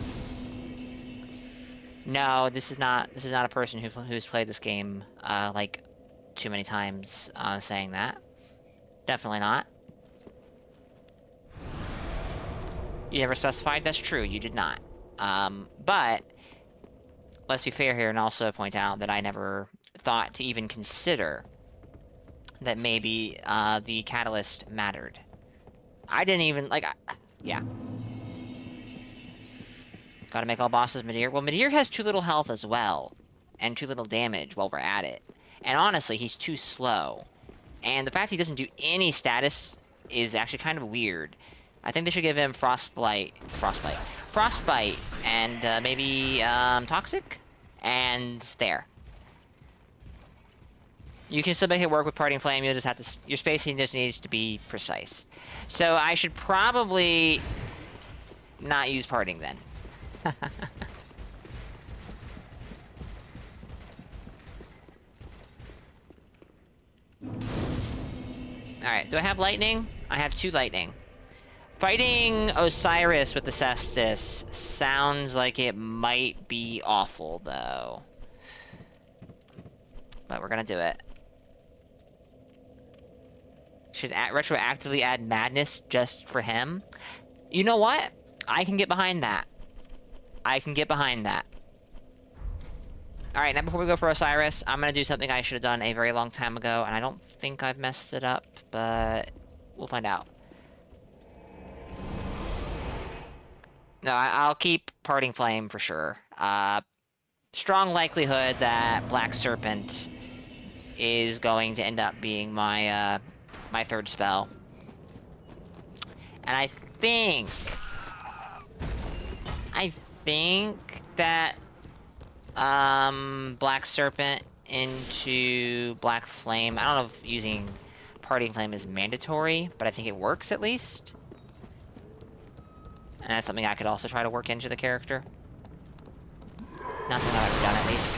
No, this is not a person who's played this game like too many times saying that. Definitely not. You never specified? That's true, you did not. But let's be fair here and also point out that I never thought to even consider that maybe the catalyst mattered. I didn't even, like, yeah. Gotta make all bosses Midir. Well, Midir has too little health as well, and too little damage while we're at it. And honestly, he's too slow. And the fact he doesn't do any status is actually kind of weird. I think they should give him Frostbite, and maybe Toxic, and there. You can still make it work with Parting Flame. You just have to. Your spacing just needs to be precise. So I should probably not use Parting then. Alright, do I have lightning? I have 2 lightning. Fighting Osiris with the Cestus sounds like it might be awful, though. But we're gonna do it. Should retroactively add Madness just for him? You know what? I can get behind that. I can get behind that. Alright, now before we go for Osiris, I'm gonna do something I should have done a very long time ago, and I don't think I've messed it up, but we'll find out. No, I'll keep Parting Flame for sure. Strong likelihood that Black Serpent is going to end up being my, my 3rd spell. And I think that, Black Serpent into Black Flame, I don't know if using Parting Flame is mandatory, but I think it works at least. And that's something I could also try to work into the character. Not something I've ever done, at least.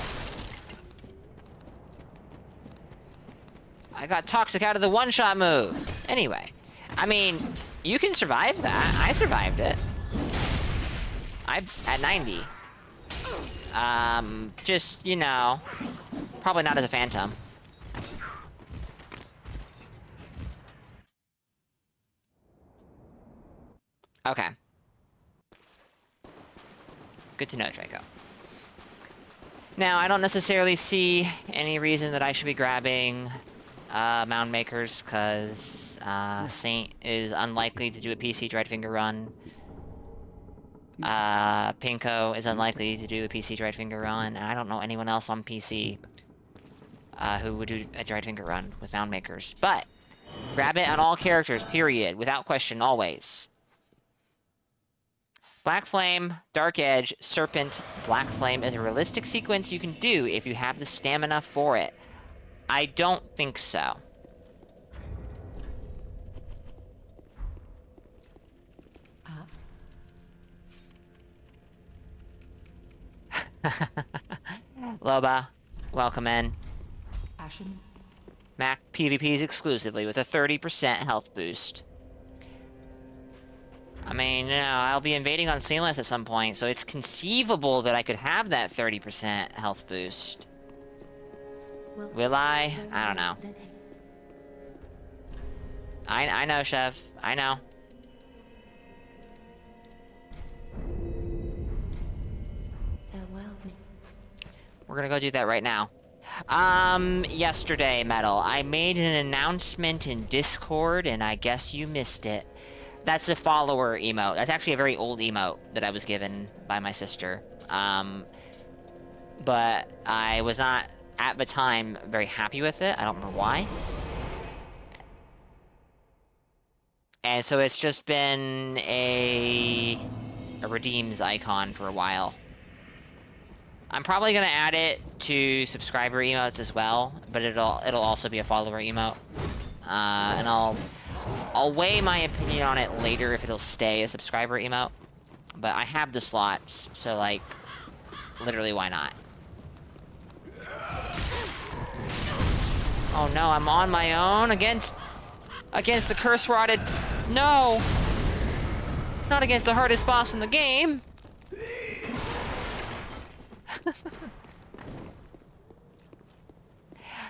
I got Toxic out of the one-shot move. Anyway, I mean, you can survive that. I survived it. I'm at 90. Just, you know, probably not as a Phantom. Okay. Good to know, Draco. Now, I don't necessarily see any reason that I should be grabbing Mound Makers, because Saint is unlikely to do a PC Dreadfinger run. Pinko is unlikely to do a PC Dreadfinger run, and I don't know anyone else on PC who would do a Dreadfinger run with Mound Makers. But, grab it on all characters, period, without question, always. Black Flame, Dark Edge, Serpent, Black Flame is a realistic sequence you can do if you have the stamina for it. I don't think so. Loba, welcome in. Ashen. Mac PvPs exclusively with a 30% health boost. I mean, you know, I'll be invading on Seamless at some point, so it's conceivable that I could have that 30% health boost. Will I? I don't know. I know, Chev. I know. Farewell, me. We're gonna go do that right now. Yesterday, Metal, I made an announcement in Discord, and I guess you missed it. That's a follower emote. That's actually a very old emote that I was given by my sister. But I was not, at the time, very happy with it. I don't remember why. And so it's just been a redeems icon for a while. I'm probably gonna add it to subscriber emotes as well, but it'll also be a follower emote. And I'll weigh my opinion on it later if it'll stay a subscriber emote. But I have the slots, so like, literally why not? Oh no, I'm on my own against... Against the curse rotted. No! Not against the hardest boss in the game!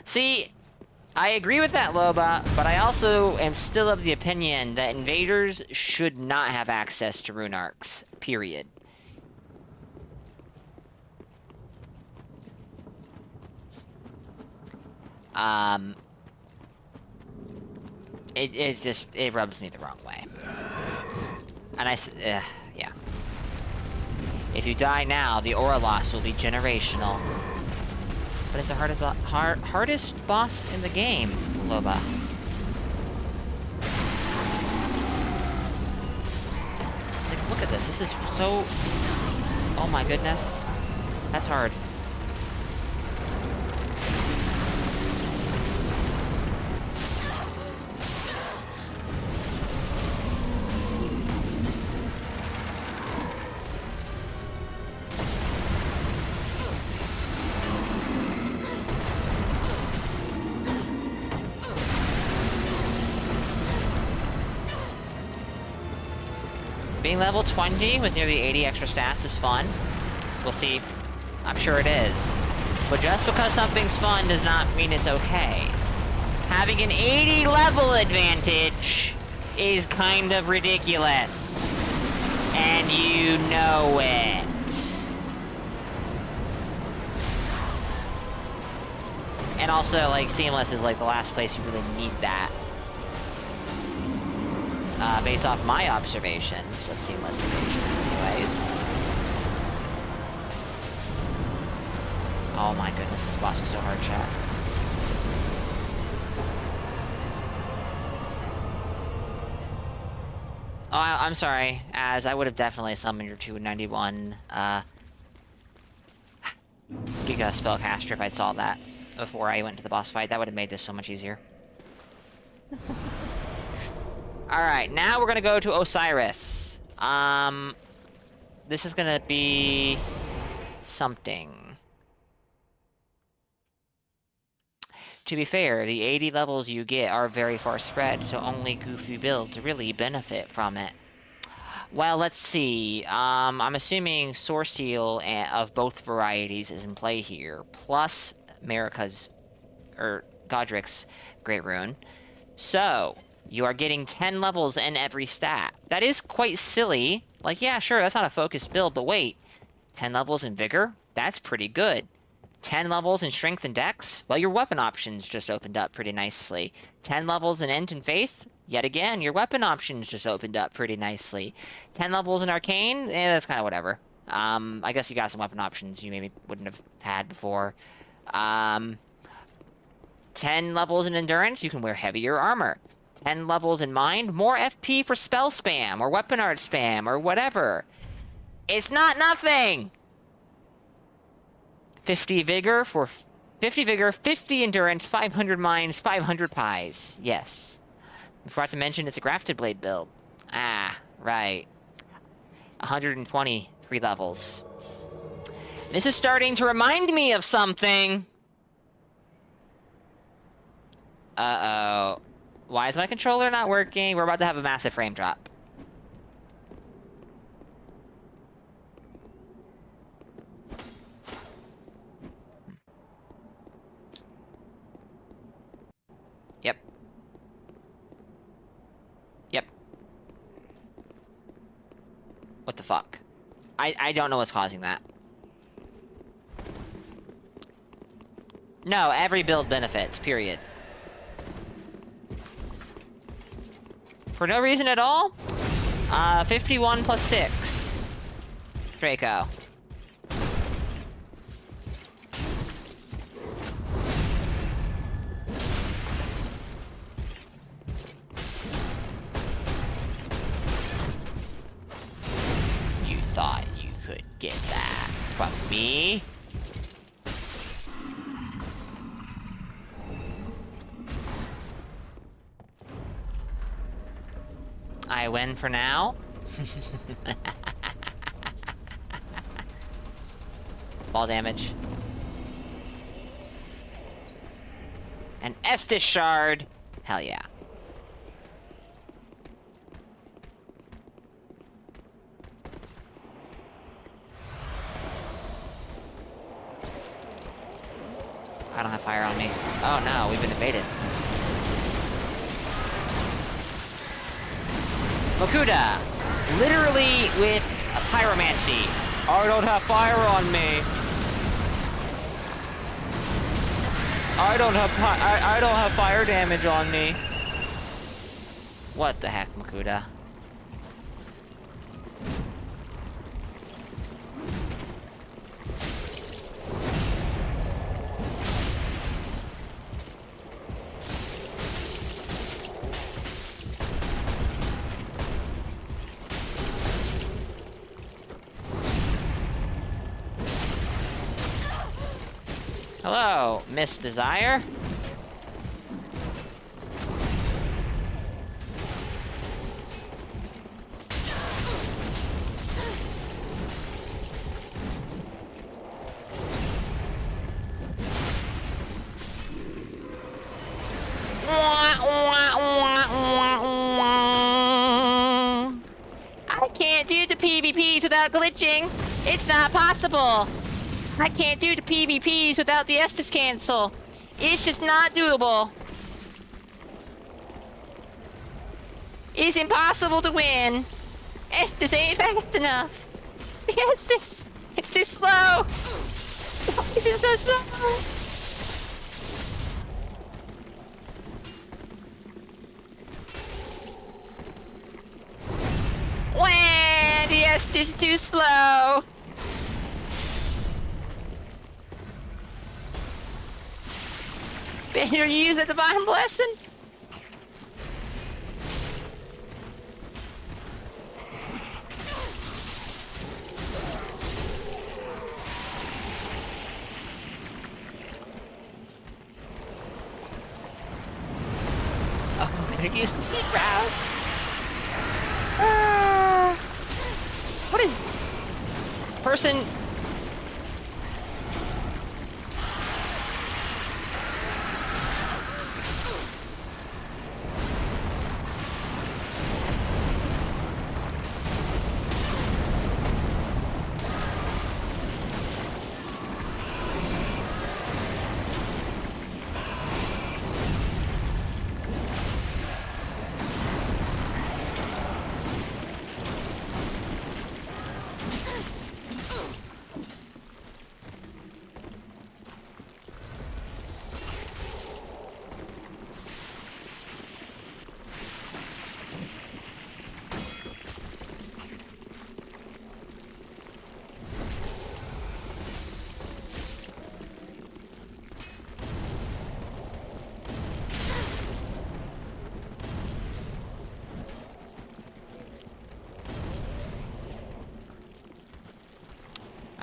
See, I agree with that, Loba, but I also am still of the opinion that invaders should not have access to rune arcs. Period. It rubs me the wrong way. And yeah. If you die now, the aura loss will be generational. But it's the hardest boss in the game, Loba. Like, look at this. This is so... Oh my goodness. That's hard. Being level 20 with nearly 80 extra stats is fun. We'll see. I'm sure it is. But just because something's fun does not mean it's okay. Having an 80 level advantage is kind of ridiculous. And you know it. And also, like, Seamless is like the last place you really need that. Based off my observations of Seamless Invasion, anyways. Oh my goodness, this boss is so hard, chat. Oh, I'm sorry, as I would have definitely summoned your 291 Giga Spellcaster if I'd saw that before I went to the boss fight. That would have made this so much easier. Alright, now we're gonna go to Osiris. This is gonna be... something. To be fair, the 80 levels you get are very far spread, so only goofy builds really benefit from it. Well, let's see. I'm assuming Source Seal of both varieties is in play here, plus Marika's, or Godric's Great Rune. So... you are getting 10 levels in every stat. That is quite silly. Like, yeah, sure, that's not a focused build, but wait. 10 levels in Vigor? That's pretty good. 10 levels in Strength and Dex? Well, your weapon options just opened up pretty nicely. 10 levels in Int and Faith? Yet again, your weapon options just opened up pretty nicely. 10 levels in Arcane? That's kind of whatever. I guess you got some weapon options you maybe wouldn't have had before. 10 levels in Endurance, you can wear heavier armor. 10 levels in Mind, more FP for spell spam, or weapon art spam, or whatever. It's not nothing! 50 Vigor for... 50 Vigor, 50 Endurance, 500 Minds, 500 Pies. Yes. I forgot to mention it's a Grafted Blade build. Ah, right. 120 free levels. This is starting to remind me of something! Uh-oh. Why is my controller not working? We're about to have a massive frame drop. Yep. Yep. What the fuck? I don't know what's causing that. No, every build benefits, period. For no reason at all? 51 plus 6. Draco. You thought you could get that from me? I win for now. Ball damage. An Estus Shard. Hell yeah. I don't have fire on me. Oh no, we've been invaded. Makuda, literally with a pyromancy. I don't have fire on me. I don't have fire damage on me. What the heck, Makuda? Hello, Miss Desire. I can't do the PvPs without glitching. It's not possible. I can't do the PvPs without the Estus cancel. It's just not doable. It's impossible to win. This ain't fast enough. The Estus, it's too slow. Why is it so slow? Wah, the Estus is too slow. Better use the divine blessing. Oh, better use the seed browse. What is person?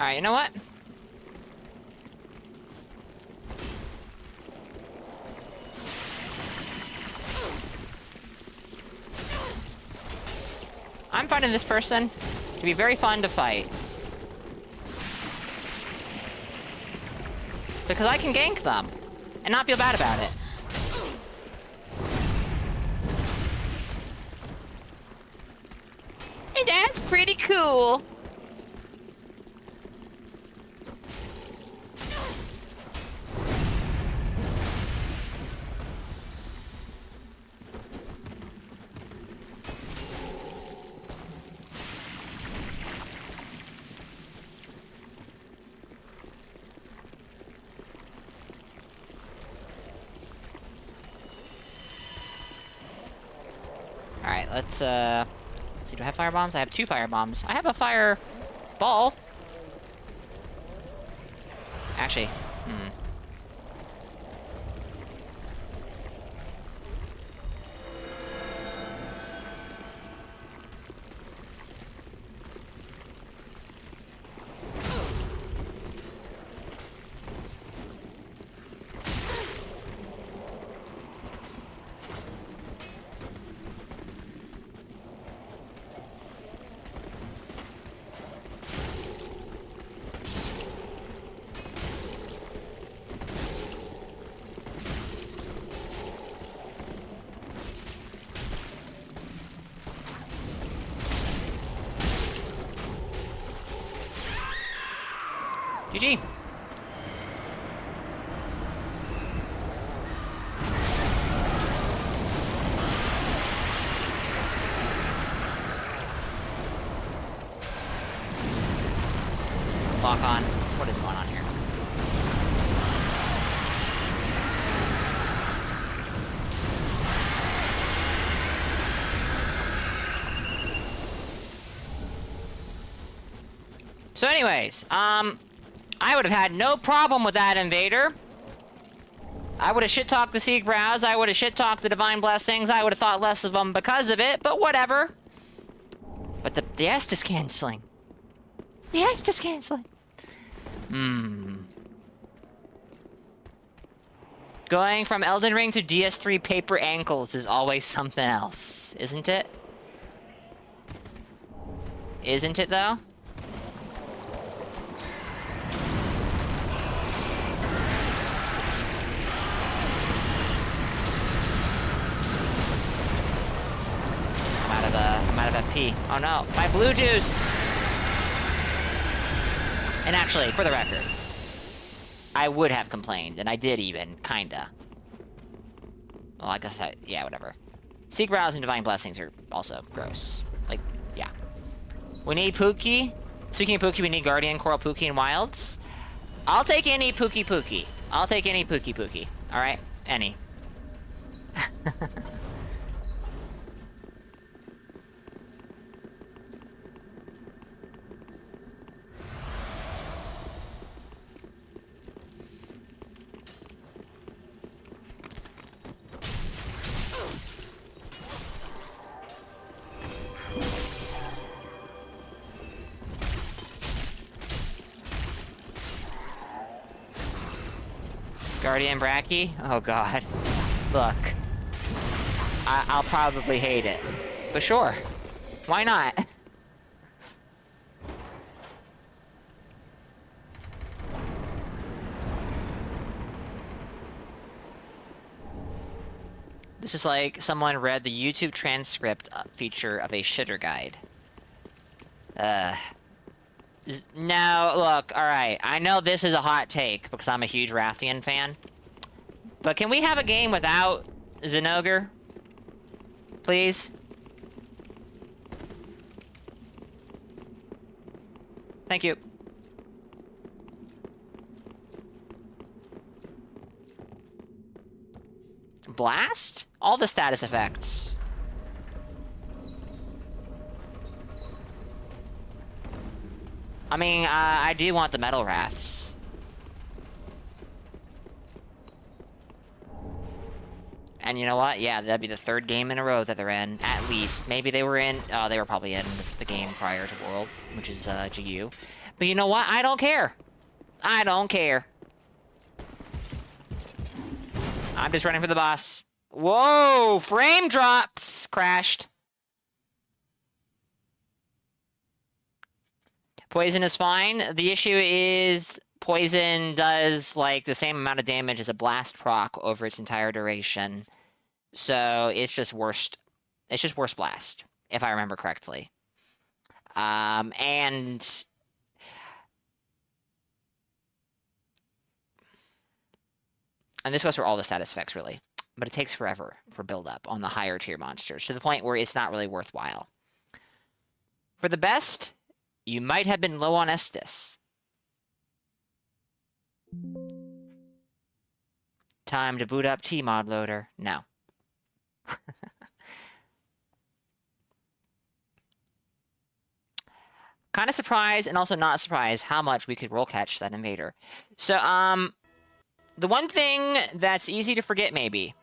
Alright, you know what? I'm finding this person to be very fun to fight. Because I can gank them and not feel bad about it. And that's pretty cool. Alright, let's see, do I have fire bombs? I have 2 fire bombs. I have a fire ball. Actually, GG. So anyways, I would have had no problem with that invader. I would have shit-talked the Seek Brows, I would have shit-talked the Divine Blessings, I would have thought less of them because of it, but whatever. But the Estus canceling. The Estus canceling. Going from Elden Ring to DS3 paper ankles is always something else, isn't it? Isn't it, though? I'm out of FP. Oh no, my blue juice! And actually, for the record, I would have complained, and I did even, kinda. Well, I guess yeah, whatever. Seek Brows and Divine Blessings are also gross. Like, yeah. We need Pookie. Speaking of Pookie, we need Guardian, Coral Pookie, and Wilds. I'll take any Pookie. I'll take any Pookie. Alright? Any. Guardian Bracky? Oh god. Look. I'll probably hate it. But sure. Why not? This is like someone read the YouTube transcript feature of a shitter guide. No, look, alright. I know this is a hot take because I'm a huge Rathian fan. But can we have a game without Zinogre? Please? Thank you. Blast? All the status effects. I mean, I do want the Metal Wraths. And you know what? Yeah, that'd be the third game in a row that they're in, at least. Maybe they were in... Oh, they were probably in the game prior to World, which is GU. But you know what? I don't care. I don't care. I'm just running for the boss. Whoa! Frame drops! Crashed. Poison is fine. The issue is poison does like the same amount of damage as a blast proc over its entire duration. So it's just worst. It's just worse blast, if I remember correctly. And this goes for all the status effects, really. But it takes forever for build-up on the higher tier monsters, to the point where it's not really worthwhile. For the best, you might have been low on Estus. Time to boot up Tmod loader. No. Kind of surprised and also not surprised how much we could roll catch that invader. So, the one thing that's easy to forget, maybe.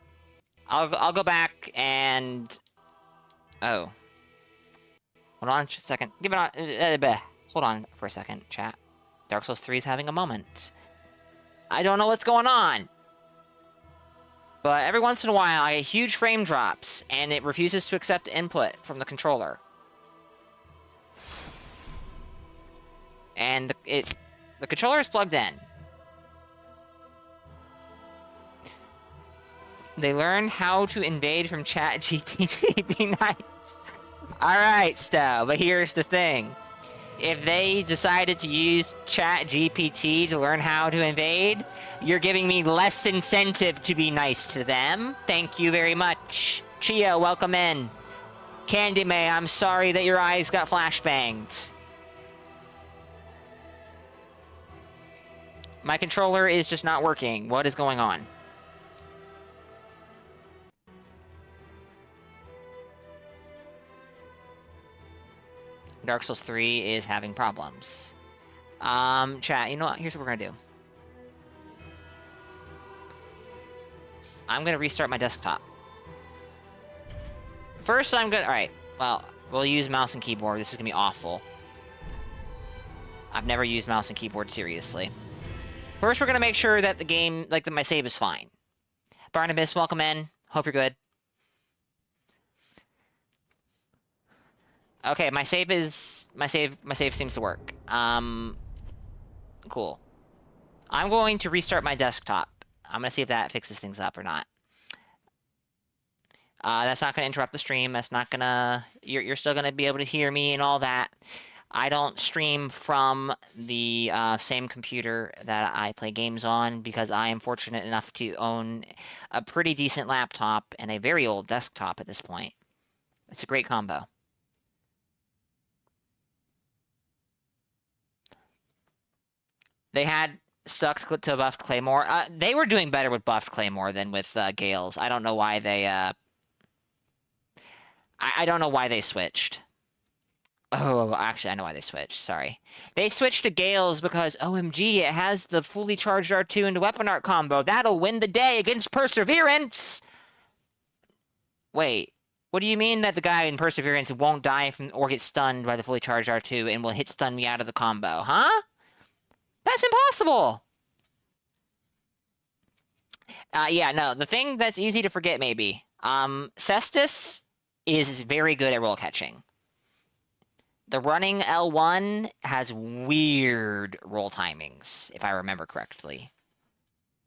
I'll go back and... Oh. Hold on just a second. Give it on... Hold on for a second, chat. Dark Souls 3 is having a moment. I don't know what's going on. But every once in a while, I get huge frame drops, and it refuses to accept input from the controller. And the controller is plugged in. They learned how to invade from ChatGPT. Be nice. Alright, Stowe, but here's the thing. If they decided to use ChatGPT to learn how to invade, you're giving me less incentive to be nice to them. Thank you very much. Chia, welcome in. Candy May, I'm sorry that your eyes got flashbanged. My controller is just not working. What is going on? Dark Souls 3 is having problems. Chat, you know what? Here's what we're gonna do. I'm gonna restart my desktop. First, I'm gonna... Alright, well, we'll use mouse and keyboard. This is gonna be awful. I've never used mouse and keyboard seriously. First, we're gonna make sure that the game, like, that my save is fine. Barnabas, welcome in. Hope you're good. Okay, my save seems to work. Cool. I'm going to restart my desktop. I'm gonna see if that fixes things up or not. That's not gonna interrupt the stream. That's not gonna... You're still gonna be able to hear me and all that. I don't stream from the same computer that I play games on because I am fortunate enough to own a pretty decent laptop and a very old desktop at this point. It's a great combo. They had stuck to buffed Claymore. They were doing better with buffed Claymore than with Gales. I don't know why they... I don't know why they switched. Oh, actually, I know why they switched. Sorry. They switched to Gales because, OMG, it has the fully charged R2 into weapon art combo. That'll win the day against Perseverance! Wait. What do you mean that the guy in Perseverance won't die from or get stunned by the fully charged R2 and will hit stun me out of the combo, huh? That's impossible! Yeah, no, the thing that's easy to forget, maybe. Cestus is very good at roll catching. The running L1 has weird roll timings, if I remember correctly.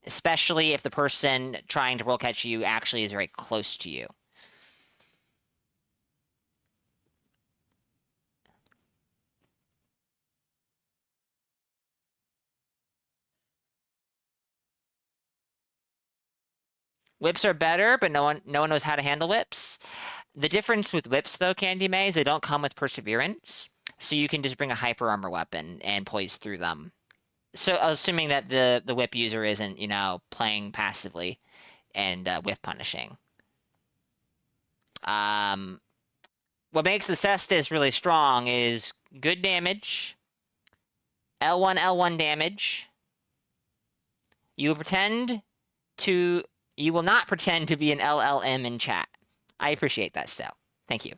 Especially if the person trying to roll catch you actually is very close to you. Whips are better, but no one knows how to handle whips. The difference with whips, though, Candy May, is they don't come with Perseverance. So you can just bring a hyper armor weapon and poise through them. So assuming that the whip user isn't, you know, playing passively and whip punishing. What makes the Cestus really strong is good damage, L1 damage. You will not pretend to be an LLM in chat. I appreciate that still. Thank you.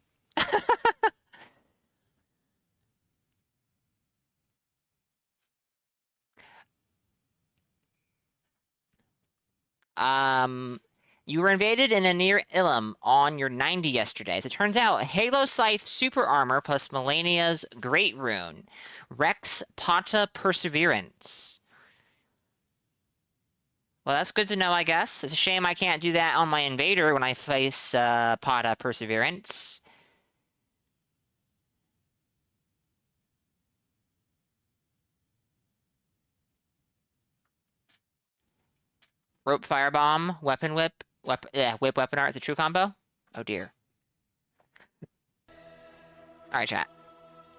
You were invaded in a near Ilum on your 90 yesterday. As it turns out, Halo Scythe Super Armor plus Melania's Great Rune. Rex Pata Perseverance. Well, that's good to know, I guess. It's a shame I can't do that on my Invader when I face Pata Perseverance. Rope Firebomb, Weapon Whip, Whip Weapon Art is a true combo? Oh dear. Alright, chat.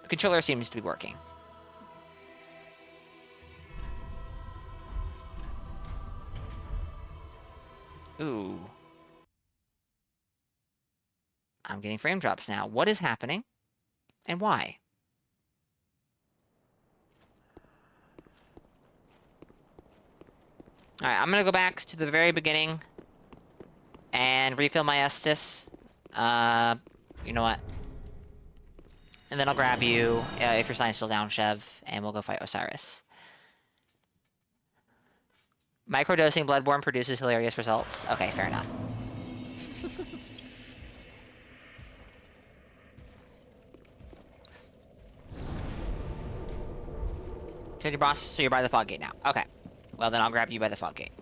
The controller seems to be working. Ooh. I'm getting frame drops now. What is happening? And why? Alright, I'm gonna go back to the very beginning and refill my Estus. You know what? And then I'll grab you, if your sign's still down, Chev, and we'll go fight Osiris. Microdosing Bloodborne produces hilarious results. Okay, fair enough. Killed your boss, so you're by the fog gate now. Okay. Well, then I'll grab you by the fog gate.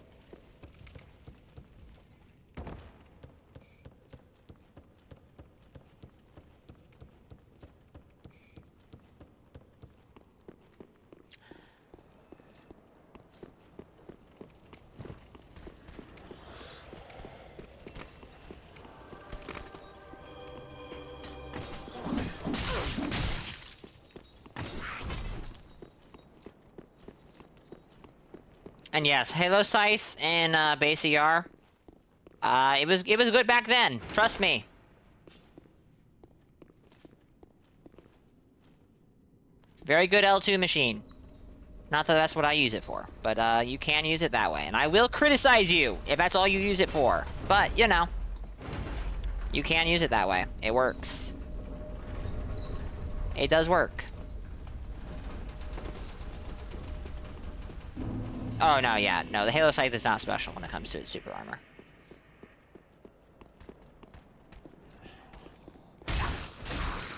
And yes, Halo Scythe and base ER. It was good back then. Trust me. Very good L2 machine. Not that that's what I use it for, but you can use it that way. And I will criticize you if that's all you use it for. But, you know, you can use it that way. It works. It does work. Oh, no, yeah. No, the Halo Scythe is not special when it comes to its super armor.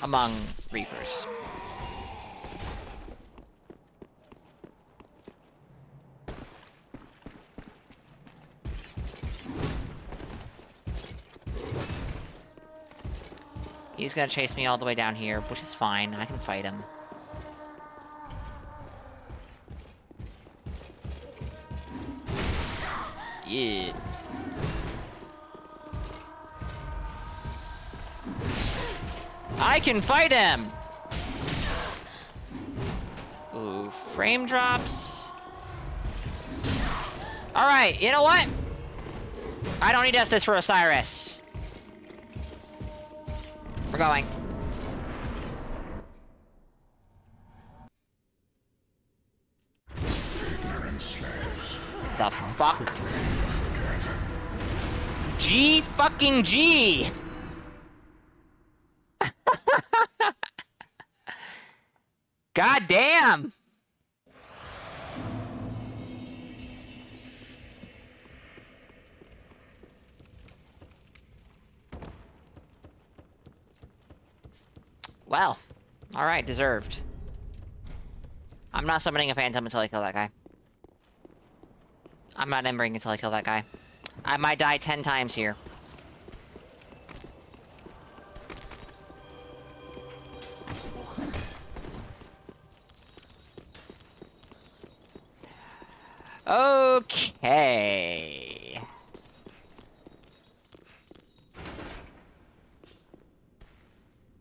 Among Reapers. He's gonna chase me all the way down here, which is fine. I can fight him. Yeah. I can fight him! Ooh, frame drops. Alright, you know what? I don't need Estus for Osiris. We're going. The fuck? G fucking G! God damn! Well, alright, deserved. I'm not summoning a phantom until I kill that guy. I'm not embering until I kill that guy. I might die 10 times here. Okay.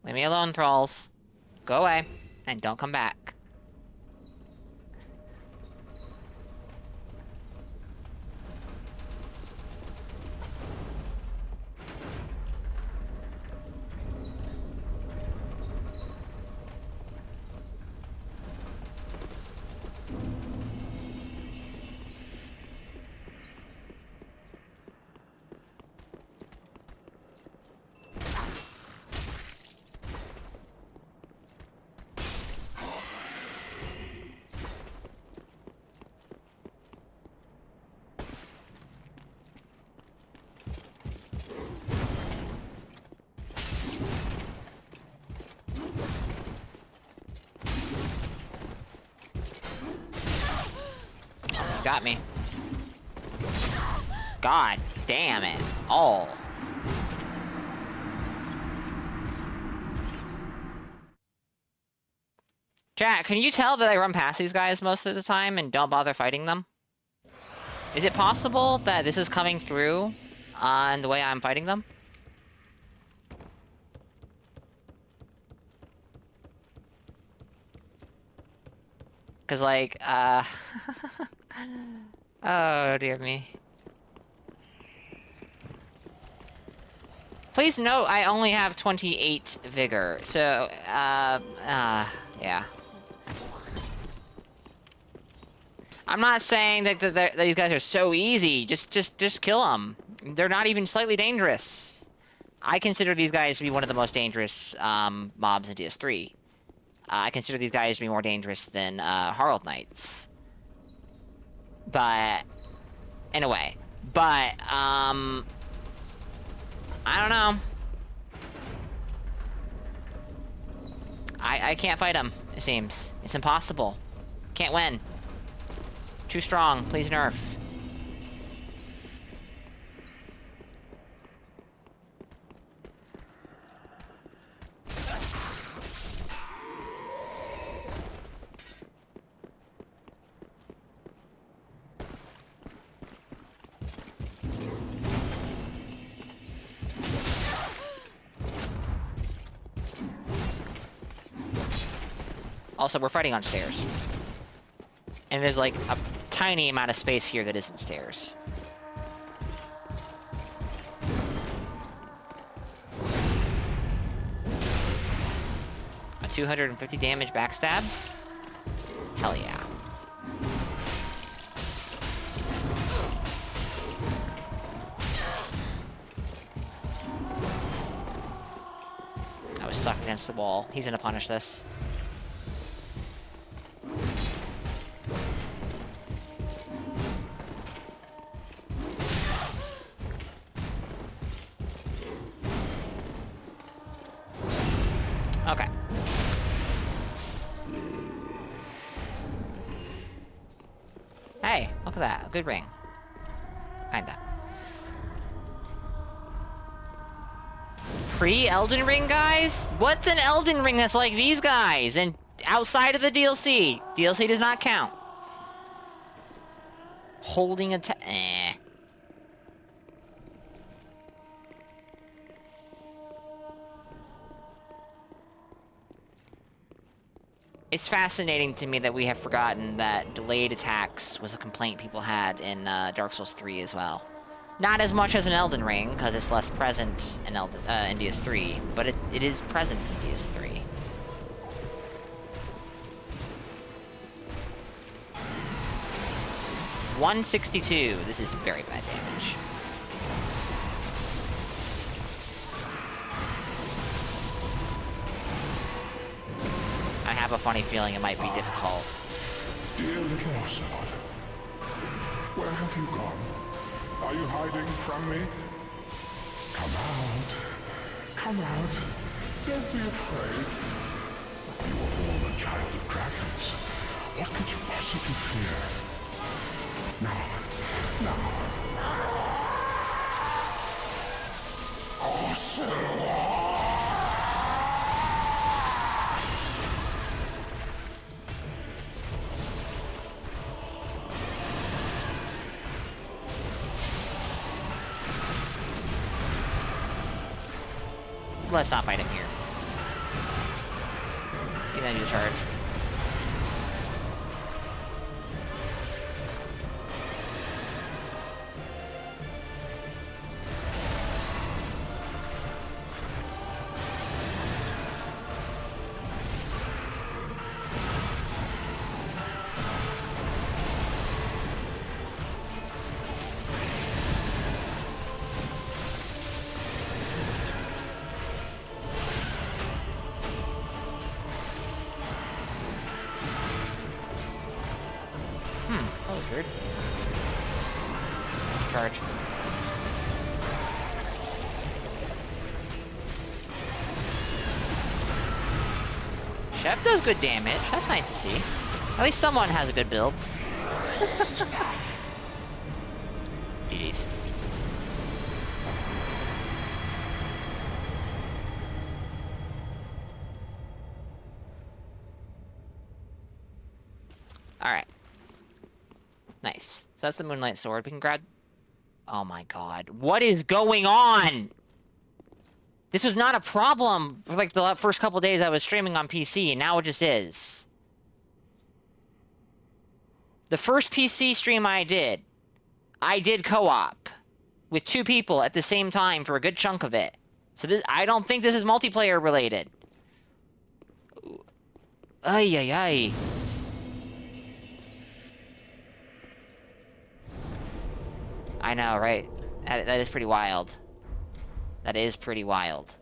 Leave me alone, thralls. Go away, and don't come back. Got me. God damn it. All. Chat, can you tell that I run past these guys most of the time and don't bother fighting them? Is it possible that this is coming through on the way I'm fighting them? Cause like, oh dear me. Please note I only have 28 vigor, so, yeah. I'm not saying that these guys are so easy. Just kill them. They're not even slightly dangerous. I consider these guys to be one of the most dangerous mobs in DS3. I consider these guys to be more dangerous than Harald Knights. But in a way. But I don't know. I can't fight them, it seems. It's impossible. Can't win. Too strong. Please nerf. Also, we're fighting on stairs. And there's like a tiny amount of space here that isn't stairs. A 250 damage backstab? Hell yeah. stuck against the wall. He's gonna punish this. Okay. Hey, look at that. A good ring. Kinda. Pre-Elden Ring, guys? What's an Elden Ring that's like these guys? And outside of the DLC. DLC does not count. Holding a It's fascinating to me that we have forgotten that delayed attacks was a complaint people had in Dark Souls 3 as well. Not as much as in Elden Ring, because it's less present in DS3, but it is present in DS3. $162. This is very bad damage. I have a funny feeling it might be difficult. Dear little Ocelot, where have you gone? Are you hiding from me? Come out. Come out. Don't be afraid. You are born a child of dragons. What could you possibly fear? Now. Ocelot! Let's not fight him here. He's gonna do the charge. That was weird. Charge. Chef does good damage. That's nice to see. At least someone has a good build. GG's. Alright. Nice. So that's the Moonlight Sword. We can grab... Oh my god. What is going on? This was not a problem for like the first couple days I was streaming on PC, and now it just is. The first PC stream I did co-op with 2 people at the same time for a good chunk of it. So this, I don't think this is multiplayer related. Ay, ay, ay. I know, right? That is pretty wild. That is pretty wild.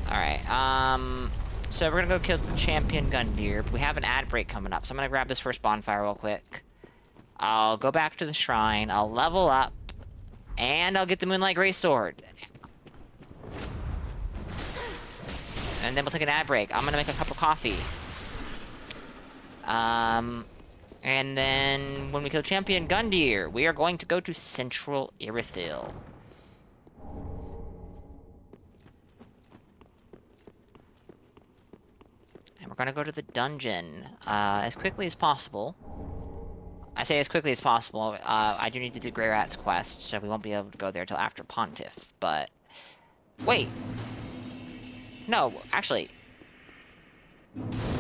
Alright, so we're gonna go kill the champion Gundyr, but we have an ad break coming up, so I'm gonna grab this first bonfire real quick. I'll go back to the shrine, I'll level up, and I'll get the Moonlight Grey Sword. And then we'll take an ad break. I'm gonna make a cup of coffee. And then when we kill Champion Gundyr, we are going to go to Central Irithyll. And we're gonna go to the dungeon, as quickly as possible. I say as quickly as possible. I do need to do Grey Rat's quest, so we won't be able to go there till after Pontiff, but... Wait! No, actually...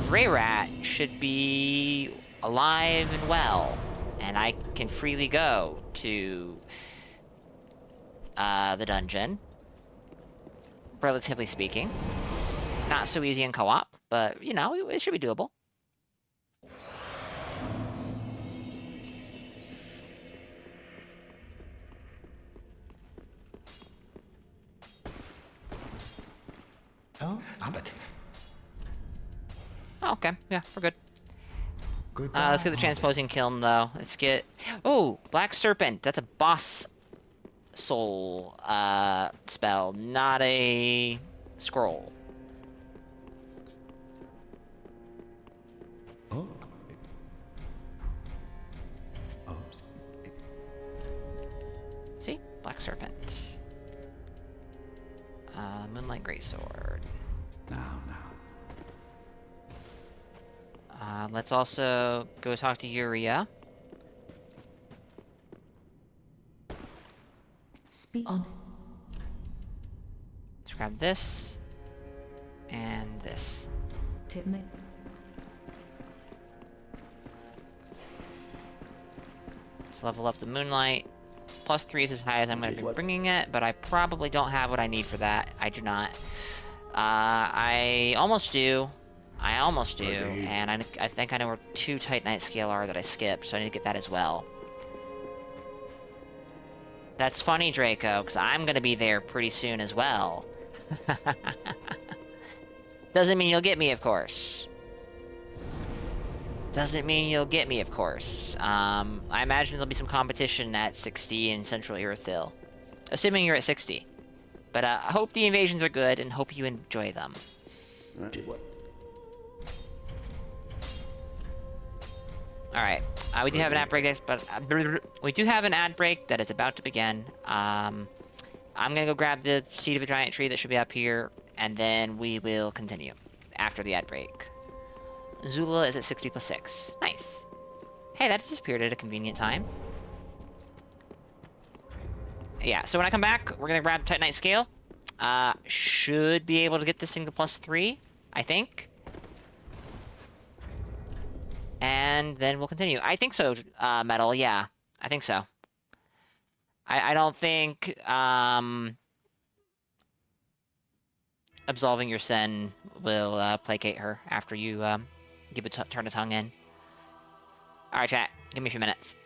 Grey Rat should be alive and well, and I can freely go to the dungeon, relatively speaking. Not so easy in co-op, but, you know, it should be doable. Oh, okay, yeah, we're good. Goodbye. Let's get the transposing kiln, though. Let's get... Oh, Black Serpent. That's a boss soul spell, not a scroll. Oh. Oh. See? Black Serpent. Moonlight Greatsword. Now. Let's also go talk to Yuria. Speak on. Let's grab this. And this. Tip me. Let's level up the Moonlight. +3 is as high as I'm going to be bringing it, but I probably don't have what I need for that. I do not. I almost do. And I think I know where 2 Titanite scale are that I skipped, so I need to get that as well. That's funny, Draco, because I'm going to be there pretty soon as well. Doesn't mean you'll get me, of course. Doesn't mean you'll get me, of course. I imagine there'll be some competition at 60 in Central Irithyll. Assuming you're at 60. But I hope the invasions are good, and hope you enjoy them. Alright, we do have an ad break, but we do have an ad break that is about to begin. I'm gonna go grab the seed of a giant tree that should be up here, and then we will continue after the ad break. Zula is at 60 + 6. Nice. Hey, that disappeared at a convenient time. Yeah, so when I come back, we're gonna grab Titanite Scale. Should be able to get this thing to +3, I think. And then we'll continue. I think so, Metal, yeah. I think so. I don't think, absolving your sin will, placate her after you, give a turn of tongue in. Alright, chat. Give me a few minutes.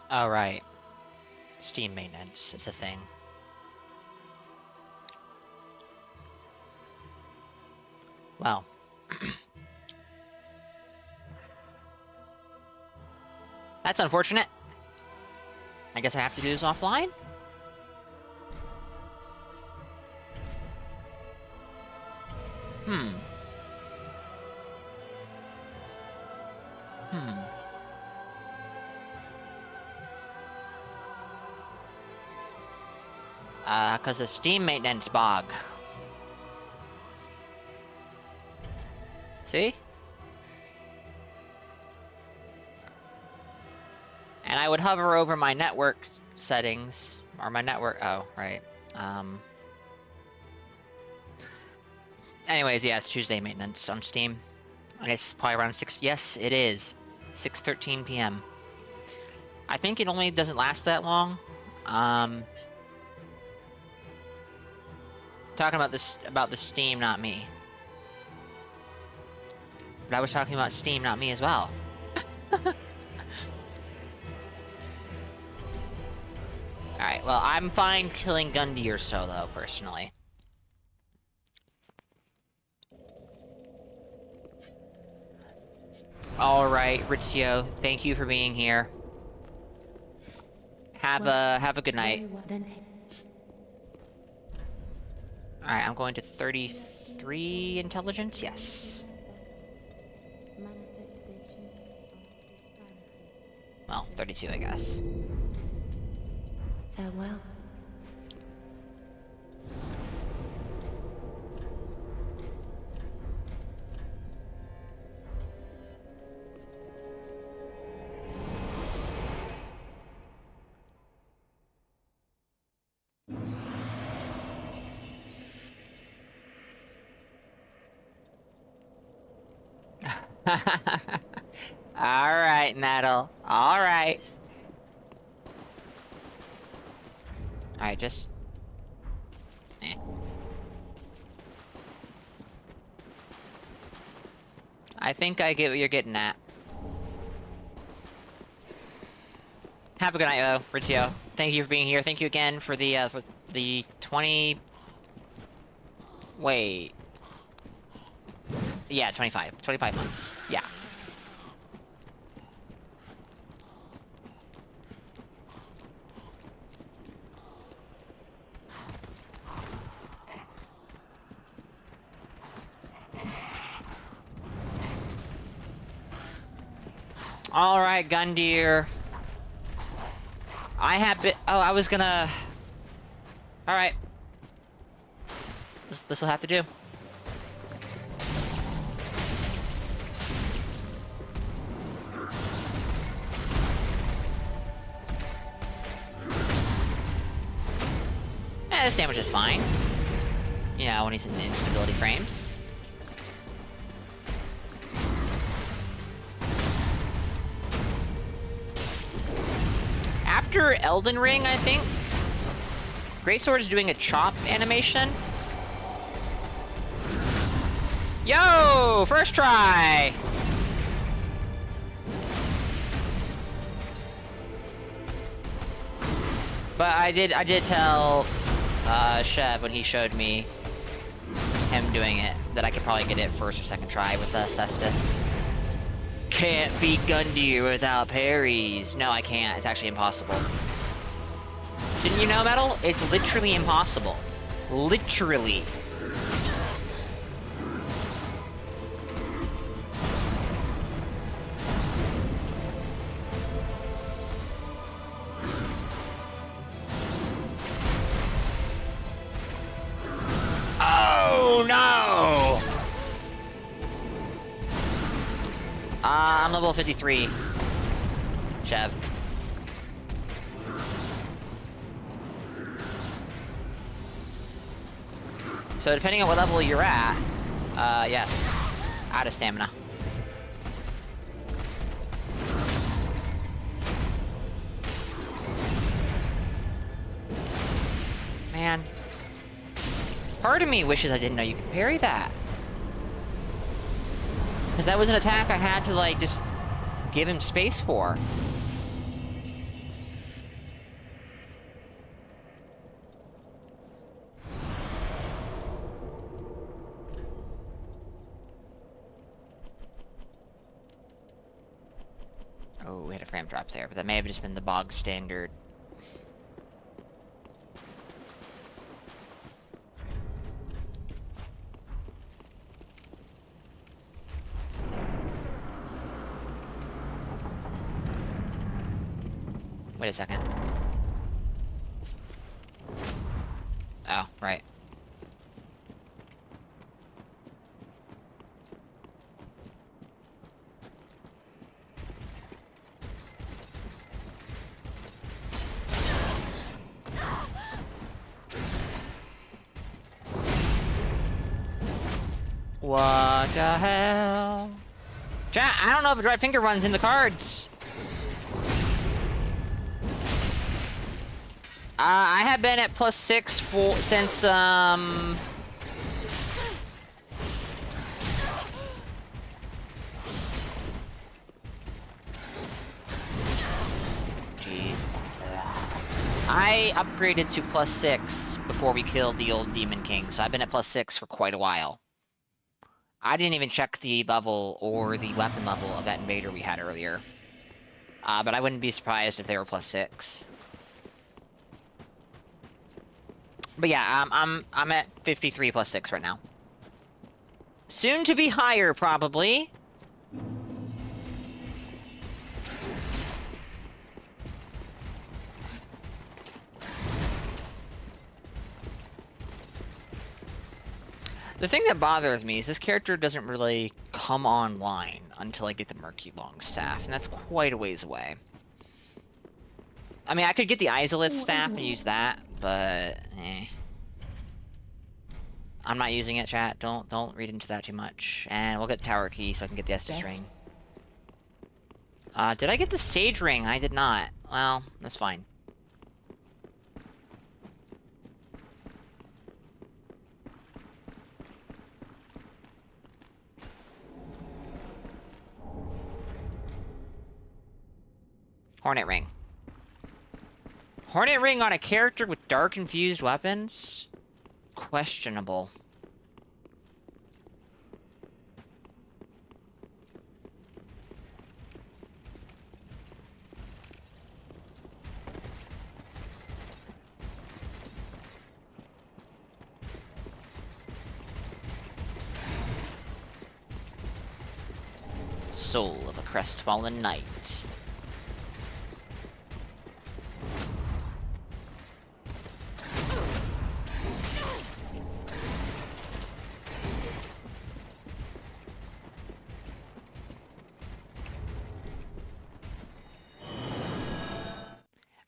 Oh, right. Steam maintenance is a thing. Well. That's unfortunate. I guess I have to do this offline? Hmm. Cause of Steam maintenance bog. See? And I would hover over my network settings, or my network, oh, right. Anyways, yeah, it's Tuesday maintenance on Steam. And it's probably around 6, yes, it is. 6:13 p.m. I think it only doesn't last that long. Talking about this, about the Steam, not me. But I was talking about Steam, not me as well. Alright, well, I'm fine killing Gundy or so, though, personally. Alright, Ritzio, thank you for being here. Have a good night. Alright, I'm going to 33 intelligence, yes. Well, 32, I guess. Farewell. Alright, Nettle. Alright. Alright, just... eh. I think I get what you're getting at. Have a good night, though, Ritzio. Thank you for being here. Thank you again for the 20... Wait... Yeah, 25. 25 months. Yeah. Alright, Gundeer. I have been... Oh, I was gonna... Alright. This'll have to do. This damage is fine. You know, when he's in instability frames. After Elden Ring, I think, Greatsword's doing a chop animation. Yo! First try! But I did tell Chev when he showed me him doing it that I could probably get it first or second try with Cestus. Can't beat Gundy without parries. No, I can't. It's actually impossible. Didn't you know, Metal? It's literally impossible. Literally. Oh, no! I'm level 53. Chev. So depending on what level you're at, yes, out of stamina. Man. Part of me wishes I didn't know you could parry that. Because that was an attack I had to, like, just give him space for. frame drop there, but that may have just been the bog standard. Wait a second. Oh, right. What the hell? Chat, I don't know if a dry finger runs in the cards. I have been at +6 since, Jeez. I upgraded to +6 before we killed the old Demon King, so I've been at +6 for quite a while. I didn't even check the level or the weapon level of that invader we had earlier. But I wouldn't be surprised if they were +6. But yeah, I'm at 53 +6 right now. Soon to be higher, probably. The thing that bothers me is this character doesn't really come online until I get the Murky Longstaff, and that's quite a ways away. I mean, I could get the Izalith staff and use that, but I'm not using it, chat. Don't read into that too much. And we'll get the Tower Key so I can get the Estus Ring. Did I get the Sage Ring? I did not. Well, that's fine. Hornet Ring. Hornet Ring on a character with dark infused weapons? Questionable. Soul of a crestfallen knight.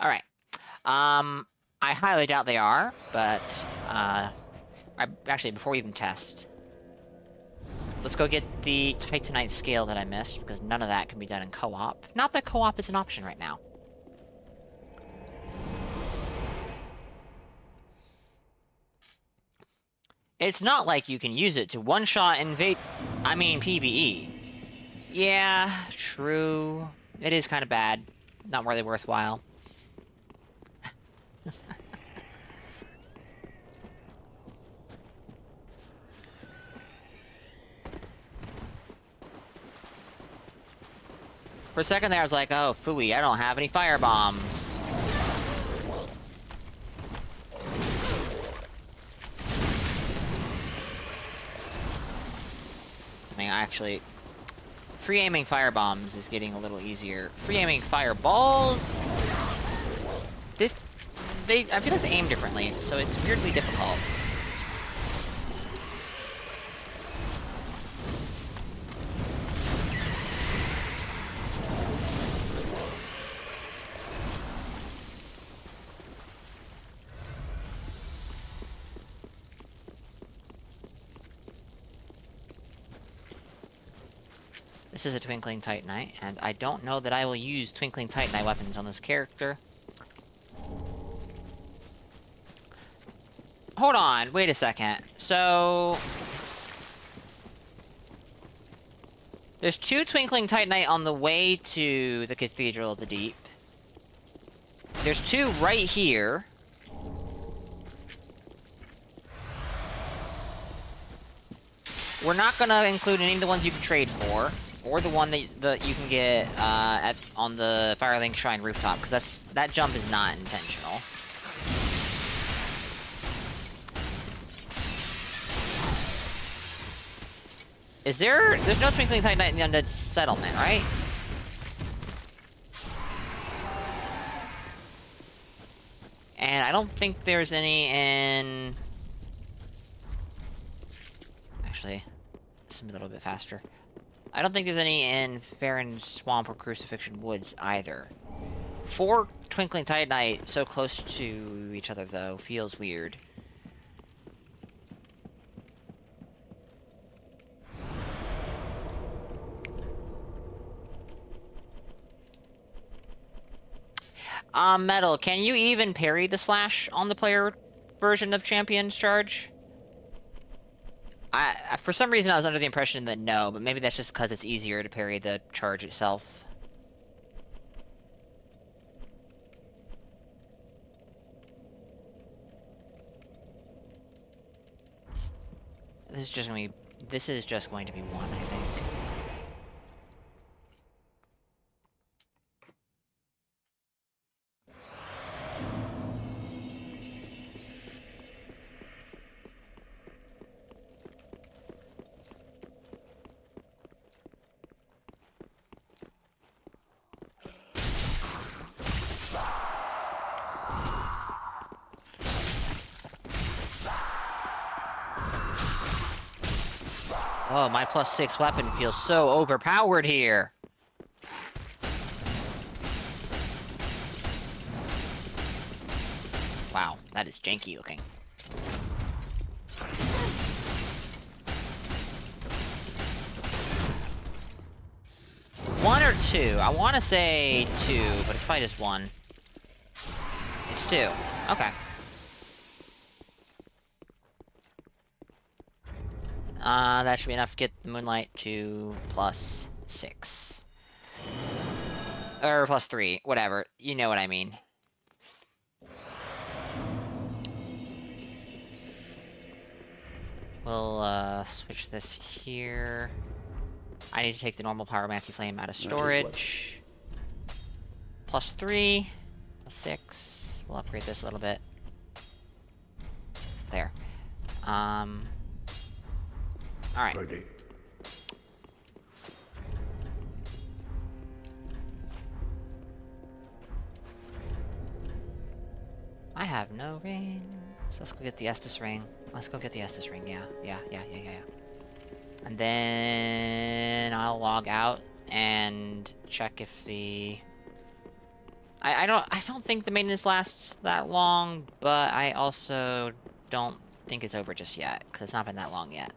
Alright. I highly doubt they are, but, actually, before we even test, let's go get the Titanite scale that I missed, because none of that can be done in co-op. Not that co-op is an option right now. It's not like you can use it to one-shot invade... I mean, PvE. Yeah, true. It is kind of bad. Not really worthwhile. For a second there, I was like, oh, phooey, I don't have any fire bombs. I mean, actually, free aiming fire bombs is getting a little easier. Free aiming fireballs... I feel like they aim differently, so it's weirdly difficult. This is a Twinkling Titanite, and I don't know that I will use Twinkling Titanite weapons on this character. Hold on, wait a second. So... there's 2 Twinkling Titanite on the way to the Cathedral of the Deep. There's 2 right here. We're not gonna include any of the ones you can trade for. or the one that you can get on the Firelink Shrine rooftop, because that jump is not intentional. There's no Twinkling Titanite in the Undead Settlement, right? And I don't think there's any in... Actually, this is a little bit faster. I don't think there's any in Farron Swamp or Crucifixion Woods either. 4 Twinkling Titanite so close to each other, though, feels weird. Metal, can you even parry the slash on the player version of Champion's Charge? For some reason I was under the impression that no, but maybe that's just because it's easier to parry the charge itself. This is just going to be 1, I think. Oh, my +6 weapon feels so overpowered here. Wow, that is janky looking. One or 2? I want to say 2, but it's probably just 1. It's 2. Okay. That should be enough to get the Moonlight to +6. Or +3, whatever. You know what I mean. We'll, switch this here. I need to take the normal Pyromancy Flame out of storage. +3, +6. We'll upgrade this a little bit. There. Alright. Ready. I have no ring. So let's go get the Estus ring. Let's go get the Estus ring, yeah. And then I'll log out and check if the... I don't think the maintenance lasts that long, but I also don't think it's over just yet, because it's not been that long yet.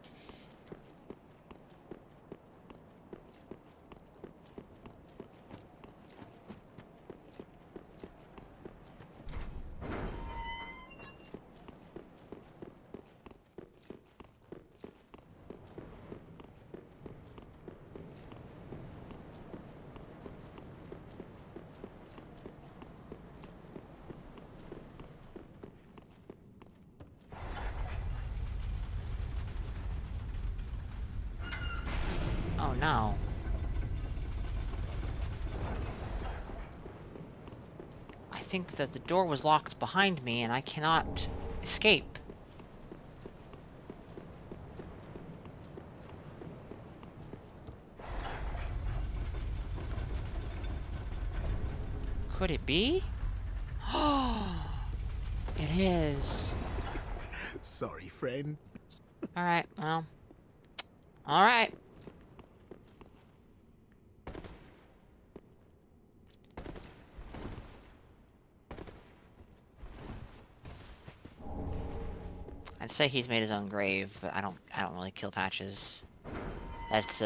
Oh no. I think that the door was locked behind me and I cannot escape. Could it be? Oh, it is. Sorry, friend. Alright, well. Alright. I'd say he's made his own grave, but I don't really kill patches. That's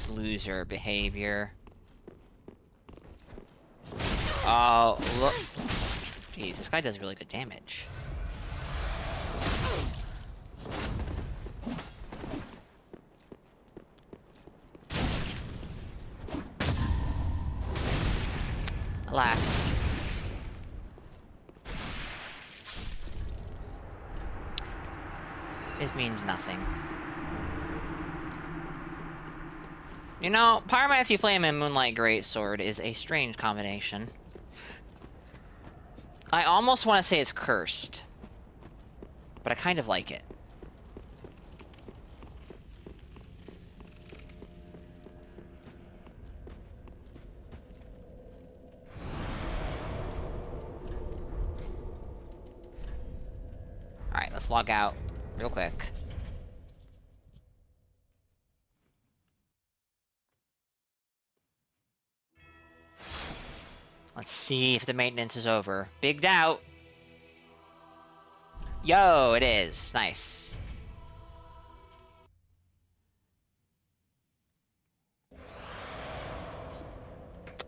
loser behavior. Oh, look. Jeez, this guy does really good damage. Alas. It means nothing. You know, Pyromancy Flame and Moonlight Greatsword is a strange combination. I almost want to say it's cursed, but I kind of like it. Alright, let's log out real quick. Let's see if the maintenance is over. Big doubt. Yo, it is. Nice.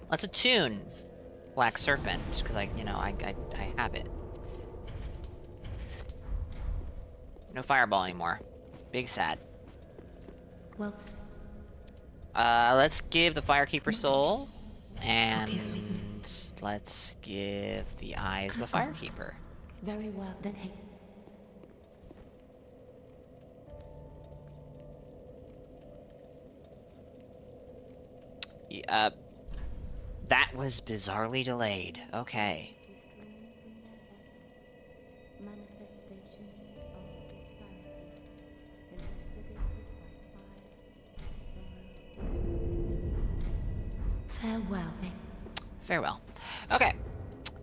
Let's attune Black Serpent, because I have it. No fireball anymore. Big sad. Well, Let's give the Firekeeper soul, and let's give the eyes of a Firekeeper. very well. Then hey. That was bizarrely delayed. Okay. Farewell, mate. Farewell. Okay.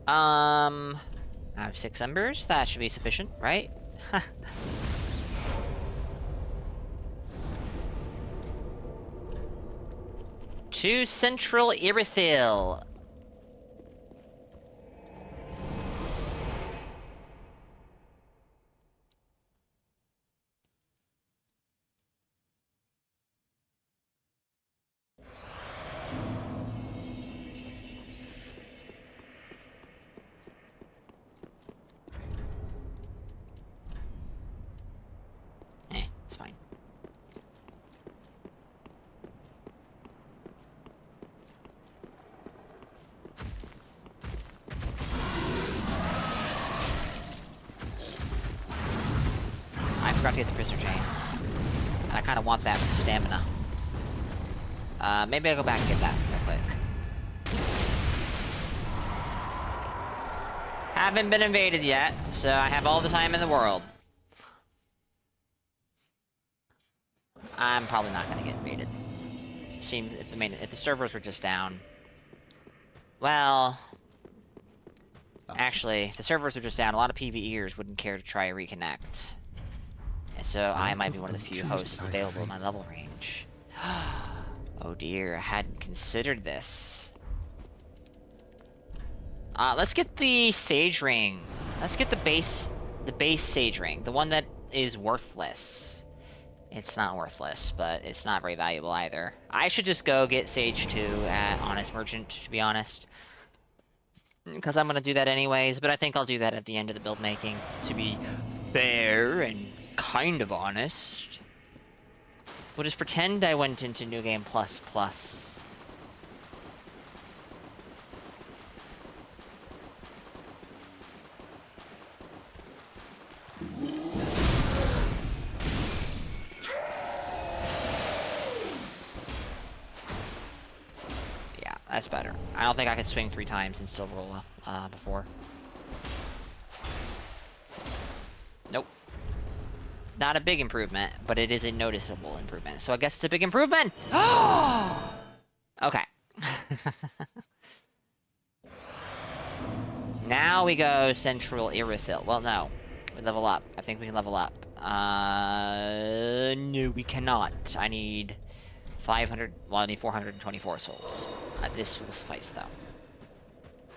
I have 6 embers. That should be sufficient, right? 2 Central Irithyll. It's fine. I forgot to get the prisoner chain. And I kind of want that with the stamina. Maybe I'll go back and get that real quick. Haven't been invaded yet, so I have all the time in the world. I'm probably not gonna get invaded. Seems if the servers were just down. Well, actually, if the servers were just down, a lot of PvEers wouldn't care to try to reconnect. And so I might be one of the few hosts available in my level range. Oh dear, I hadn't considered this. Let's get the Sage Ring. Let's get the base Sage Ring. The one that is worthless. It's not worthless, but it's not very valuable either. I should just go get Sage 2 at Honest Merchant, to be honest. Because I'm going to do that anyways, but I think I'll do that at the end of the build making, to be fair and kind of honest. We'll just pretend I went into New Game Plus Plus. Yeah, that's better. I don't think I could swing 3 times and still roll before. Nope. Not a big improvement, but it is a noticeable improvement. So I guess it's a big improvement! Okay. Now we go Central Irithyll. Well, no. We level up. I think we can level up. No, we cannot. I need 500... Well, I need 424 souls. This will suffice, though.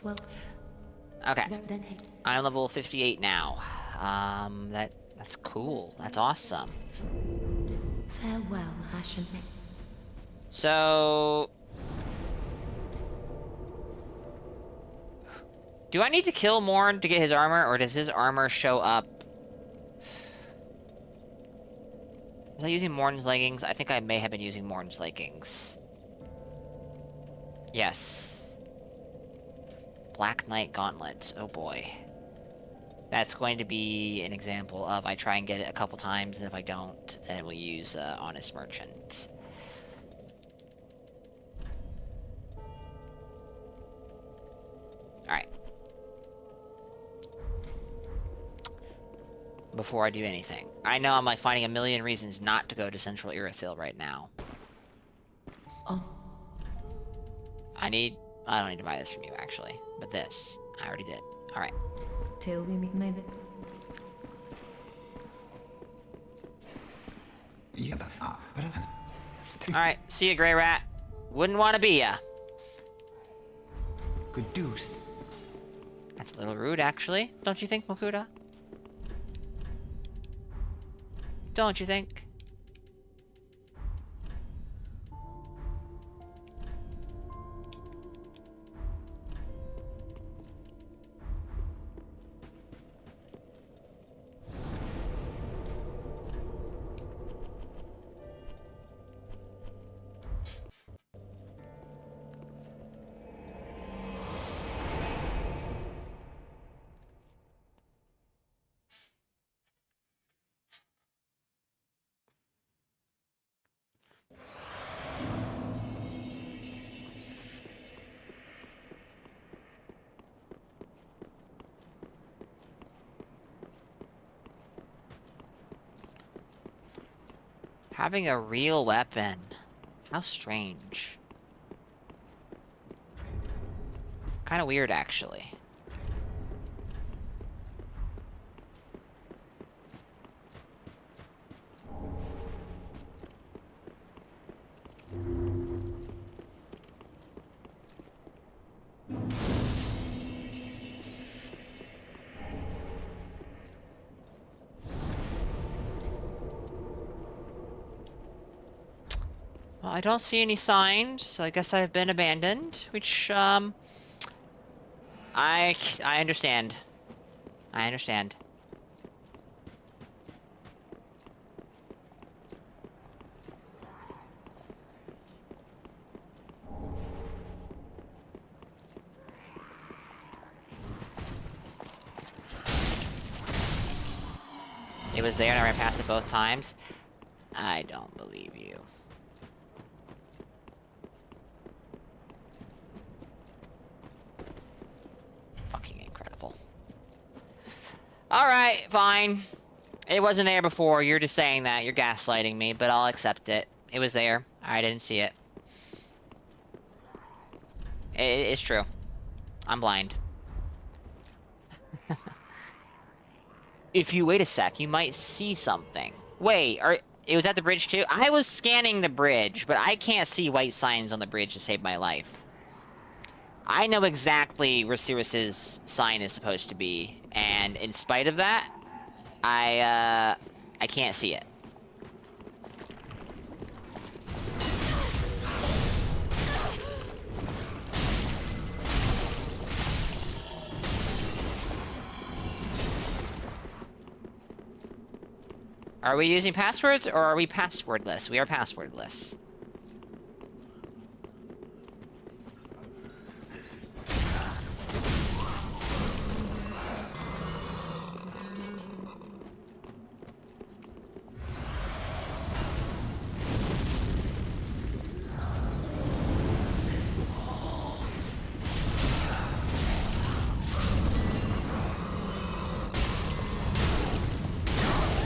Well, Okay. then hey. I'm level 58 now. That's cool. That's awesome. Farewell, Ashen mate. So... Do I need to kill Morn to get his armor, or does his armor show up? Was I using Morn's leggings? I think I may have been using Morn's leggings. Yes. Black Knight gauntlets. Oh boy. That's going to be an example of I try and get it a couple times, and if I don't, then we'll use Honest Merchant. before I do anything. I know I'm like finding a million reasons not to go to Central Irithyll right now. Oh, I don't need to buy this from you actually, but this, I already did. All right. till we made it. All right, see ya, Grey Rat. Wouldn't want to be ya. Good deuce. That's a little rude, actually. Don't you think, Mokuda? Don't you think? Having a real weapon. How strange. Kind of weird, actually. Well, I don't see any signs, so I guess I've been abandoned, which, I understand. I understand. It was there and I ran past it both times. I don't believe you. Fucking incredible. Alright, fine. It wasn't there before. You're just saying that. You're gaslighting me, but I'll accept it. It was there. I didn't see it. It's true. I'm blind. If you wait a sec, you might see something. Wait, it was at the bridge too? I was scanning the bridge, but I can't see white signs on the bridge to save my life. I know exactly where Sirius's sign is supposed to be, and in spite of that, I can't see it. Are we using passwords, or are we passwordless? We are passwordless.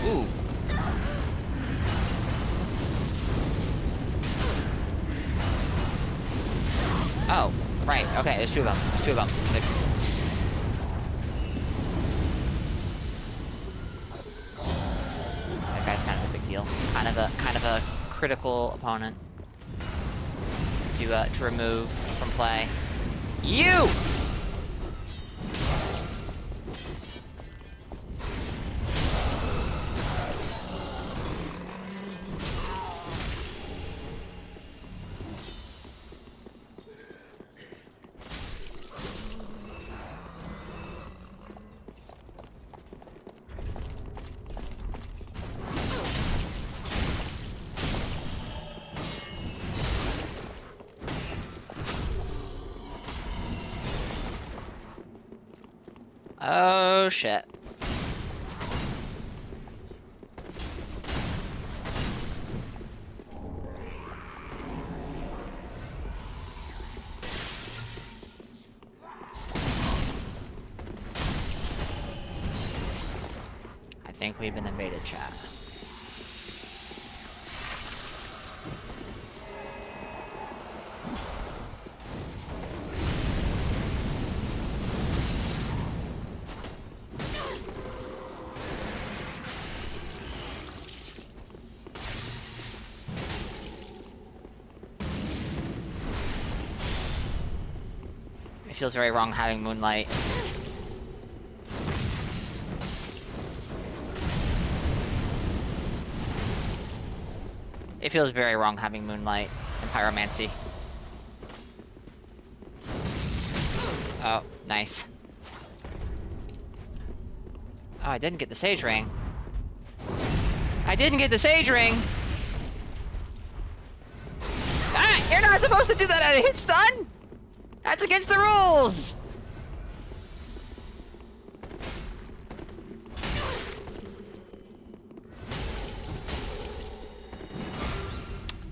Ooh. Oh, right. Okay, there's two of them. There's two of them. That guy's kind of a big deal. Kind of a critical opponent to remove from play. You! Oh, shit. think we've been invaded, chat. It feels very wrong having moonlight. It feels very wrong having moonlight and pyromancy. Oh, nice. Oh, I didn't get the sage ring. I didn't get the sage ring! Ah! You're not supposed to do that out of hit stun! That's against the rules!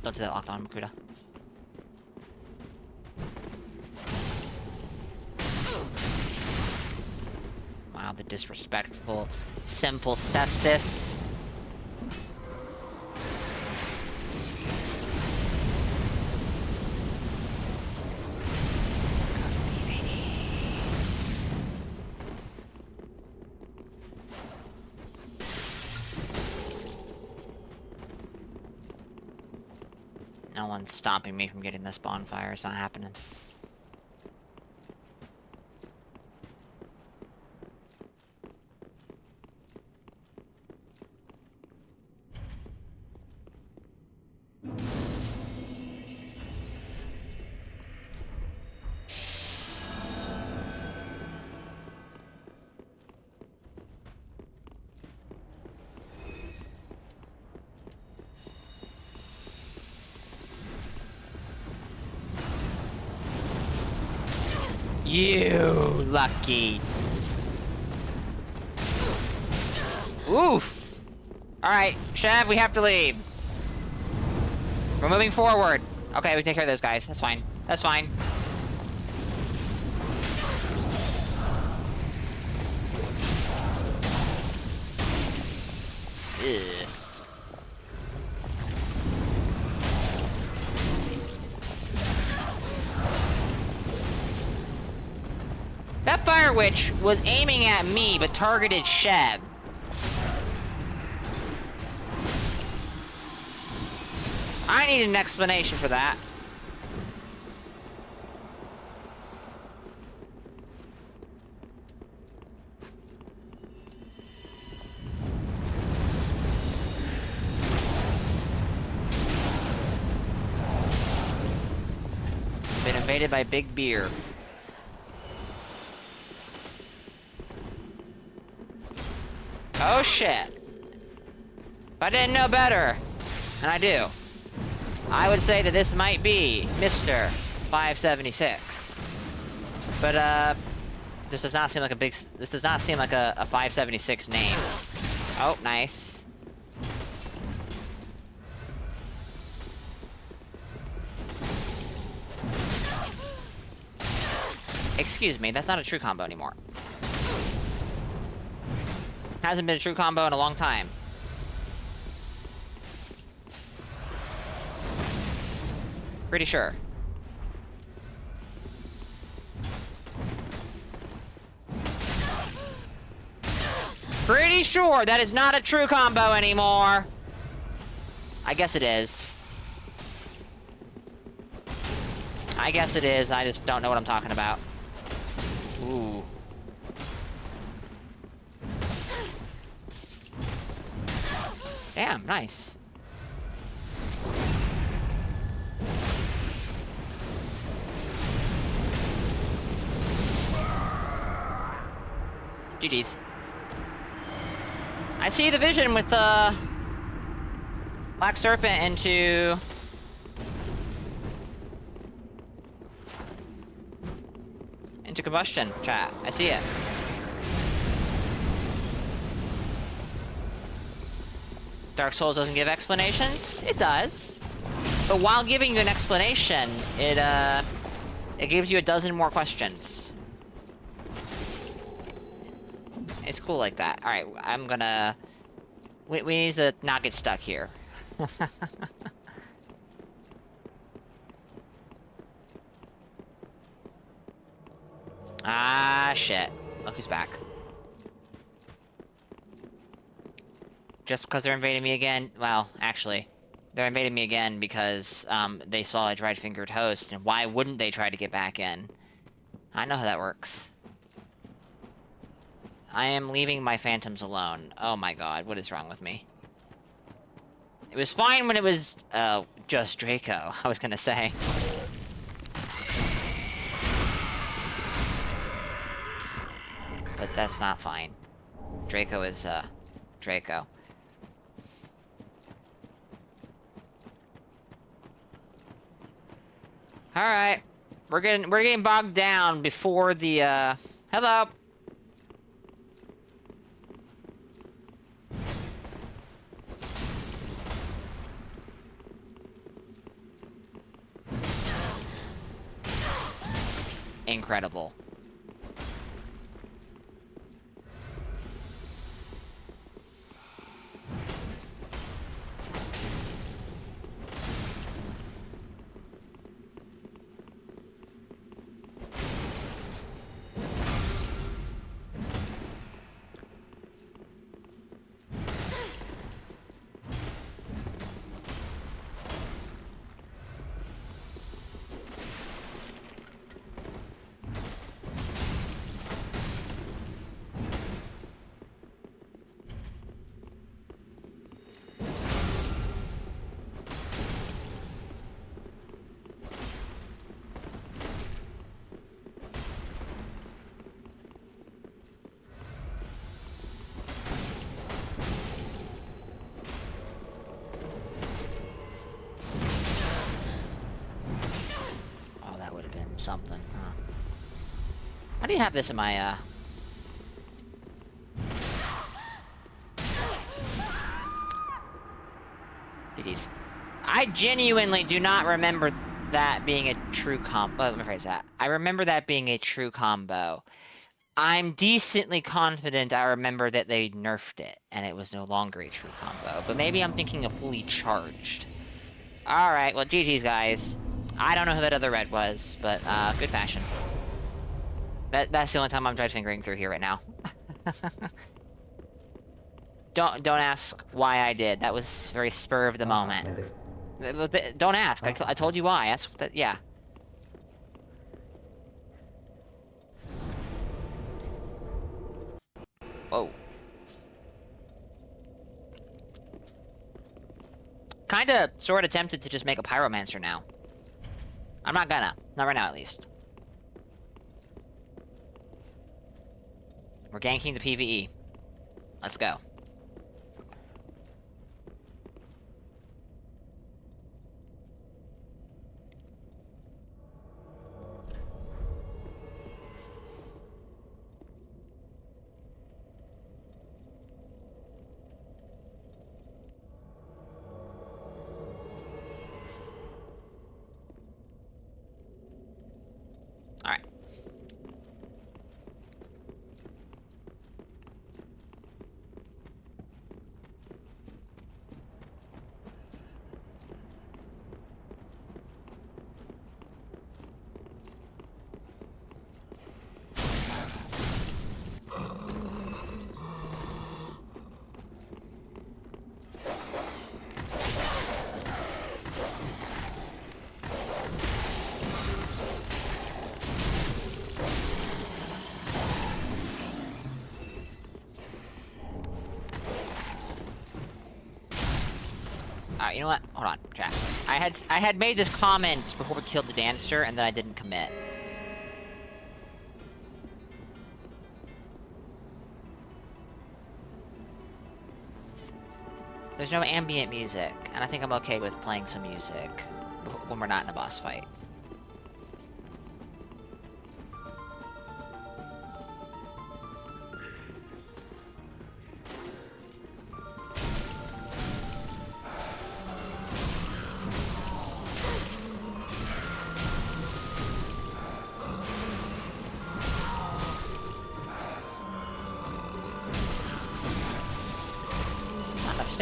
Don't do that locked on, Makuta. Wow, the disrespectful, simple cestus. No one's stopping me from getting this bonfire. It's not happening. You lucky. Oof. Alright, Chev, we have to leave. We're moving forward. Okay, we take care of those guys. That's fine. That's fine. Ugh. That Fire Witch was aiming at me, but targeted Chev. I need an explanation for that. Been invaded by Big Beer. Oh shit. If I didn't know better, and I do, I would say that this might be Mr. 576. But this does not seem like a 576 name. Oh, nice. Excuse me, that's not a true combo anymore. Hasn't been a true combo in a long time. Pretty sure. Pretty sure that is not a true combo anymore. I guess it is. I guess it is. I just don't know what I'm talking about. Ooh. Damn, nice. GG's. I see the vision with Black Serpent into combustion, chat. I see it. Dark Souls doesn't give explanations? It does. But while giving you an explanation, it gives you a dozen more questions. It's cool like that. Alright, I'm gonna We need to not get stuck here. Ah, shit. Look who's back. Just because they're invading me again? Well, actually, they're invading me again because they saw a dried-fingered host, and why wouldn't they try to get back in? I know how that works. I am leaving my phantoms alone. Oh my god, what is wrong with me? It was fine when it was, just Draco, I was gonna say. But that's not fine. Draco is, Draco. Alright. We're getting bogged down before the, hello! Incredible. Something, huh? How do you have this in my, GG's. I genuinely do not remember that being a true combo. Let me phrase that. I remember that being a true combo. I'm decently confident I remember that they nerfed it, and it was no longer a true combo. But maybe I'm thinking of fully charged. Alright, well, GG's, guys. I don't know who that other red was, but, good fashion. That's the only time I'm dried fingering through here right now. Don't ask why I did. That was very spur of the moment. Don't ask. I told you why. That's that. Yeah. Whoa. Kinda, sorta tempted to just make a pyromancer now. I'm not gonna. Not right now, at least. We're ganking the PvE. Let's go. Alright. Alright, you know what? Hold on, chat. I had made this comment before we killed the dancer, and then I didn't commit. There's no ambient music, and I think I'm okay with playing some music when we're not in a boss fight.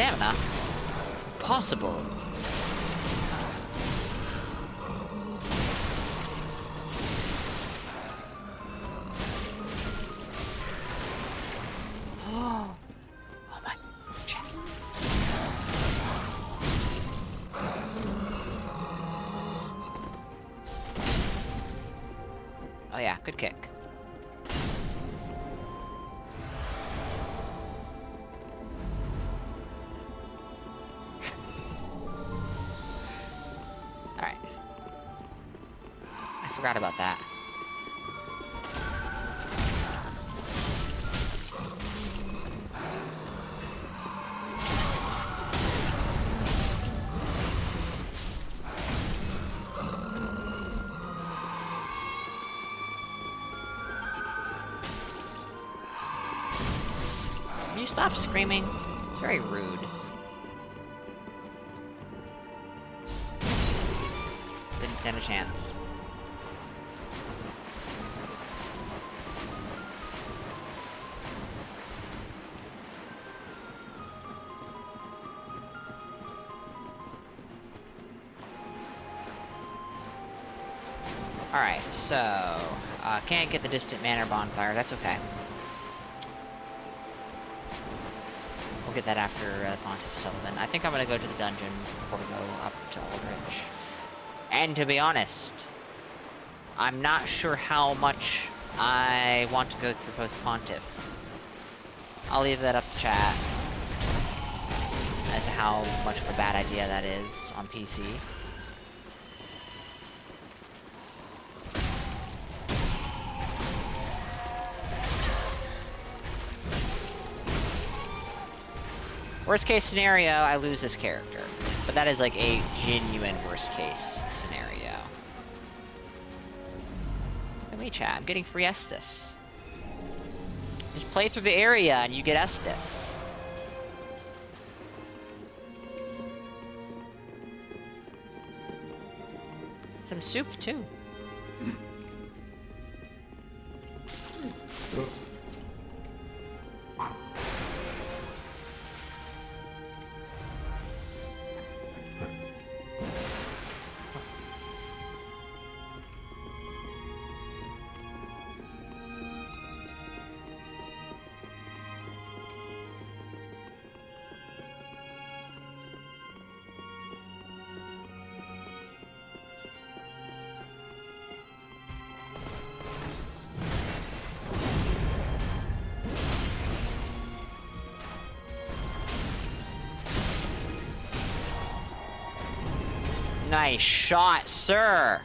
stamina. Possible. Oh my shit. Oh yeah, good kick. Alright. I forgot about that. Can you stop screaming? It's very rude. Didn't stand a chance. Alright, so... can't get the Distant Manor bonfire, that's okay. We'll get that after Pontiff Sullivan. I think I'm gonna go to the dungeon before we go up to Aldrich. And to be honest, I'm not sure how much I want to go through post-Pontiff. I'll leave that up to chat as to how much of a bad idea that is on PC. Worst case scenario, I lose this character. But that is like a genuine worst case scenario. Let me chat, I'm getting free Estus. Just play through the area and you get Estus. Some soup too. Nice shot, sir!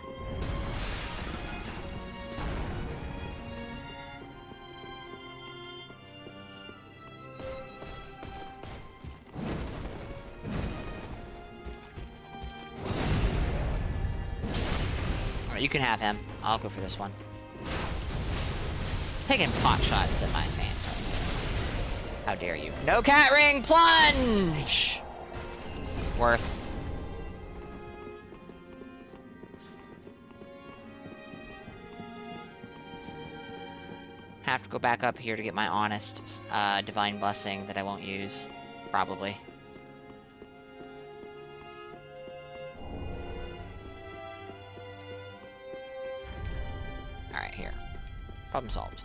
Alright, you can have him. I'll go for this one. Taking pot shots at my phantoms. How dare you. No cat ring plunge! Worth. Have to go back up here to get my honest divine blessing that I won't use. Probably. Alright, here. Problem solved.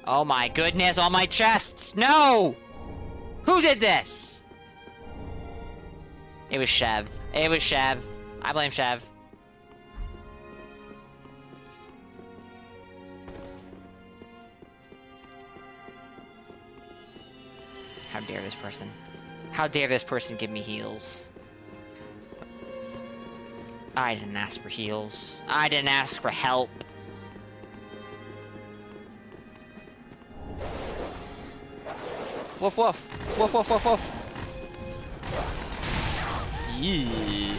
Oh my goodness, all my chests! No! Who did this? It was Chev. It was Chev. I blame Chev. How dare this person? How dare this person give me heals? I didn't ask for heals. I didn't ask for help. Woof woof. Woof woof woof woof. Yee.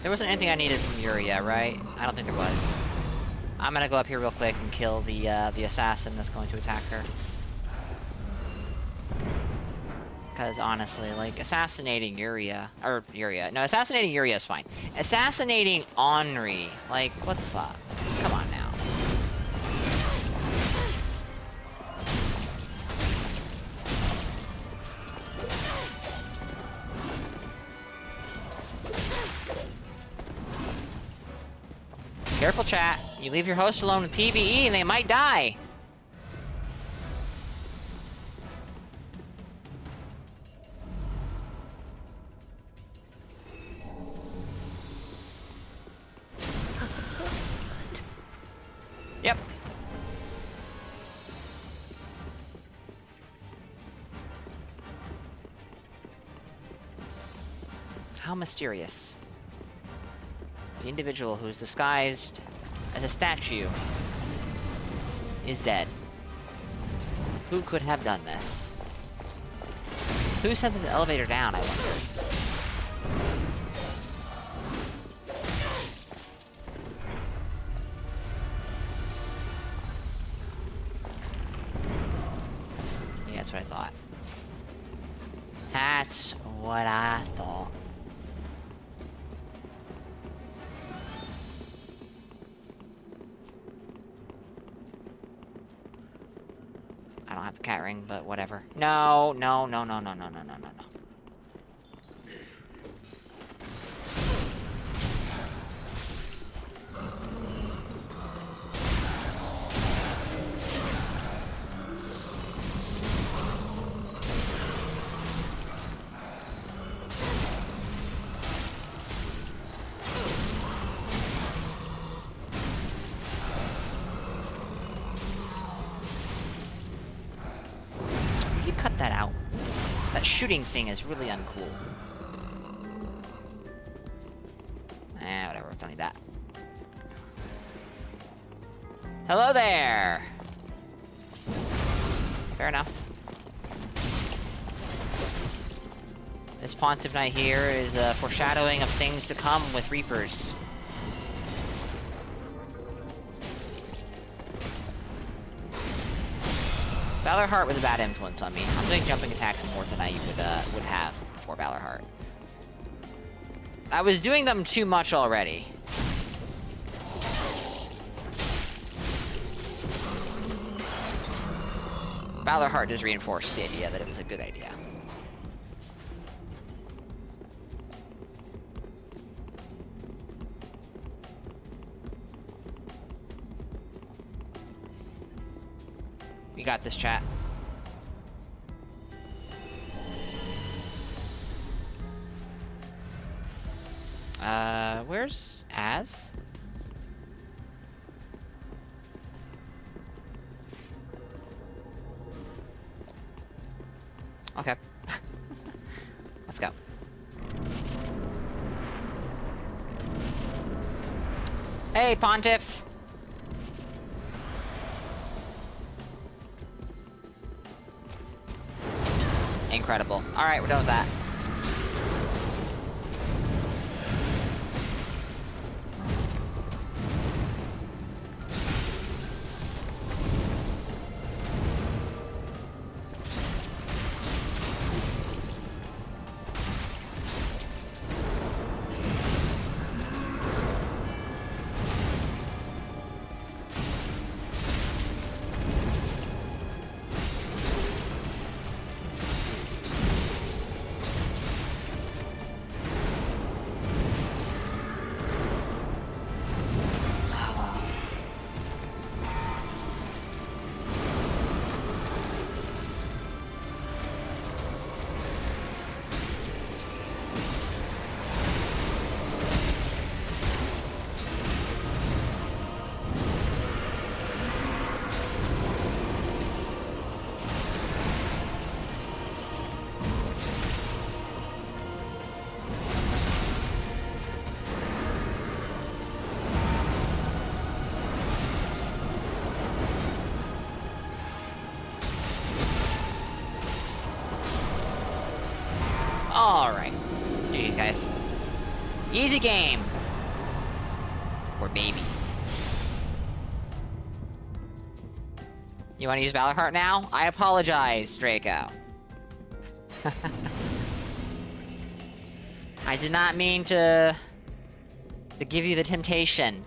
There wasn't anything I needed from Yuria, right? I don't think there was. I'm gonna go up here real quick and kill the assassin that's going to attack her. Because honestly, like, assassinating Yuria... No, assassinating Yuria is fine. Assassinating Henri, like, what the fuck? Come on now. Careful, chat. You leave your host alone with PvE and they might die. Yep. How mysterious. The individual who is disguised as a statue is dead. Who could have done this? Who sent this elevator down, I wonder? Yeah, that's what I thought. That's what I thought. I don't have the cat ring, but whatever. No, no, no, no, no, no, no, no, no, no. Cut that out. That shooting thing is really uncool. Whatever, don't need that. Hello there! Fair enough. This Pontiff Knight here is a foreshadowing of things to come with Reapers. Valorheart was a bad influence on me. I'm doing jumping attacks more than I would have before Valorheart. I was doing them too much already. Valorheart just reinforced the idea that it was a good idea. We got this, chat. Where's Az? Okay. Let's go. Hey, Pontiff! Incredible. Alright, we're done with that. Alright. GG's, guys. Easy game. We're babies. You want to use Valor Heart now? I apologize, Draco. I did not mean to give you the temptation.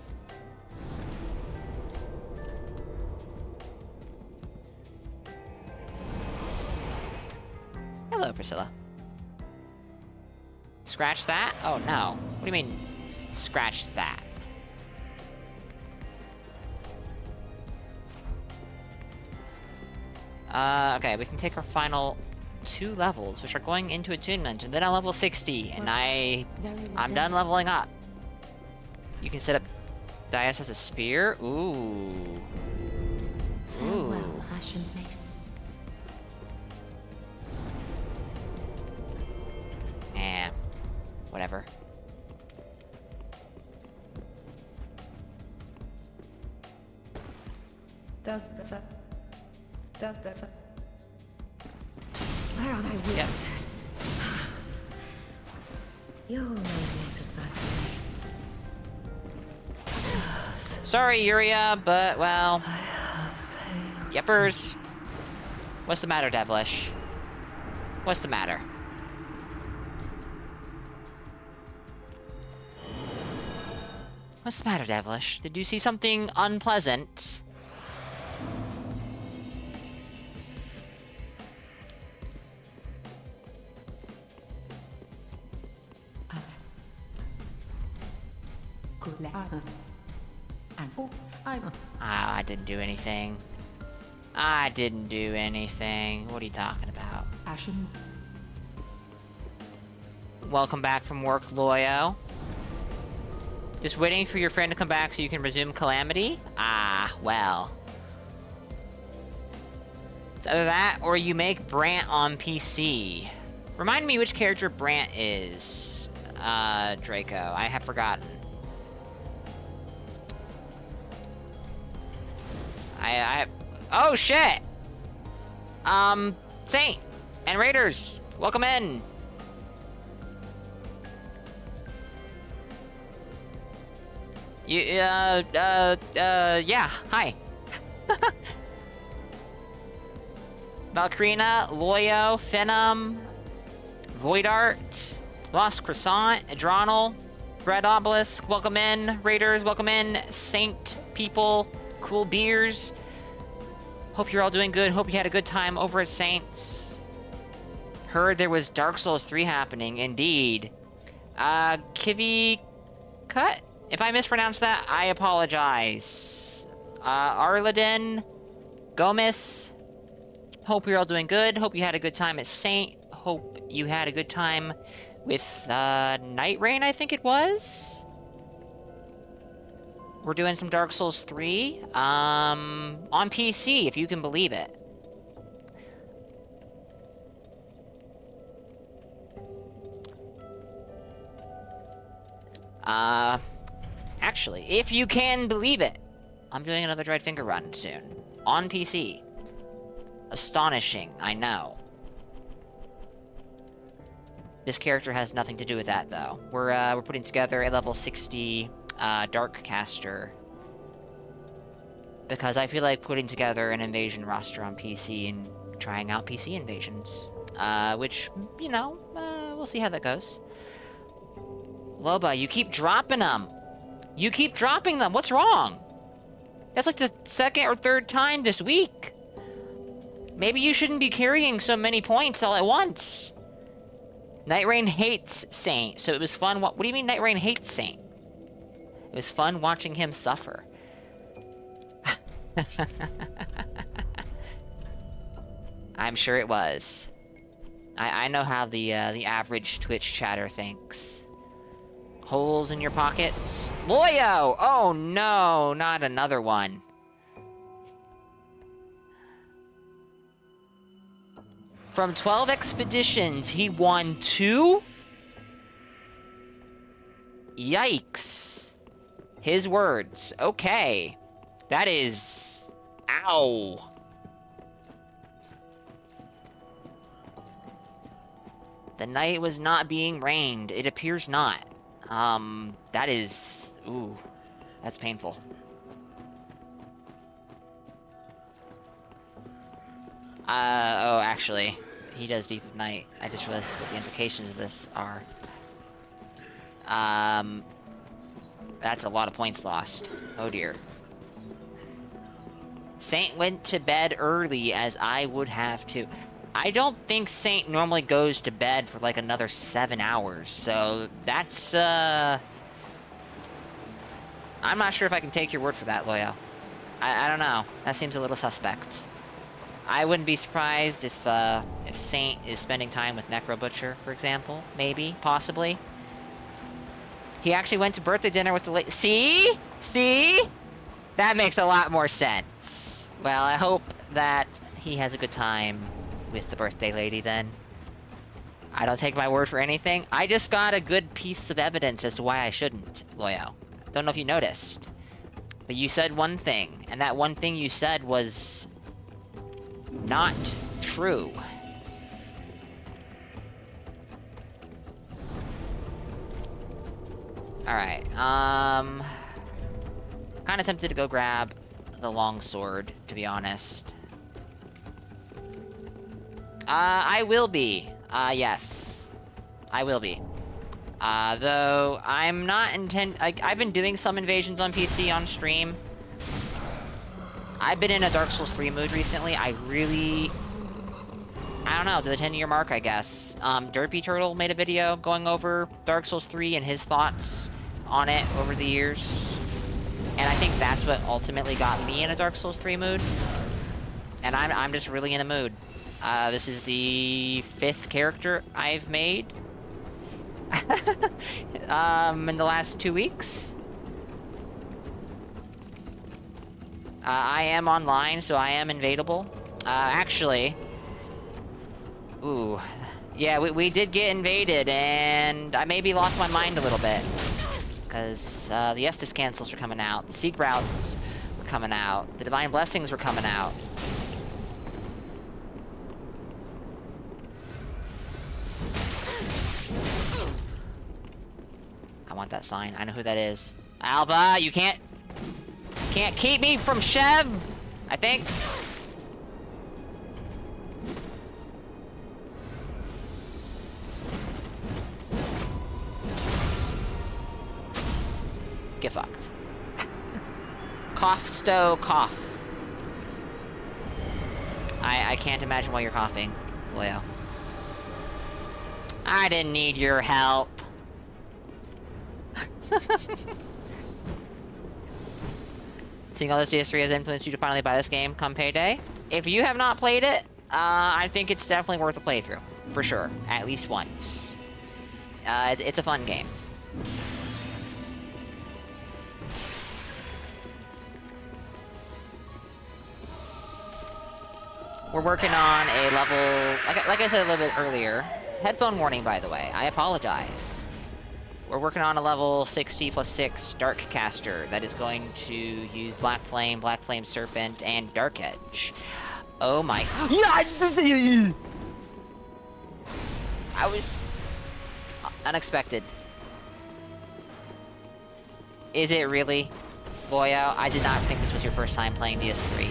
Hello, Priscilla. Scratch that? Oh, no. What do you mean, scratch that? Okay, we can take our final 2 levels, which are going into attunement, and then on level 60, and I'm done leveling up. You can set up Dias as a spear? Ooh. Farewell, Ashen Mason. Whatever. Where are thy wits? Yes. You're always not of that. Sorry, Yuria, but, well... Yepers. What's the matter, Devilish? What's the matter? What's the matter, Devilish? Did you see something unpleasant? I didn't do anything. I didn't do anything. What are you talking about? Ashen. Welcome back from work, Loyo. Just waiting for your friend to come back so you can resume Calamity? Ah, well. It's either that, or you make Brant on PC. Remind me which character Brant is, Draco. I have forgotten. Oh, shit! Saint and Raiders, welcome in. Yeah, hi. Valkyria, Loyo, Phenom, Voidart, Lost Croissant, Adronal, Red Obelisk, welcome in. Raiders, welcome in. Saint people, cool beers. Hope you're all doing good. Hope you had a good time over at Saints. Heard there was Dark Souls 3 happening, indeed. Kivi Cut? If I mispronounced that, I apologize. Arladin, Gomez, hope you're all doing good. Hope you had a good time at Saint. Hope you had a good time with, Night Rain, I think it was? We're doing some Dark Souls 3, on PC, if you can believe it. Actually, if you can believe it, I'm doing another Dried Finger run soon. On PC. Astonishing, I know. This character has nothing to do with that, though. We're putting together a level 60, Dark Caster. Because I feel like putting together an invasion roster on PC and trying out PC invasions. Which, you know, we'll see how that goes. Loba, you keep dropping them. You keep dropping them. What's wrong? That's like the second or third time this week. Maybe you shouldn't be carrying so many points all at once. Night Rain hates Saint, so it was fun. What do you mean Night Rain hates Saint? It was fun watching him suffer. I'm sure it was. I know how the average Twitch chatter thinks. Holes in your pockets? Loyo! Oh no, not another one. From 12 expeditions, he won 2? Yikes. His words. Okay. That is... Ow. The night was not being rained. It appears not. That is... Ooh. That's painful. Oh, actually, he does Deep of Night. I just realized what the implications of this are. That's a lot of points lost. Oh dear. Saint went to bed early, as I would have too. I don't think Saint normally goes to bed for like another 7 hours, so that's, I'm not sure if I can take your word for that, Loyo. I don't know. That seems a little suspect. I wouldn't be surprised if Saint is spending time with Necro Butcher, for example. Maybe. Possibly. He actually went to birthday dinner with the See? See? That makes a lot more sense. Well, I hope that he has a good time with the birthday lady, then. I don't take my word for anything. I just got a good piece of evidence as to why I shouldn't, Loyo. Don't know if you noticed. But you said one thing, and that one thing you said was not true. Alright, kind of tempted to go grab the longsword, to be honest. I will be. Yes. I will be. Though, I'm not I've been doing some invasions on PC on stream. I've been in a Dark Souls 3 mood recently. I don't know, to the 10-year mark, I guess. Derpy Turtle made a video going over Dark Souls 3 and his thoughts on it over the years. And I think that's what ultimately got me in a Dark Souls 3 mood. And I'm just really in a mood. This is the 5th character I've made. In the last 2 weeks. I am online, so I am invadable. Actually... Ooh. Yeah, we did get invaded, and I maybe lost my mind a little bit. Because the Estus Cancels were coming out, the Seek Routes were coming out, the Divine Blessings were coming out. I want that sign. I know who that is. Alva, you can't keep me from Chev, I think. Get fucked. Cough, stow, cough. I can't imagine why you're coughing, Leo. I didn't need your help. Seeing all this DS3 has influenced you to finally buy this game come payday. If you have not played it, I think it's definitely worth a playthrough. For sure. At least once. It's a fun game. We're working on a level... Like I said a little bit earlier. Headphone warning, by the way. I apologize. We're working on a level 60 plus 6 Dark Caster that is going to use Black Flame Serpent, and Dark Edge. Oh my... I was... unexpected. Is it really, Loyo? I did not think this was your first time playing DS3.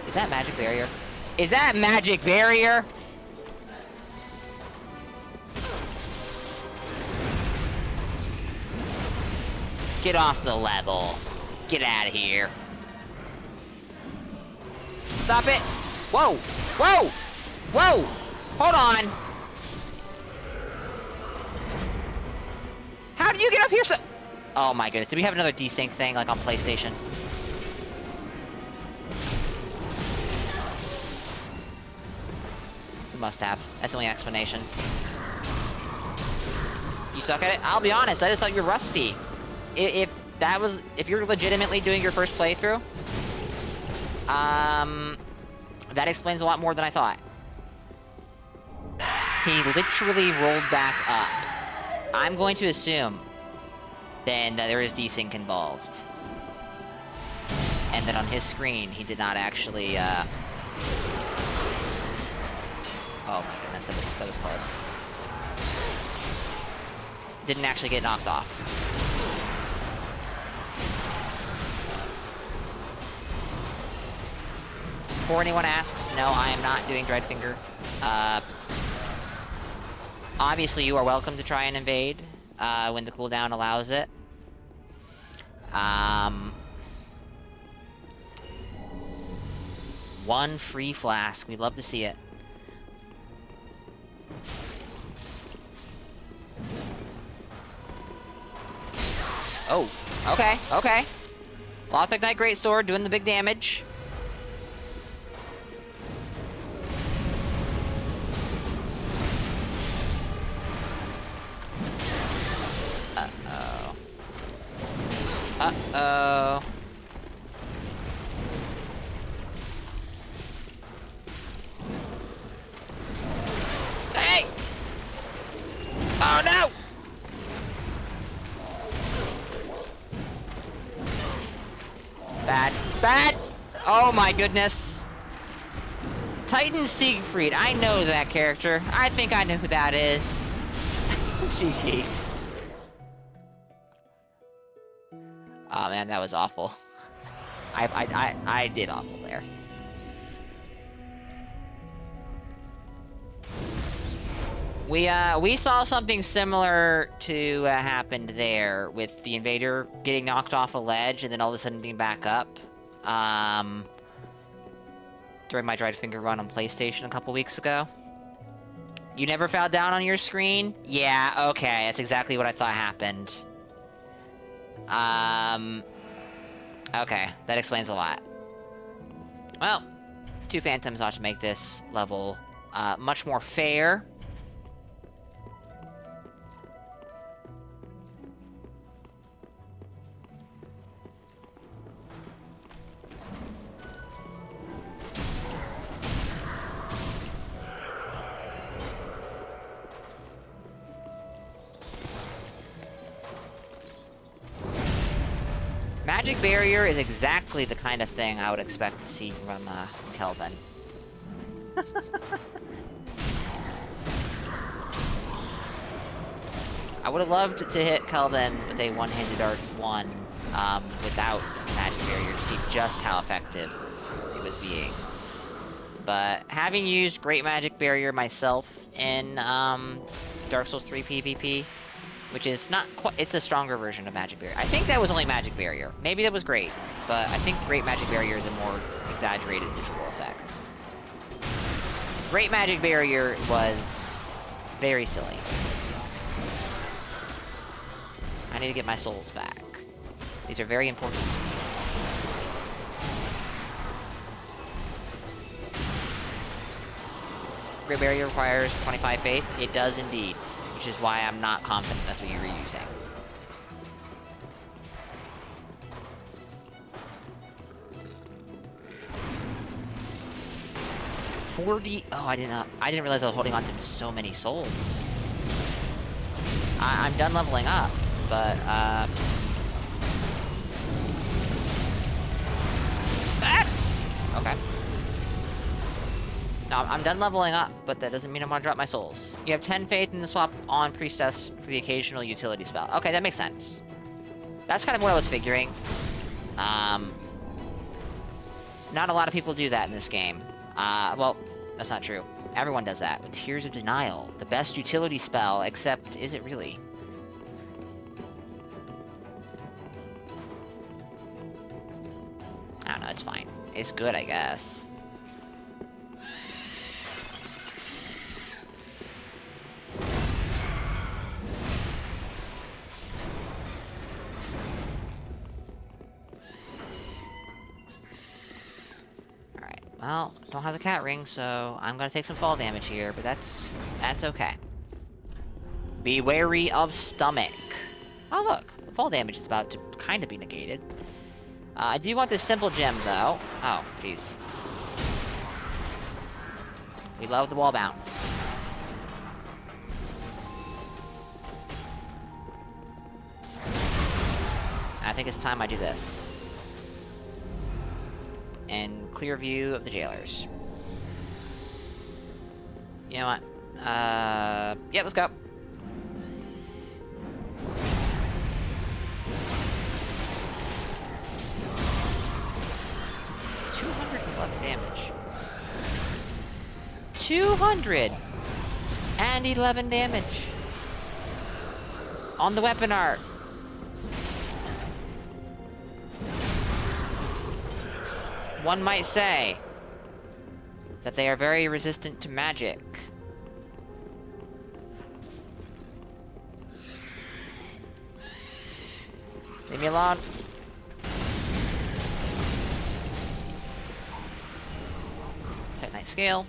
Is that magic barrier? Is that magic barrier? Get off the level. Get out of here. Stop it. Whoa. Whoa. Whoa. Hold on. How do you get up here so... Oh my goodness. Do we have another desync thing like on PlayStation? We must have. That's the only explanation. You suck at it? I'll be honest. I just thought you're rusty. If you're legitimately doing your first playthrough, that explains a lot more than I thought. He literally rolled back up. I'm going to assume then that there is desync involved. And that on his screen, he did not actually, Oh my goodness, that was close. didn't actually get knocked off. Before anyone asks, no, I am not doing Dreadfinger. Obviously, you are welcome to try and invade when the cooldown allows it. One free flask. We'd love to see it. Oh, okay, okay. Lothric Knight Greatsword doing the big damage. Uh-oh. Uh-oh. Hey! Oh, no! Bad. Bad! Oh my goodness. Titan Siegfried. I know that character. I think I know who that is. Jeez. Oh man, that was awful. I did awful there. We saw something similar to happened there with the invader getting knocked off a ledge and then all of a sudden being back up. During my Dreadfinger run on PlayStation a couple weeks ago. You never fell down on your screen? Yeah, okay, that's exactly what I thought happened. Okay, that explains a lot. Well, 2 Phantoms ought to make this level much more fair. Magic Barrier is exactly the kind of thing I would expect to see from Kelvin. I would have loved to hit Kelvin with a one-handed R1 without Magic Barrier to see just how effective it was being. But having used Great Magic Barrier myself in Dark Souls 3 PvP, which is not quite, it's a stronger version of Magic Barrier. I think that was only Magic Barrier. Maybe that was great, but I think Great Magic Barrier is a more exaggerated visual effect. Great Magic Barrier was very silly. I need to get my souls back. These are very important to me. Great Barrier requires 25 faith. It does indeed. Which is why I'm not confident that's what you were using. Oh, I didn't realize I was holding on to so many souls. I'm done leveling up, but okay. No, I'm done leveling up, but that doesn't mean I'm gonna drop my souls. You have 10 faith in the swap on Priestess for the occasional utility spell. Okay, that makes sense. That's kind of what I was figuring. Not a lot of people do that in this game. Well, that's not true. Everyone does that with Tears of Denial, the best utility spell, except is it really? I don't know, it's fine. It's good, I guess. Well, don't have the cat ring, so I'm gonna take some fall damage here, but that's okay. Be wary of stomach. Oh look, fall damage is about to kind of be negated. I do want this simple gem though. Oh, jeez. We love the wall bounce. I think it's time I do this. And clear view of the jailers. You know what? Yeah, let's go. 211 damage on the weapon art. One might say that they are very resistant to magic. Leave me alone. Titanite scale.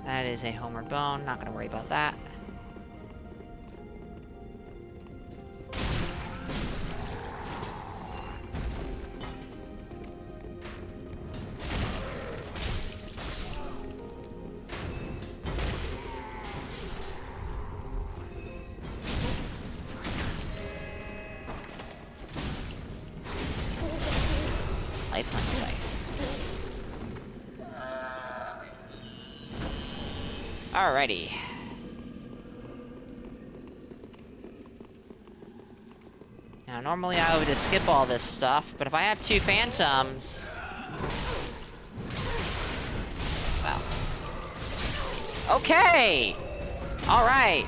That is a homeward bone. Not gonna worry about that. Lifeline scythe. Alrighty. Now, normally I would just skip all this stuff, but if I have 2 phantoms... Well. Okay! Alright!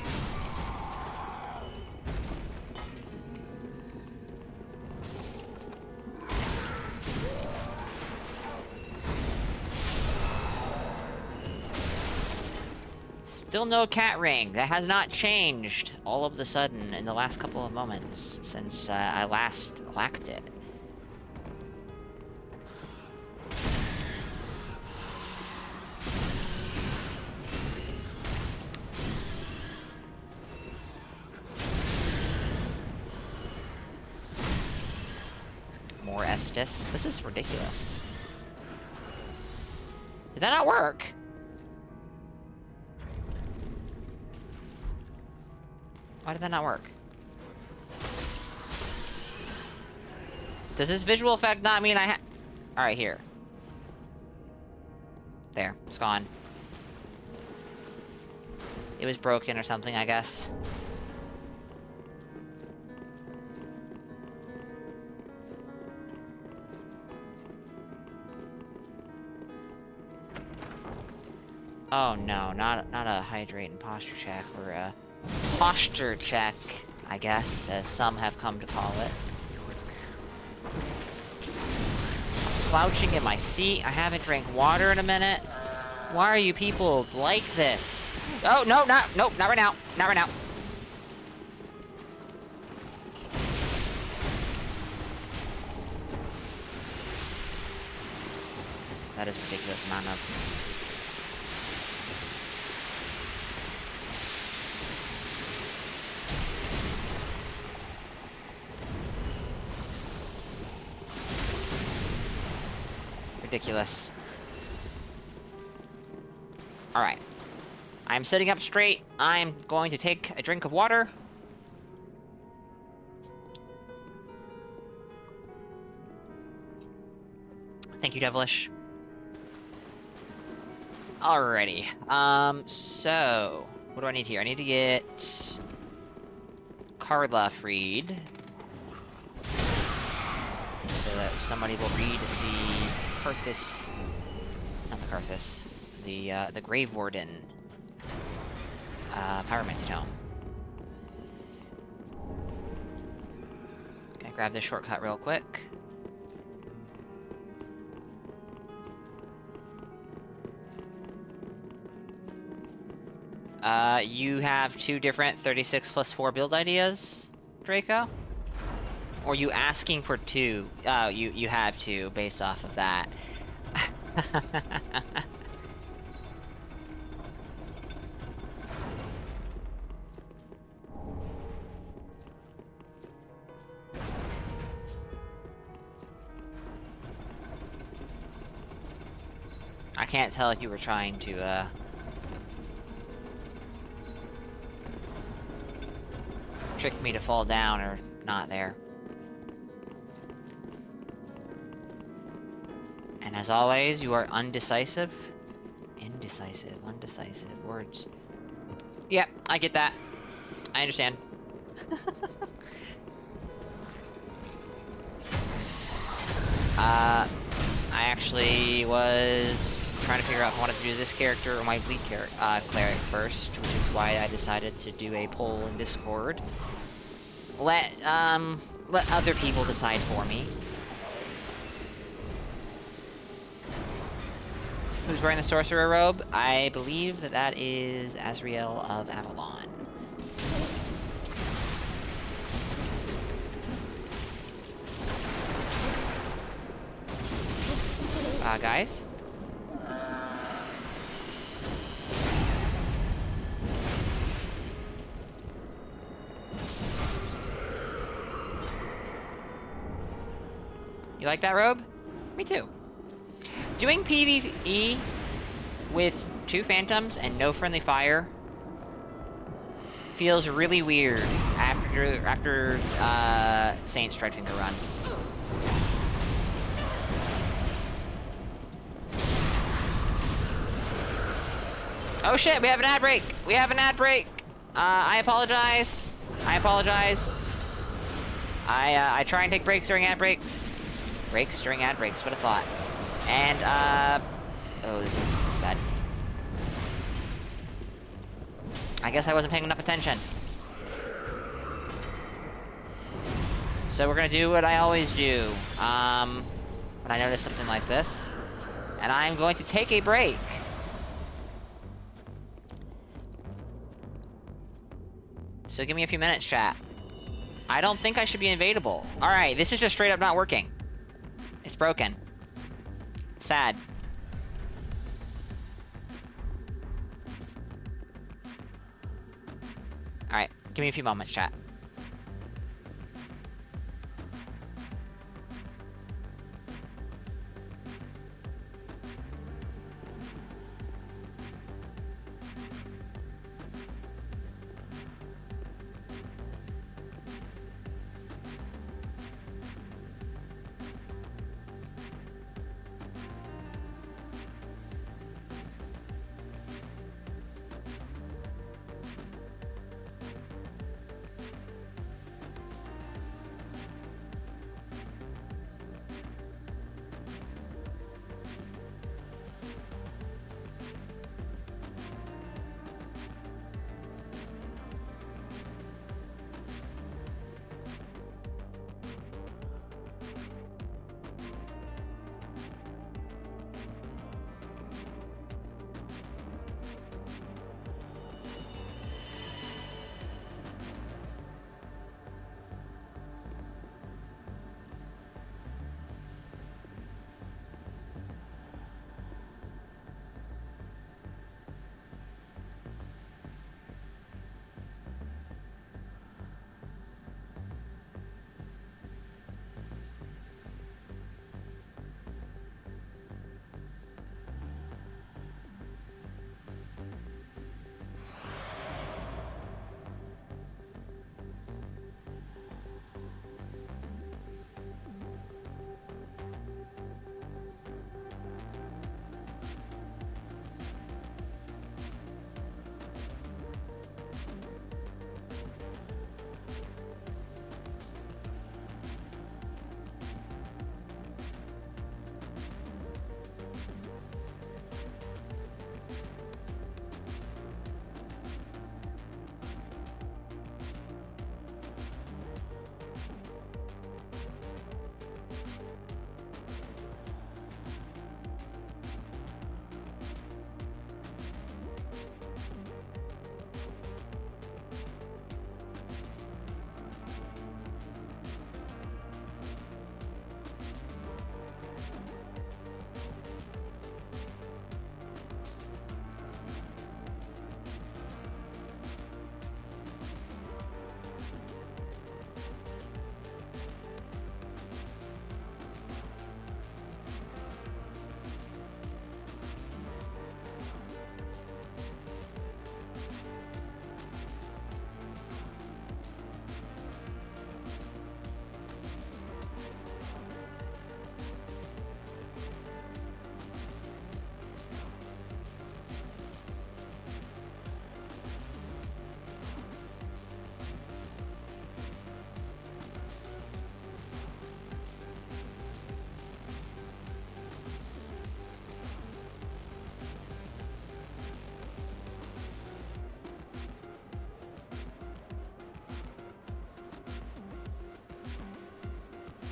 Still no cat ring. That has not changed all of the sudden in the last couple of moments since I last lacked it. More Estus. This is ridiculous. Did that not work? Why did that not work? Does this visual effect not mean I Alright, here. There, it's gone. It was broken or something, I guess. Oh no, not a hydrate and posture check, or a posture check, I guess, as some have come to call it. I'm slouching in my seat. I haven't drank water in a minute. Why are you people like this? Oh, no, not right now. Not right now. That is a ridiculous amount of... ridiculous. Alright. I'm sitting up straight. I'm going to take a drink of water. Thank you, Devilish. Alrighty. So... what do I need here? I need to get... Carla freed. So that somebody will read the... Karthus, not the Karthus, the Grave Warden, Pyromancy Tome. Okay, grab this shortcut real quick. You have 2 different 36 plus 4 build ideas, Draco? Or you asking for 2? Oh, you have 2 based off of that. I can't tell if you were trying to, trick me to fall down or not there. And as always, you are undecisive. Indecisive, undecisive words. Yep, I get that. I understand. I actually was trying to figure out if I wanted to do this character or my bleed cleric first, which is why I decided to do a poll in Discord. Let other people decide for me. Who's wearing the sorcerer robe? I believe that that is Azrael of Avalon. Guys? You like that robe? Me too. Doing PvE with 2 phantoms and no friendly fire feels really weird after Saint's Stridefinger run. Oh shit, we have an ad break! We have an ad break! I apologize. I apologize. I try and take breaks during ad breaks. Breaks during ad breaks, what a thought. And, oh, this is bad. I guess I wasn't paying enough attention. So we're gonna do what I always do, when I notice something like this. And I'm going to take a break. So give me a few minutes, chat. I don't think I should be invadable. Alright, this is just straight up not working. It's broken. Sad. Alright, give me a few moments, chat.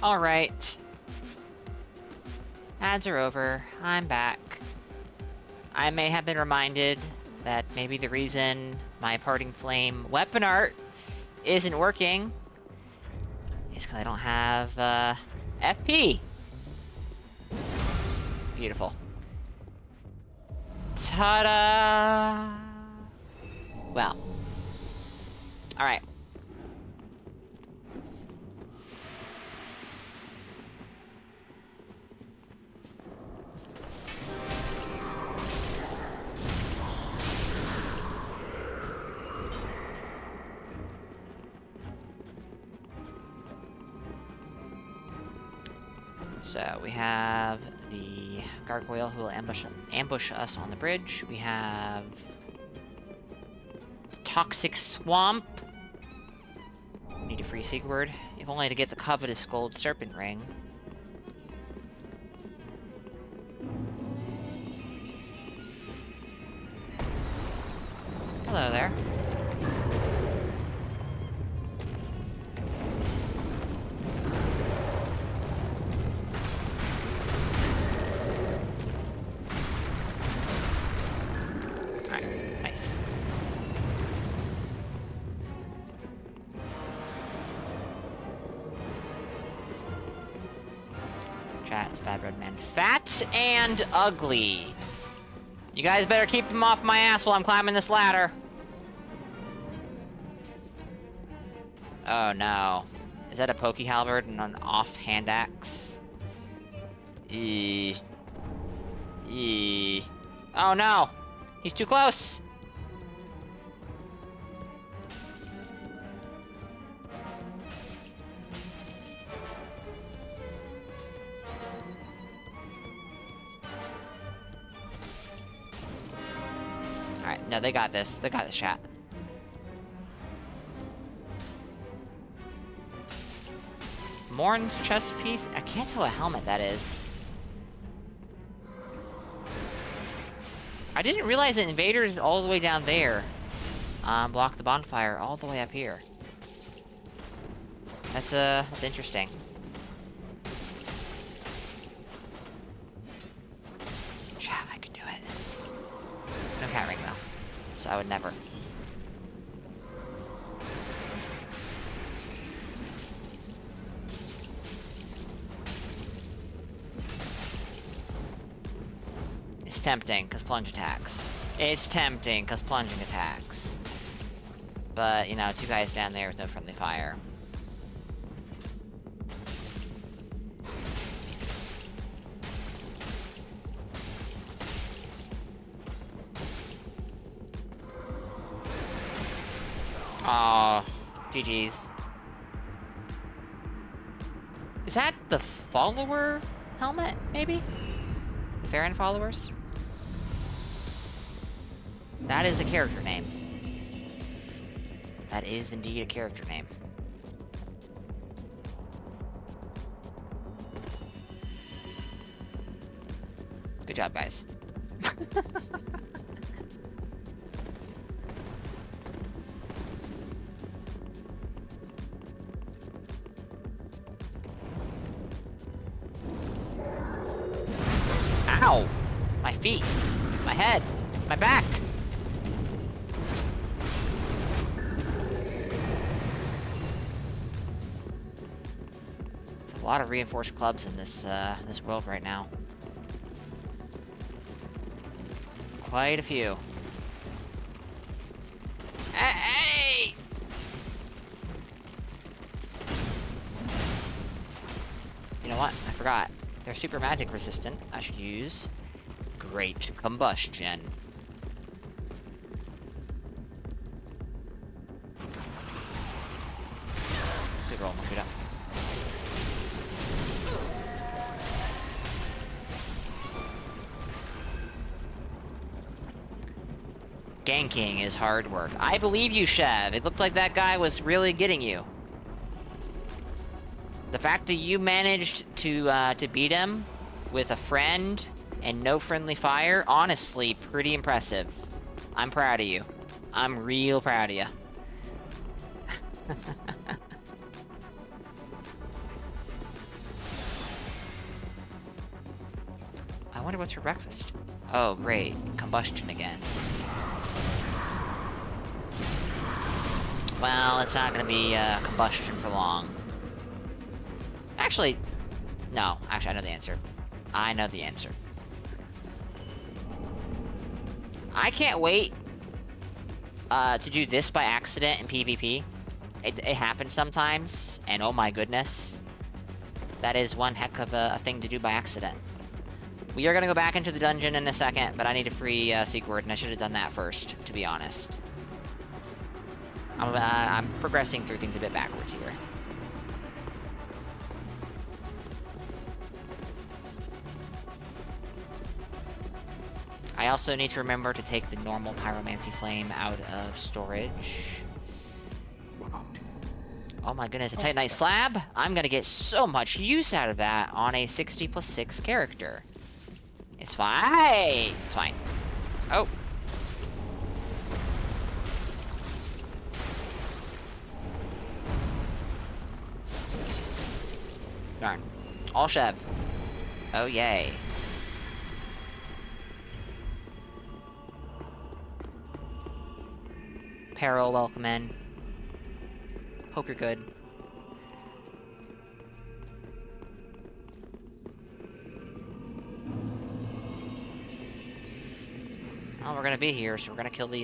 Alright. Ads are over. I'm back. I may have been reminded that maybe the reason my Parting Flame weapon art isn't working is because I don't have, FP. Beautiful. Ta-da! Well. Alright. So we have the gargoyle who will ambush us on the bridge. We have the toxic swamp. Need a free Sigurd, if only to get the covetous gold serpent ring. Hello there. It's a bad red man. Fat and ugly. You guys better keep him off my ass while I'm climbing this ladder. Oh no. Is that a pokey halberd and an off-hand axe? Eee. Eee. Oh no! He's too close! Alright, no, they got this. They got this, chat. Morn's chest piece? I can't tell what helmet that is. I didn't realize that invaders all the way down there block the bonfire all the way up here. That's interesting. Chat, I could do it. No cat ring though, so I would never. It's tempting, because plunge attacks. It's tempting, because plunging attacks. But, you know, two guys down there with no friendly fire. Aw, GG's. Is that the follower helmet, maybe? Farron followers? That is a character name. That is indeed a character name. Good job, guys. Ow! My feet, my head, my back. There's a lot of reinforced clubs in this this world right now. Quite a few. Hey! You know what? I forgot. They're super magic resistant. I should use Great Combustion. Good roll, look it up. Ganking is hard work. I believe you, Chev. It looked like that guy was really getting you. The fact that you managed to beat him with a friend and no friendly fire, honestly, pretty impressive. I'm proud of you. I'm real proud of you. wonder what's for breakfast. Oh, great. Combustion again. Well, it's not gonna be combustion for long. Actually, no. Actually, I know the answer. I know the answer. I can't wait to do this by accident in PvP. It happens sometimes, and oh my goodness. That is one heck of a thing to do by accident. We are gonna go back into the dungeon in a second, but I need a free Sequord, and I should have done that first, to be honest. I'm progressing through things a bit backwards here. I also need to remember to take the normal Pyromancy Flame out of storage. Oh my goodness, a Titanite Slab? I'm gonna get so much use out of that on a 60+6 character. It's fine. It's fine. Oh. Darn. All Chev. Oh, yay. Peril, welcome in. Hope you're good. Well, we're gonna be here, so we're gonna kill the,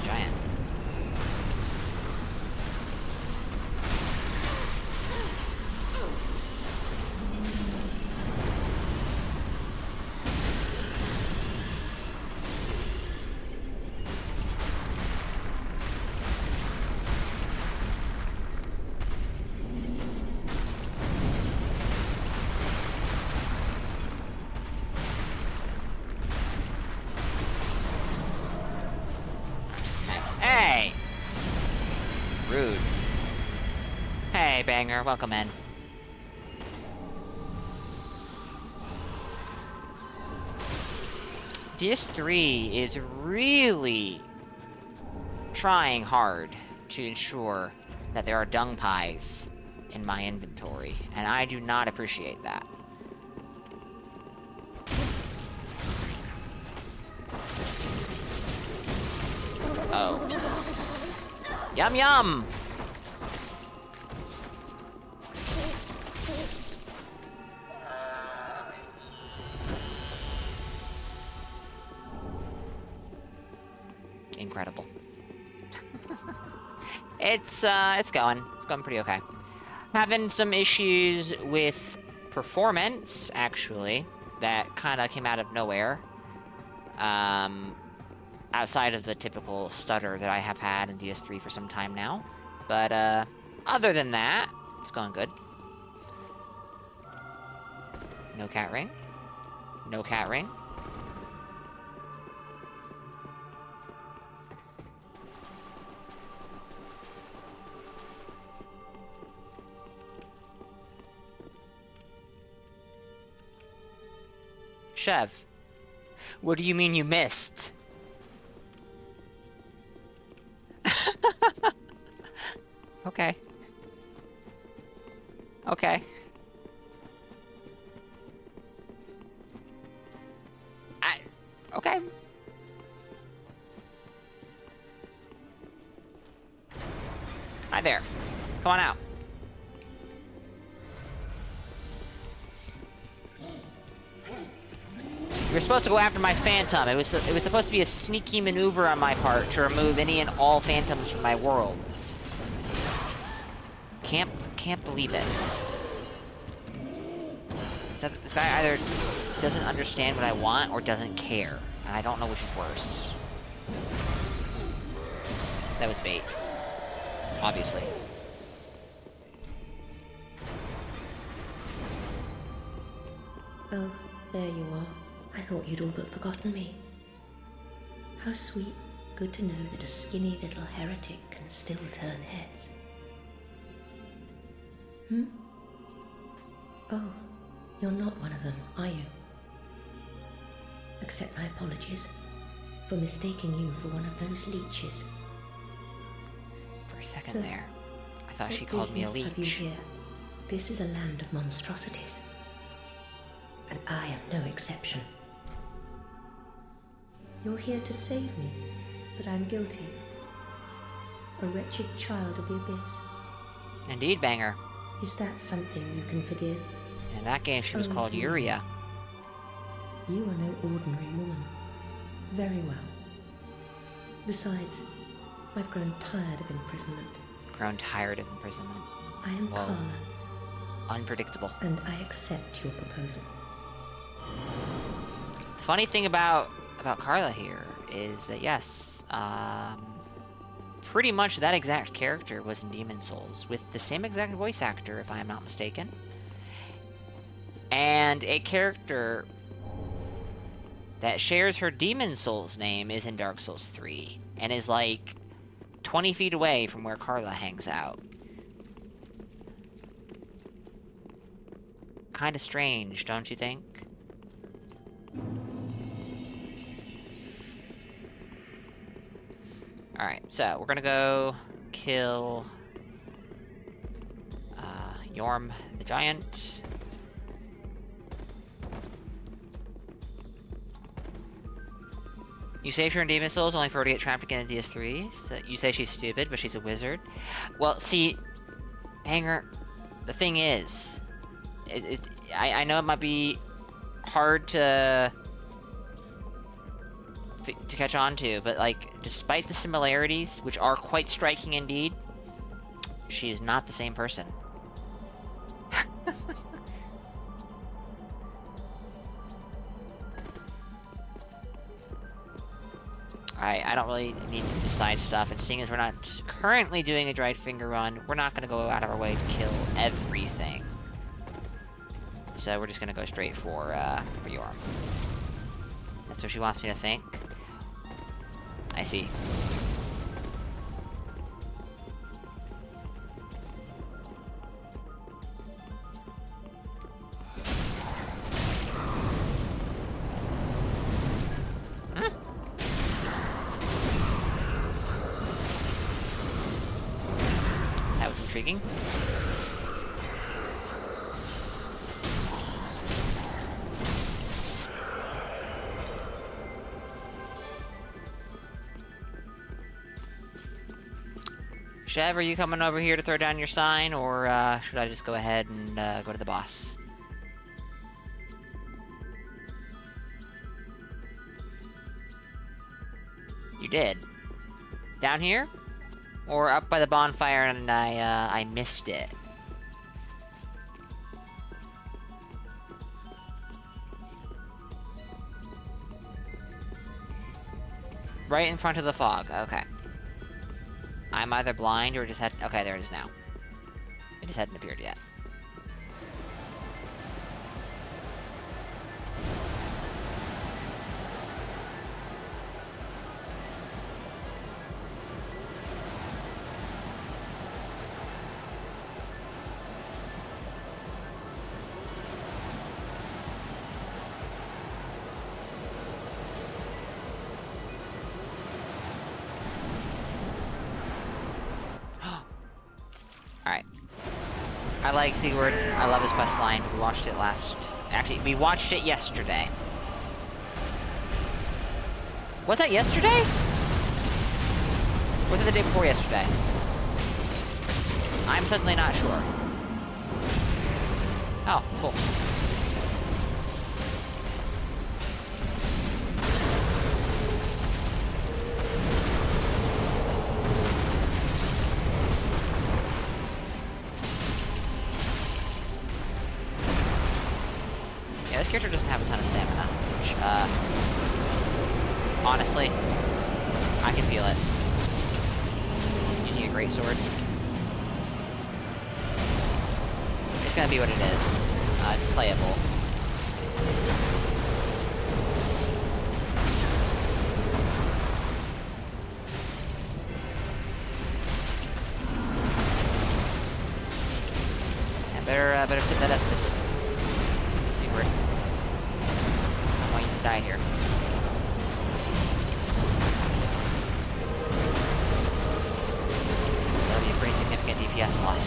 giant. Hey! Rude. Hey, Banger, welcome in. DS3 is really trying hard to ensure that there are dung pies in my inventory, and I do not appreciate that. Oh. Yum yum! Incredible. It's going. It's going pretty okay. Having some issues with performance, actually, that kind of came out of nowhere. Outside of the typical stutter that I have had in DS3 for some time now. But, other than that, it's going good. No cat ring. No cat ring. Chev, what do you mean you missed? Okay. Okay. Okay. Hi there. Come on out. You were supposed to go after my Phantom. It was supposed to be a sneaky maneuver on my part to remove any and all Phantoms from my world. Can't believe it. This guy either doesn't understand what I want or doesn't care, and I don't know which is worse. That was bait. Obviously. Oh, there you are. I thought you'd all but forgotten me. How sweet. Good to know that a skinny little heretic can still turn heads. Oh, you're not one of them, are you? Accept my apologies for mistaking you for one of those leeches. For a second So, there, I thought she What called me a business have you leech. here? This is a land of monstrosities. And I am no exception. You're here to save me, but I'm guilty. A wretched child of the abyss. Indeed, Banger. Is that something you can forgive? In that game, she was Oh, called dear. Yuria. You are no ordinary woman. Very well. Besides, I've grown tired of imprisonment. Grown tired of imprisonment. I am Whoa. Carla, Unpredictable. and I accept your proposal. The funny thing about Carla here is that, yes, pretty much that exact character was in Demon Souls, with the same exact voice actor, if I am not mistaken. And a character that shares her Demon Souls name is in Dark Souls 3, and is like 20 feet away from where Carla hangs out. Kinda strange, don't you think? Alright, so we're gonna go kill Yorm the Giant. You say if you're in Demon Souls, only for her to get trapped again in DS3. So you say she's stupid, but she's a wizard. Well, see, Banger, the thing is, I know it might be hard to catch on to, but like, despite the similarities, which are quite striking indeed, she is not the same person. I don't really need to decide stuff, and seeing as we're not currently doing a dried finger run, we're not going to go out of our way to kill everything. So we're just going to go straight for Yorm. That's what she wants me to think. I see. That was intriguing. Chev, are you coming over here to throw down your sign, or should I just go ahead and go to the boss? You did. Down here? Or up by the bonfire and I missed it? Right in front of the fog, okay. I'm either blind or just had... Okay, there it is now. It just hadn't appeared yet. Alright. I like Sigurd. I love his quest line. We watched it last... Actually, we watched it yesterday. Was that yesterday? Or was it the day before yesterday? I'm suddenly not sure. Oh, cool. Yeah, this character doesn't have a ton of stamina, which, honestly, I can feel it. Using a greatsword. It's gonna be what it is. It's playable. And better sip that Estus. Sigurd. I don't want you to die here. That'll be a pretty significant DPS loss.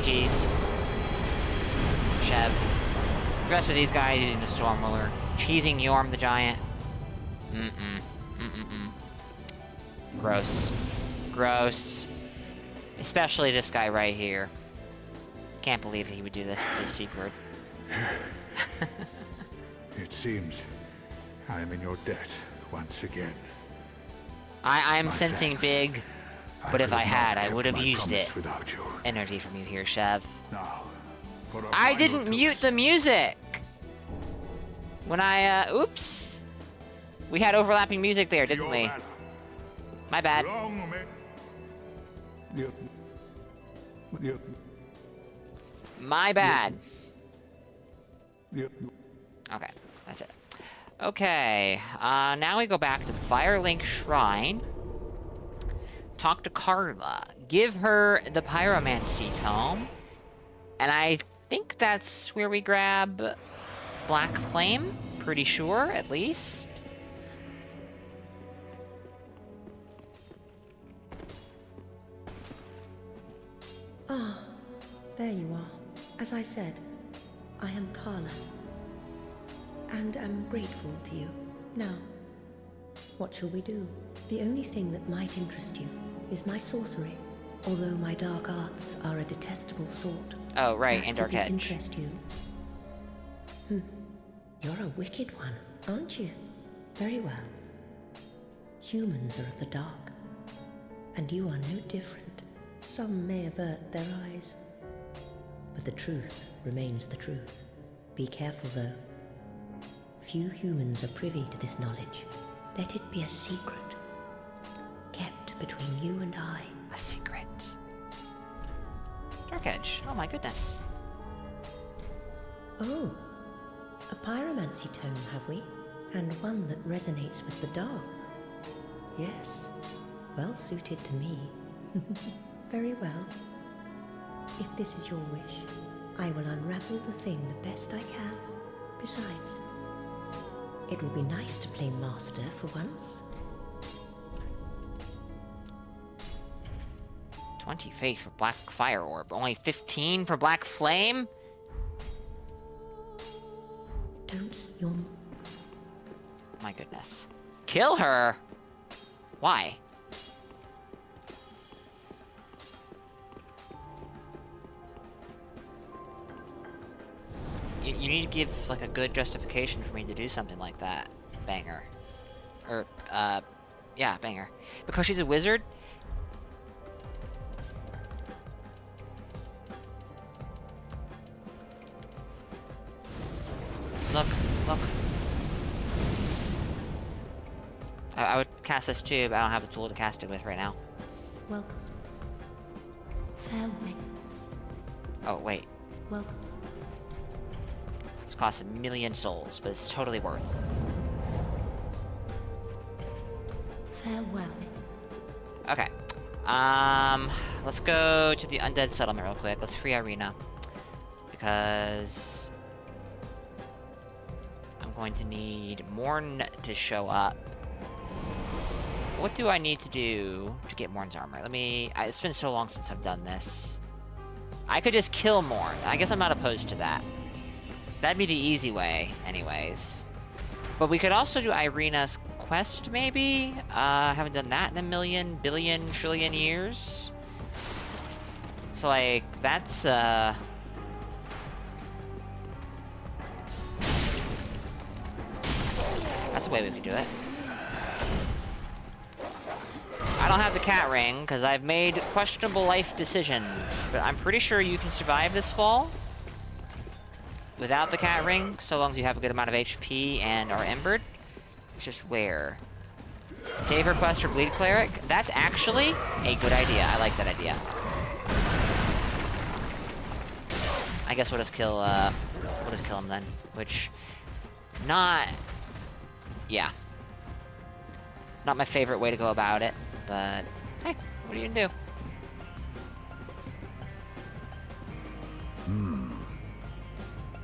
GG's. Chev. The rest of these guys using the Storm Ruler. Cheesing Yorm the Giant. Gross. Gross. Especially this guy right here. Can't believe he would do this to Secret. It seems I am in your debt once again. I'm sensing thanks. big, but if I had, I would have used it. Without you. Energy from you here, Chev. Now, for a I final didn't mute toast. the music! When I, oops. We had overlapping music there, didn't Your we? valor. My bad. Long may- You- My bad. you- Okay, that's it. Okay, now we go back to Firelink Shrine. Talk to Carla. Give her the Pyromancy Tome. And I think that's where we grab Black Flame. Pretty sure, at least. Ah, there you are. As I said, I am Carla. And am grateful to you. Now, what shall we do? The only thing that might interest you is my sorcery. Although my dark arts are a detestable sort. Oh, right, that and Dark wouldn't Edge. interest you. You're a wicked one, aren't you? Very well. Humans are of the dark. And you are no different. Some may avert their eyes. But the truth remains the truth. Be careful, though. Few humans are privy to this knowledge. Let it be a secret. Kept between you and I. A secret. Dark Edge. Oh my goodness. Oh. A pyromancy tome, have we? And one that resonates with the dark. Yes. Well suited to me. Very well. If this is your wish, I will unravel the thing the best I can. Besides, it will be nice to play master for once. 20 faith for Black Fire Orb. Only 15 for Black Flame? Don't your... My goodness. Kill her? Why? You need to give, like, a good justification for me to do something like that. Banger. Or, yeah, banger. Because she's a wizard? Look, look. I would cast this too, but I don't have a tool to cast it with right now. Welcome. Farewell. Oh, wait. Welcome. This costs 1,000,000 souls, but it's totally worth. Farewell. Okay. Let's go to the Undead Settlement real quick. Let's free Irina. Because I'm going to need Morn to show up. What do I need to do to get Morn's armor? It's been so long since I've done this. I could just kill Morn. I guess I'm not opposed to that. That'd be the easy way, anyways. But we could also do Irina's quest, maybe? Haven't done that in a million, billion, trillion years. So, like, that's, that's a way we could do it. I don't have the cat ring, because I've made questionable life decisions. But I'm pretty sure you can survive this fall without the cat ring, so long as you have a good amount of HP and are embered. It's just where? Save request for Bleed Cleric? That's actually a good idea. I like that idea. I guess we'll just kill him then. Which, yeah. Not my favorite way to go about it, but hey, what are you gonna do?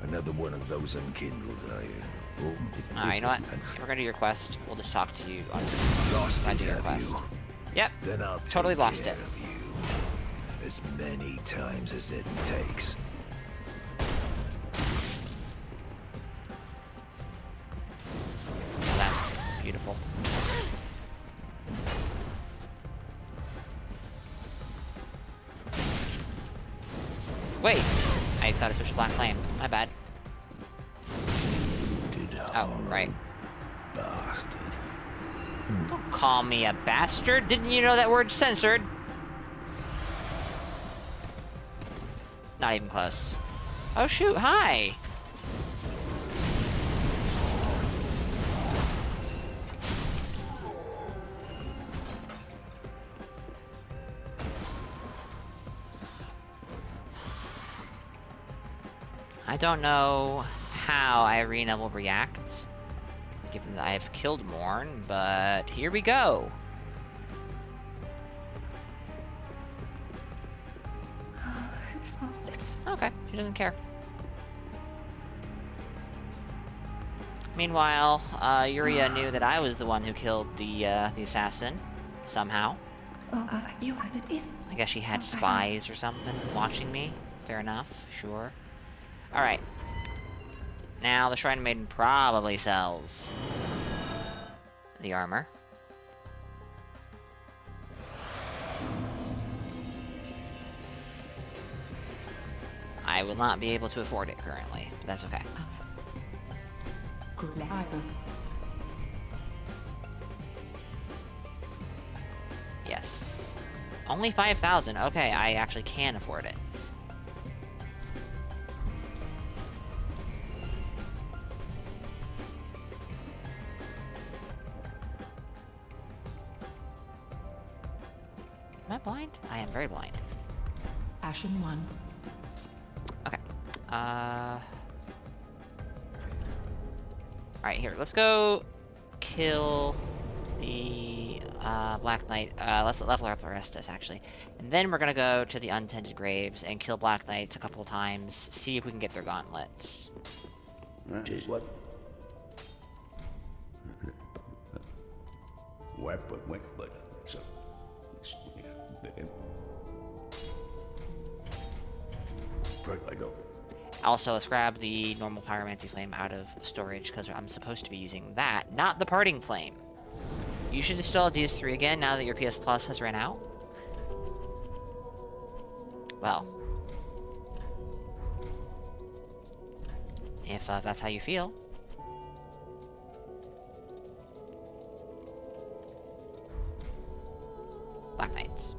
Another one of those unkindled, are you? Oh, Alright, you know what? If we're gonna do your quest, we'll just talk to you on Lost when I it, do your have quest. you? Yep. Then I'll Totally take lost care it. of you. As many times as it takes. Oh, that's beautiful. Wait, I thought I switched to Black Flame. My bad. Oh, right. Bastard. Don't call me a bastard. Didn't you know that word's censored? Not even close. Oh shoot, hi! I don't know how Irina will react, given that I've killed Morn, but here we go. Okay, she doesn't care. Meanwhile, Yuria knew that I was the one who killed the assassin, somehow. You added it. I guess she had spies or something watching me. Fair enough, sure. Alright. Now, the Shrine Maiden probably sells the armor. I will not be able to afford it currently, but that's okay. Yes. Only 5,000. Okay, I actually can afford it. Am I blind? I am very blind. Ashen 1. Okay. Alright, here. Let's go kill the Black Knight. Let's level up Orestes, actually. And then we're gonna go to the Untended Graves and kill Black Knights a couple of times. See if we can get their gauntlets. What? Weapon, but so. I go. Also, let's grab the normal Pyromancy Flame out of storage, because I'm supposed to be using that, not the Parting Flame. You should install DS3 again now that your PS Plus has ran out. Well. If that's how you feel. Black Knights.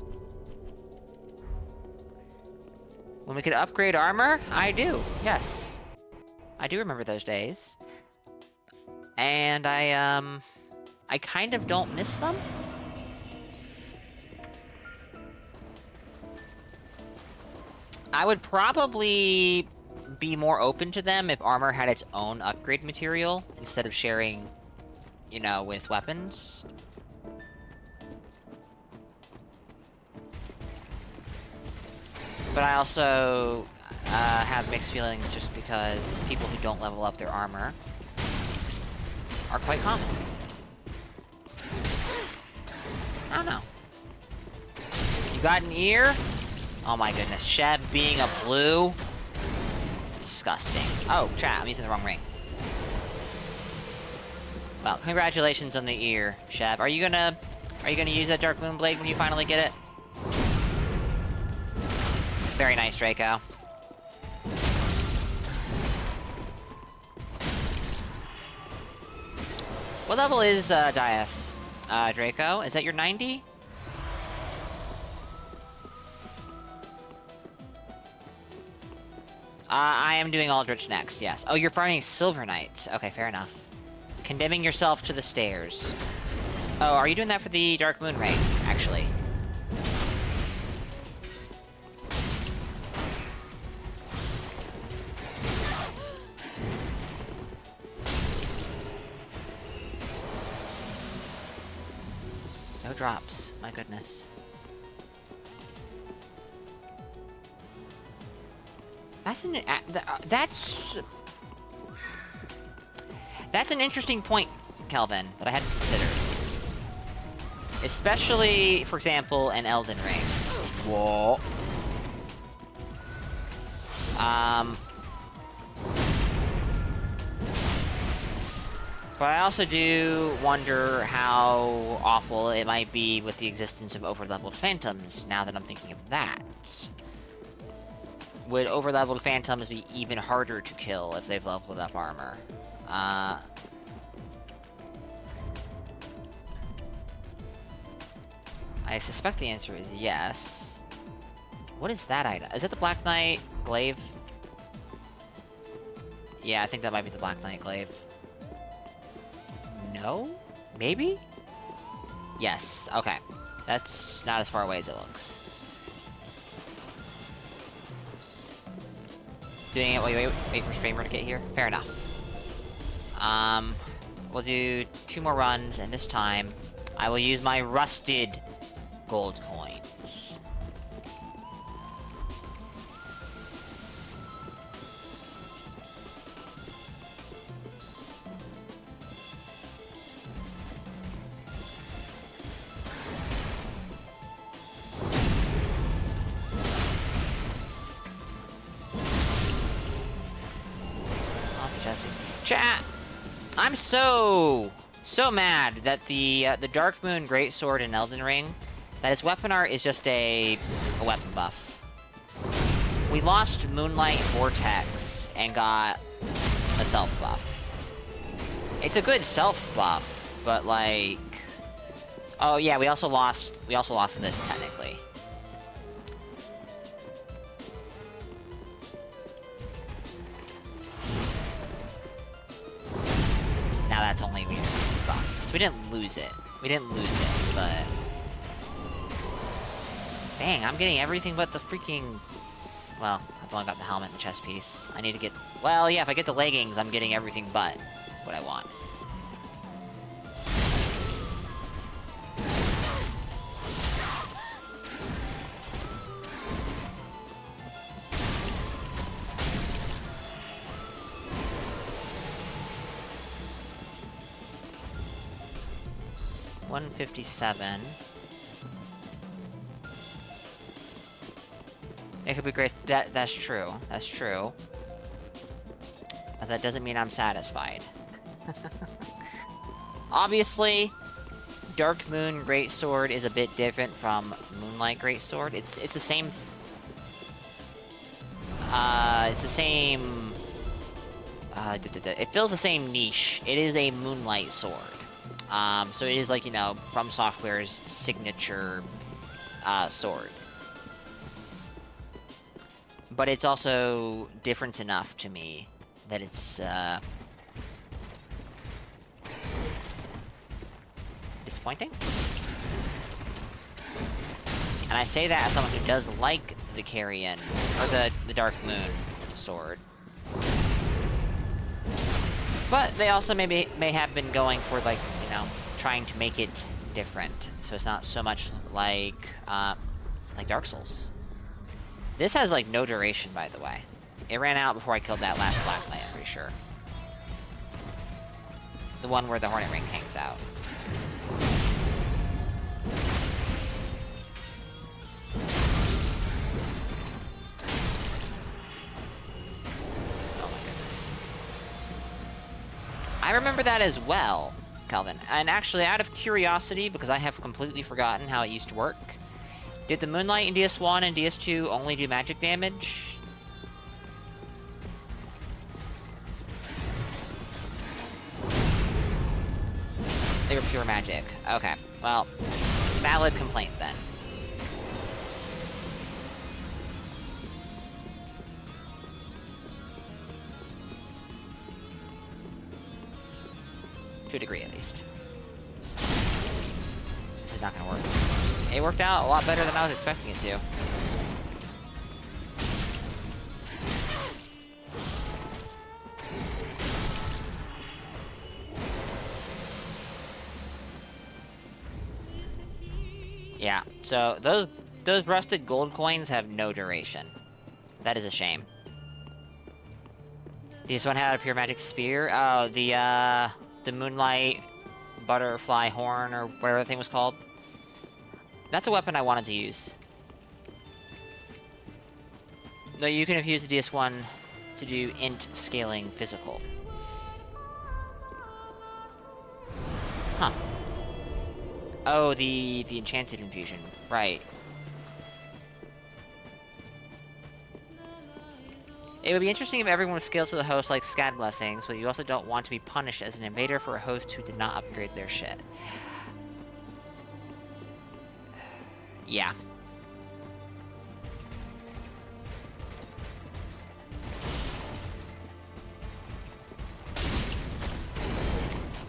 When we could upgrade armor? I do, yes. I do remember those days. And I kind of don't miss them. I would probably be more open to them if armor had its own upgrade material, instead of sharing, you know, with weapons. But I also have mixed feelings just because people who don't level up their armor are quite common. I don't know. You got an ear? Oh my goodness. Sheb being a blue? Disgusting. Oh, chat, I'm using the wrong ring. Well, congratulations on the ear, Sheb. Are you gonna use that Dark Moon Blade when you finally get it? Very nice, Draco. What level is Dias? Draco? Is that your 90? I am doing Aldrich next, yes. Oh, you're farming Silver Knight. Okay, fair enough. Condemning yourself to the stairs. Oh, are you doing that for the Dark Moon Ring, actually? No drops. My goodness. That's an interesting point, Kelvin, that I hadn't considered. Especially, for example, an Elden Ring. Whoa. But I also do wonder how awful it might be with the existence of overleveled phantoms, now that I'm thinking of that. Would overleveled phantoms be even harder to kill if they've leveled up armor? I suspect the answer is yes. What is that item? Is it the Black Knight Glaive? Yeah, I think that might be the Black Knight Glaive. No? Maybe? Yes, okay. That's not as far away as it looks. Doing it while you wait for Streamer to get here? Fair enough. We'll do 2 more runs, and this time, I will use my rusted gold coins. Chat! I'm so mad that the Dark Moon Greatsword in Elden Ring, that its weapon art is just a weapon buff. We lost Moonlight Vortex and got a self buff. It's a good self buff, but like, oh yeah, we also lost this technically. Now that's only weird buff. So we didn't lose it. But... Dang, I'm getting everything but the freaking... Well, I've only got the helmet and the chest piece. I need to get... Well, yeah, if I get the leggings, I'm getting everything but what I want. $157. It could be great. That's true. That's true. But that doesn't mean I'm satisfied. Obviously, Dark Moon Greatsword is a bit different from Moonlight Greatsword. It's the same. It's the same. It fills the same niche. It is a Moonlight sword. So it is like, you know, From Software's signature sword. But it's also different enough to me that it's disappointing. And I say that as someone who does like the Carrion, or the Dark Moon sword. But they also may have been going for, like, you know, trying to make it different, so it's not so much like Dark Souls. This has, like, no duration, by the way. It ran out before I killed that last Black Knight, I'm pretty sure. The one where the Hornet Ring hangs out. Oh my goodness. I remember that as well, Calvin. And actually, out of curiosity, because I have completely forgotten how it used to work, did the Moonlight in DS1 and DS2 only do magic damage? They were pure magic. Okay, well, valid complaint then. To a degree, at least. This is not gonna work. It worked out a lot better than I was expecting it to. Yeah, so those rusted gold coins have no duration. That is a shame. This one had a pure magic spear. Oh, the Moonlight Butterfly Horn, or whatever the thing was called. That's a weapon I wanted to use. No, you can have used the DS1 to do int scaling physical. Huh. Oh, the enchanted infusion. Right. It would be interesting if everyone was scaled to the host like Scad Blessings, but you also don't want to be punished as an invader for a host who did not upgrade their shit. Yeah.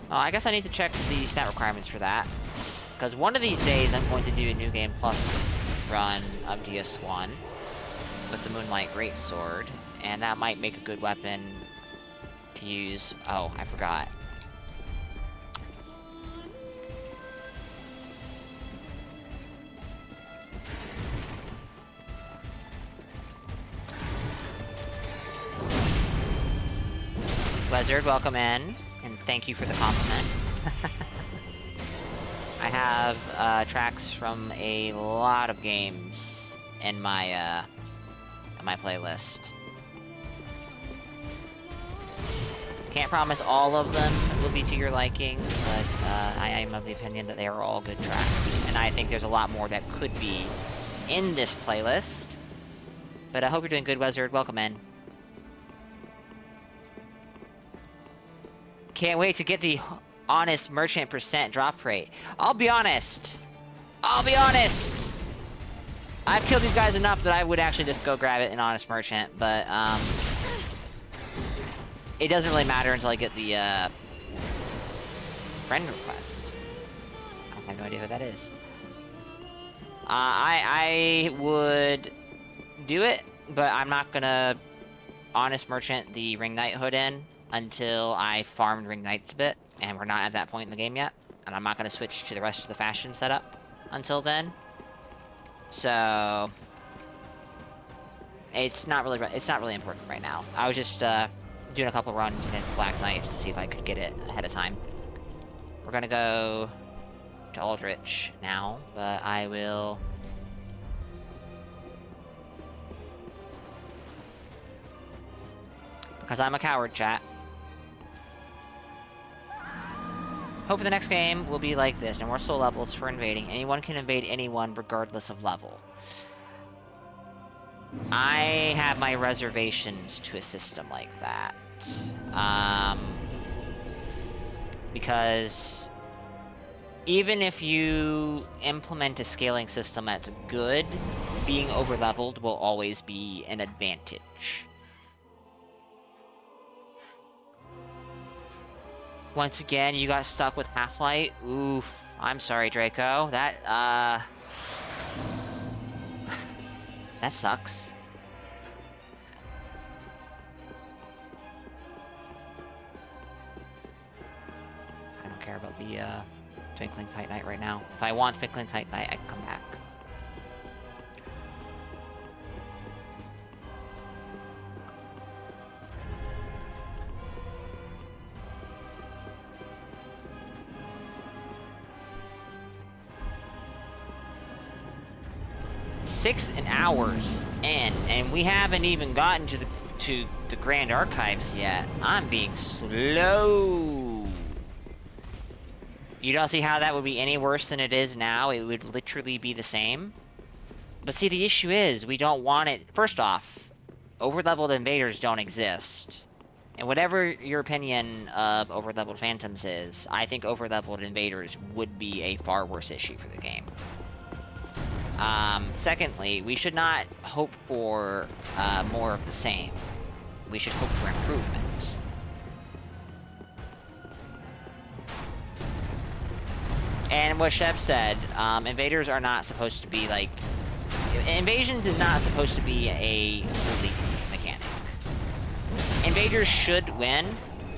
I guess I need to check the stat requirements for that. Because one of these days I'm going to do a New Game Plus run of DS1 with the Moonlight Greatsword, and that might make a good weapon to use. Oh, I forgot. Wizard, welcome in, and thank you for the compliment. I have tracks from a lot of games in my playlist. Can't promise all of them will be to your liking, but I am of the opinion that they are all good tracks, and I think there's a lot more that could be in this playlist. But I hope you're doing good, Wizard. Welcome in. Can't wait to get the honest merchant % drop rate. I'll be honest. I've killed these guys enough that I would actually just go grab it in honest merchant, but it doesn't really matter until I get the friend request. I have no idea who that is. I would do it, but I'm not gonna honest merchant the ring knighthood in until I farmed ring knights a bit, and we're not at that point in the game yet, and I'm not gonna switch to the rest of the fashion setup until then. So it's not really important right now. I was just doing a couple runs against the Black Knights to see if I could get it ahead of time. We're gonna go to Aldrich now, but I will. Because I'm a coward, chat. Hope the next game will be like this. No more soul levels for invading. Anyone can invade anyone regardless of level. I have my reservations to a system like that. Because even if you implement a scaling system that's good, being over-leveled will always be an advantage. Once again, you got stuck with Half-Light. Oof. I'm sorry, Draco. That sucks. I don't care about the Twinkling Titanite right now. If I want Twinkling Titanite, I can come back. Six hours in, and we haven't even gotten to the Grand Archives yet. I'm being slow. You don't see how that would be any worse than it is now. It would literally be the same. But see, the issue is, we don't want it. First off, over-leveled invaders don't exist. And whatever your opinion of over-leveled phantoms is, I think over-leveled invaders would be a far worse issue for the game. Secondly, we should not hope for more of the same. We should hope for improvement. And what Shep said, invaders are not supposed to be like... Invasions is not supposed to be a relief mechanic. Invaders should win,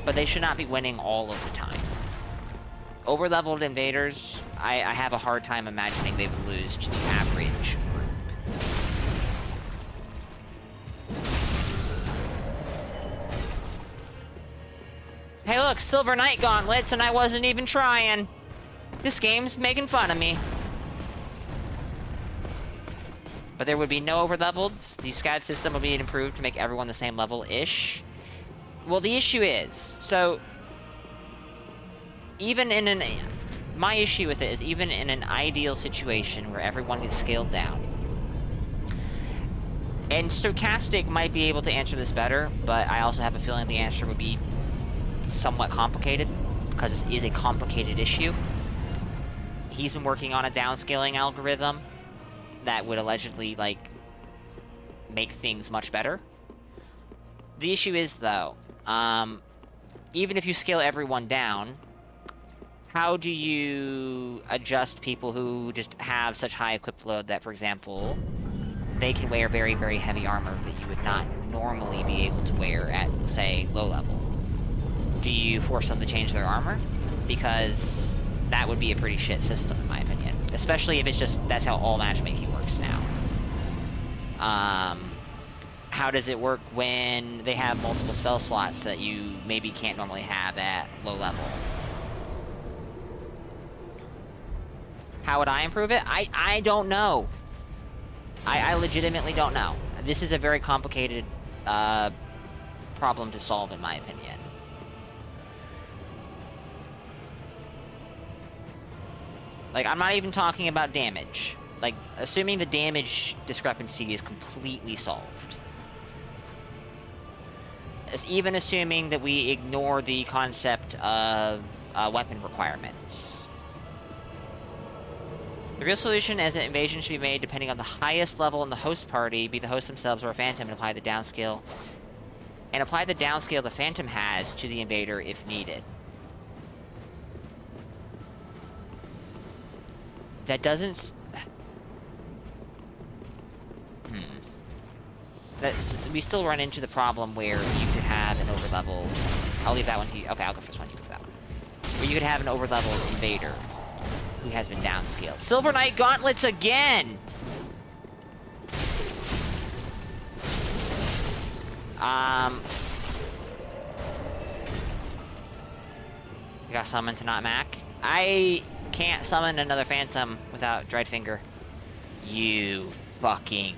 but they should not be winning all of the time. Over-leveled invaders, I have a hard time imagining they would lose to the average group. Hey look, Silver Knight gauntlets, and I wasn't even trying. This game's making fun of me. But there would be no overlevels. The SCAD system would be improved to make everyone the same level-ish. Well, the issue is, so even in an... My issue with it is even in an ideal situation where everyone gets scaled down, and Stochastic might be able to answer this better, but I also have a feeling the answer would be somewhat complicated, because this is a complicated issue. He's been working on a downscaling algorithm that would allegedly, like, make things much better. The issue is, though, even if you scale everyone down, how do you adjust people who just have such high equip load that, for example, they can wear very, very heavy armor that you would not normally be able to wear at, say, low level? Do you force them to change their armor? Because that would be a pretty shit system, in my opinion. Especially if it's just, that's how all matchmaking works now. How does it work when they have multiple spell slots that you maybe can't normally have at low level? How would I improve it? I don't know. I legitimately don't know. This is a very complicated problem to solve, in my opinion. Like, I'm not even talking about damage. Like, assuming the damage discrepancy is completely solved. Even assuming that we ignore the concept of weapon requirements. The real solution is that invasion should be made depending on the highest level in the host party, be the host themselves or a phantom, and apply the downscale. And apply the downscale the phantom has to the invader if needed. That doesn't... we still run into the problem where you could have an overlevel... I'll leave that one to you. Okay, I'll go first one, you go for that one. Where you could have an overlevel invader who has been downscaled. Silver Knight Gauntlets again! You got summoned to not Mac? I can't summon another Phantom without Dreadfinger. You fucking...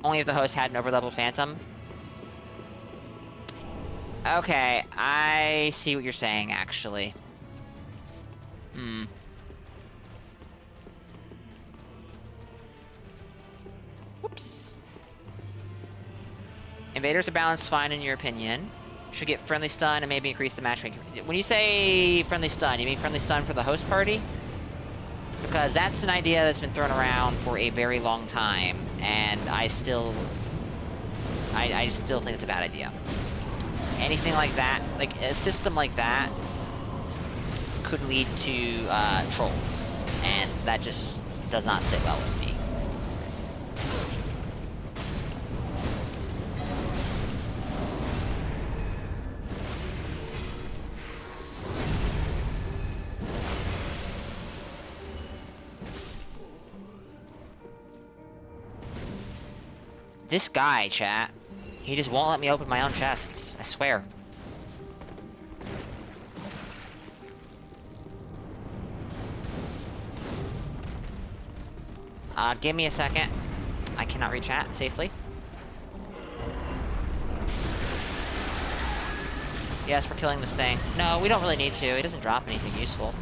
Only if the host had an overlevel Phantom? Okay, I see what you're saying, actually. Whoops. Invaders are balanced fine in your opinion. Should get friendly stun and maybe increase the matchmaking. When you say friendly stun, you mean friendly stun for the host party? Because that's an idea that's been thrown around for a very long time, and I still think it's a bad idea. Anything like that, like a system like that, could lead to trolls, and that just does not sit well with me. This guy, chat, he just won't let me open my own chests, I swear. Give me a second. I cannot reach chat safely. Yes, we're killing this thing. No, we don't really need to. It doesn't drop anything useful.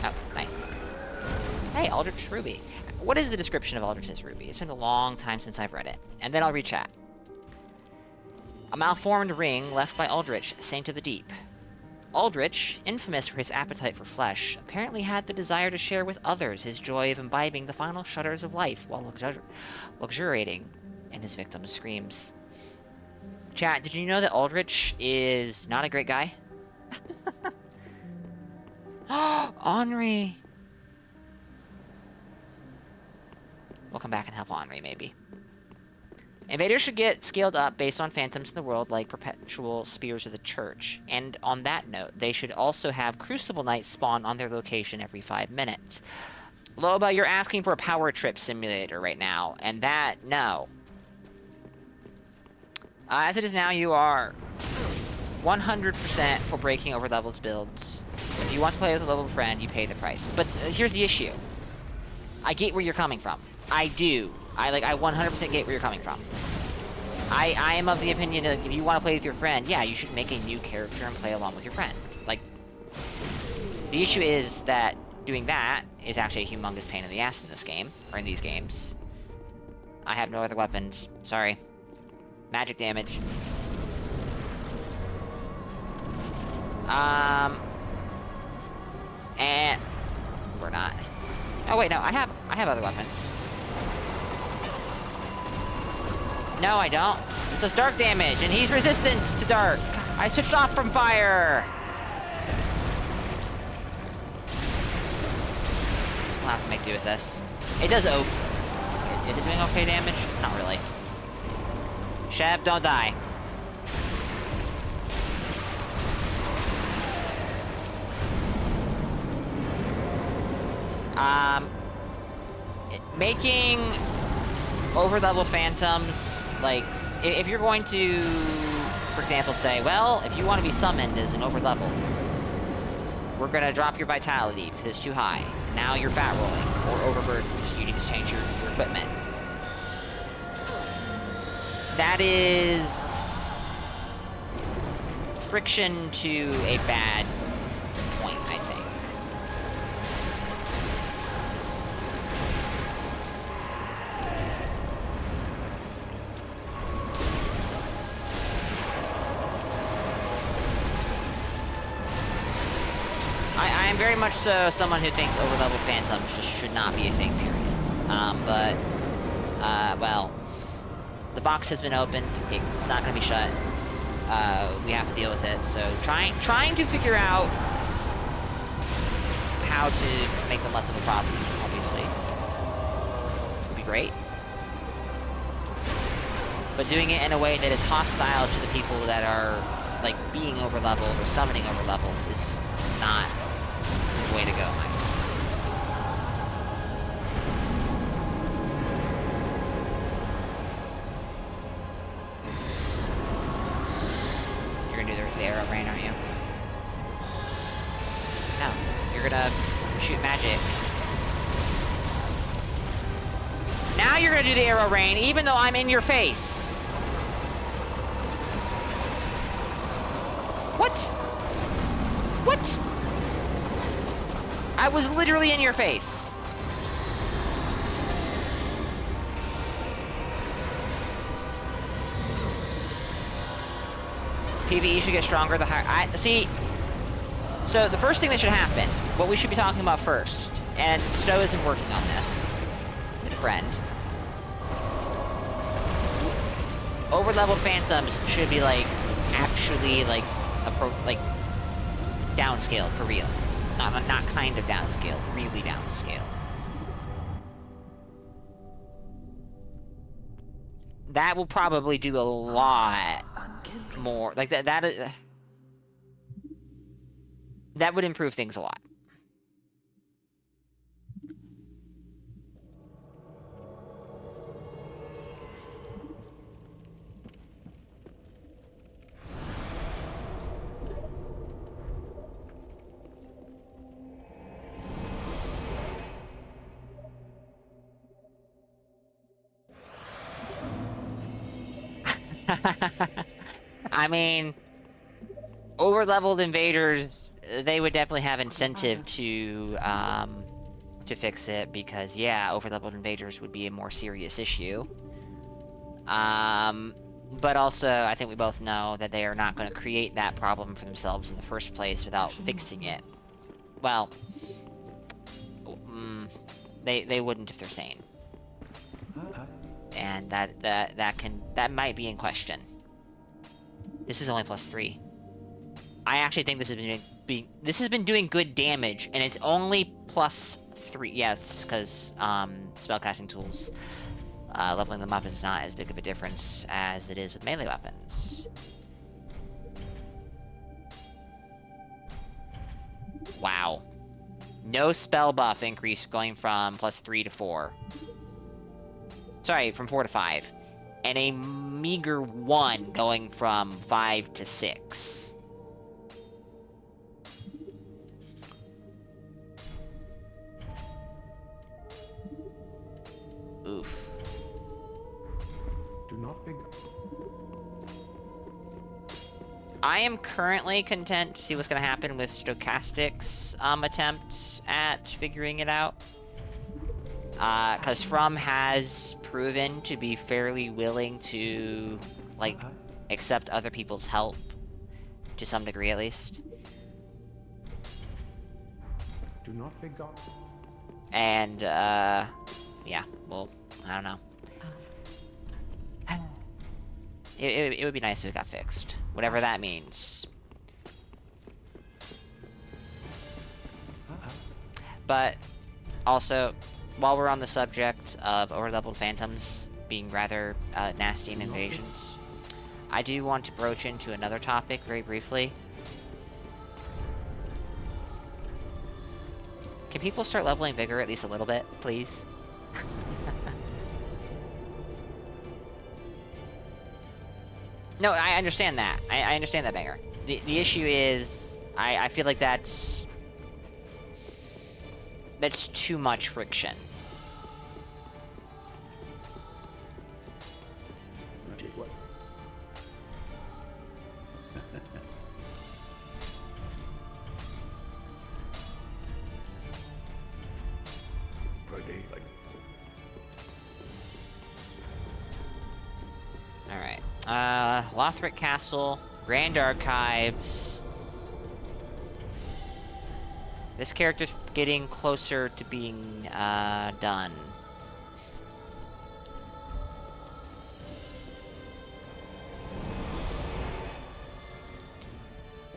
Oh, nice. Hey, Aldrich Ruby. What is the description of Aldrich's Ruby? It's been a long time since I've read it. And then I'll read chat. A malformed ring left by Aldrich, Saint of the Deep. Aldrich, infamous for his appetite for flesh, apparently had the desire to share with others his joy of imbibing the final shudders of life while luxuriating in his victim's screams. Chat, did you know that Aldrich is not a great guy? Henri! We'll come back and help Henri, maybe. Invaders should get scaled up based on phantoms in the world like perpetual spears of the church. And on that note, they should also have Crucible Knights spawn on their location every 5 minutes. Loba, you're asking for a power trip simulator right now, and that, no. As it is now, you are 100% for breaking over-leveled builds. If you want to play with a leveled friend, you pay the price. But here's the issue. I get where you're coming from. I do. I 100% get where you're coming from. I am of the opinion that if you want to play with your friend, yeah, you should make a new character and play along with your friend. Like, the issue is that doing that is actually a humongous pain in the ass in this game, or in these games. I have no other weapons. Sorry. Magic damage. And we're not. Oh wait, no, I have other weapons. No, I don't. This does dark damage, and he's resistant to dark. I switched off from fire. I'll have to make do with this. It does Is it doing okay damage? Not really. Shev, don't die. Making over-level phantoms, like, if you're going to, for example, say, well, if you want to be summoned as an over-level, we're gonna drop your vitality because it's too high. Now you're fat rolling or overburdened. You need to change your equipment. That is friction to a bad point, I think. I am very much so someone who thinks over-leveled phantoms just should not be a thing, period. Well, the box has been opened. It's not going to be shut. We have to deal with it. So trying to figure out how to make them less of a problem, obviously, would be great. But doing it in a way that is hostile to the people that are, like, being over-leveled or summoning over-leveled is not the way to go. You're gonna do the arrow rain, aren't you? No, you're gonna shoot magic. Now you're gonna do the arrow rain, even though I'm in your face. What? What? I was literally in your face. PvE should get stronger the higher. See. So the first thing that should happen, what we should be talking about first, and Stowe isn't working on this with a friend. Over-leveled phantoms should be like actually like downscaled for real. Not kind of downscaled, really downscaled. That will probably do a lot more. Like that would improve things a lot. I mean, over-leveled invaders, they would definitely have incentive to fix it because, yeah, over-leveled invaders would be a more serious issue. But also, I think we both know that they are not going to create that problem for themselves in the first place without fixing it. Well, they wouldn't if they're sane. And that might be in question. This is only +3. I actually think this has been doing good damage, and it's only +3. Yeah, it's because spellcasting tools, leveling them up is not as big of a difference as it is with melee weapons. Wow. No spell buff increase going from +3 to 4. Sorry, from 4 to 5. and a meager 1 going from 5 to 6. Oof. Do not be. I am currently content to see what's going to happen with Stochastic's attempts at figuring it out. Because From has proven to be fairly willing to, like, accept other people's help. To some degree, at least. Do not be gone. And, yeah, well, I don't know. It would be nice if it got fixed. Whatever that means. But, also, while we're on the subject of overleveled phantoms being rather nasty in invasions, I do want to broach into another topic very briefly. Can people start leveling Vigor at least a little bit, please? No, I understand that. I understand that, Banger. The issue is, I feel like that's too much friction. I'll tell you what. Pretty like. Alright. Lothric Castle, Grand Archives. This character's getting closer to being, done.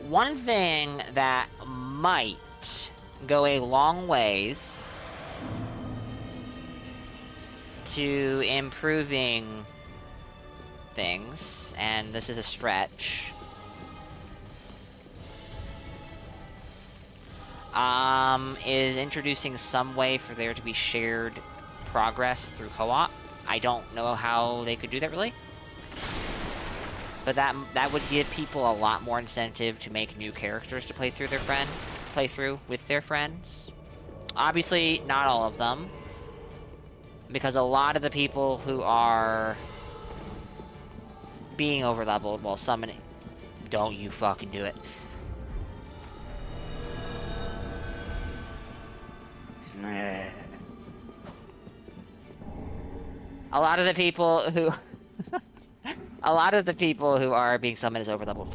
One thing that might go a long ways to improving things, and this is a stretch, is introducing some way for there to be shared progress through co-op. I don't know how they could do that, really. But that would give people a lot more incentive to make new characters to play through with their friends. Obviously, not all of them, because a lot of the people who are being overleveled while summoning... Don't you fucking do it. A lot of the people who... a lot of the people who are being summoned as overleveled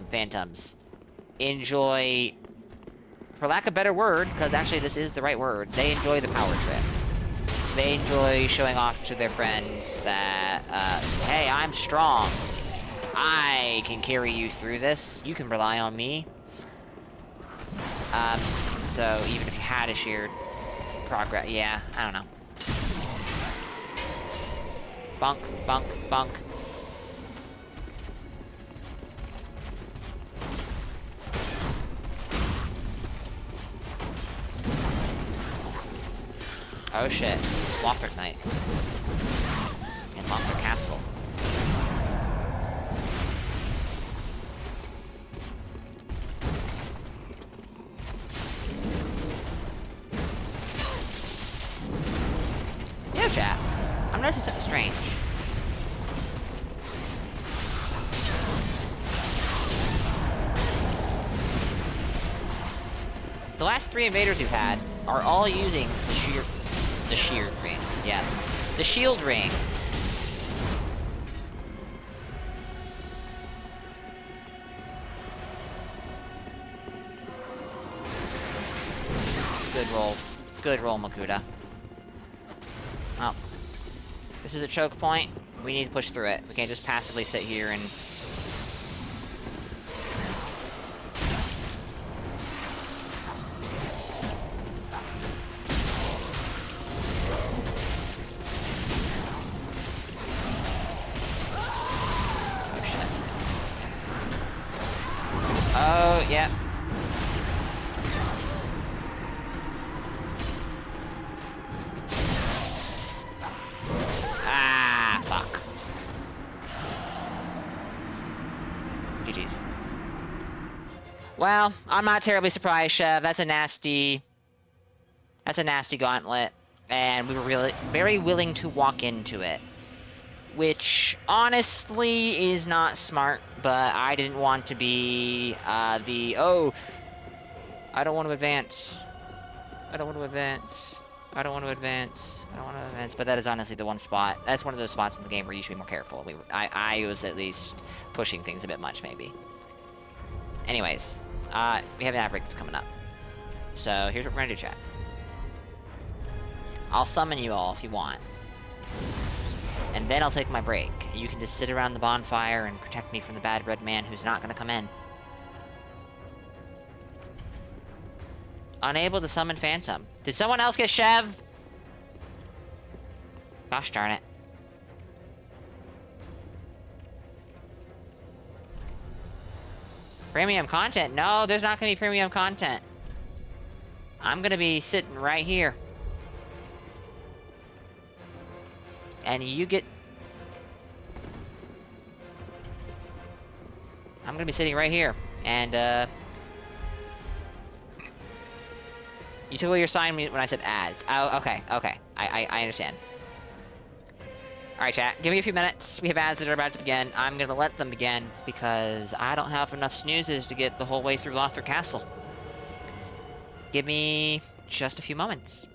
phantoms enjoy, for lack of a better word, because actually this is the right word, they enjoy the power trip. They enjoy showing off to their friends that, hey, I'm strong. I can carry you through this. You can rely on me. So even if you had a shared progress, yeah, I don't know. Bunk, bunk, bunk. Oh shit, Lothric Knight. In Lothric Castle. Yo, chat. I'm noticing something strange. The last 3 invaders we've had are all using the shield ring. Yes. The shield ring. Good roll. Good roll, Makuta. Oh. This is a choke point. We need to push through it. We can't just passively sit here and... Oh, yeah. Ah, fuck. Well, I'm not terribly surprised, Chev. That's a nasty gauntlet, and we were really very willing to walk into it, which honestly is not smart. But I didn't want to be I don't want to advance. I don't want to advance. I don't want to advance. I don't want to advance. But that is honestly the one spot. That's one of those spots in the game where you should be more careful. I was at least pushing things a bit much, maybe. Anyways, we have an ad break that's coming up. So here's what we're gonna do, chat. I'll summon you all if you want. And then I'll take my break. You can just sit around the bonfire and protect me from the bad red man who's not gonna come in. Unable to summon Phantom. Did someone else get Chev? Gosh darn it. Premium content? No, there's not gonna be premium content. I'm gonna be sitting right here. And you get... I'm gonna be sitting right here. And, you took away your sign when I said ads. Oh, okay, okay. I understand. Alright, chat. Give me a few minutes. We have ads that are about to begin. I'm gonna let them begin because I don't have enough snoozes to get the whole way through Lothar Castle. Give me just a few moments.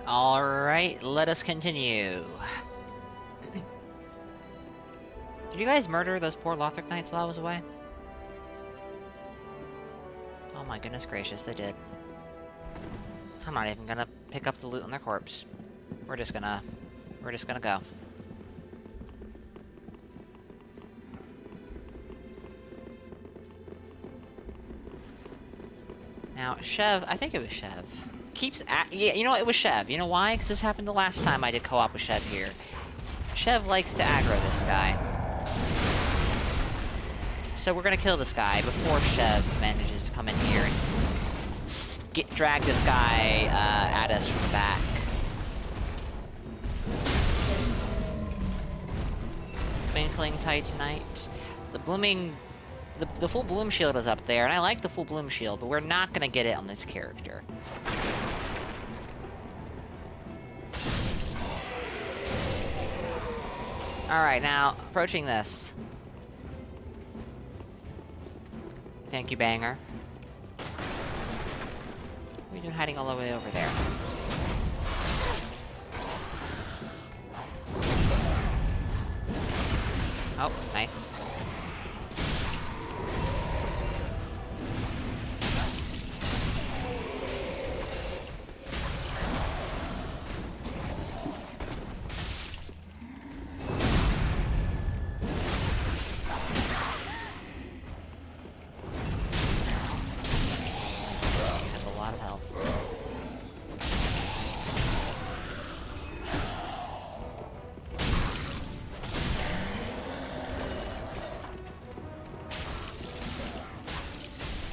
Alright, let us continue. Did you guys murder those poor Lothric Knights while I was away? Oh my goodness gracious, they did. I'm not even gonna pick up the loot on their corpse. We're just gonna go. Now, Chev, I think it was Chev, keeps yeah, you know what, it was Chev. You know why? Because this happened the last time I did co-op with Chev here. Chev likes to aggro this guy. So we're gonna kill this guy before Chev manages to come in here and drag this guy at us from the back. Twinkling Titanite. The blooming... The full bloom shield is up there, and I like the full bloom shield, but we're not gonna get it on this character. Alright, now, approaching this. Thank you, Banger. What are you doing hiding all the way over there? Oh, nice.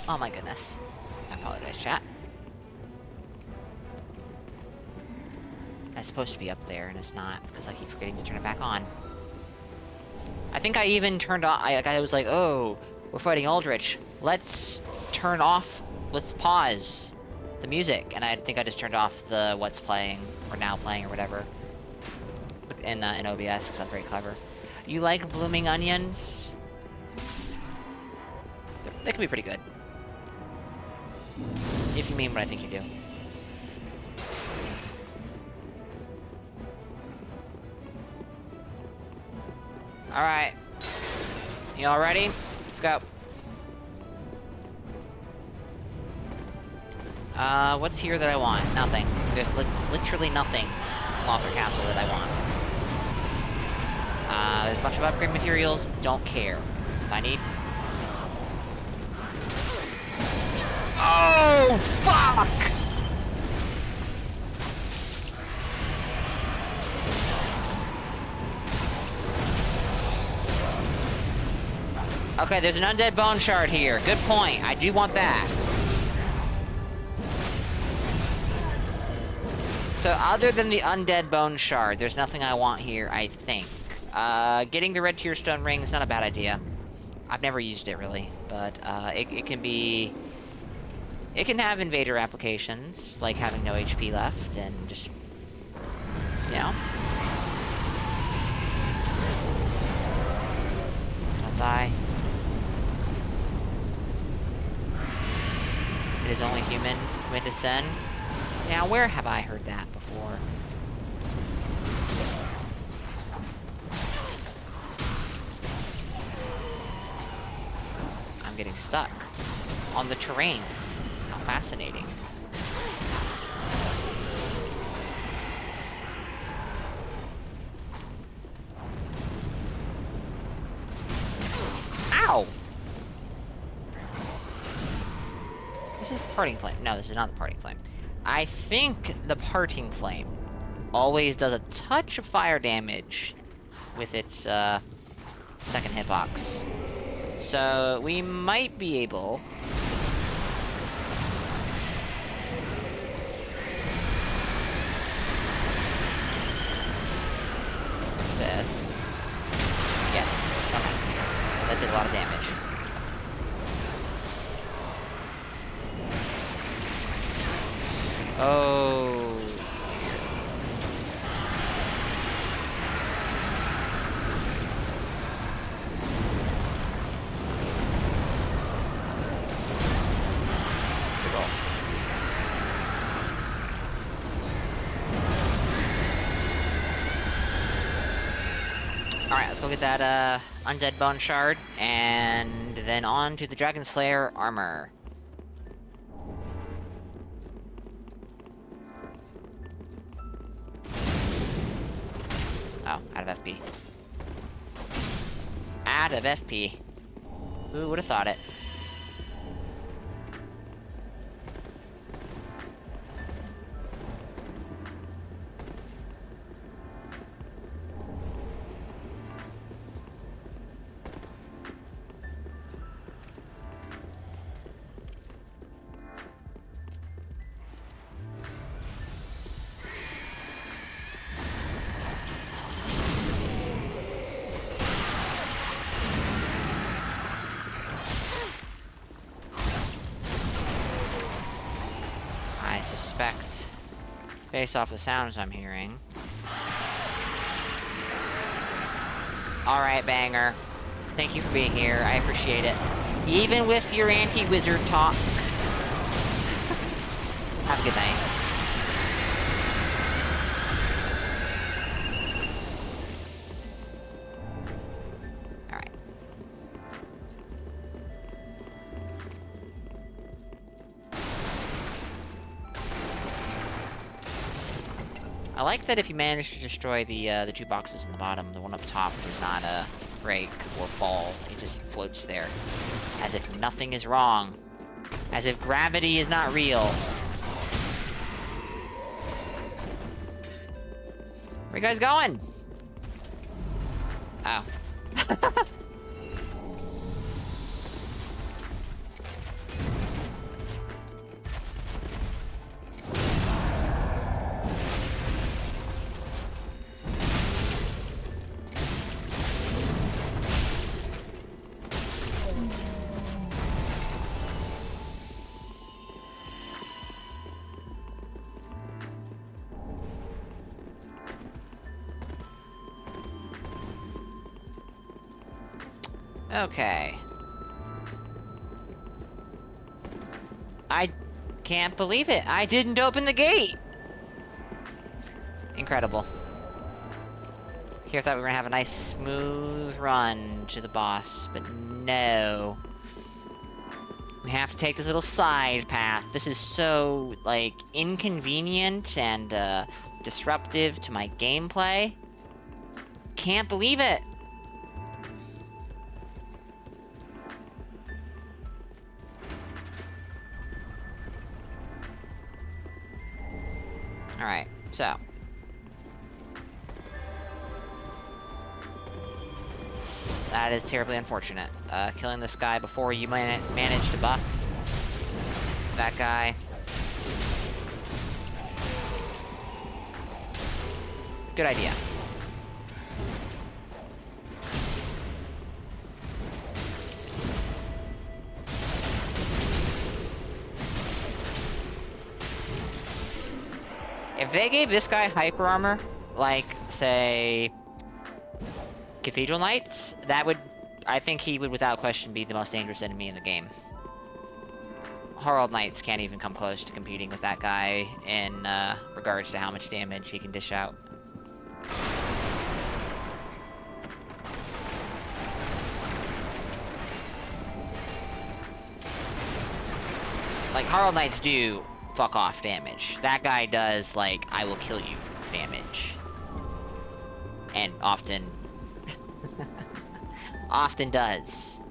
Oh my goodness. I apologize, chat. It's supposed to be up there, and it's not, because I keep forgetting to turn it back on. I think I even turned off... I was like, oh, we're fighting Aldrich. Let's turn off... Let's pause the music. And I think I just turned off the what's playing, or now playing, or whatever. In OBS, because I'm very clever. You like blooming onions? They can be pretty good. If you mean what I think you do. Alright. You all ready? Let's go. What's here that I want? Nothing. There's literally nothing in Lothric Castle that I want. There's a bunch of upgrade materials. Don't care. If I need... Oh, fuck! Okay, there's an undead bone shard here. Good point. I do want that. So other than the undead bone shard, there's nothing I want here, I think. Getting the red tier stone ring is not a bad idea. I've never used it, really. But it can be... It can have invader applications, like having no HP left, and just... You know? Don't die. It is only human to commit a sin. Now, where have I heard that before? I'm getting stuck on the terrain. How fascinating. Ow! This is the parting flame. No, this is not the parting flame. I think the parting flame always does a touch of fire damage with its second hitbox. So we might be able... This. Yes. Okay. That did a lot of damage. Oh. Good roll. Alright, let's go get that, Undead Bone Shard, and then on to the Dragon Slayer armor. Oh, out of FP. Out of FP. Who would've thought it? I suspect, based off the sounds I'm hearing. Alright, Banger. Thank you for being here. I appreciate it. Even with your anti-wizard talk. Have a good night. Alright. I like that if you manage to destroy the 2 boxes in the bottom, the one up top does not break or fall. It just floats there, as if nothing is wrong, as if gravity is not real. Where you guys going? Oh. Okay. I can't believe it. I didn't open the gate. Incredible. Here I thought we were gonna have a nice smooth run to the boss, but no. We have to take this little side path. This is so, like, inconvenient and disruptive to my gameplay. Can't believe it. Alright, so. That is terribly unfortunate. Killing this guy before you manage to buff that guy. Good idea. If they gave this guy hyper armor, like, say, Cathedral Knights, that would, I think he would without question be the most dangerous enemy in the game. Herald Knights can't even come close to competing with that guy in regards to how much damage he can dish out. Like, Herald Knights do fuck off damage. That guy does, like, I will kill you damage. And often... often does.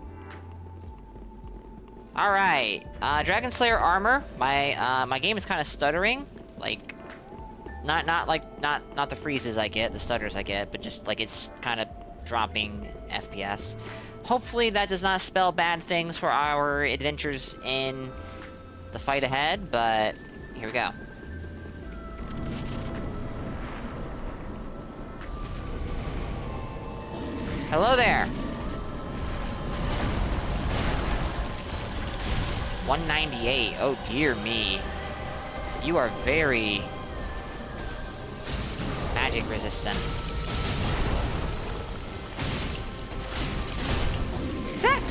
Alright. Dragon Slayer armor. My game is kind of stuttering. Like, not the freezes I get, the stutters I get, but just, like, it's kind of dropping FPS. Hopefully that does not spell bad things for our adventures in the fight ahead, but here we go. Hello there. 198. Oh dear me. You are very magic resistant. Is that?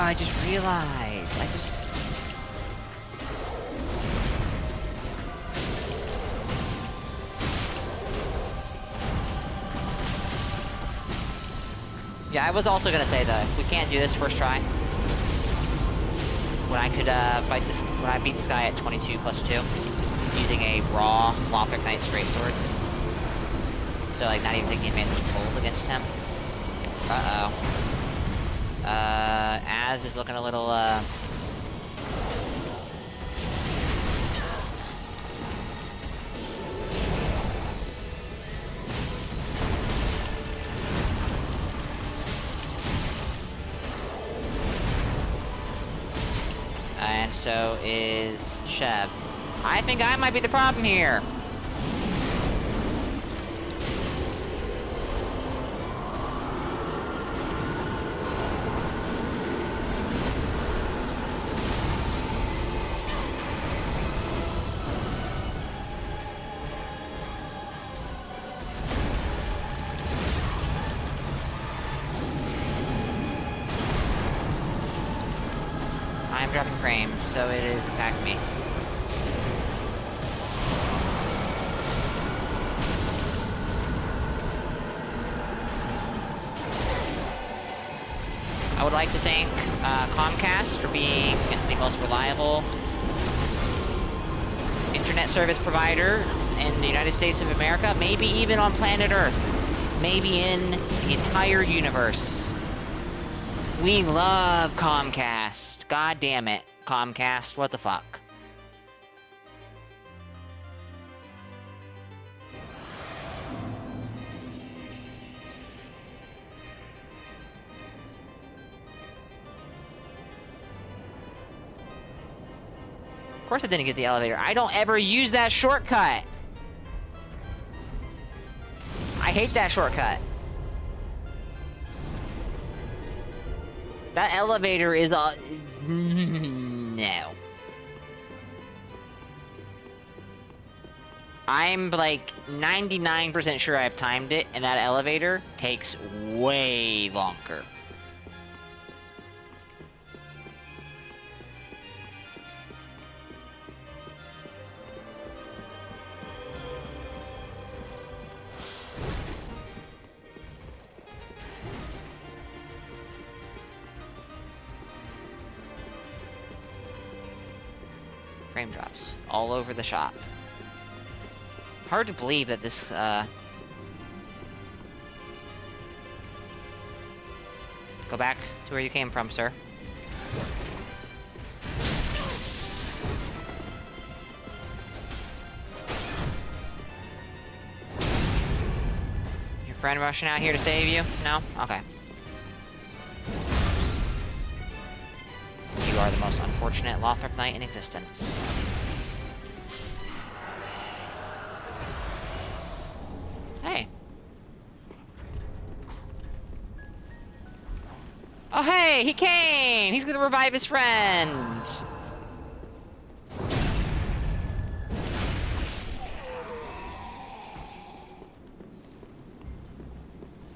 I just realized. Yeah, I was also gonna say though, if we can't do this first try, when I could when I beat this guy at 22+2, using a raw Lothric Knight straight sword. So like not even taking advantage of cold against him. Uh-oh. Az is looking a little and so is Chev. I think I might be the problem here. I'm dropping frames, so it is in fact me. I would like to thank Comcast for being the most reliable internet service provider in the United States of America, maybe even on planet Earth, maybe in the entire universe. We love Comcast. God damn it, Comcast, what the fuck? Of course I didn't get the elevator. I don't ever use that shortcut. I hate that shortcut. That elevator is a... no. I'm like 99% sure I've timed it, and that elevator takes way longer. Frame drops all over the shop. Hard to believe that this, Go back to where you came from, sir. Your friend rushing out here to save you? No? Okay. You are the most unfortunate Lothric Knight in existence. Hey. Oh hey, he came! He's gonna revive his friend!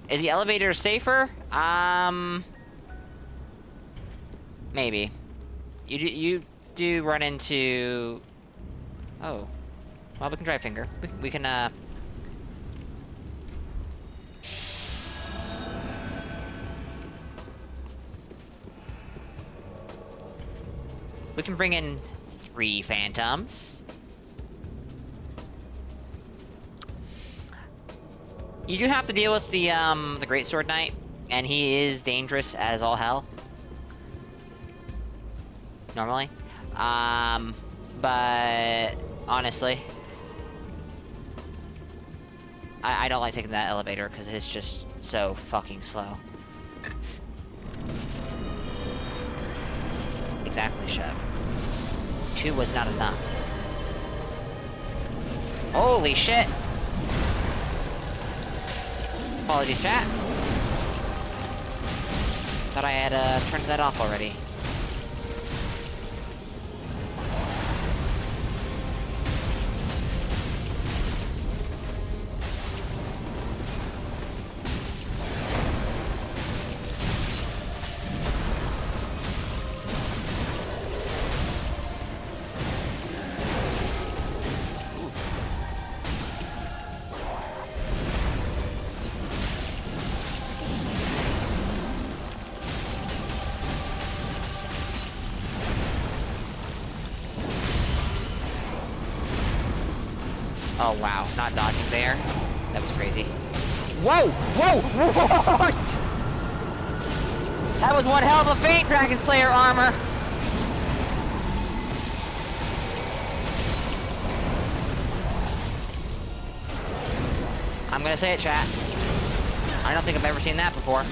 Is the elevator safer? Maybe. You do run into... Oh. Well, we can drive finger. We can, we can bring in 3 phantoms. You do have to deal with the Greatsword Knight, and he is dangerous as all hell. Normally. But honestly, I don't like taking that elevator because it's just so fucking slow. Exactly, Chev. 2 was not enough. Holy shit! Apologies, chat. Thought I had turned that off already. Oh, wow. Not dodging there. That was crazy. Whoa! Whoa! What? That was one hell of a feat, Dragon Slayer armor! I'm gonna say it, chat. I don't think I've ever seen that before.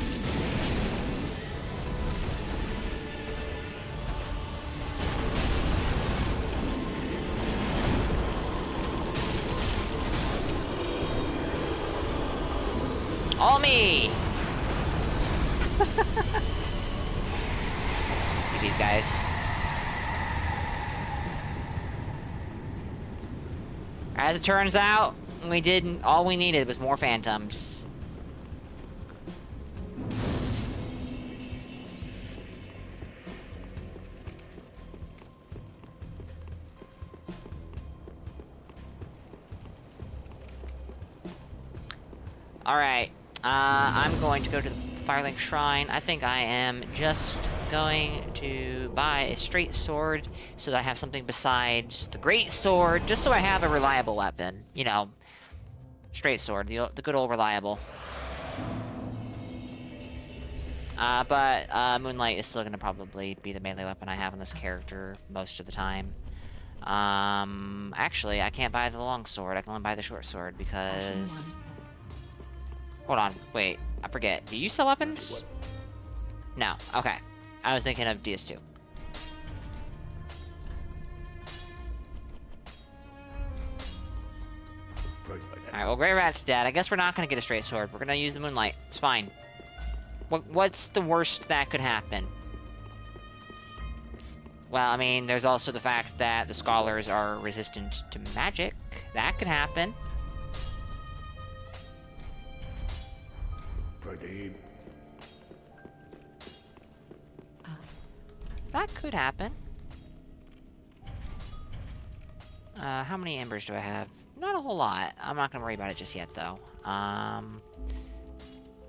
All me! GG's, guys. As it turns out, all we needed was more phantoms. Alright, I'm going to go to the Firelink Shrine. I think I am just going to buy a straight sword so that I have something besides the great sword, just so I have a reliable weapon. You know, straight sword, the good old reliable. But Moonlight is still going to probably be the melee weapon I have on this character most of the time. Actually, I can't buy the long sword. I can only buy the short sword because... Hold on, wait, I forget. Do you sell weapons? No, okay. I was thinking of DS2. Alright, well, Grey Rat's dead. I guess we're not gonna get a straight sword. We're gonna use the Moonlight. It's fine. What's the worst that could happen? Well, I mean, there's also the fact that the Scholars are resistant to magic. That could happen. That could happen. How many embers do I have? Not a whole lot. I'm not gonna worry about it just yet, though.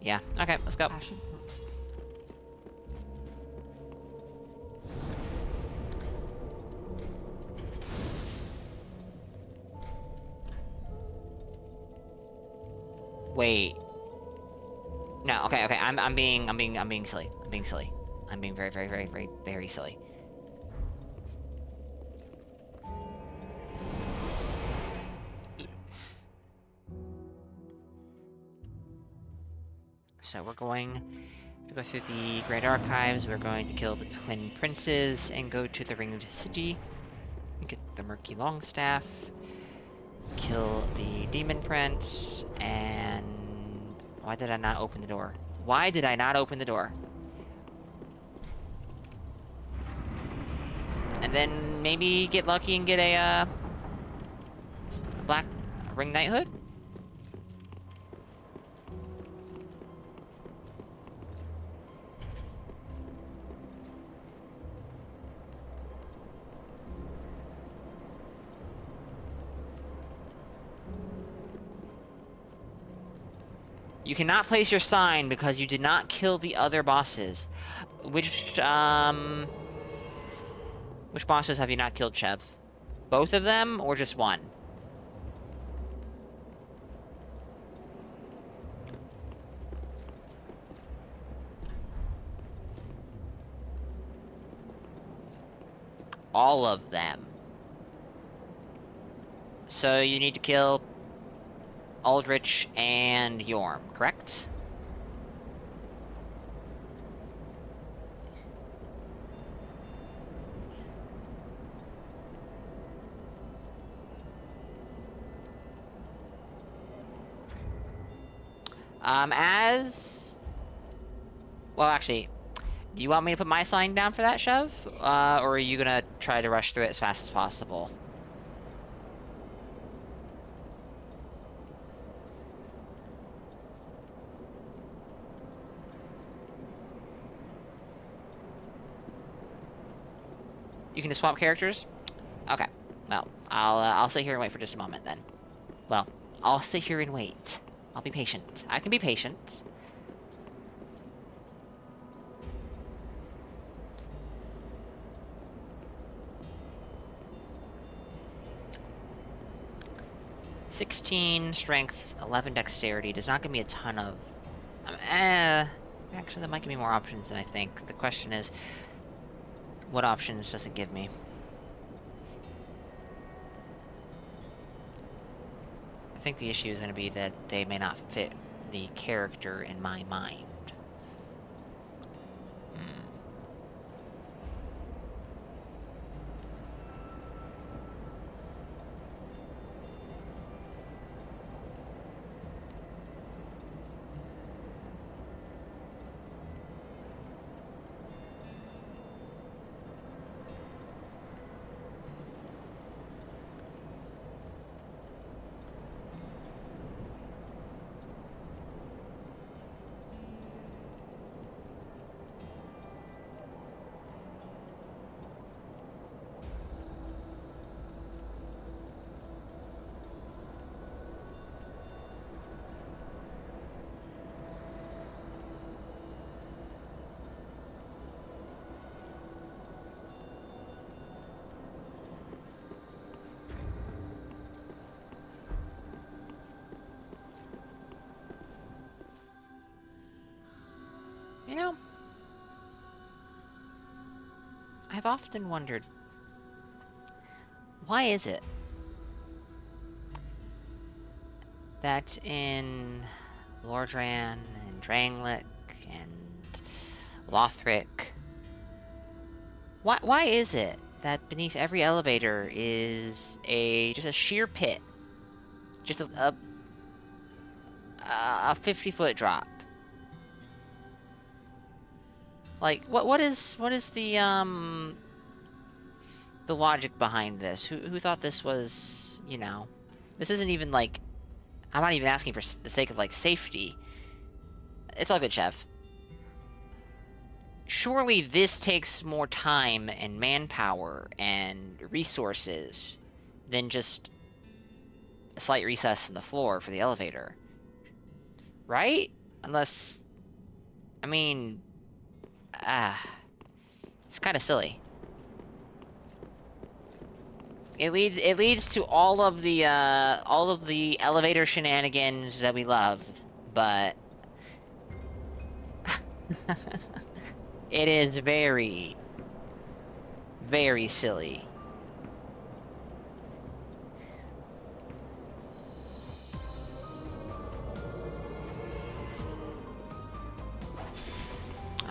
Yeah. Okay, let's go. Wait. No, okay, I'm being silly. I'm being silly. I'm being very, very, very, very, very silly. So we're going to go through the Great Archives. We're going to kill the Twin Princes and go to the Ringed City and get the Murky Longstaff. Kill the Demon Prince, and... Why did I not open the door? Why did I not open the door? And then maybe get lucky and get a black ring knighthood? You cannot place your sign because you did not kill the other bosses. Which bosses have you not killed, Chev? Both of them, or just one? All of them. So you need to kill Aldrich and Yorm, correct? Well, actually, do you want me to put my sign down for that, Chev? Or are you gonna try to rush through it as fast as possible? You can just swap characters? Okay. Well, I'll sit here and wait for just a moment then. Well, I'll sit here and wait. I'll be patient. I can be patient. 16 strength, 11 dexterity. Does not give me a ton of... Actually, that might give me more options than I think. The question is, what options does it give me? I think the issue is going to be that they may not fit the character in my mind. You know, I've often wondered, why is it that in Lordran and Drangleic and Lothric, why is it that beneath every elevator is just a sheer pit, just a 50-foot drop? Like, what is the logic behind this? Who thought this was, you know... This isn't even, like... I'm not even asking for the sake of, like, safety. It's all good, Chev. Surely this takes more time and manpower and resources than just a slight recess in the floor for the elevator. Right? Unless... I mean... it's kind of silly. It leads to all of the elevator shenanigans that we love, but it is very, very silly.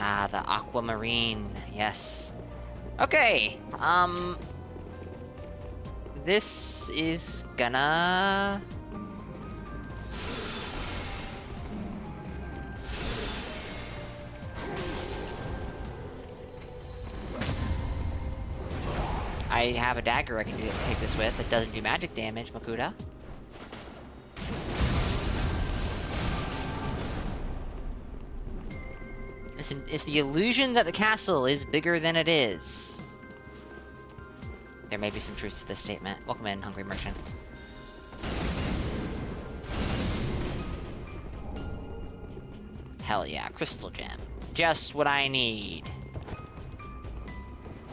Ah, the aquamarine. Yes. Okay. This is gonna... I have a dagger I can take this with. It doesn't do magic damage, Makuta. It's the illusion that the castle is bigger than it is. There may be some truth to this statement. Welcome in, Hungry Merchant. Hell yeah, Crystal Gem. Just what I need.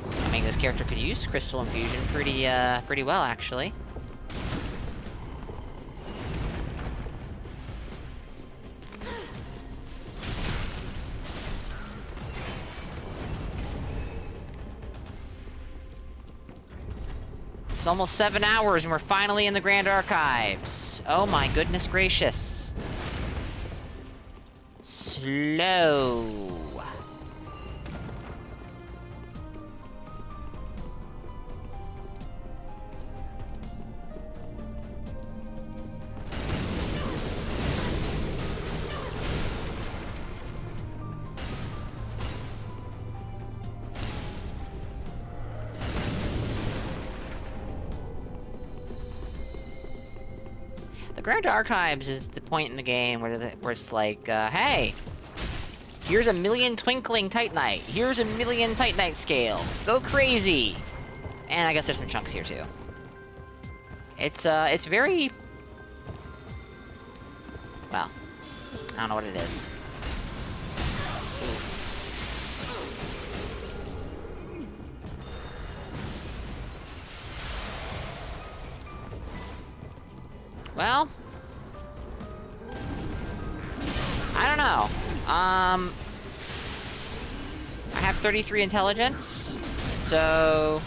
I mean, this character could use Crystal Infusion pretty well, actually. It's almost 7 hours and we're finally in the Grand Archives. Oh my goodness gracious. Slow. Grand Archives is the point in the game where it's like, hey, here's a million twinkling Titanite. Here's a million Titanite scale. Go crazy. And I guess there's some chunks here too. It's very... Well, I don't know what it is. Well, I don't know. I have 33 intelligence, so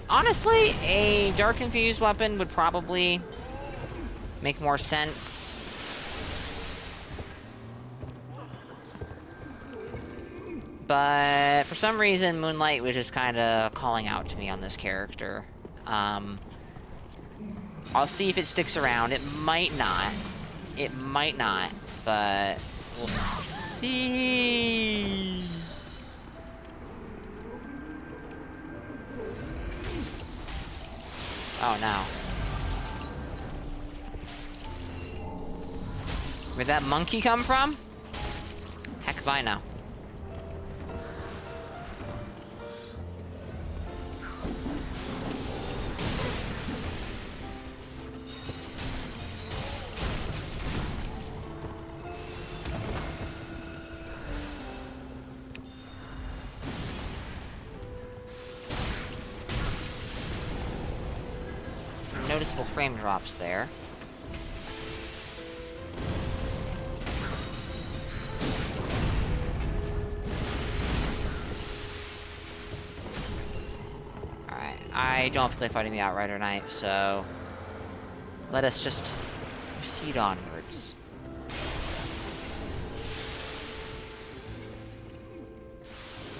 honestly, a dark infused weapon would probably make more sense. But for some reason, Moonlight was just kind of calling out to me on this character. I'll see if it sticks around. It might not. It might not, but we'll see. Oh no. Where'd that monkey come from? Heck if I know. Some noticeable frame drops there. Alright, I don't feel like fighting the Outrider Knight, so let us just proceed onwards.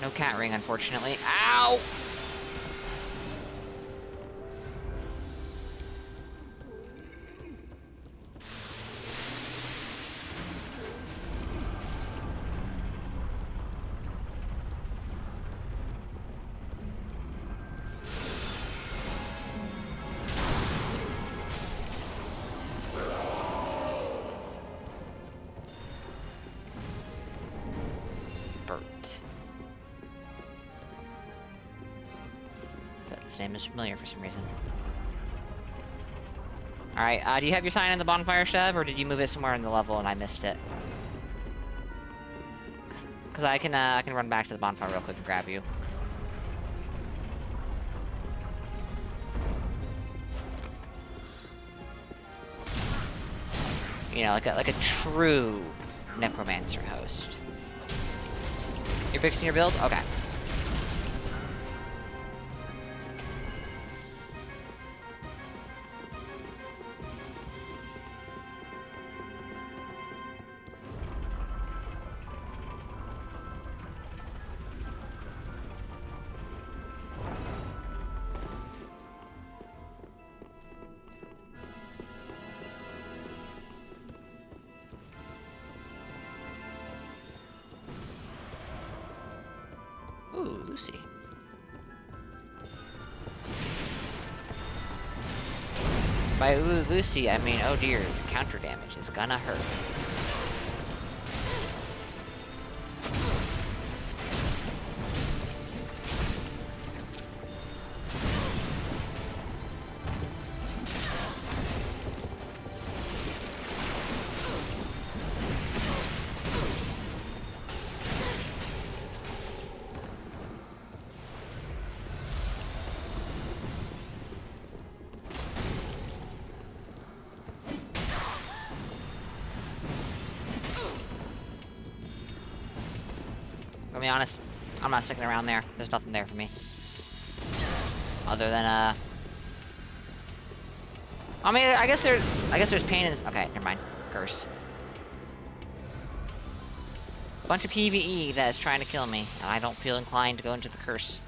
No cat ring, unfortunately. Ow! His name is familiar for some reason. Alright, do you have your sign on the bonfire, Chev, or did you move it somewhere in the level and I missed it? Because I can run back to the bonfire real quick and grab you. You know, like a true necromancer host. You're fixing your build? Okay. Ooh, Lucy. By ooh, Lucy, I mean, oh dear, the counter damage is gonna hurt. To be honest, I'm not sticking around there. There's nothing there for me. Other than, I mean, I guess there's pain in this. Okay, never mind. Curse. Bunch of PvE that is trying to kill me, and I don't feel inclined to go into the curse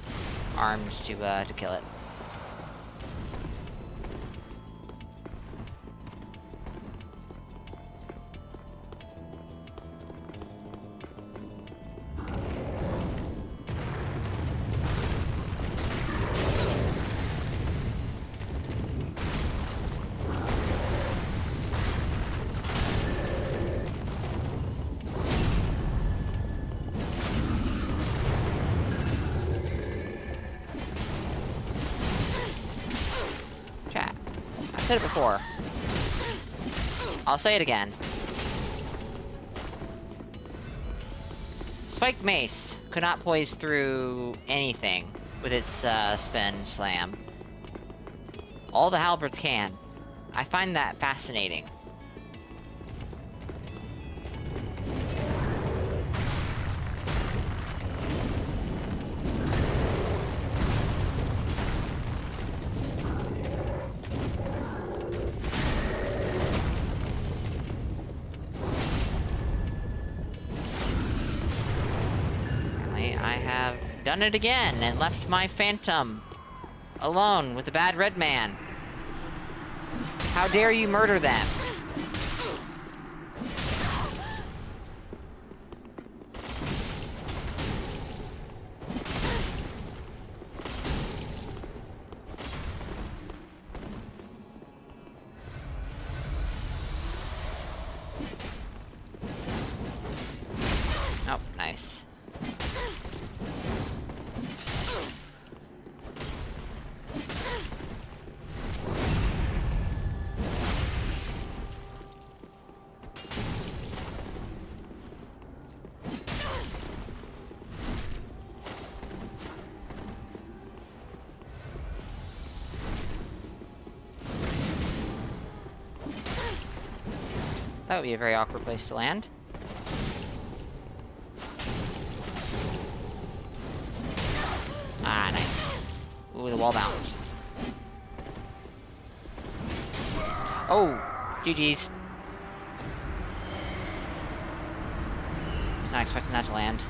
arms to kill it. I've said it before. I'll say it again. Spiked Mace could not poise through anything with its spin slam. All the halberds can. I find that fascinating. I have done it again and left my phantom alone with the bad red man. How dare you murder them? Oh, nice. That would be a very awkward place to land. Ah, nice. Ooh, the wall bounced. Oh, GG's. Was not expecting that to land.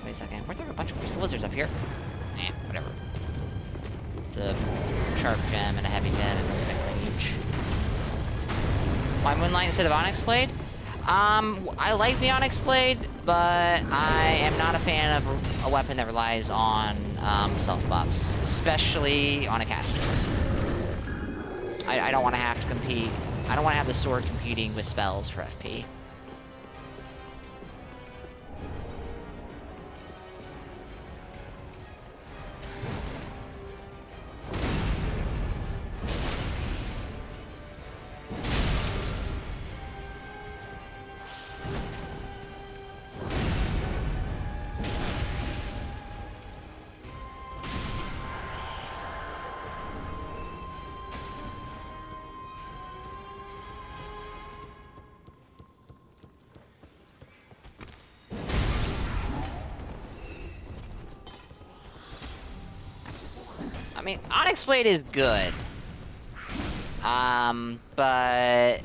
Wait a second. Weren't there a bunch of crystal lizards up here? Eh, whatever. It's a sharp gem and a heavy gem and a big each. Why Moonlight instead of Onyx Blade? I like the Onyx Blade, but I am not a fan of a weapon that relies on self-buffs, especially on a caster. I don't want to have to compete. I don't want to have the sword competing with spells for FP. I mean, Onyx Blade is good. But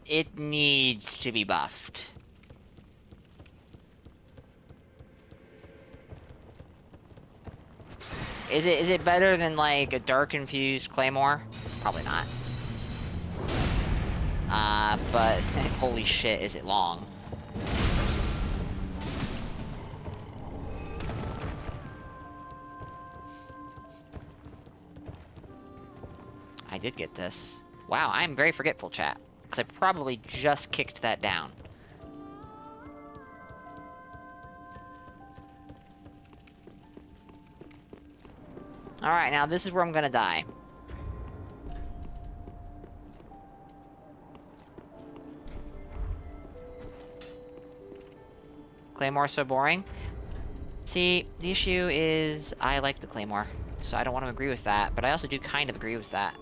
it needs to be buffed. Is it better than like a dark infused claymore? Probably not. But holy shit, is it long. I did get this. Wow, I'm very forgetful, chat. Because I probably just kicked that down. Alright, now this is where I'm gonna die. Claymore's so boring. See, the issue is I like the Claymore, so I don't want to agree with that, but I also do kind of agree with that.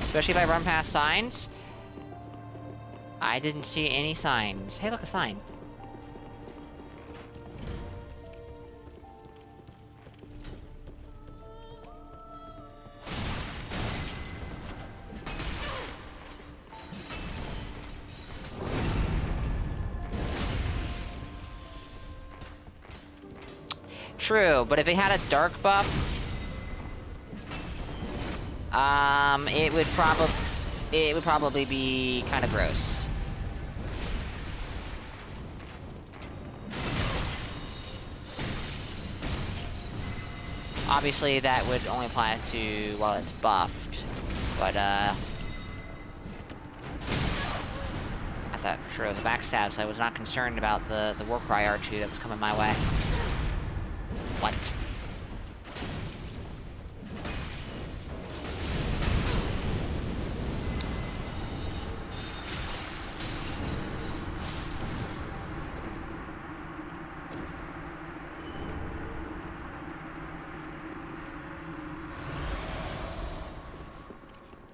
Especially if I run past signs. I didn't see any signs. Hey, look, a sign. True, but if it had a dark buff, it would probably be kind of gross. Obviously, that would only apply to while it's buffed, but that for sure. It was a backstab, so I was not concerned about the Warcry R2 that was coming my way. What?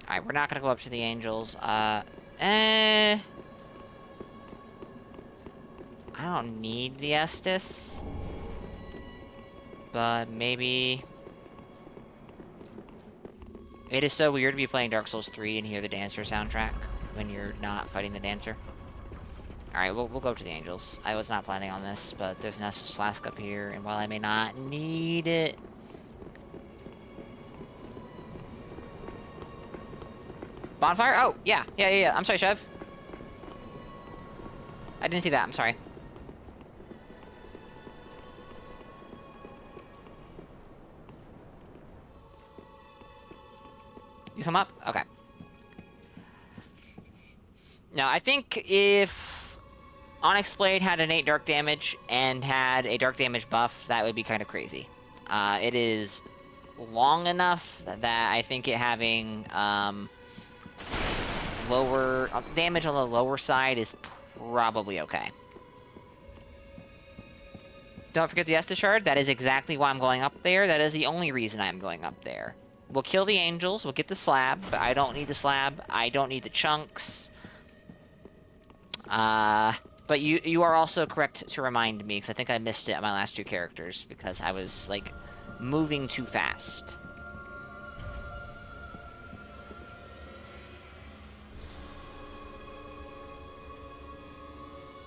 Alright, we're not gonna go up to the angels. I don't need the Estus. But maybe... It is so weird to be playing Dark Souls 3 and hear the Dancer soundtrack when you're not fighting the Dancer. Alright, we'll go to the angels. I was not planning on this, but there's an Estus flask up here, and while I may not need it... Bonfire? Oh, yeah. Yeah. I'm sorry, Chev. I didn't see that. I'm sorry. You come up? Okay. Now, I think if Onyx Blade had innate dark damage and had a dark damage buff, that would be kind of crazy. It is long enough that I think it having... lower damage on the lower side is probably okay. Don't forget the Estus Shard. That is exactly why I'm going up there. That is the only reason I'm going up there. We'll kill the angels. We'll get the slab, but I don't need the slab. I don't need the chunks. But you are also correct to remind me, because I think I missed it on my last two characters, because I was, like, moving too fast.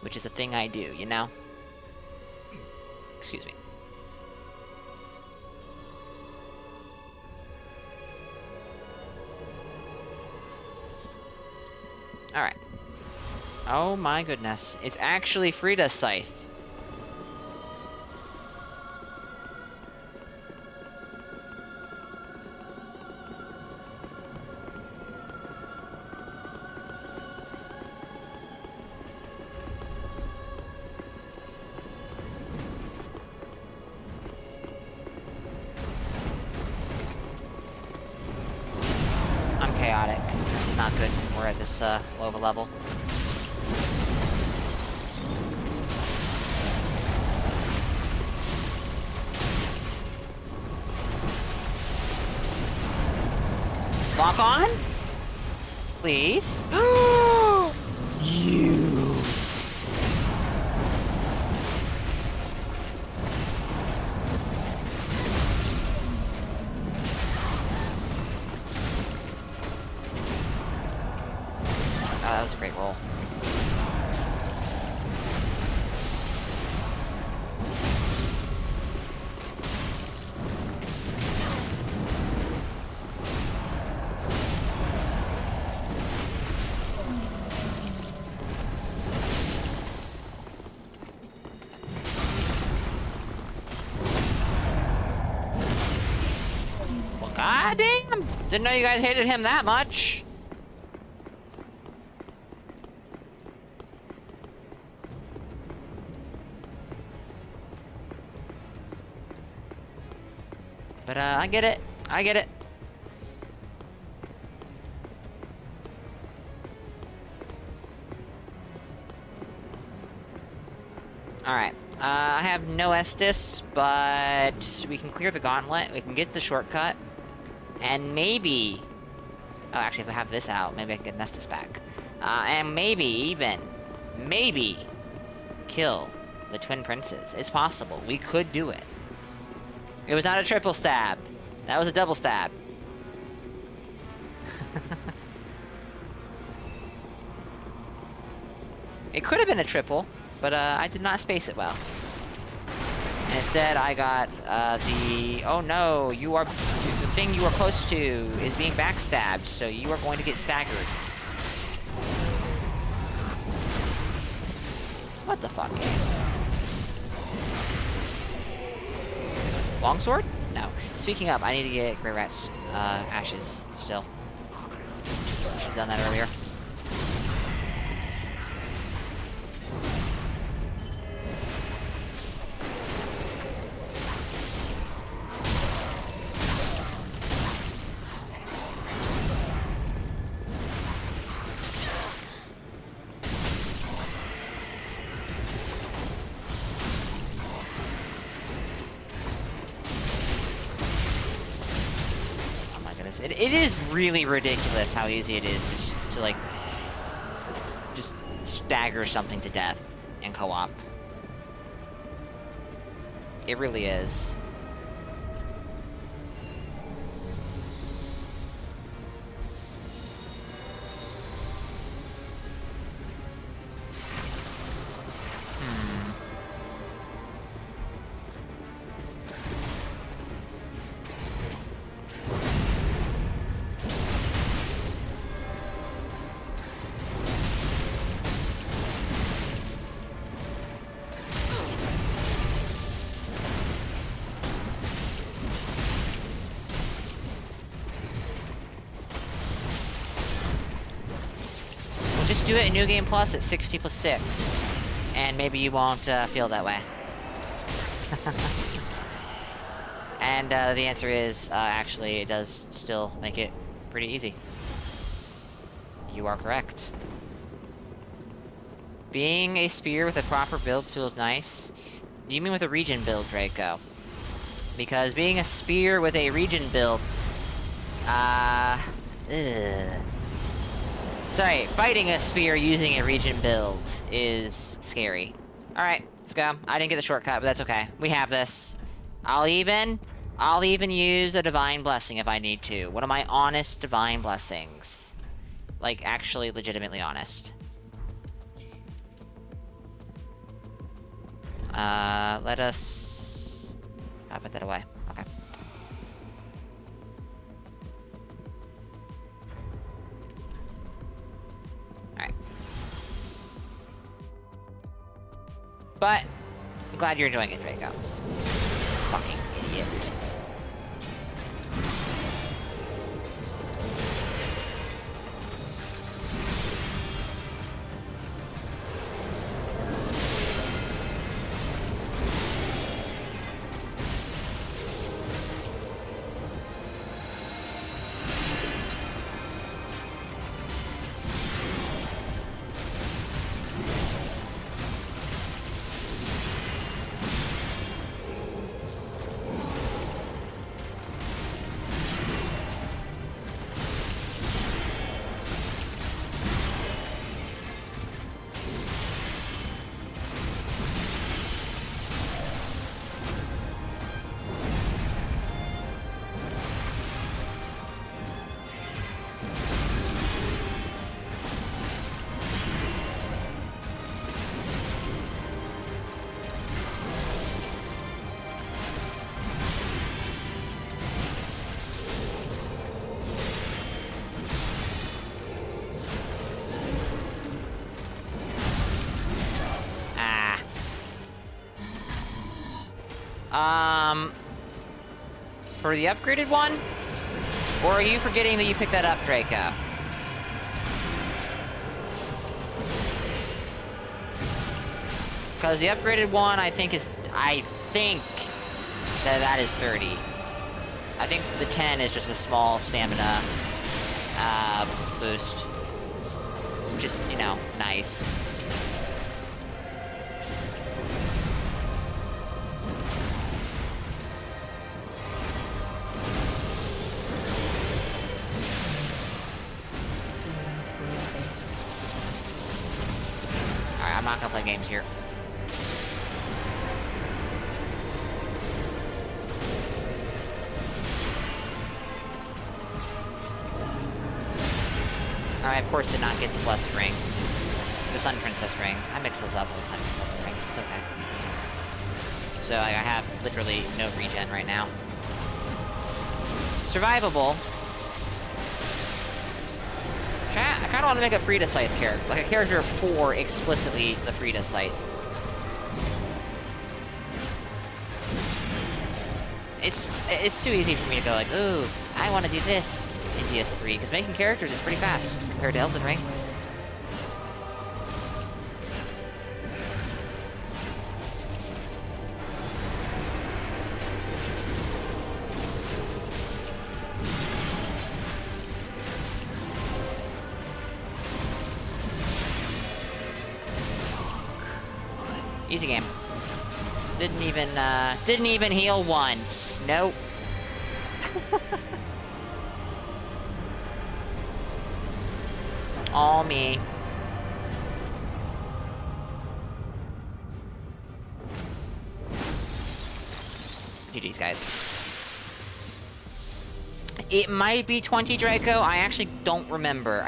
Which is a thing I do, you know? Excuse me. Alright. Oh my goodness. It's actually Frida's scythe. Chaotic. This is not good when we're at this low of a level. Lock on? Please? You. That was a great roll. Well, goddamn! Didn't know you guys hated him that much. But, I get it. I get it. Alright. I have no Estus, but we can clear the gauntlet. We can get the shortcut. And maybe... Oh, actually, if I have this out, maybe I can get Estus back. And maybe, even... Maybe... kill the Twin Princes. It's possible. We could do it. It was not a triple stab. That was a double stab. It could have been a triple, but I did not space it well. And instead, I got the... Oh no, you are... The thing you are close to is being backstabbed, so you are going to get staggered. What the fuck? Longsword? No. Speaking of, I need to get Grey Rat's ashes still. Should've done that earlier. It is really ridiculous how easy it is to like, just stagger something to death in co-op. It really is. Just do it in New Game Plus at 60 plus 6, and maybe you won't feel that way. And the answer is, actually, it does still make it pretty easy. You are correct. Being a spear with a proper build feels nice. Do you mean with a region build, Draco? Because being a spear with a region build, sorry, fighting a spear using a region build is scary. Alright, let's go. I didn't get the shortcut, but that's okay. We have this. I'll even use a divine blessing if I need to. One of my honest divine blessings. Like, actually legitimately honest. Let us... I'll put that away. Okay. Alright. But, I'm glad you're enjoying it, Draco. Fucking idiot. For the upgraded one? Or are you forgetting that you picked that up, Draco? Because the upgraded one, I think that is 30. I think the 10 is just a small stamina boost. Just, you know, nice. Alright, I'm not gonna play games here. I, of course, did not get the blessed ring. The Sun Princess ring. I mix those up all the time. Ring. It's okay. So I have literally no regen right now. Survivable. Chat, I kind of want to make a Frida Scythe character. Like a character for explicitly the Frida Scythe. It's too easy for me to go like, ooh, I want to do this in DS3, because making characters is pretty fast compared to Elden Ring. Easy game. Didn't even heal once. Nope. All me. GG's, guys. It might be 20 Draco. I actually don't remember.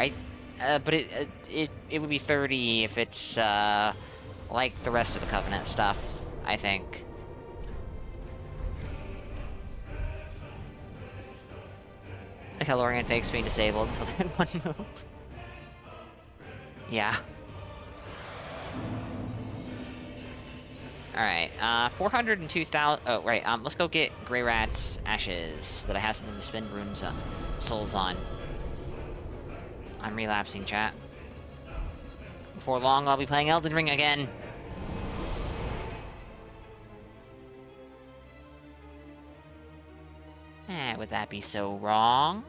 But it would be 30 if it's like the rest of the Covenant stuff, I think. Like how Lorien takes being disabled until then one move. Yeah. Alright, 402,000. Oh, right, let's go get Grey Rat's ashes so that I have something to spend runes souls on. I'm relapsing, chat. Before long, I'll be playing Elden Ring again. Would that be so wrong?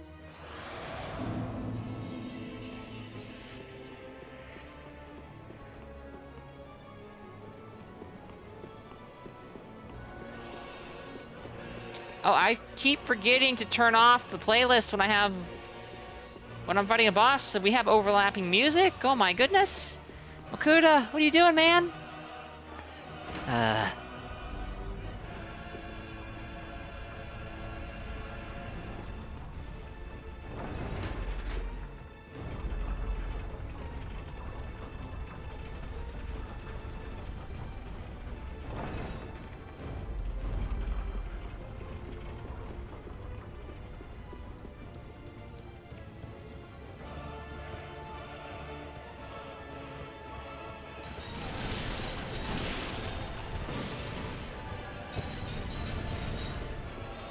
Oh, I keep forgetting to turn off the playlist when I'm fighting a boss, so we have overlapping music? Oh my goodness! Makuta, what are you doing, man?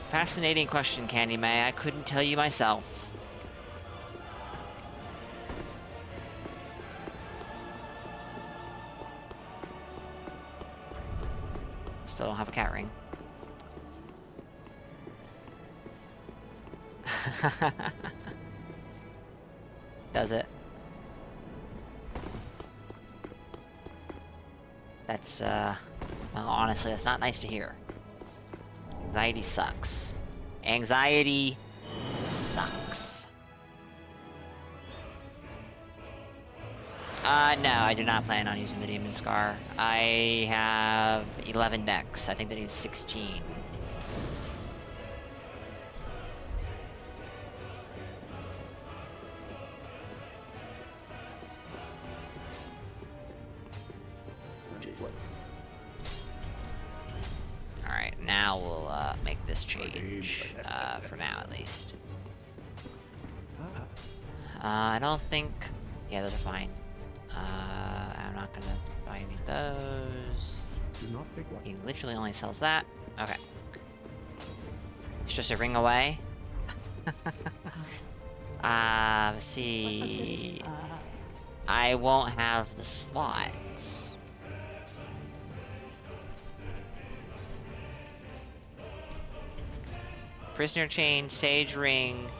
Fascinating question, Candy May. I couldn't tell you myself. Still don't have a cat ring. Does it? That's, well, honestly, that's not nice to hear. Anxiety sucks. Anxiety sucks. No, I do not plan on using the Demon Scar. I have 11 decks. I think that needs 16. Alright, now we'll make this change, for now at least. I don't think... Yeah, those are fine. I'm not gonna buy any of those. He literally only sells that. Okay. It's just a ring away. Let's see... I won't have the slots. Prisoner Chain, Sage Ring,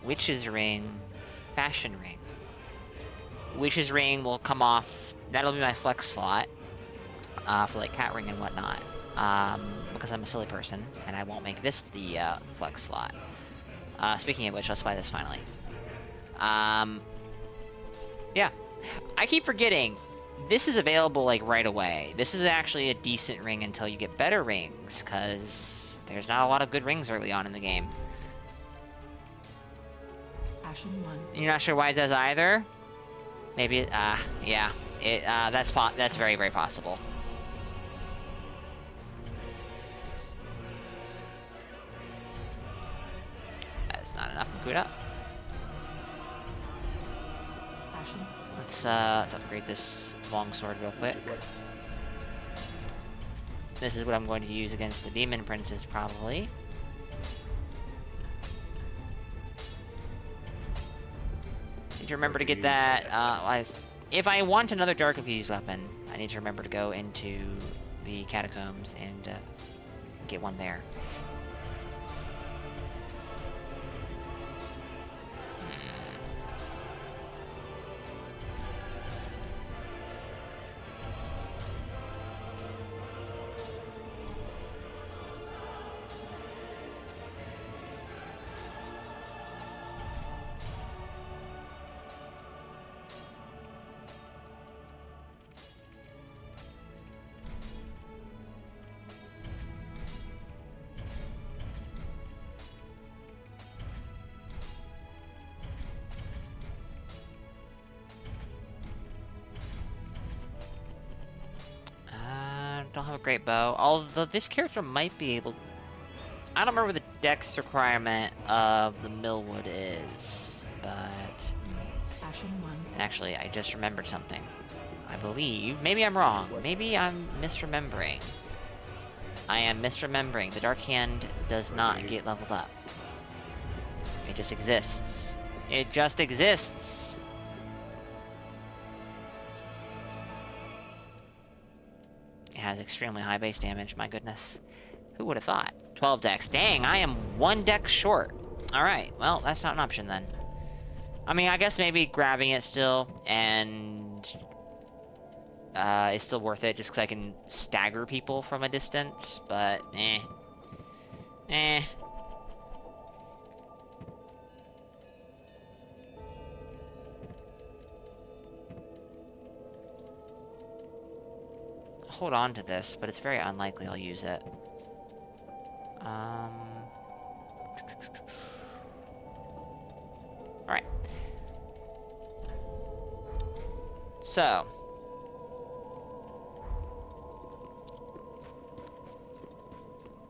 Witch's Ring, Fashion Ring. Witch's Ring will come off. That'll be my flex slot for like Cat Ring and whatnot. Because I'm a silly person and I won't make this the flex slot. Speaking of which, let's buy this finally. Yeah, I keep forgetting. This is available like right away. This is actually a decent ring until you get better rings, because there's not a lot of good rings early on in the game. Ashen 1. You're not sure why it does either? Maybe, yeah. That's very, very possible. That's not enough Makuta. Ashen. Let's upgrade this longsword real quick. This is what I'm going to use against the Demon Princes, probably. Need to remember to get that, if I want another Dark Infused weapon, I need to remember to go into the Catacombs and get one there. don't have a great bow. Although this character might be able... I don't remember what the dex requirement of the Millwood is, but... Ashen 1. Actually, I just remembered something. I believe... Maybe I'm wrong. Maybe I'm misremembering. I am misremembering. The Dark Hand does not get leveled up. It just exists. It just exists! It has extremely high base damage, my goodness. Who would have thought? 12 dex. Dang, I am 1 dex short. Alright, well, that's not an option then. I mean, I guess maybe grabbing it still, and... it's still worth it, just because I can stagger people from a distance, but eh. Eh. Hold on to this, but it's very unlikely I'll use it. Alright. So.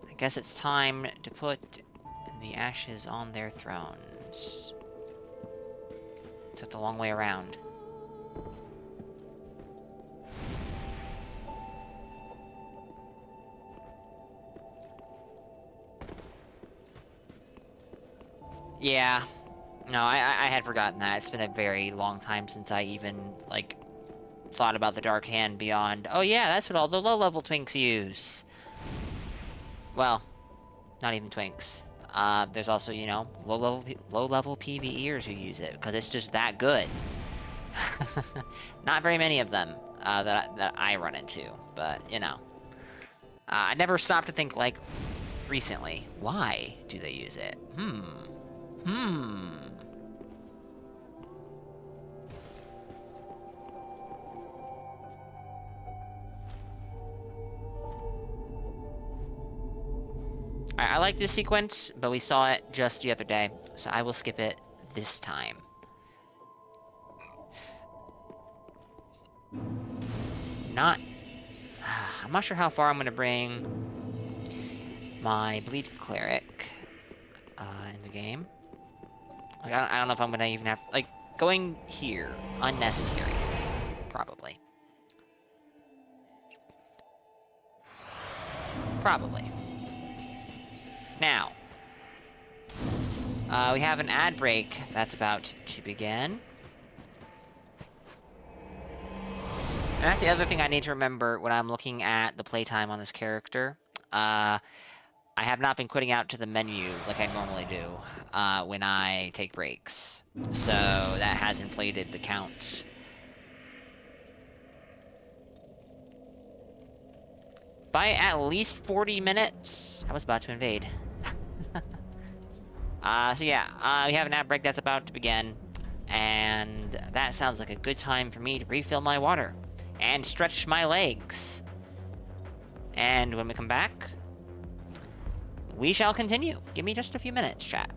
I guess it's time to put the ashes on their thrones. Took the long way around. Yeah. No, I had forgotten that. It's been a very long time since I even, like, thought about the Dark Hand beyond, oh yeah, that's what all the low-level twinks use. Well, not even twinks. There's also, you know, low-level PvEers who use it, because it's just that good. Not very many of them that I run into, but, you know. I never stopped to think, like, recently, why do they use it? I like this sequence, but we saw it just the other day, so I will skip it this time. I'm not sure how far I'm going to bring my Bleed Cleric in the game. Like, I don't know if I'm going to even have... Like, going here, unnecessary. Probably. Probably. Now, we have an ad break that's about to begin. And that's the other thing I need to remember when I'm looking at the playtime on this character. I have not been quitting out to the menu like I normally do when I take breaks. So that has inflated the count. By at least 40 minutes. I was about to invade. So yeah, we have an ad break that's about to begin. And that sounds like a good time for me to refill my water. And stretch my legs. And when we come back, we shall continue. Give me just a few minutes, chat.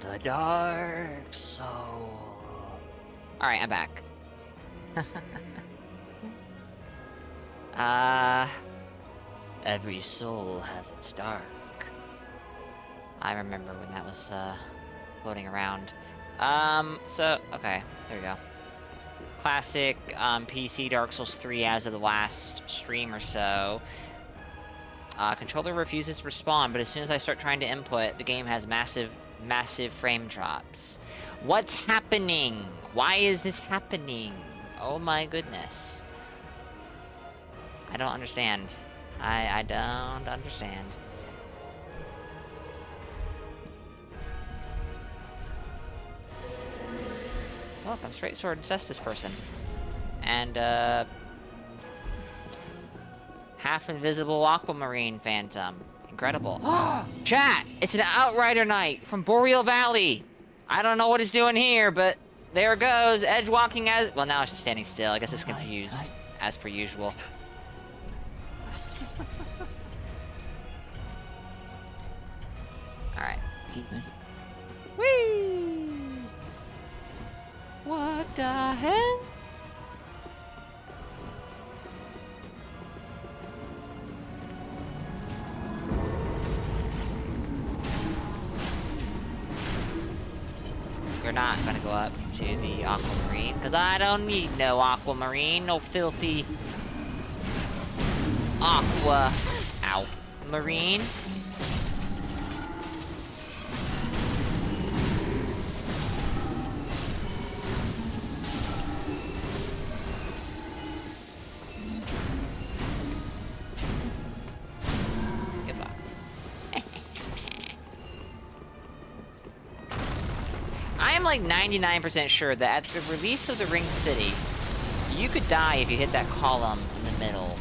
The dark soul. Alright, I'm back. Every soul has its dark. I remember when that was, floating around. Okay, there we go. Classic, PC Dark Souls 3 as of the last stream or so. Controller refuses to respond, but as soon as I start trying to input, the game has massive frame drops. What's happening? Why is this happening? Oh my goodness. I don't understand. I don't understand. Look, I'm straight sword Cestus person. And, half invisible aquamarine phantom. Incredible. Chat! It's an Outrider Knight from Boreal Valley! I don't know what it's doing here, but there it goes. Edge walking as... Well, now it's just standing still. I guess it's confused, as per usual. Alright. Whee! What the hell? We're not gonna go up to the aquamarine, because I don't need no aquamarine, no filthy marine. Get fucked. I am like 99% sure that at the release of the Ringed City, you could die if you hit that column in the middle.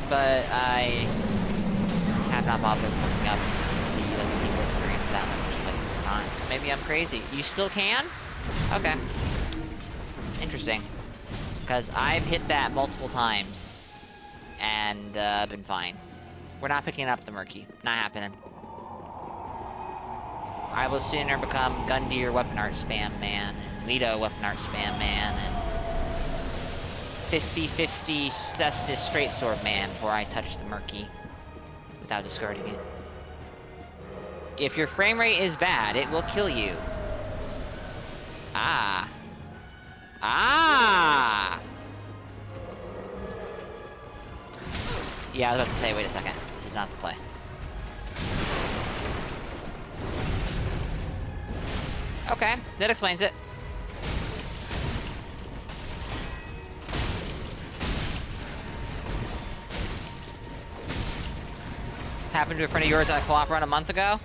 But I have not bothered looking up to see if people experience that in the first place or not. So maybe I'm crazy. You still can? Okay. Interesting. Because I've hit that multiple times and been fine. We're not picking up the Murky. Not happening. I will sooner become Gundyr Weapon Art Spam Man, and Leto Weapon Art Spam Man, and 50-50 Cestus Straight Sword Man before I touch the Murky without discarding it. If your frame rate is bad, it will kill you. Ah. Ah! Yeah, I was about to say, wait a second. This is not the play. Okay, that explains it. Happened to a friend of yours on a co-op run a month ago?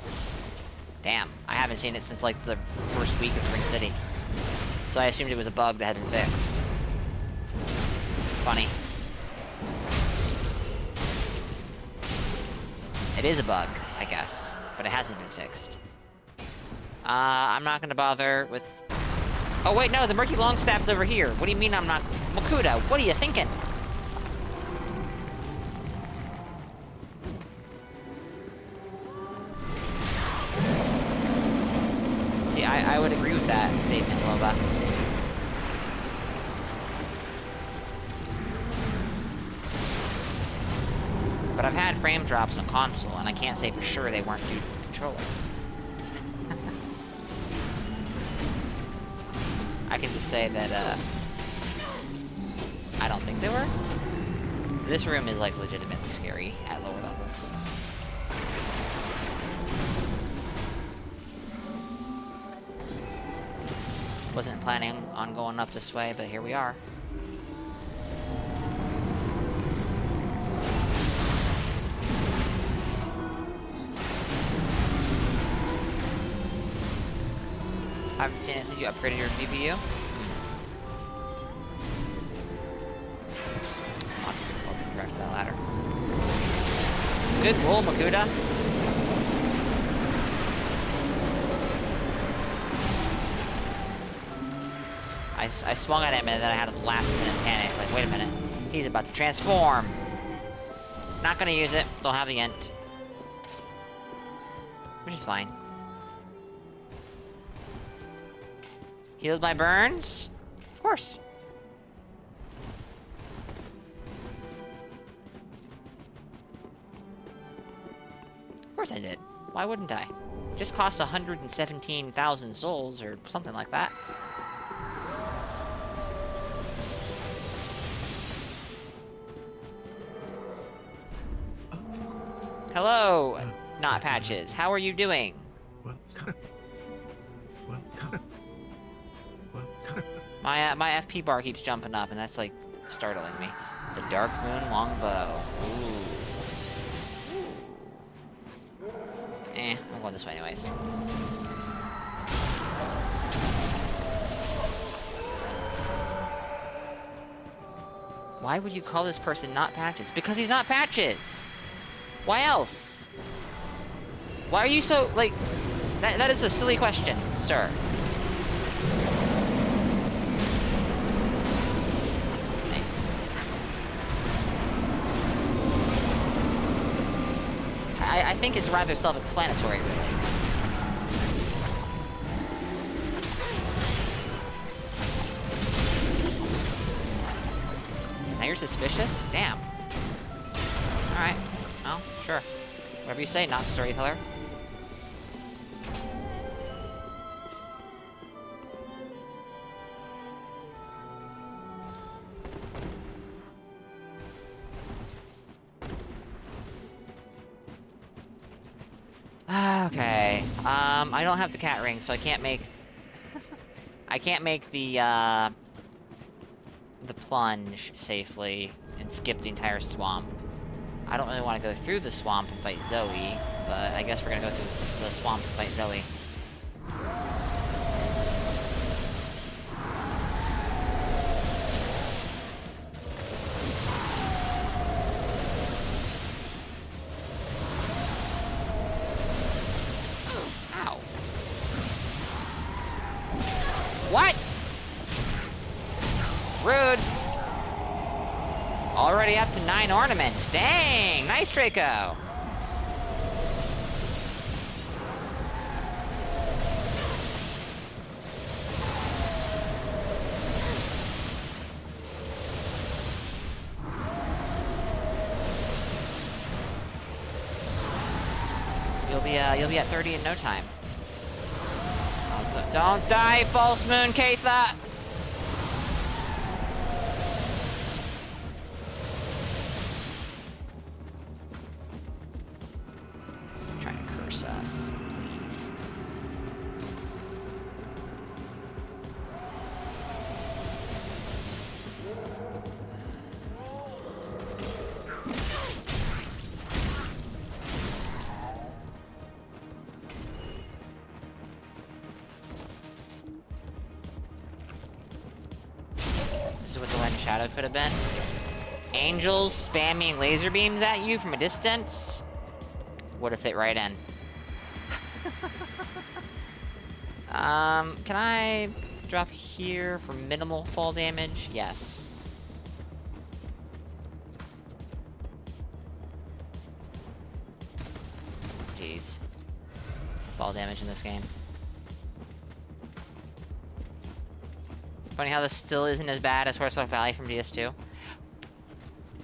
Damn, I haven't seen it since like the first week of Ring City. So I assumed it was a bug that had been fixed. Funny. It is a bug, I guess, but it hasn't been fixed. I'm not gonna bother with... Oh wait, no, the Murky Longstaff's over here. What do you mean I'm not... Makuta, what are you thinking? See, I would agree with that statement, Loba. But I've had frame drops on console, and I can't say for sure they weren't due to the controller. I can just say that, I don't think they were. This room is, like, legitimately scary at lower levels. Wasn't planning on going up this way, but here we are. I haven't seen it since you upgraded your GPU. Welcome back to that ladder. Good roll, Makuta. I swung at him and then I had a last minute panic. Like, wait a minute. He's about to transform. Not gonna use it. Don't have the int. Which is fine. Healed my burns? Of course. Of course I did. Why wouldn't I? Just cost 117,000 souls or something like that. Hello, Not Patches. How are you doing? My FP bar keeps jumping up, and that's like startling me. The Dark Moon Longbow. Ooh. I'm going this way anyways. Why would you call this person Not Patches? Because he's not Patches! Why else? Why are you so, like... That is a silly question, sir. Nice. I think it's rather self-explanatory, really. Now you're suspicious? Damn. Alright. Well, sure. Whatever you say, not storyteller. Okay. I don't have the cat ring, so I can't make... I can't make the plunge safely and skip the entire swamp. I don't really want to go through the swamp and fight Zoe, but I guess we're gonna go through the swamp and fight Zoe. Ow. What? Rude. Already up to 9 ornaments. Dang! Nice, Draco! You'll be at 30 in no time. Don't die, False Moon Katha! Trying to curse us, please. This is what the Light and Shadow could have been. Angels spamming laser beams at you from a distance would have fit right in. Can I drop here for minimal fall damage? Yes. Jeez. Fall damage in this game. Funny how this still isn't as bad as Horseback Valley from DS2.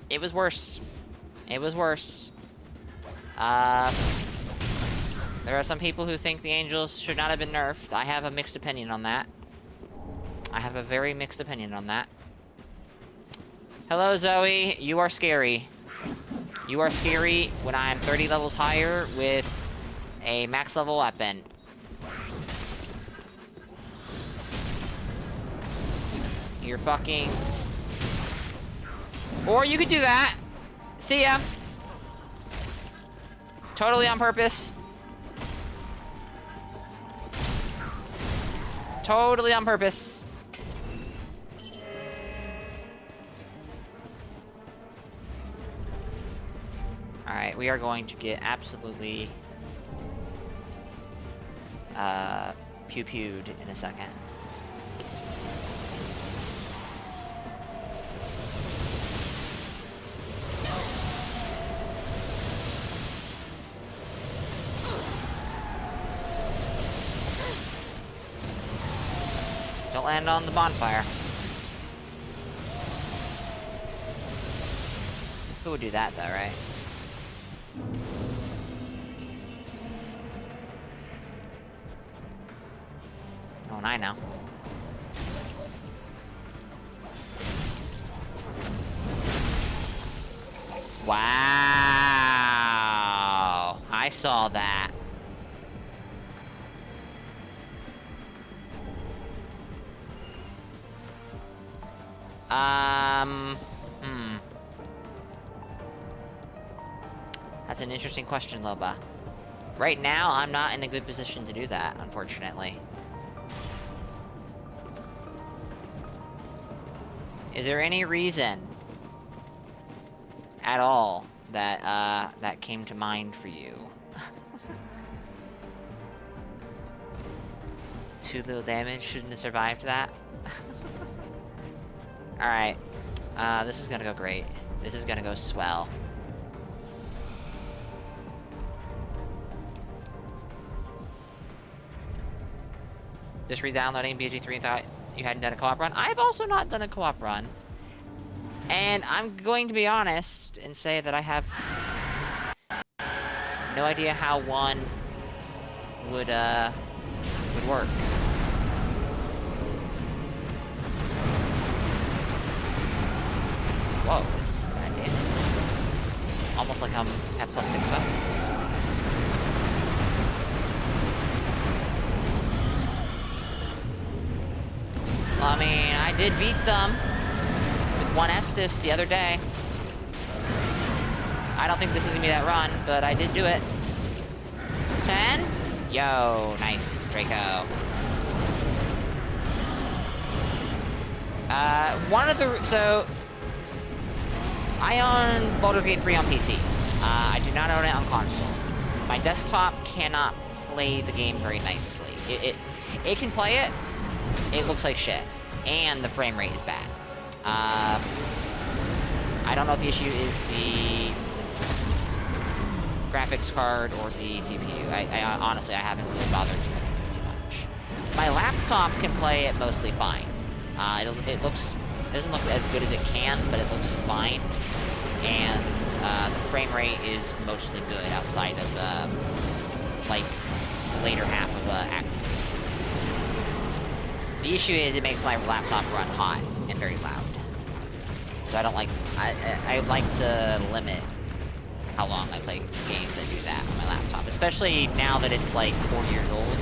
It was worse. It was worse. There are some people who think the Angels should not have been nerfed. I have a mixed opinion on that. I have a very mixed opinion on that. Hello, Zoe. You are scary. You are scary when I'm 30 levels higher with a max level weapon. You're fucking... Or you could do that. See ya. Totally on purpose. Totally on purpose. Alright, we are going to get absolutely pew-pewed in a second. Don't land on the bonfire. Who would do that, though, right? Oh, and I know. Wow! I saw that. That's an interesting question, Loba. Right now, I'm not in a good position to do that, unfortunately. Is there any reason at all that, that came to mind for you? Too little damage, shouldn't have survived that? Alright. This is gonna go great. This is gonna go swell. Just re-downloading BG3 and thought you hadn't done a co-op run? I've also not done a co-op run. And I'm going to be honest and say that I have no idea how one would work. Whoa, this is some bad damage. Almost like I'm at +6 weapons. I mean, I did beat them with 1 Estus the other day. I don't think this is gonna be that run, but I did do it. 10? Yo, nice, Draco. So, I own Baldur's Gate 3 on PC. I do not own it on console. My desktop cannot play the game very nicely. It can play it. It looks like shit, and the frame rate is bad. I don't know if the issue is the graphics card or the CPU. I honestly, I haven't really bothered to look into it too much. My laptop can play it mostly fine. It doesn't look as good as it can, but it looks fine. And the frame rate is mostly good outside of like the later half of Act 3. The issue is it makes my laptop run hot and very loud. So I don't like, I like to limit how long I play games that do that on my laptop, especially now that it's like 4 years old.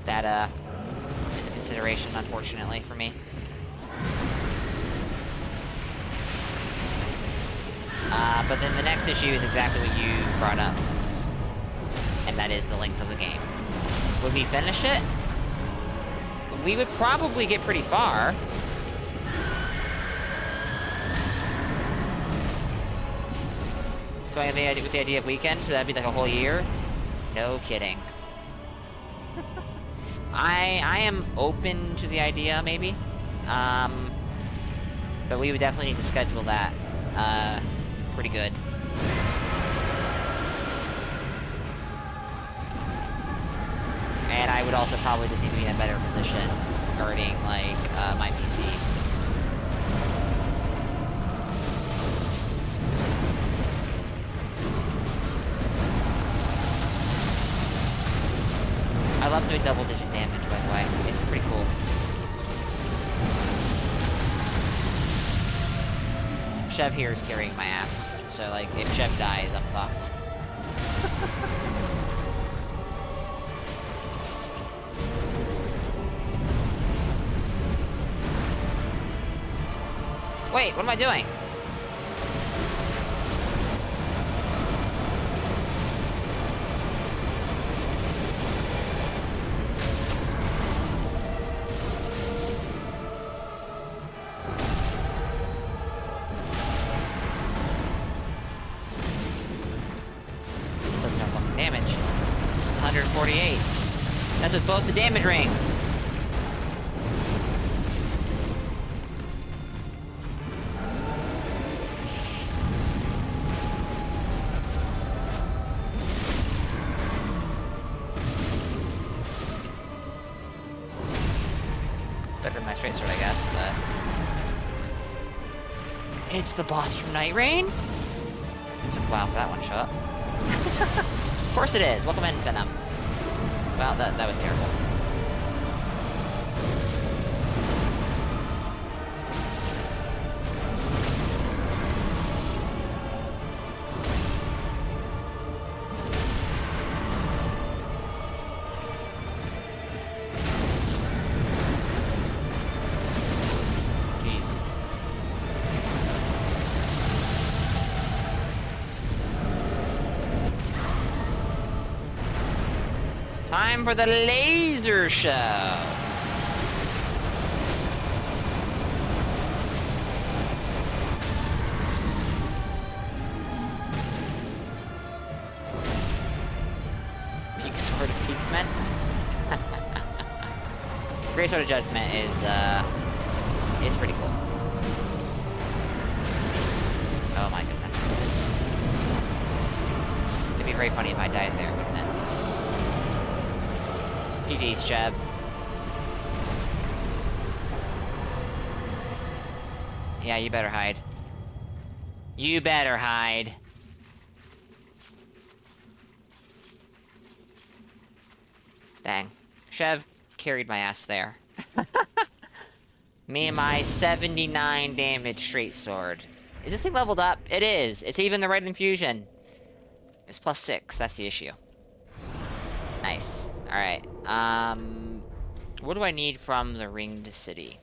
That is a consideration, unfortunately, for me. But then the next issue is exactly what you brought up. And that is the length of the game. Would we finish it? We would probably get pretty far. So I have with the idea of weekends, so that'd be like a whole year? No kidding. I am open to the idea, maybe. But we would definitely need to schedule that pretty good. And I would also probably just need to be in a better position regarding, like, my PC. I love doing double-digit damage, by the way. It's pretty cool. Chev here is carrying my ass. So, like, if Chev dies, I'm fucked. Wait, what am I doing? This does no fucking damage. It's 148. That's with both the damage rings. my straight sword, I guess, but... It's the boss from Night Rain? It took a while for that one to show up. Of course it is. Welcome in, Venom. Well, that was terrible. Time for the laser show. Peak Sword of Peakman. Great Sword of Judgment is pretty cool. Oh my goodness. It'd be very funny if I died there, wouldn't it? GG's, Chev. Yeah, you better hide. You better hide. Dang. Chev carried my ass there. Me and my 79 damage straight sword. Is this thing leveled up? It is. It's even the right infusion. It's +6. That's the issue. Nice. Alright. What do I need from the Ringed City?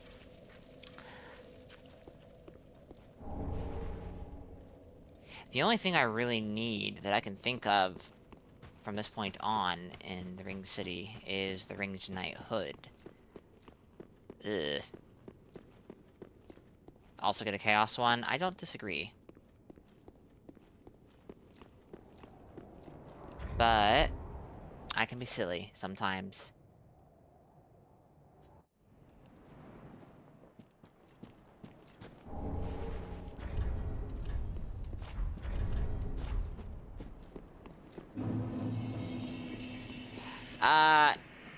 The only thing I really need that I can think of from this point on in the Ringed City is the Ringed Knight Hood. Ugh. Also get a Chaos one? I don't disagree. But I can be silly sometimes.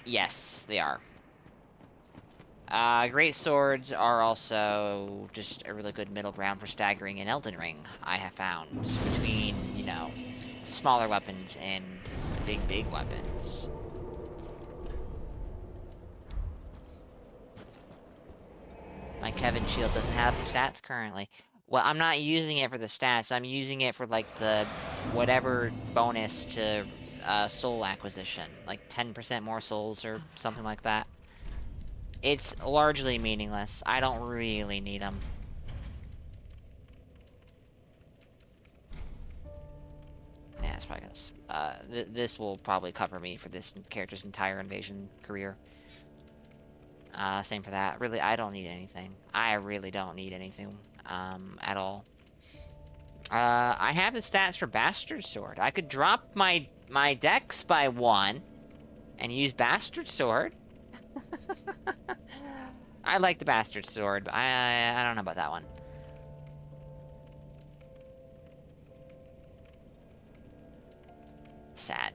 Yes, they are. Great swords are also just a really good middle ground for staggering in Elden Ring, I have found, between, you know, smaller weapons and big weapons. My Kevin shield doesn't have the stats currently. Well, I'm not using it for the stats. I'm using it for, like, the whatever bonus to soul acquisition. Like 10% more souls or something like that. It's largely meaningless. I don't really need them. Yeah, it's probably gonna... this will probably cover me for this character's entire invasion career. Same for that. Really, I don't need anything. I really don't need anything, at all. I have the stats for Bastard Sword. I could drop my dex by 1 and use Bastard Sword. I like the Bastard Sword, but I don't know about that one. Sad.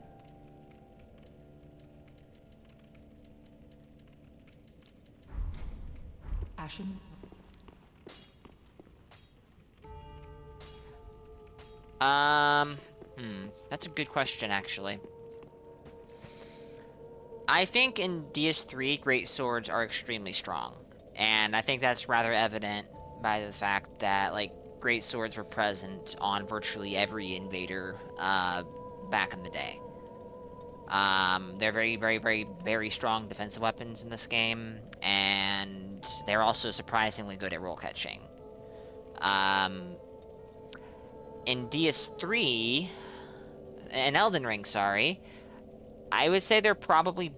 Ashen. That's a good question, actually. I think in DS3, great swords are extremely strong. And I think that's rather evident by the fact that, like, great swords were present on virtually every invader, back in the day. They're very strong defensive weapons in this game, and they're also surprisingly good at roll catching. In DS3, in Elden Ring, sorry, I would say they're probably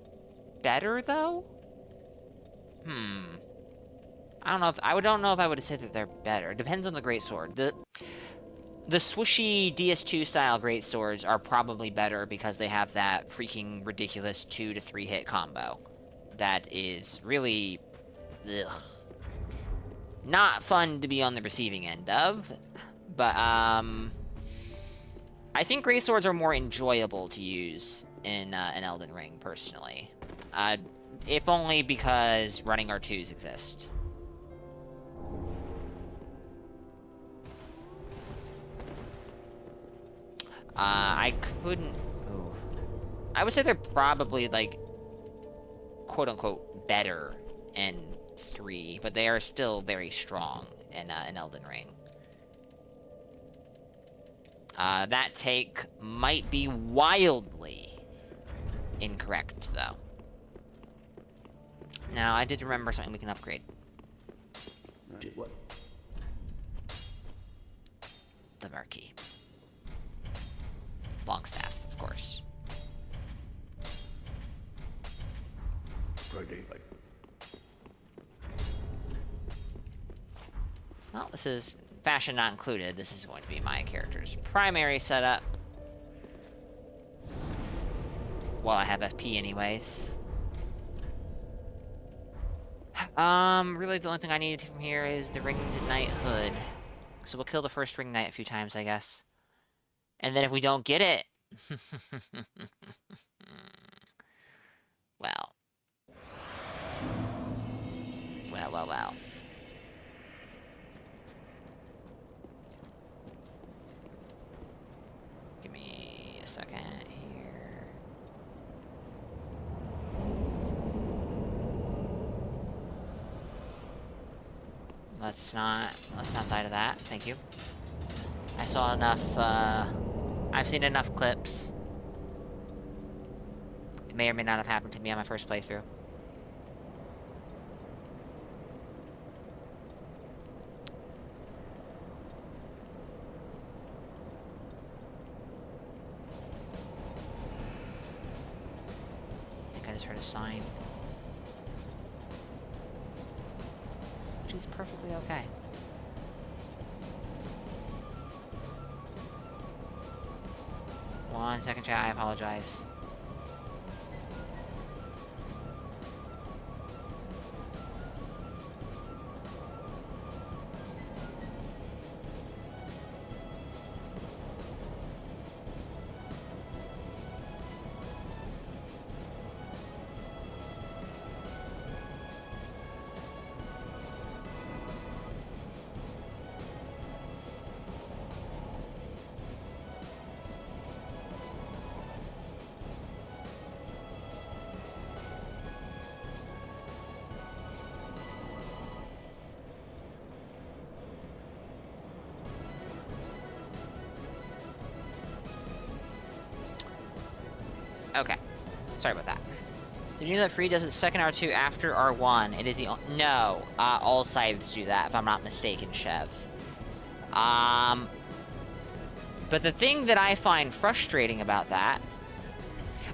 better, though? I don't know if I don't know if I would say that they're better. It depends on the greatsword. The swooshy DS2 style greatswords are probably better because they have that freaking ridiculous 2 to 3 hit combo. That is really not fun to be on the receiving end of. But I think greatswords are more enjoyable to use in Elden Ring, personally. if only because running R2s exist. I couldn't... Ooh. I would say they're probably, like, quote-unquote, better in 3, but they are still very strong in Elden Ring. That take might be wildly incorrect, though. Now, I did remember something we can upgrade. Did what? The Marquis. Longstaff, of course. Pretty, like... Well, this is fashion not included. This is going to be my character's primary setup. Well, I have FP anyways. Really the only thing I needed from here is the Ringed Knighthood. So we'll kill the first Ring Knight a few times, I guess. And then if we don't get it... well. Well. Give me a second here. Let's not die to that. Thank you. I saw enough, I've seen enough clips. It may or may not have happened to me on my first playthrough. I think I just heard a sign. Which is perfectly okay. One second, chat. I apologize. Okay. Sorry about that. Did you know that Free does its second R2 after R1? It is the... No. All scythes do that, if I'm not mistaken, Chev. But the thing that I find frustrating about that...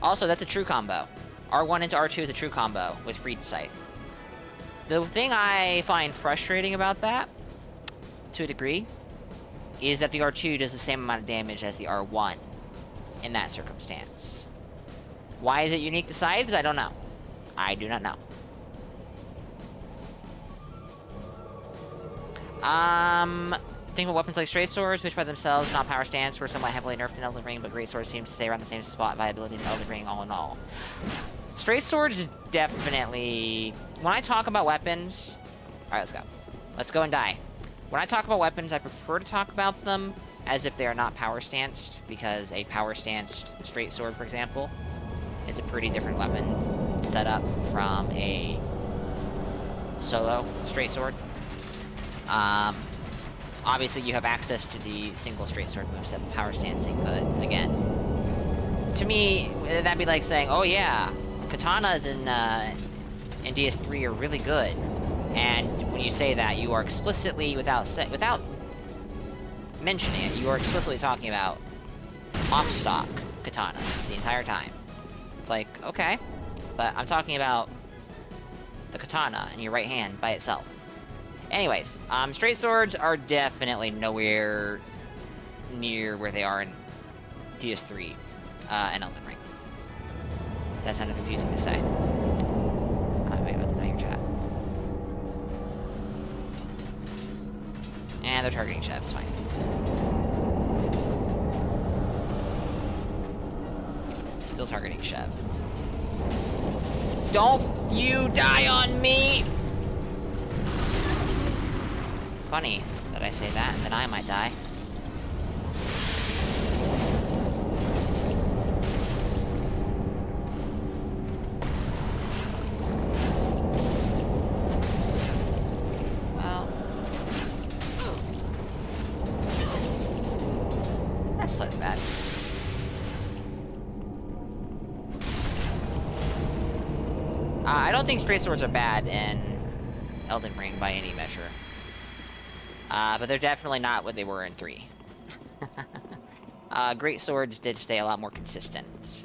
Also, that's a true combo. R1 into R2 is a true combo with Freed Scythe. The thing I find frustrating about that, to a degree, is that the R2 does the same amount of damage as the R1 in that circumstance. Why is it unique to scythes? I don't know. I do not know. Think about weapons like straight swords, which by themselves, not power stance, were somewhat heavily nerfed in Elden Ring, but great swords seems to stay around the same spot viability in Elden Ring all in all. Straight swords definitely... When I talk about weapons... Alright, let's go. Let's go and die. When I talk about weapons, I prefer to talk about them as if they are not power stanced, because a power stanced straight sword, for example, is a pretty different weapon setup from a solo straight sword. Obviously you have access to the single straight sword moveset with power stancing, but again, to me, that'd be like saying, oh yeah, katanas in DS3 are really good. And when you say that, you are explicitly, without mentioning it, you are explicitly talking about off-stock katanas the entire time. It's like, okay, but I'm talking about the katana in your right hand by itself. Anyways, straight swords are definitely nowhere near where they are in DS3 and Elden Ring. That sounded confusing to say. Wait, what's the your chat? And they're targeting Chev, it's fine. Still targeting Chev. Don't You die on me! Funny that I say that, and then I might die. Well... That's slightly bad. I don't think straight swords are bad in Elden Ring by any measure. But they're definitely not what they were in 3. Great swords did stay a lot more consistent.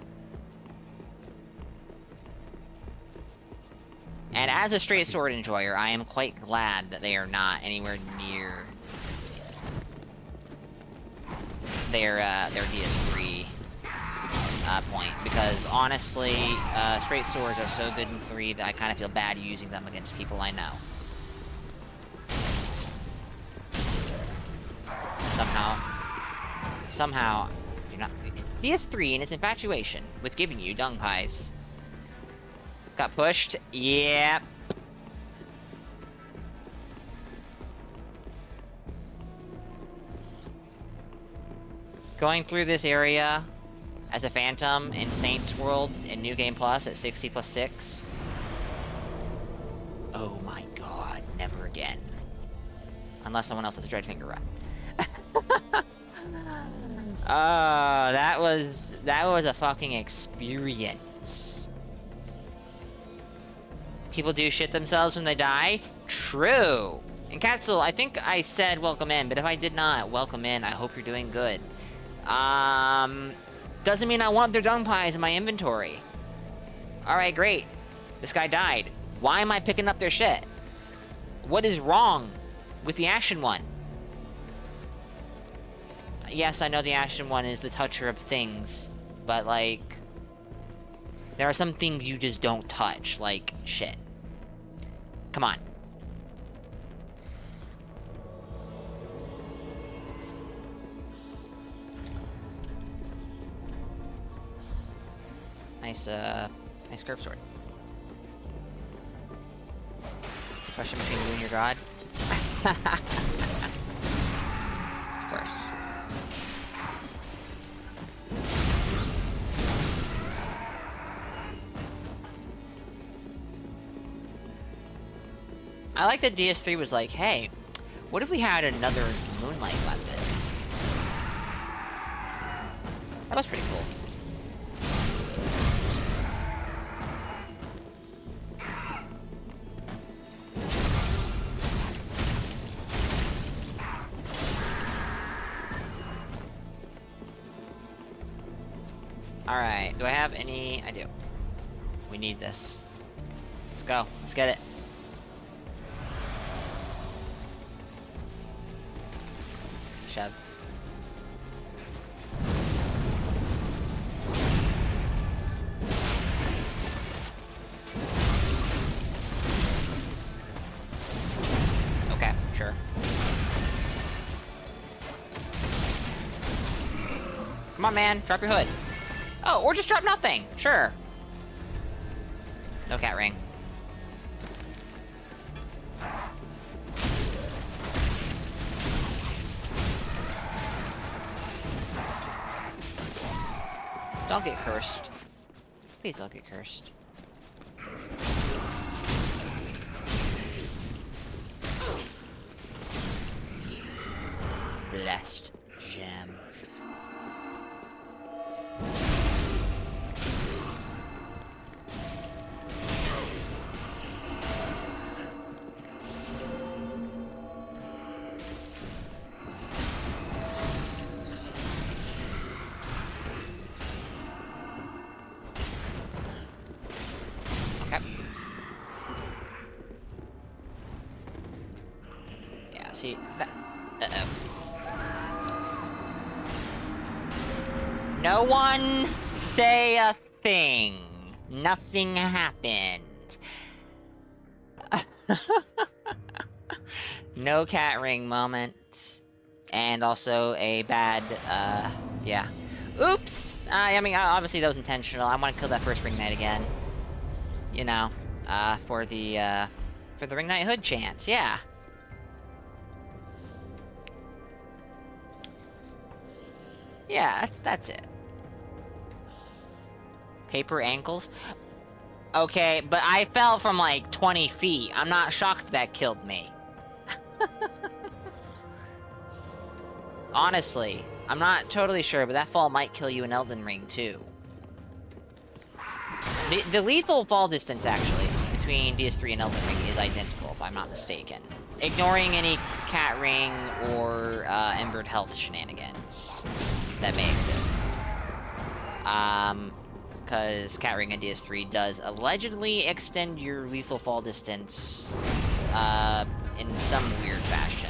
And as a straight sword enjoyer, I am quite glad that they are not anywhere near their DS3 point, because honestly, straight swords are so good in 3 that I kind of feel bad using them against people I know. Somehow, do not. DS3 and its infatuation with giving you dung pies. Got pushed. Yep. Going through this area as a phantom in Saints World in New Game Plus at 60+6. Oh my god, never again. Unless someone else has a Dreadfinger run. That was a fucking experience. People do shit themselves when they die? True. And Katzel, I think I said welcome in, but if I did not, welcome in. I hope you're doing good. Doesn't mean I want their dung pies in my inventory. Alright, great. This guy died. Why am I picking up their shit? What is wrong with the Ashen One? Yes, I know the Ashen One is the toucher of things, but, like, there are some things you just don't touch, like shit. Come on. Nice curved sword. It's a question between you and your god. Of course. I like that DS3 was like, hey, what if we had another Moonlight weapon? That was pretty cool. Alright, do I have any? I do. We need this. Let's go. Let's get it. Shove. Okay, sure. Come on, man. Drop your hood. Oh, or just drop nothing. Sure. No cat ring. Don't get cursed. Please don't get cursed. Blessed gem. See, that... Uh-oh. No one say a thing. Nothing happened. No cat ring moment. And also a bad, yeah. Oops! I mean, obviously that was intentional. I want to kill that first ring knight again. You know, For the Ring Knight Hood chance, yeah. Yeah, that's it. Paper ankles? Okay, but I fell from like 20 feet. I'm not shocked that killed me. Honestly, I'm not totally sure, but that fall might kill you in Elden Ring too. The lethal fall distance, actually, between DS3 and Elden Ring is identical, if I'm not mistaken. Ignoring any cat ring or embered health shenanigans that may exist. Because cat ring in DS3 does allegedly extend your lethal fall distance in some weird fashion.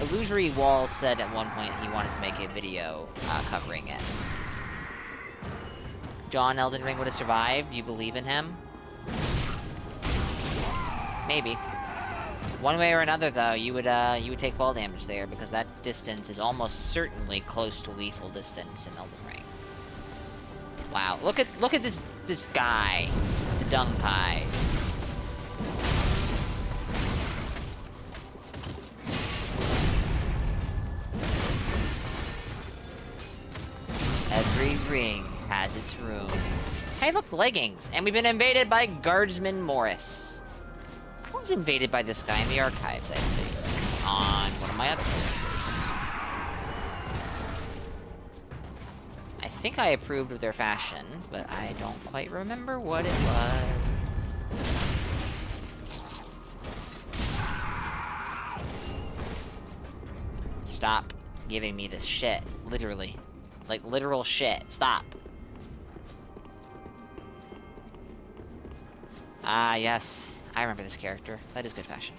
Illusory Walls said at one point he wanted to make a video covering it. John Elden Ring would have survived? You believe in him? Maybe. One way or another, though, you would take fall damage there because that distance is almost certainly close to lethal distance in Elden Ring. Wow, look at this guy with the dung pies. Every ring has its room. Hey, look, leggings! And we've been invaded by Guardsman Morris. I was invaded by this guy in the archives, I think, on one of my other characters. I think I approved of their fashion, but I don't quite remember what it was. Stop giving me this shit, literally. Like, literal shit. Stop. Ah, yes. I remember this character. That is good fashion.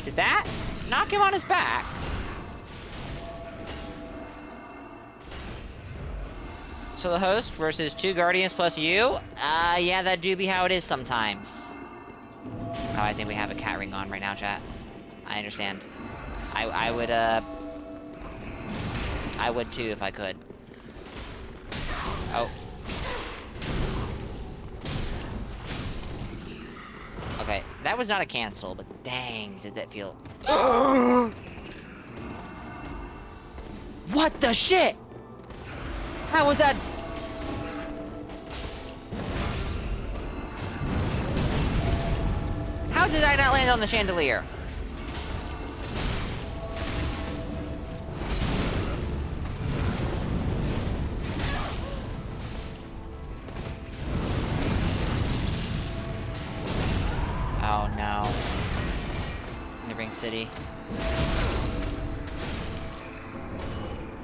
Did that knock him on his back? So the host versus 2 Guardians plus you? Yeah, that do be how it is sometimes. Oh, I think we have a cat ring on right now, chat. I understand. I would too if I could. Oh. Okay, that was not a cancel, but dang, did that feel... What the shit? How was that? How did I not land on the chandelier? Oh no. In the Ring City.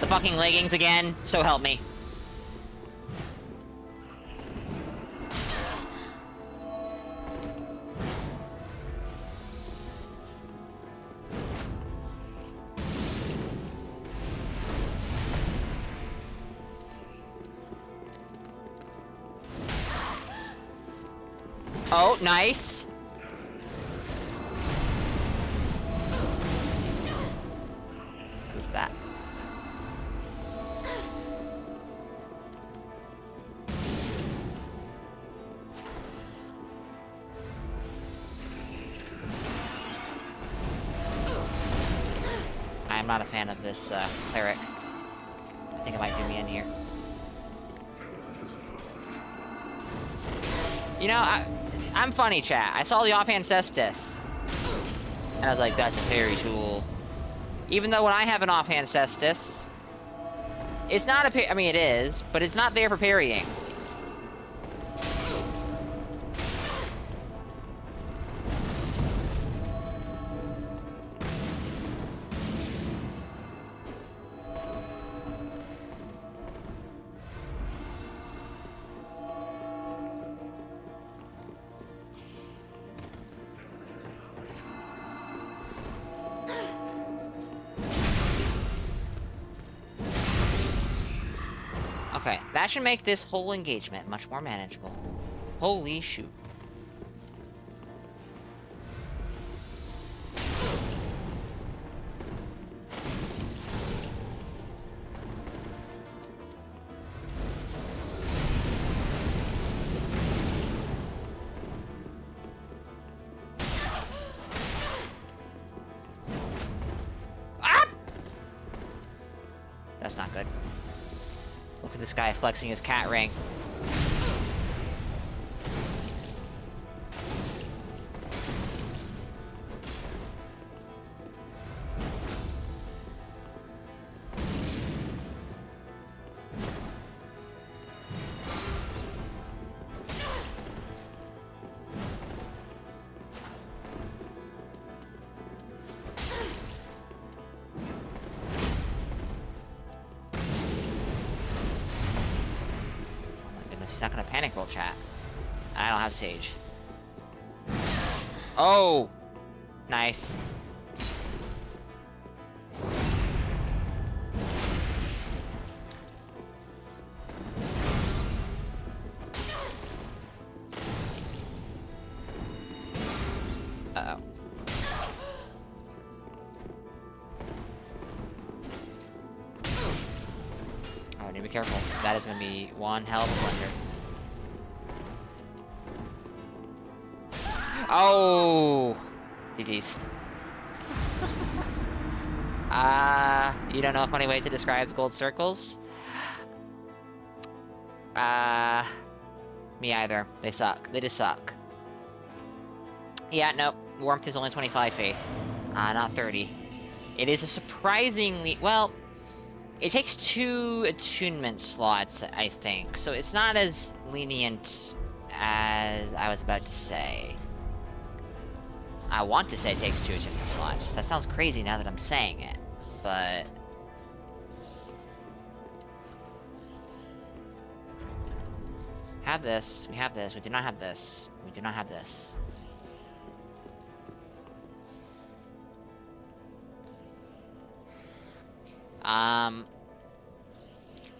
The fucking leggings again, so help me. Oh, nice. Who's that? I'm not a fan of this cleric. I think it might do me in here. You know, I'm funny, chat. I saw the offhand cestus, and I was like, that's a parry tool. Even though when I have an offhand cestus, it's not a I mean, it is, but it's not there for parrying. Okay, that should make this whole engagement much more manageable. Holy shoot. That's not good. Look at this guy flexing his cat ring. He's not gonna panic roll chat. I don't have Sage. Oh! Nice. Uh-oh. Oh, I need to be careful. That is gonna be one hell of a blunder. Oh! GG's. You don't know a funny way to describe the gold circles? Me either. They suck. They just suck. Yeah, nope. Warmth is only 25 faith. Not 30. It is a surprisingly... Well, it takes 2 attunement slots, I think. So it's not as lenient as I was about to say. I want to say it takes 2 attunement slots. That sounds crazy now that I'm saying it. But... have this. We have this. We do not have this. We do not have this.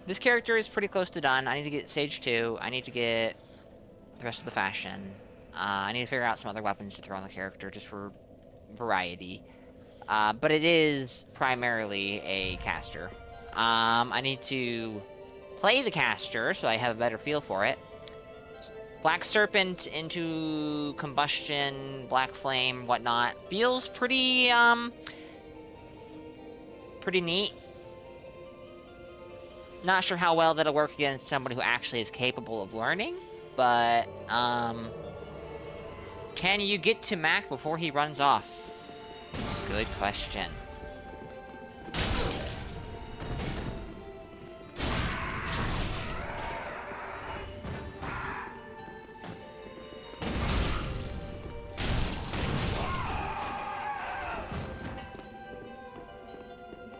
This character is pretty close to done. I need to get Sage 2. I need to get the rest of the fashion. I need to figure out some other weapons to throw on the character just for variety. But it is primarily a caster. I need to play the caster so I have a better feel for it. Black Serpent into Combustion, Black Flame, whatnot. Feels pretty, pretty neat. Not sure how well that'll work against somebody who actually is capable of learning, but, can you get to Mac before he runs off? Good question.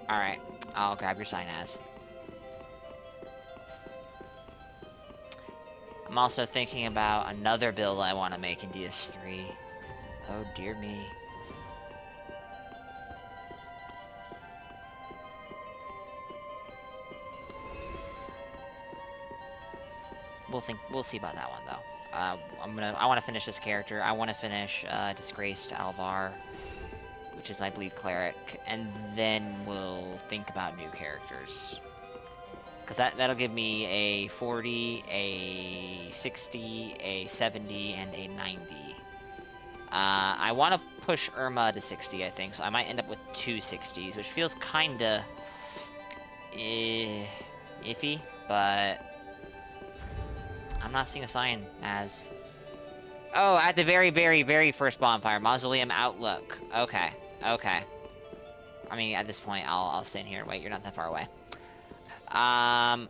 Alright, I'll grab your sign as. I'm also thinking about another build I want to make in DS3. Oh dear me. We'll see about that one though. I want to finish this character. I want to finish Disgraced Alvar, which is my bleed cleric, and then we'll think about new characters. Because that'll give me a 40, a 60, a 70, and a 90. I want to push Irma to 60, I think, so I might end up with 2 60s, which feels kinda iffy, but I'm not seeing a sign as... Oh, at the very, very, very first bonfire, Mausoleum Outlook. Okay, okay. I mean, at this point, I'll stand here and wait. You're not that far away. Oh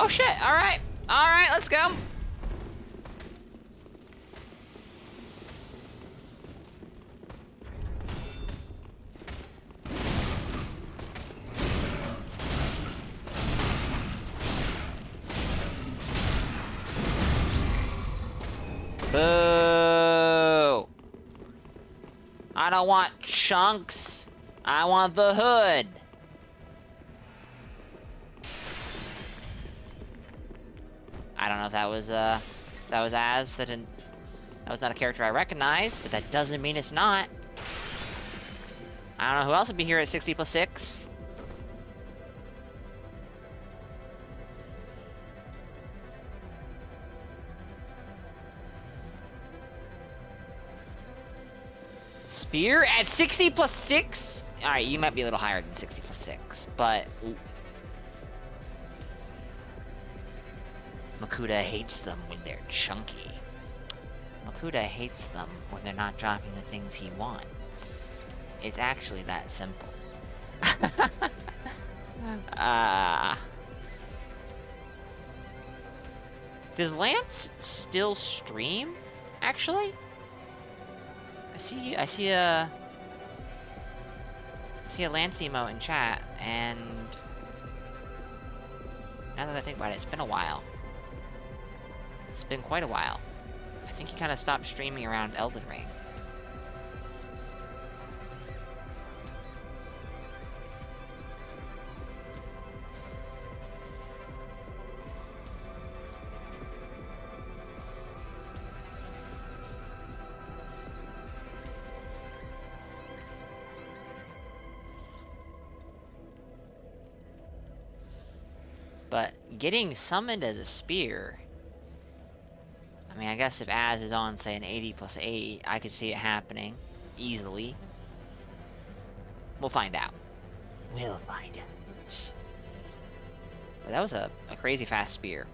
shit, alright. Alright, let's go. Boo! I don't want chunks. I want the hood. I don't know if that was Az. That was not a character I recognized, but that doesn't mean it's not. I don't know who else would be here at 60 plus 6. Spear at 60 plus 6? Alright, you might be a little higher than 60 plus 6, but... Ooh. Makuta hates them when they're chunky. Makuta hates them when they're not dropping the things he wants. It's actually that simple. Does Lance still stream, actually? I see a Lance emote in chat, and now that I think about it, it's been a while. It's been quite a while. I think he kind of stopped streaming around Elden Ring. But getting summoned as a spear... I mean, I guess if Az is on, say, an 80 plus 8, I could see it happening easily. We'll find out. We'll find out. But that was a crazy fast spear.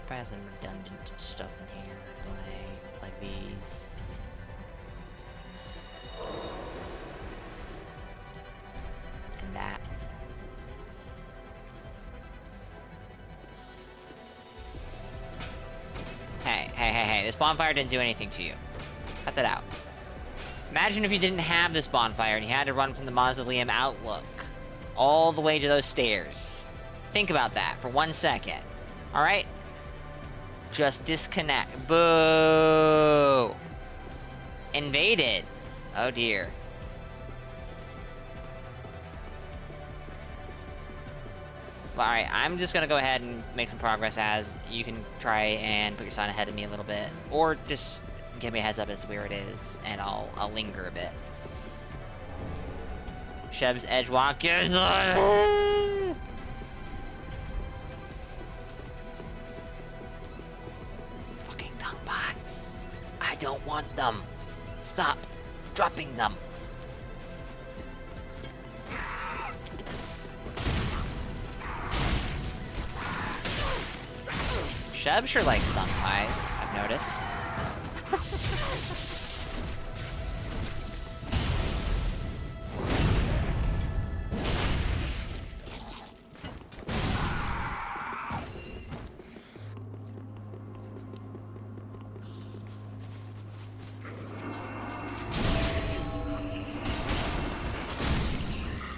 Probably has some redundant stuff in here, like these. And that. Hey, this bonfire didn't do anything to you. Cut that out. Imagine if you didn't have this bonfire and you had to run from the mausoleum outlook all the way to those stairs. Think about that for 1 second. Alright? Just disconnect. Boo! Invaded. Oh dear. Well, alright, I'm just gonna go ahead and make some progress as you can try and put your sign ahead of me a little bit. Or just give me a heads up as to where it is, and I'll linger a bit. Sheb's edge walk is bots. I don't want them. Stop dropping them. Sheb sure likes thumb pies, I've noticed.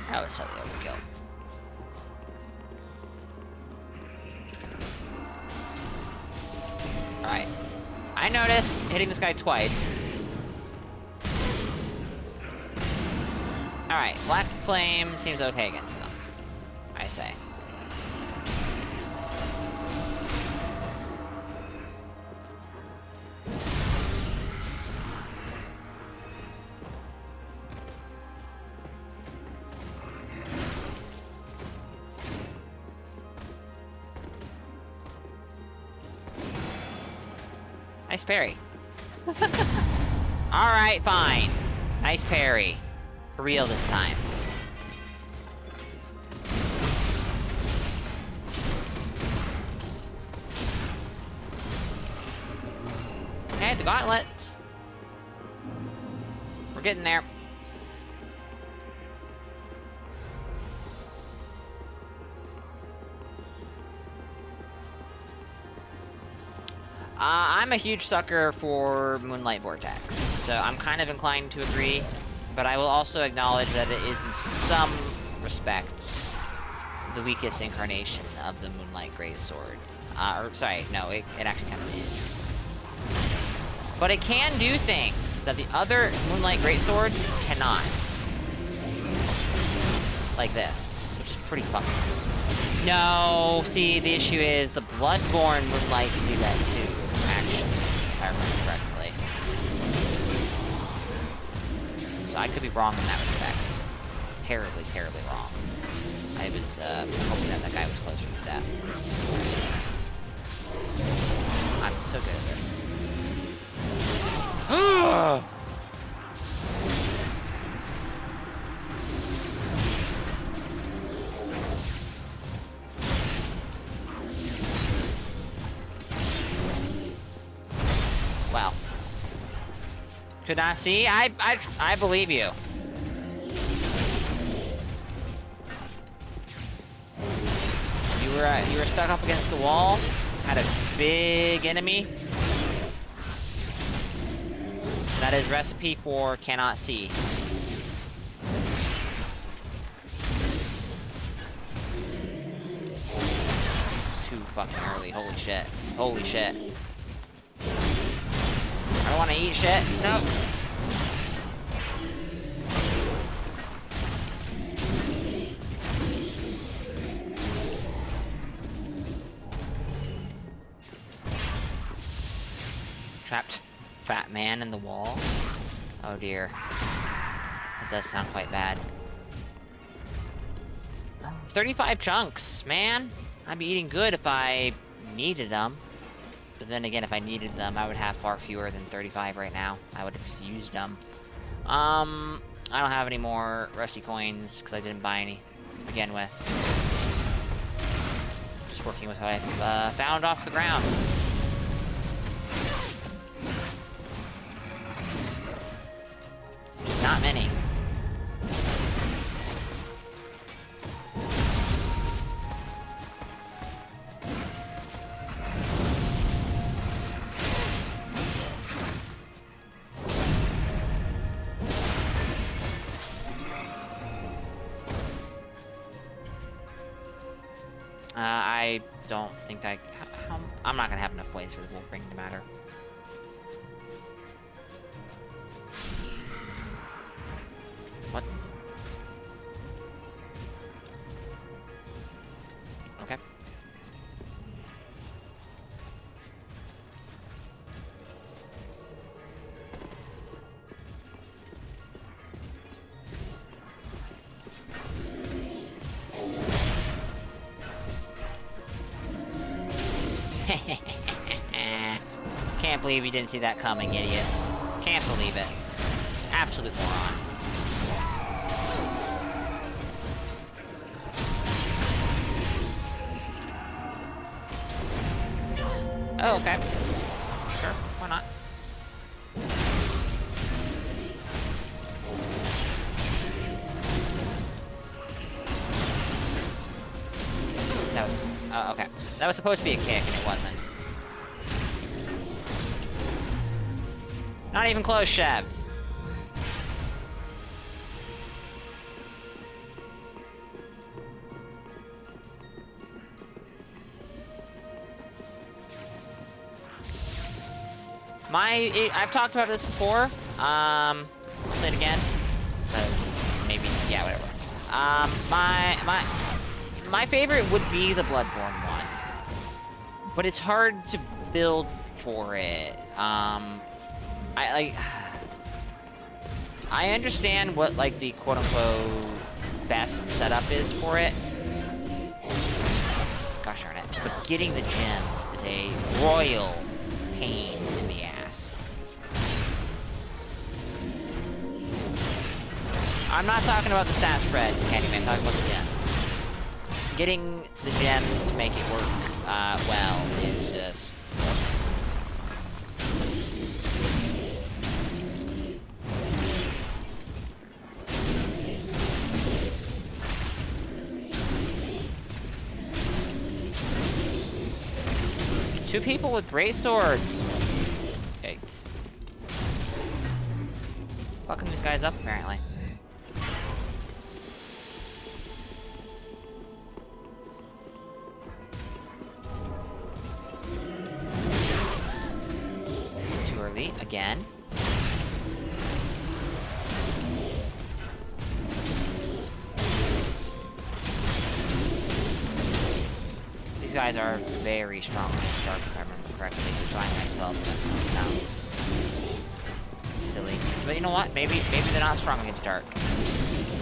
That was slightly overkill. Alright. I noticed hitting this guy twice. Alright, Black Flame seems okay against them, I say. Nice parry. Alright, fine. Nice parry. For real this time. Okay, the gauntlets. We're getting there. I'm a huge sucker for Moonlight Vortex, so I'm kind of inclined to agree, but I will also acknowledge that it is in some respects the weakest incarnation of the Moonlight Greatsword. Sorry, no, it actually kind of is. But it can do things that the other Moonlight Greatswords cannot. Like this, which is pretty fucking cool. No, see, the issue is the Bloodborne Moonlight can do that too, actually, if I remember correctly. So I could be wrong in that respect. Terribly, terribly wrong. I was hoping that that guy was closer to death. I'm so good at this. Well, could not see. I believe you. You were stuck up against the wall. Had a big enemy. That is recipe for cannot see. Too fucking early. Holy shit. Holy shit. I don't want to eat shit. Nope. Trapped fat man in the wall. Oh dear. That does sound quite bad. 35 chunks, man. I'd be eating good if I needed them. But then again, if I needed them, I would have far fewer than 35 right now. I would have just used them. I don't have any more rusty coins because I didn't buy any to begin with. Just working with what I found off the ground. Not many. I don't think I'm not gonna have enough plays for the Wolf Ring to matter. What? Okay. Can't believe you didn't see that coming, idiot. Can't believe it. Absolute moron. Oh, okay. Sure, why not? That was... okay. That was supposed to be a kick, and it wasn't. Not even close, Chev. I've talked about this before. I'll say it again. Maybe, yeah, whatever. My favorite would be the Bloodborne one. But it's hard to build for it. I understand what, like, the quote-unquote best setup is for it. Gosh darn it. But getting the gems is a royal pain in the ass. I'm not talking about the stat spread, Candyman. I'm talking about the gems. Getting the gems to make it work well is just... 2 people with great swords. Yikes. Fucking these guys up, apparently. Too early, again. These guys are very strong against dark, if I remember correctly. So trying my spells against them sounds silly. But you know what? Maybe they're not strong against dark.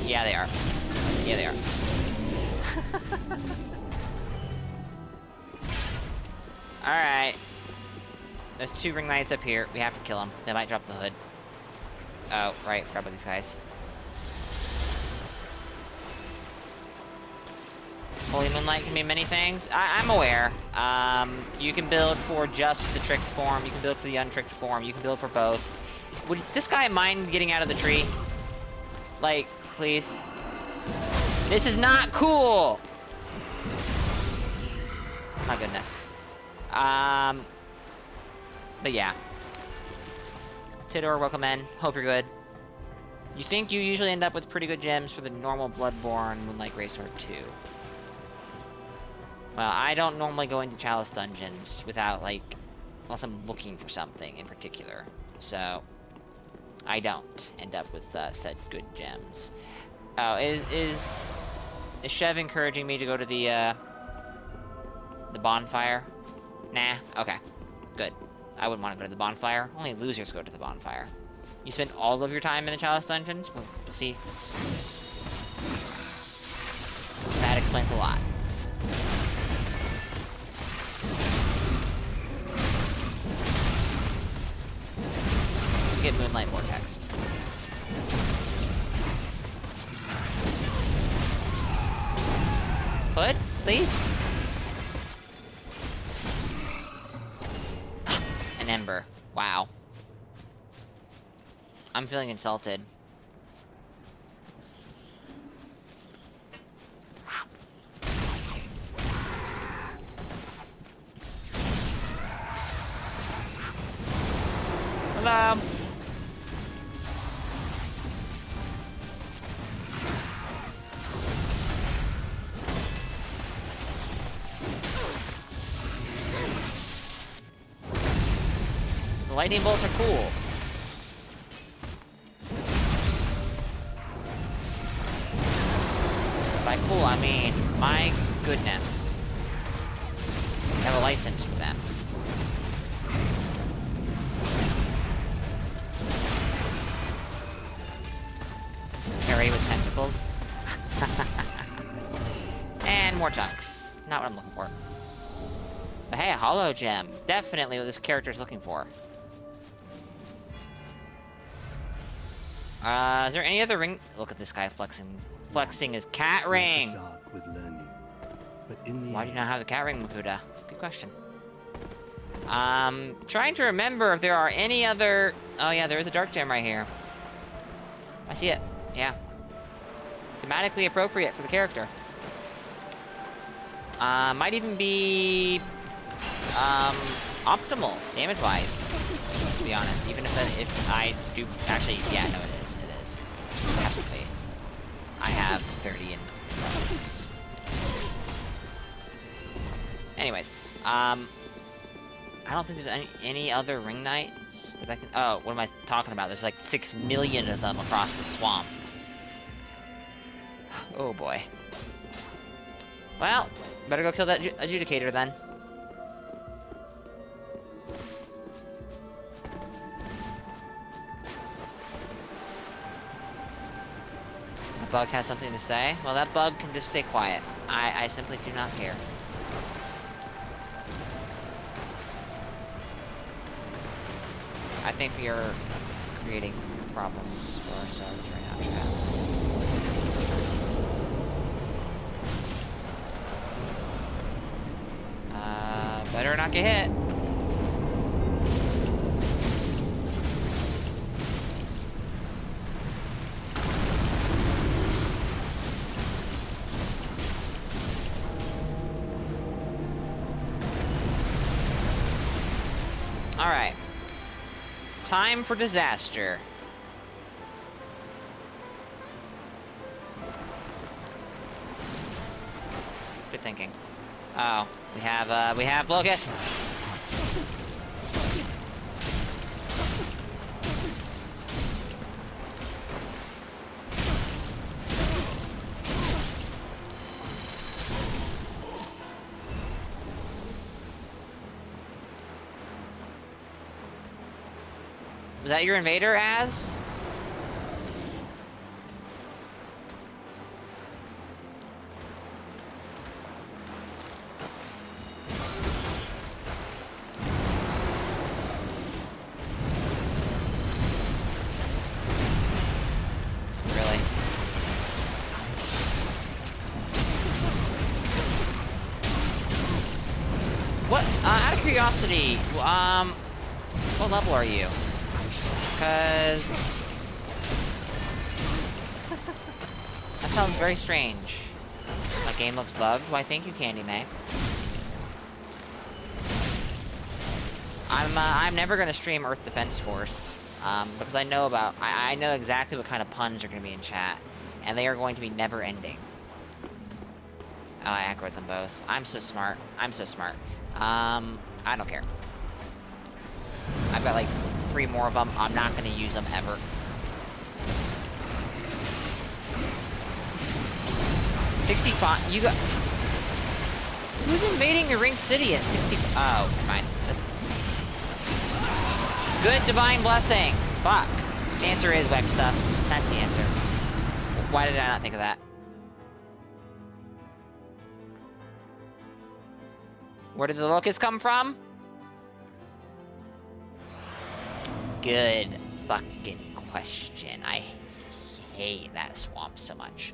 Yeah, they are. Yeah, they are. Alright. There's 2 ring knights up here. We have to kill them. They might drop the hood. Oh, right. Forgot about these guys. Holy Moonlight can mean many things. I'm aware. You can build for just the tricked form. You can build for the untricked form. You can build for both. Would this guy mind getting out of the tree? Like, please. This is not cool! My goodness. But yeah. Tidor, welcome in. Hope you're good. You think you usually end up with pretty good gems for the normal Bloodborne Moonlight Greysword 2. Well, I don't normally go into Chalice dungeons without, like, unless I'm looking for something in particular. So, I don't end up with said good gems. Oh, is Chev encouraging me to go to the bonfire? Nah, okay. Good. I wouldn't want to go to the bonfire. Only losers go to the bonfire. You spend all of your time in the Chalice dungeons? We'll see. That explains a lot. Get Moonlight Vortex. Hood, please? An Ember. Wow. I'm feeling insulted. Hello. The lightning bolts are cool. By cool, I mean, my goodness. I have a license for them. Harry with tentacles. And more chunks. Not what I'm looking for. But hey, a hollow gem. Definitely what this character is looking for. Is there any other ring? Look at this guy flexing. Flexing his cat ring. Why do you not have the cat ring, Makuta? Good question. Trying to remember if there are any other... Oh yeah, there is a dark gem right here. I see it. Yeah. Thematically appropriate for the character. Might even be... optimal, damage-wise. To be honest. Even if I do... Actually, yeah, no, it is. It is. Have some faith. I have 30 in weapons. Anyways, I don't think there's any other ring knights that I can... Oh, what am I talking about? There's like 6 million of them across the swamp. Oh boy. Well, better go kill that adjudicator then. The bug has something to say? Well, that bug can just stay quiet. I simply do not care. I think we are creating problems for ourselves right now, chat. Better not get hit. Alright. Time for disaster. Good thinking. Oh, we have locusts. Was that your invader, Az? Really? What? Out of curiosity, what level are you? Because that sounds very strange. My game looks bugged. Why, thank you, Candy May. I'm never gonna stream Earth Defense Force, because I know I know exactly what kind of puns are gonna be in chat, and they are going to be never ending. Oh, I aggro them both. I'm so smart. I'm so smart. I don't care. I've got like 3 more of them. I'm not gonna use them ever. $65. You got. Who's invading your ring city at 60? Oh, never mind. That's... Good divine blessing. Fuck. The answer is Wex Dust. That's the answer. Why did I not think of that? Where did the locusts come from? Good fucking question. I hate that swamp so much.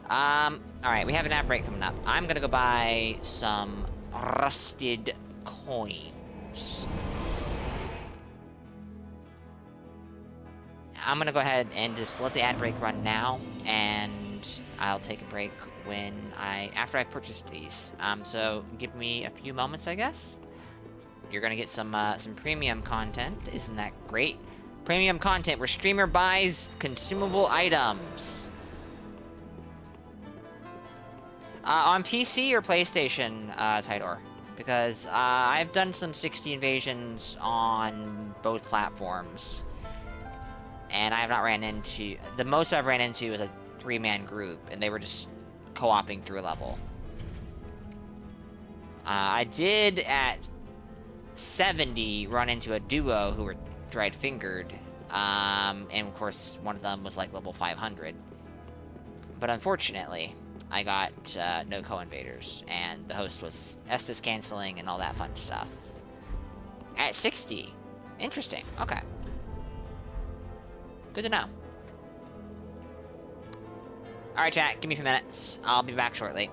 Alright, we have an ad break coming up. I'm gonna go buy some rusted coins. I'm gonna go ahead and just let the ad break run now, and I'll take a break after I purchase these. So give me a few moments, I guess. You're gonna get some premium content. Isn't that great? Premium content where streamer buys consumable items. On PC or PlayStation, Tidor? Because I've done some 60 invasions on both platforms. And I have not ran into... The most I've ran into is a 3-man group, and they were just co-oping through a level. I did, at 70, run into a duo who were dried-fingered. And, of course, one of them was, like, level 500. But unfortunately, I got no co-invaders, and the host was Estus canceling and all that fun stuff. At 60. Interesting. Okay. Good to know. Alright, chat. Give me a few minutes. I'll be back shortly.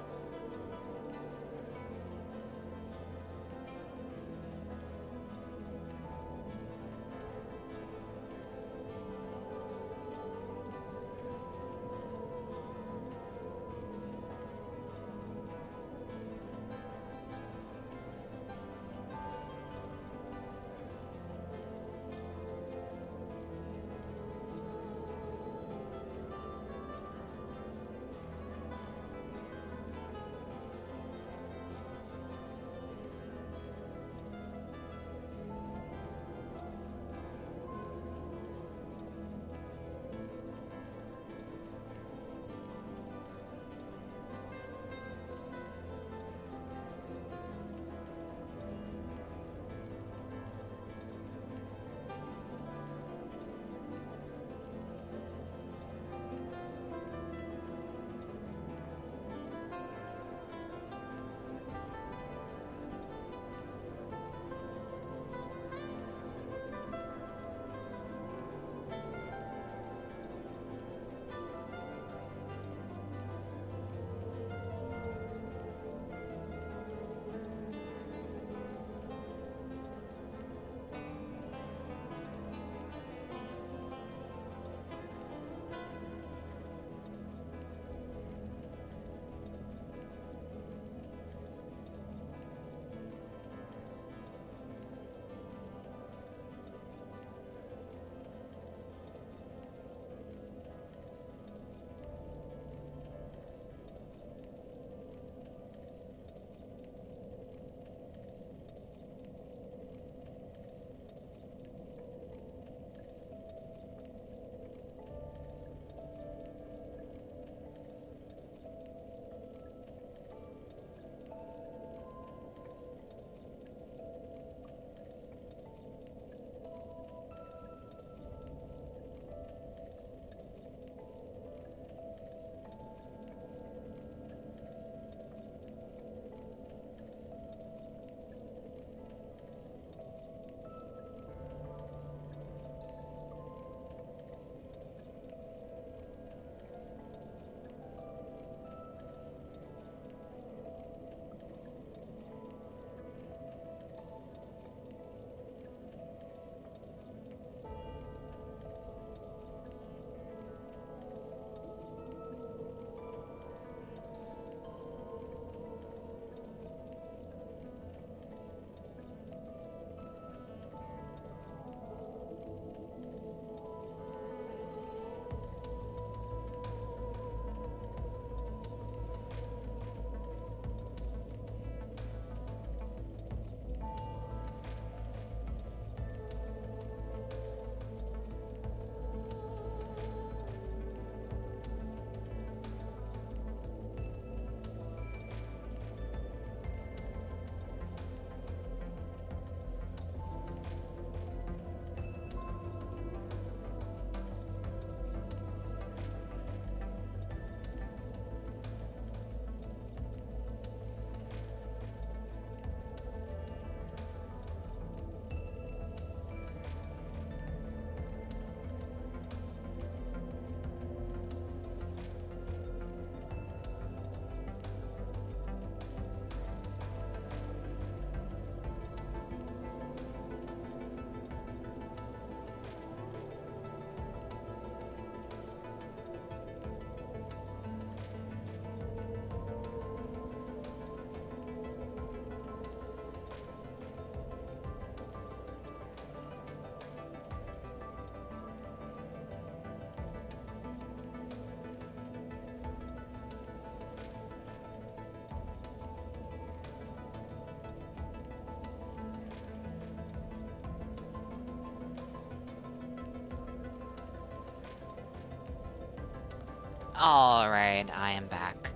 Alright, I am back.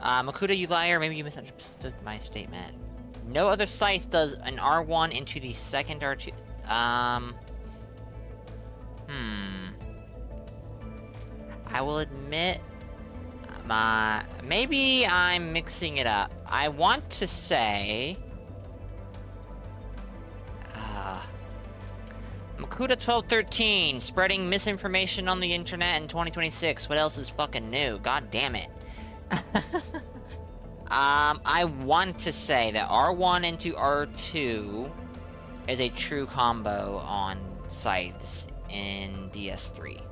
Makuta, you liar, maybe you misunderstood my statement. No other scythe does an R1 into the second R2. I will admit, maybe I'm mixing it up. I want to say... Makuta 1213, spreading misinformation on the internet in 2026. What else is fucking new? God damn it. I want to say that R1 into R2 is a true combo on scythes in DS3.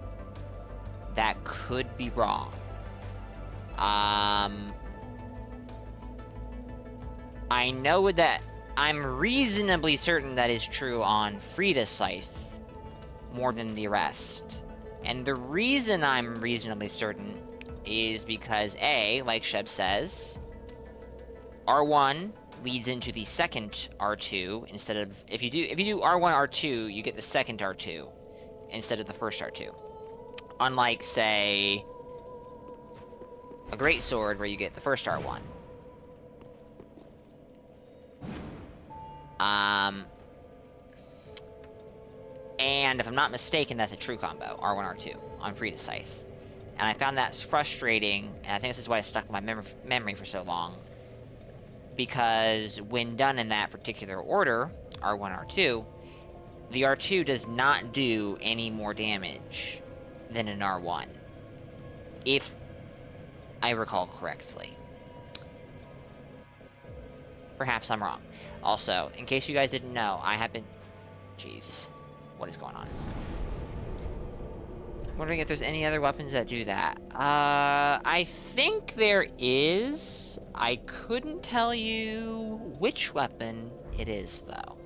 That could be wrong. I know that I'm reasonably certain that is true on Frida's scythe more than the rest. And the reason I'm reasonably certain is because A, like Sheb says, R1 leads into the second R2 instead of if you do R1 R2, you get the second R2 instead of the first R2. Unlike, say, a greatsword where you get the first R1. And if I'm not mistaken, that's a true combo, R1, R2, on Frida's scythe. And I found that frustrating, and I think this is why it stuck in my memory for so long. Because when done in that particular order, R1, R2, the R2 does not do any more damage than an R1. If I recall correctly. Perhaps I'm wrong. Also, in case you guys didn't know, I have been... Jeez. What is going on? Wondering if there's any other weapons that do that. I think there is. I couldn't tell you which weapon it is, though.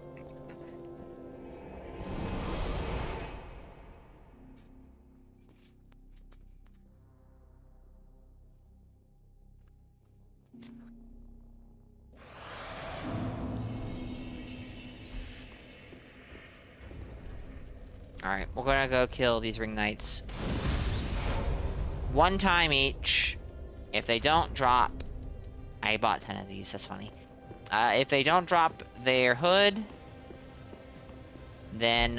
Alright, we're gonna go kill these ring knights. One time each. If they don't drop... I bought 10 of these, that's funny. If they don't drop their hood... then,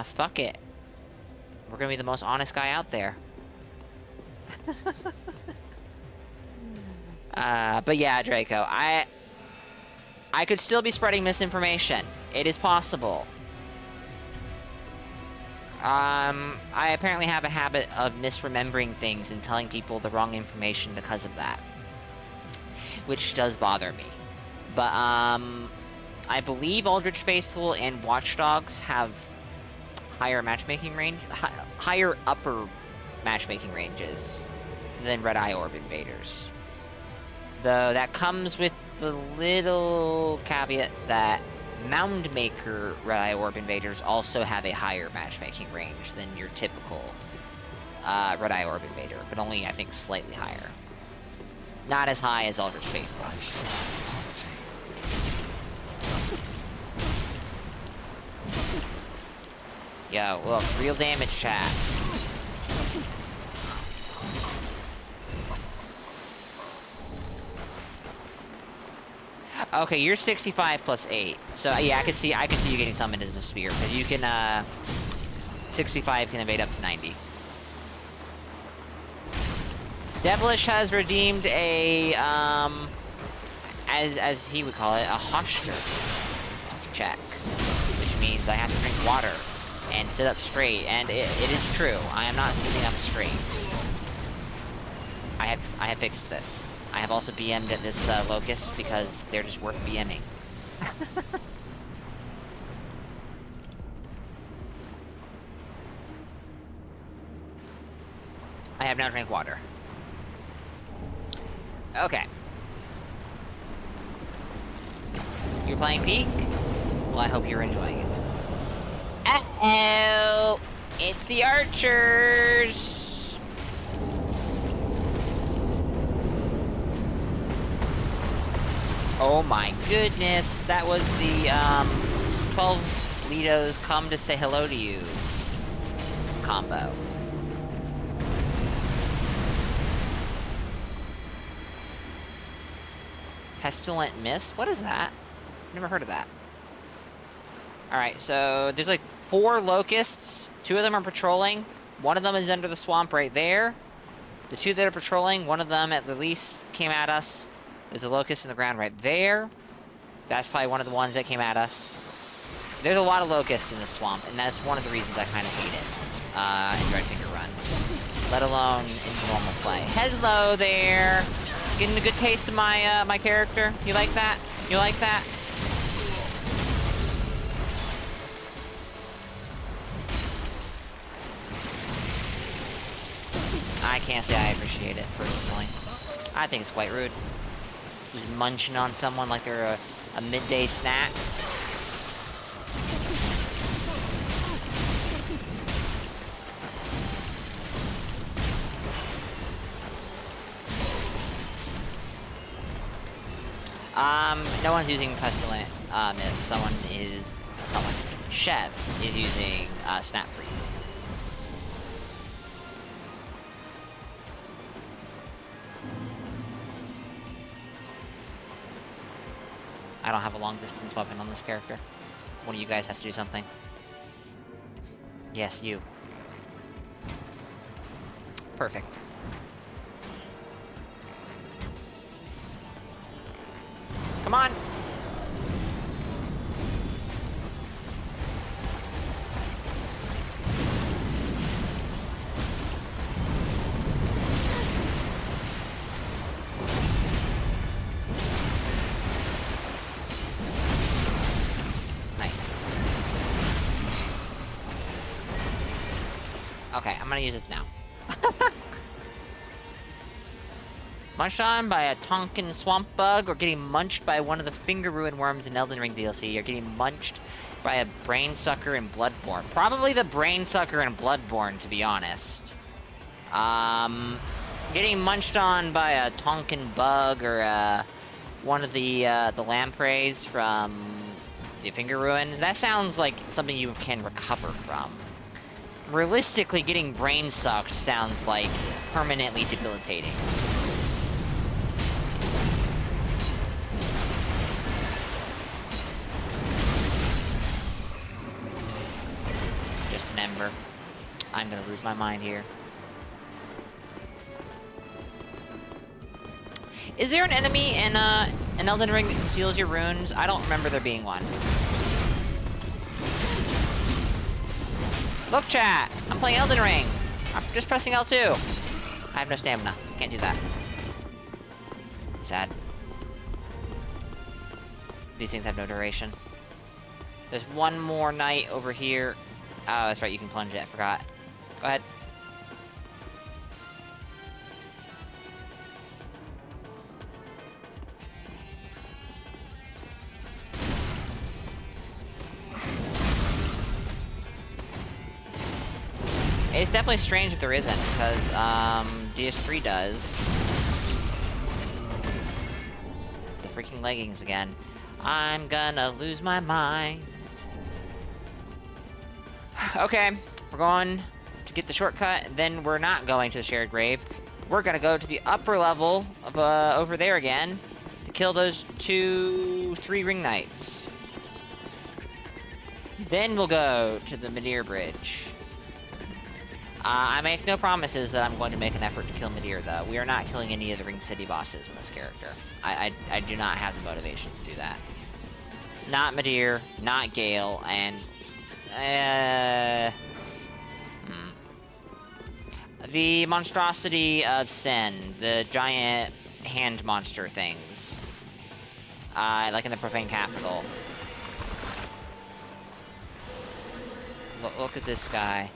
fuck it. We're gonna be the most honest guy out there. But yeah, Draco, I could still be spreading misinformation. It is possible. I apparently have a habit of misremembering things and telling people the wrong information because of that. Which does bother me. But, I believe Aldrich Faithful and Watch Dogs have higher matchmaking range, higher upper matchmaking ranges than Red Eye Orb Invaders. Though that comes with the little caveat that Moundmaker Red Eye Orb Invaders also have a higher matchmaking range than your typical Red Eye Orb Invader, but only, I think, slightly higher. Not as high as Aldrich Faithful. Yo, look, real damage, chat. Okay, you're 65 plus 8. So yeah, I can see you getting summoned as a spear. Because you can 65 can evade up to 90. Devilish has redeemed a as he would call it, a posture check. Which means I have to drink water and sit up straight, and it is true. I am not sitting up straight. I have fixed this. I have also BM'd at this Locust because they're just worth BMing. I have now drank water. Okay. You're playing Peak? Well, I hope you're enjoying it. Uh-oh! It's the archers! Oh my goodness, that was the, 12 Litos come to say hello to you combo. Pestilent Mist? What is that? Never heard of that. Alright, so there's like 4 locusts. 2 of them are patrolling. One of them is under the swamp right there. The 2 that are patrolling, one of them at the least came at us. There's a locust in the ground right there. That's probably one of the ones that came at us. There's a lot of locusts in the swamp, and that's one of the reasons I kind of hate it in Red Finger runs. Let alone in normal play. Hello there! Getting a good taste of my, my character? You like that? You like that? I can't say I appreciate it, personally. I think it's quite rude. Just munching on someone like they're a midday snack. No one's using Pestilent Mist. Someone. Chev is using Snap Freeze. I don't have a long distance weapon on this character. One of you guys has to do something. Yes, you. Perfect. Come on! Nice. Okay, I'm gonna use it now. Munched on by a Tonkin swamp bug, or getting munched by one of the finger ruin worms in Elden Ring DLC, or getting munched by a brain sucker in Bloodborne. Probably the brain sucker in Bloodborne, to be honest. Getting munched on by a Tonkin bug, or one of the lampreys from the finger ruins. That sounds like something you can recover from. Realistically, getting brain sucked sounds like permanently debilitating. Ember. I'm gonna lose my mind here. Is there an enemy in Elden Ring that steals your runes? I don't remember there being one. Look, chat! I'm playing Elden Ring! I'm just pressing L2. I have no stamina. Can't do that. Sad. These things have no duration. There's one more knight over here. Oh, that's right, you can plunge it, I forgot. Go ahead. It's definitely strange if there isn't, because, DS3 does. The freaking leggings again. I'm gonna lose my mind. Okay, we're going to get the shortcut, then we're not going to the shared grave. We're gonna go to the upper level of, over there again to kill those 3 ring knights. Then we'll go to the Midir Bridge. I make no promises that I'm going to make an effort to kill Midir, though. We are not killing any of the Ring City bosses in this character. I do not have the motivation to do that. Not Midir, not Gale, and... the monstrosity of Sen, the giant hand monster things. Like in the Profane Capital. Look at this guy.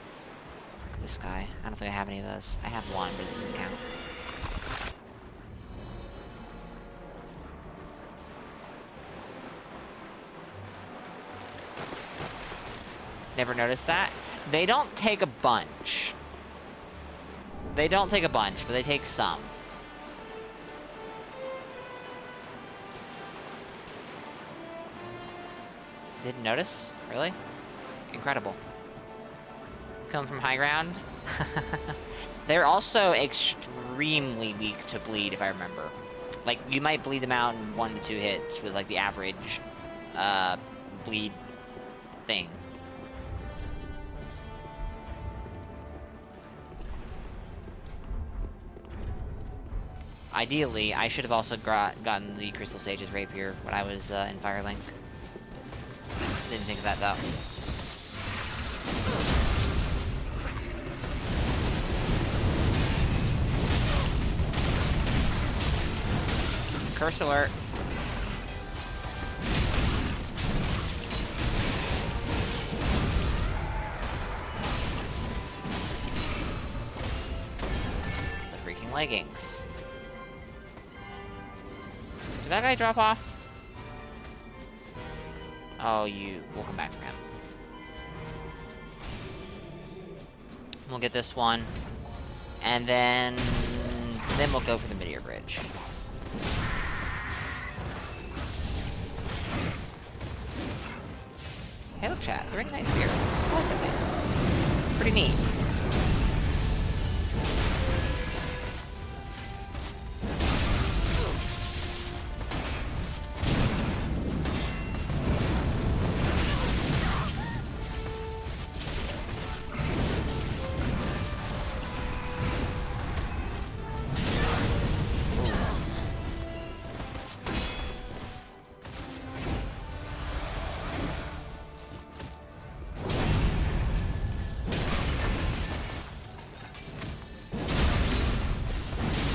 Look at this guy. I don't think I have any of those. I have one, but it doesn't count. Never noticed that. They don't take a bunch. They don't take a bunch, but they take some. Didn't notice? Really? Incredible. Come from high ground? They're also extremely weak to bleed, if I remember. Like, you might bleed them out in 1 to 2 hits with, like, the average, bleed thing. Ideally, I should have also gotten the Crystal Sage's Rapier when I was in Firelink. Didn't think of that, though. Curse alert. The freaking leggings. Did that guy drop off? Oh, we'll come back for him. We'll get this one. And then we'll go for the Meteor Bridge. Hey, look, chat. They're in nice spear. I like that thing. Pretty neat.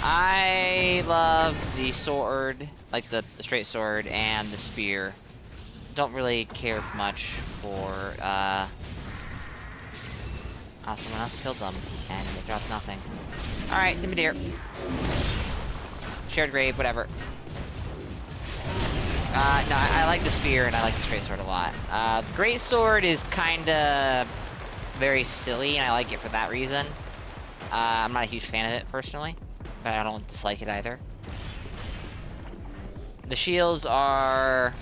I love the sword, like the straight sword, and the spear. Don't really care much for, oh, someone else killed them, and they dropped nothing. Alright, Intimidator. Shared grave, whatever. No, I like the spear, and I like the straight sword a lot. The great sword is kinda very silly, and I like it for that reason. I'm not a huge fan of it, personally. But I don't dislike it either. The shields are...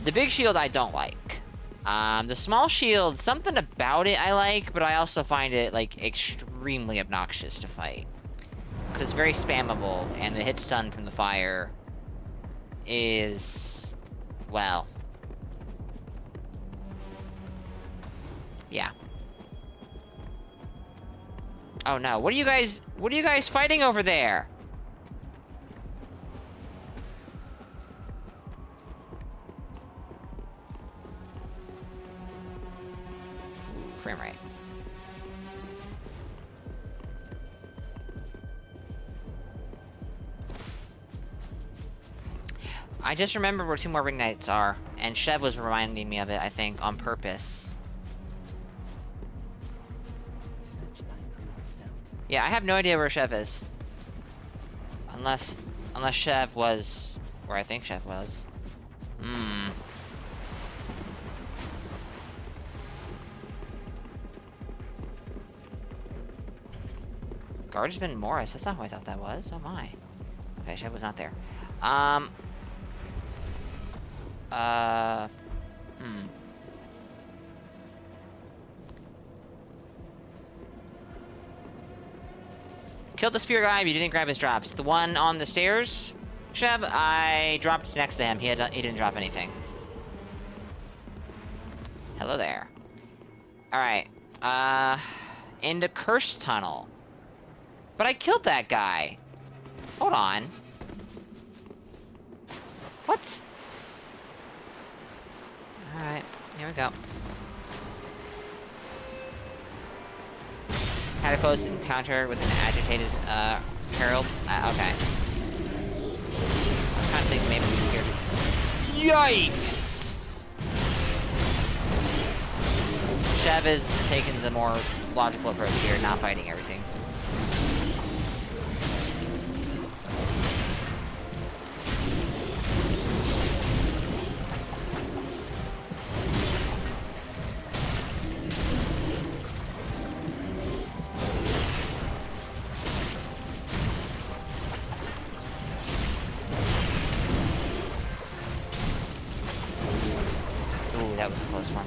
The big shield I don't like. The small shield, something about it I like, but I also find it, like, extremely obnoxious to fight. Because it's very spammable, and the hit stun from the fire is... well... yeah. Oh no, what are you guys fighting over there? Frame rate. I just remembered where 2 more ring knights are, and Chev was reminding me of it, I think, on purpose. Yeah, I have no idea where Chev is. Unless Chev was where I think Chev was. Guardsman Morris, that's not who I thought that was. Oh my. Okay, Chev was not there. Killed the spear guy, but you didn't grab his drops. The one on the stairs, Chev, I dropped next to him. He didn't drop anything. Hello there. Alright. In the cursed tunnel. But I killed that guy. Hold on. What? Alright, here we go. Had a close encounter with an agitated, herald. Okay. I was kind of thinking maybe we could hear... Yikes! Chev is taking the more logical approach here, not fighting everything. That was a close one.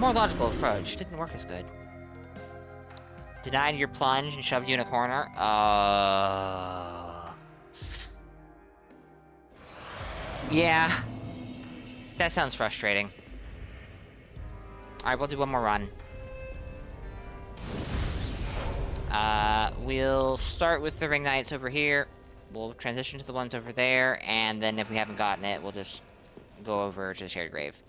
more logical approach. Didn't work as good. Denied your plunge and shoved you in a corner? Yeah. That sounds frustrating. Alright, we'll do one more run. We'll start with the ring knights over here. We'll transition to the ones over there, and then if we haven't gotten it, we'll just go over to the shared grave.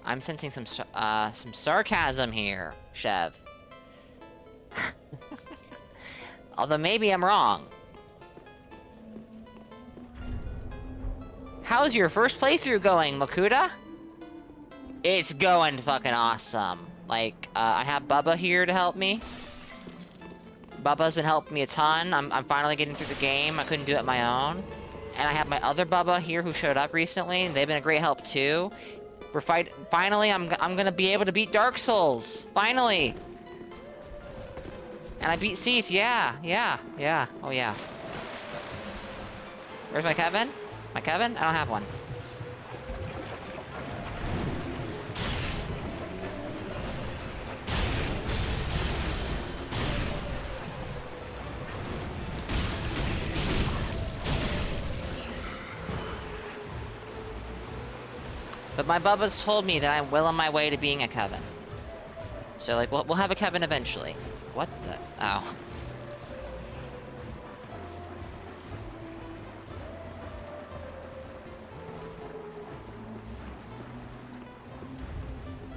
I'm sensing some sarcasm here, Chev. Although maybe I'm wrong. How's your first playthrough going, Makuta? It's going fucking awesome. Like, I have Bubba here to help me. Bubba's been helping me a ton. I'm finally getting through the game. I couldn't do it on my own. And I have my other Bubba here who showed up recently. They've been a great help too. Finally, I'm gonna be able to beat Dark Souls. Finally! And I beat Seath, yeah. Oh yeah. Where's my Kevin? My Kevin? I don't have one. But my Bubba's told me that I'm well on my way to being a Kevin. So, like, we'll have a Kevin eventually. What the? Oh.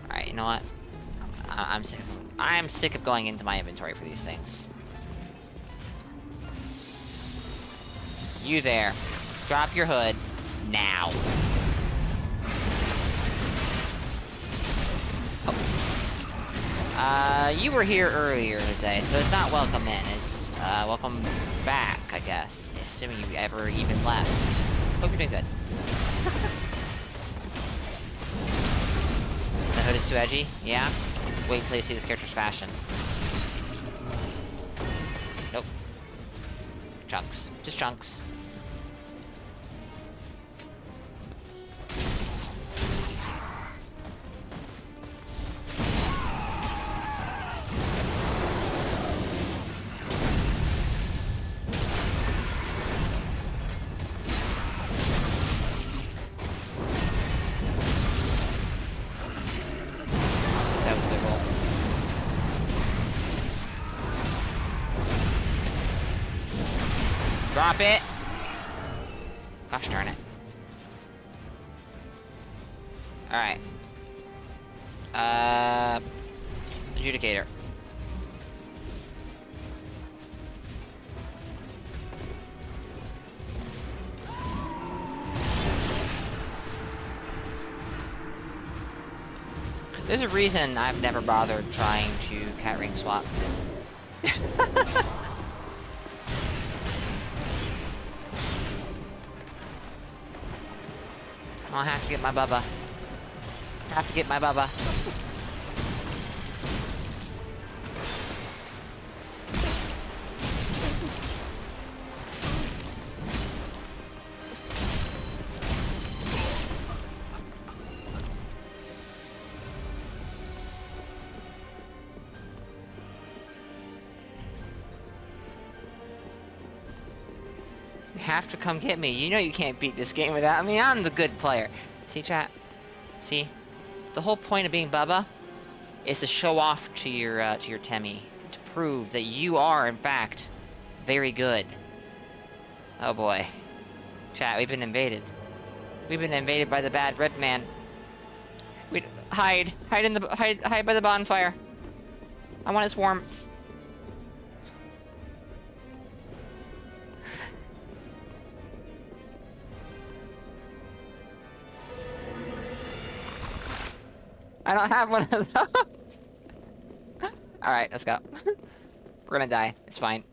Alright, you know what? I'm sick. I'm sick of going into my inventory for these things. You there. Drop your hood. Now. You were here earlier, Jose, so it's not welcome in. It's, welcome back, I guess. Assuming you ever even left. Hope you're doing good. The hood is too edgy? Yeah? Wait until you see this character's fashion. Nope. Chunks. Just chunks. Drop it! Gosh darn it. Alright. Adjudicator. There's a reason I've never bothered trying to cat ring swap. I'll have to get my Bubba. Have to get my Bubba. Have to come get me. You know you can't beat this game without me. I'm the good player. See, chat? See? The whole point of being Bubba is to show off to your Temmie. To prove that you are, in fact, very good. Oh boy. Chat, we've been invaded. We've been invaded by the bad red man. Hide by the bonfire. I want his warmth. I don't have one of those. Alright, let's go. We're gonna die. It's fine.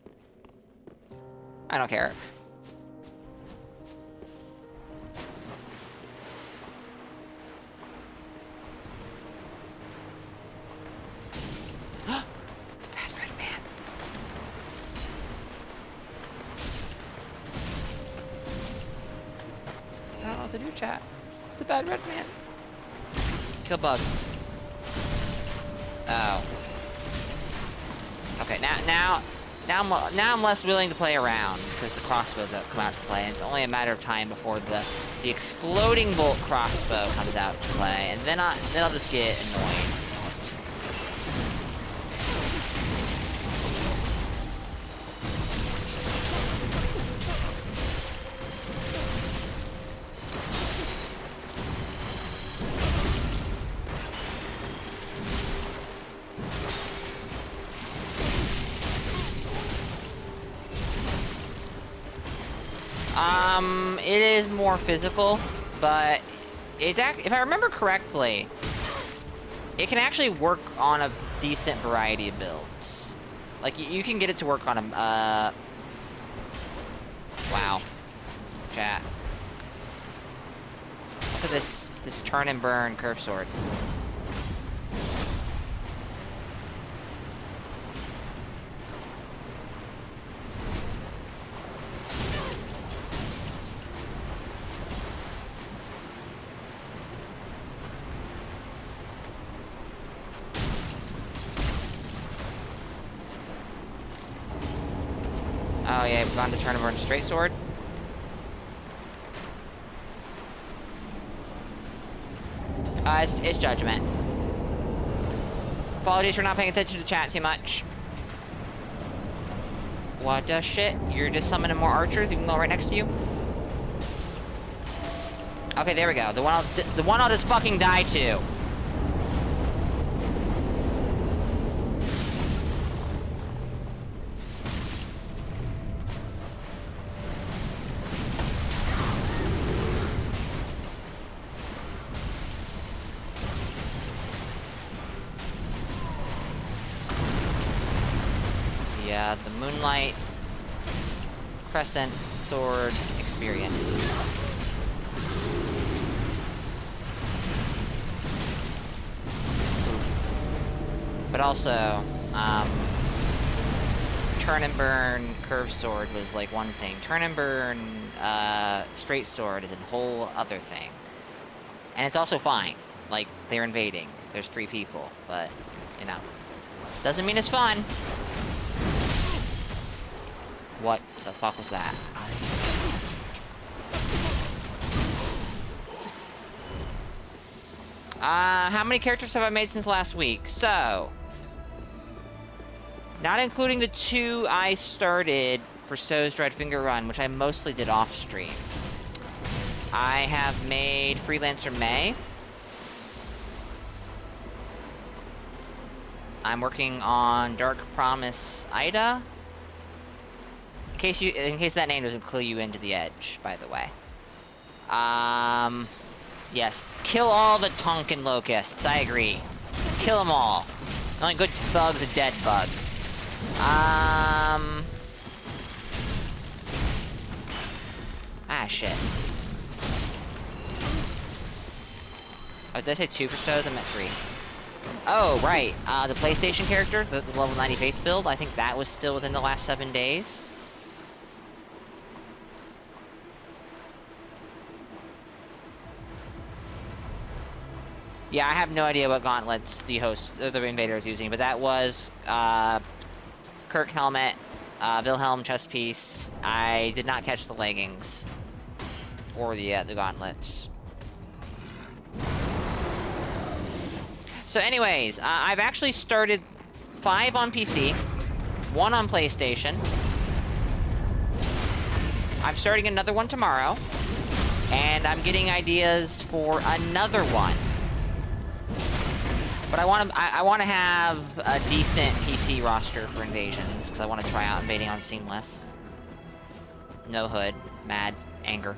I don't care. The bad red man. chat. It's the bad red man. Kill bug. Oh. Okay, now I'm less willing to play around because the crossbows have come out to play, and it's only a matter of time before the exploding bolt crossbow comes out to play, and then I'll just get annoyed. It is more physical, but it's if I remember correctly, it can actually work on a decent variety of builds. Like, you can get it to work on a, wow. Chat. Look at this turn and burn curve sword. Oh yeah, we've gone to turn and burn straight sword. It's judgment. Apologies for not paying attention to chat too much. What the shit? You're just summoning more archers even though right next to you? Okay, there we go. The one I'll just fucking die to. The Moonlight Crescent Sword experience. But also, turn and burn curve sword was like one thing. Turn and burn straight sword is a whole other thing. And it's also fine. Like, they're invading. There's 3 people, but, you know. Doesn't mean it's fun. What the fuck was that? How many characters have I made since last week? So, not including the 2 I started for Stowe's Dread Finger Run, which I mostly did off stream. I have made Freelancer May. I'm working on Dark Promise Ida. In case that name doesn't clue you into the edge, by the way. Yes. Kill all the Tonkin locusts. I agree. Kill them all. The only good bug's a dead bug. Ah, shit. Oh, did I say 2 for shows? I meant 3. Oh, right. The PlayStation character, the level 90 Faith build, I think that was still within the last 7 days. Yeah, I have no idea what gauntlets the invader is using, but that was Kirk helmet, Wilhelm chest piece. I did not catch the leggings or the gauntlets. So, anyways, I've actually started 5 on PC, 1 on PlayStation. I'm starting another one tomorrow, and I'm getting ideas for another one. But I want to have a decent PC roster for invasions, because I want to try out invading on Seamless. No hood. Mad. Anger.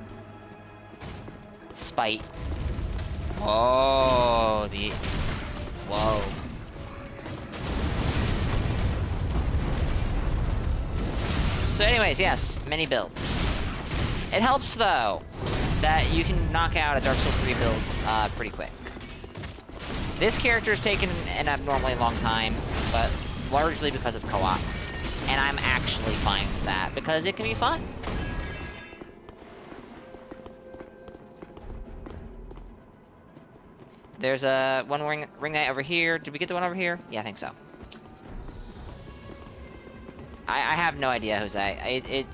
Spite. Oh, whoa. So anyways, yes, many builds. It helps, though, that you can knock out a Dark Souls 3 build pretty quick. This character's taken an abnormally long time, but largely because of co-op. And I'm actually fine with that, because it can be fun. There's a one ring knight over here. Did we get the one over here? Yeah, I think so. I have no idea, Jose.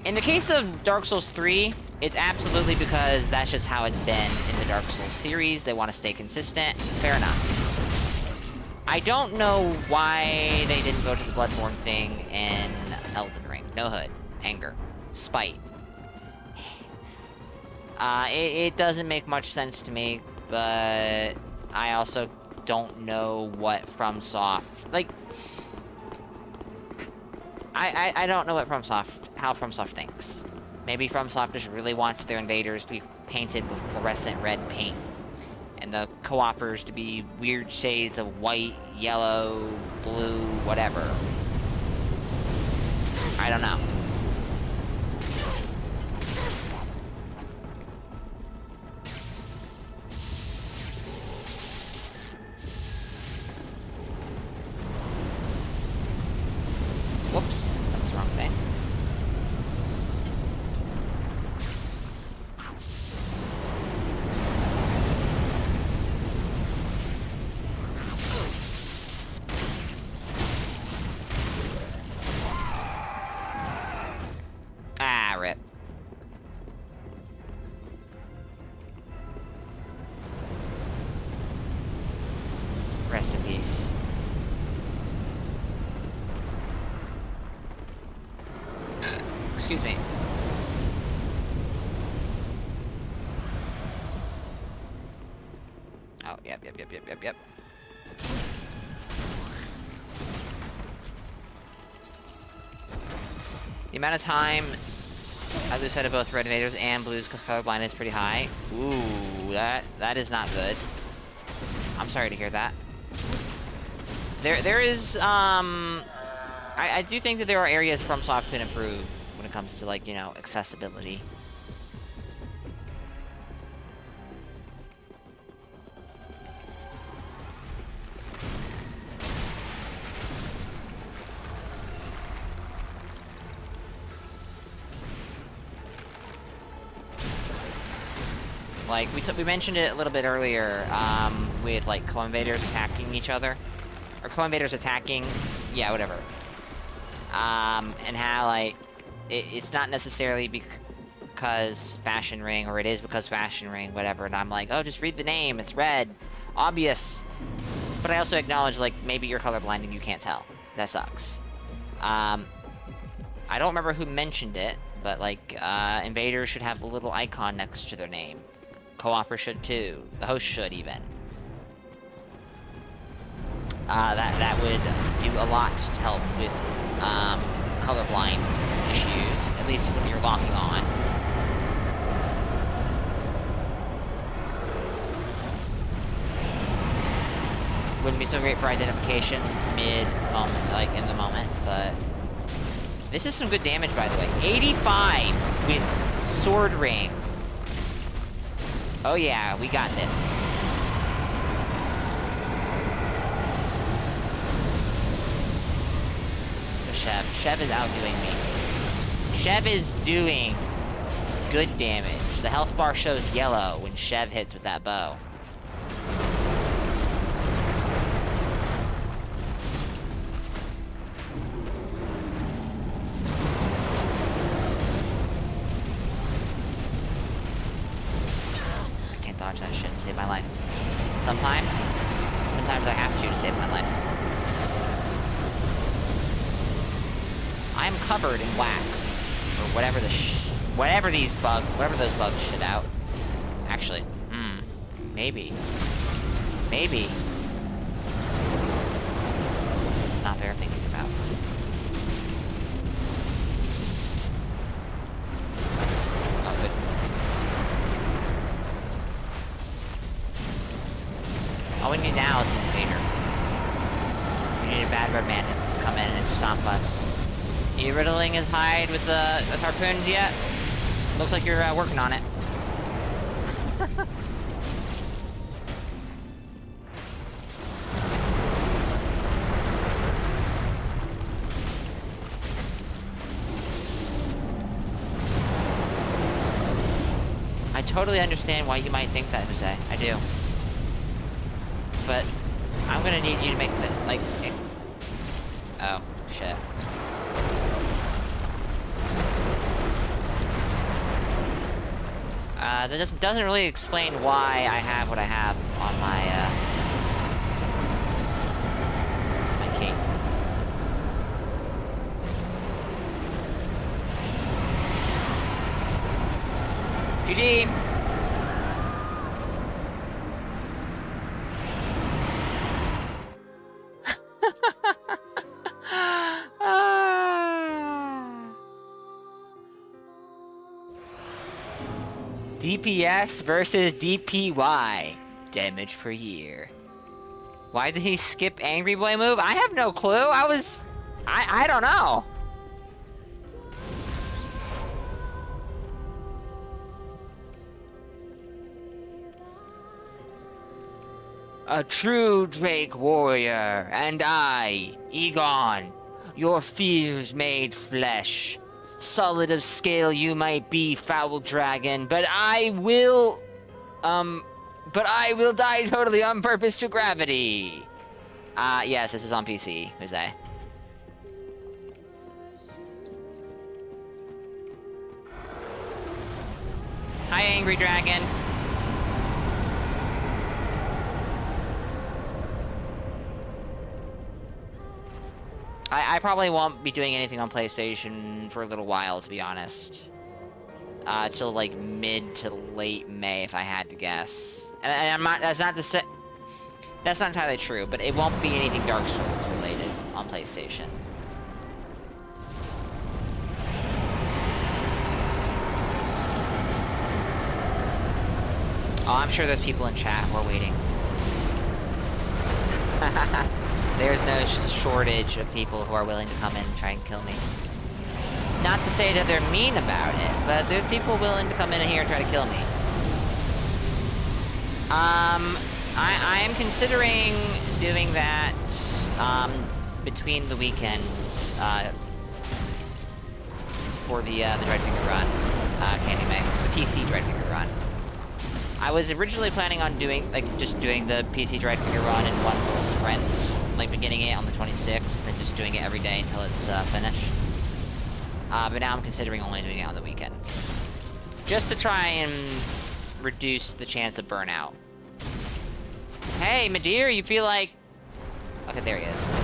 In the case of Dark Souls 3, it's absolutely because that's just how it's been in the Dark Souls series. They want to stay consistent. Fair enough. I don't know why they didn't go to the Bloodborne thing in Elden Ring. No hood. Anger. Spite. It doesn't make much sense to me, but I also don't know what FromSoft... Like... I don't know what how FromSoft thinks. Maybe FromSoft just really wants their invaders to be painted with fluorescent red paint. And the co-opers to be weird shades of white, yellow, blue, whatever. I don't know. Whoops, that was the wrong thing. Ah, rip. Rest in peace. Excuse me. Oh, yep. The amount of time I lose sight of both red invaders and blues because colorblind is pretty high. Ooh, that is not good. I'm sorry to hear that. There is, I do think that there are areas FromSoft can improve when it comes to, like, you know, accessibility. Like, we mentioned it a little bit earlier, with, like, co-invaders attacking each other. Or co-invaders attacking, yeah, whatever. And how, like, it's not necessarily because Fashion Ring, or it is because Fashion Ring, whatever, and I'm like, oh, just read the name, it's red, obvious. But I also acknowledge, like, maybe you're colorblind and you can't tell. That sucks. I don't remember who mentioned it, but, like, invaders should have a little icon next to their name. Co-opers should too. The host should, even. That would do a lot to help with, colorblind issues, at least when you're locking on. Wouldn't be so great for identification mid-moment, like, in the moment, but... This is some good damage, by the way. 85 with Sword Ring. Oh yeah, we got this. Chev is outdoing me. Chev is doing good damage. The health bar shows yellow when Chev hits with that bow. I can't dodge that shit to save my life. Sometimes I have to save my life. I'm covered in wax, or whatever whatever those bugs shit out. Actually, maybe. It's not fair thinking about. Oh, good. All we need now is an invader. We need a bad red man to come in and stomp us. You riddling his hide with harpoons yet? Looks like you're working on it. I totally understand why you might think that, Jose. I do. but I'm gonna need you to make the, like... Oh, shit. That doesn't really explain why I have what I have on my, my key. GG! DPS versus DPY. Damage per year. Why did he skip Angry Boy move? I have no clue. I don't know. A true Drake warrior, and I, Egon, your fears made flesh. Solid of scale you might be, foul dragon, but I will die totally on purpose to gravity. Yes, this is on PC, Jose. Hi, Angry Dragon. I probably won't be doing anything on PlayStation for a little while, to be honest. Till like mid to late May, if I had to guess. And I'm not. That's not to say. That's not entirely true, but it won't be anything Dark Souls related on PlayStation. Oh, I'm sure there's people in chat who are waiting. There's no shortage of people who are willing to come in and try and kill me. Not to say that they're mean about it, but there's people willing to come in here and try to kill me. I am considering doing that, between the weekends, for the Dreadfinger run, Candyman, the PC Dreadfinger run. I was originally planning on doing, just doing the PC Dreadfinger run in one little sprint, like beginning it on the 26th, and then just doing it every day until it's, finished. But now I'm considering only doing it on the weekends. Just to try and reduce the chance of burnout. Hey, Madeir, you feel like... Okay, there he is.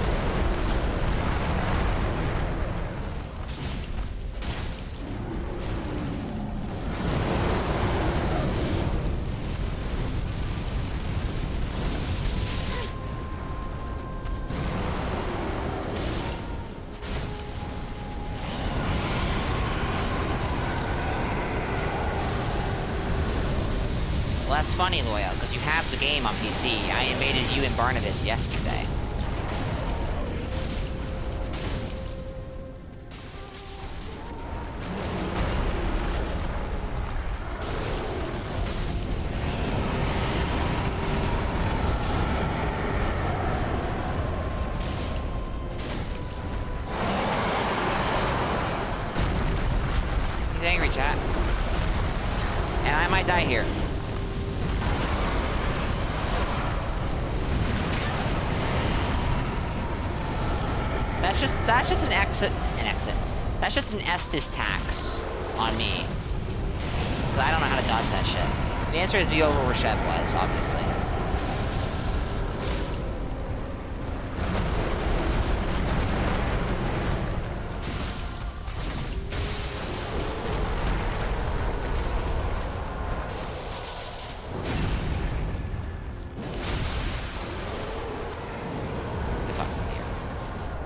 Well, that's funny, Loyal, because you have the game on PC. I invaded you and Barnabas yesterday. He's angry, chat. And I might die here. That's just an exit. That's just an Estus tax on me. I don't know how to dodge that shit. The answer is be over where Chev was, obviously.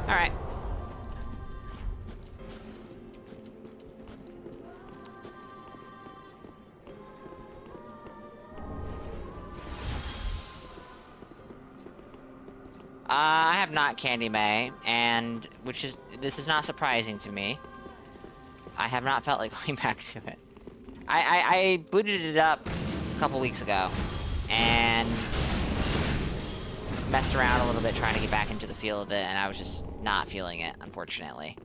Alright. I have not Candy May, and this is not surprising to me. I have not felt like going back to it. I booted it up a couple weeks ago, and messed around a little bit trying to get back into the feel of it, and I was just not feeling it, unfortunately.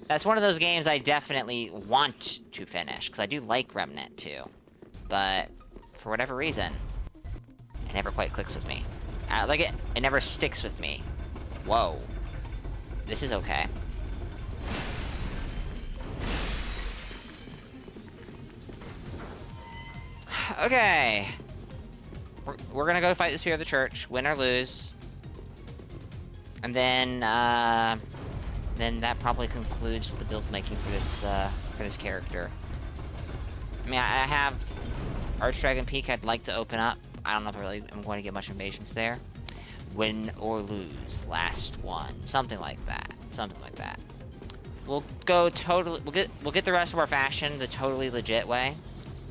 That's one of those games I definitely want to finish, because I do like Remnant too. But, for whatever reason, it never quite clicks with me. Like it never sticks with me. Whoa. This is okay. Okay. We're gonna go fight the Spear of the Church, win or lose. And then that probably concludes the build making for this character. I mean, I have Archdragon Peak I'd like to open up. I don't know if I'm going to get much invasions there. Win or lose, last one. Something like that. Something like that. We'll go totally... We'll get the rest of our faction the totally legit way.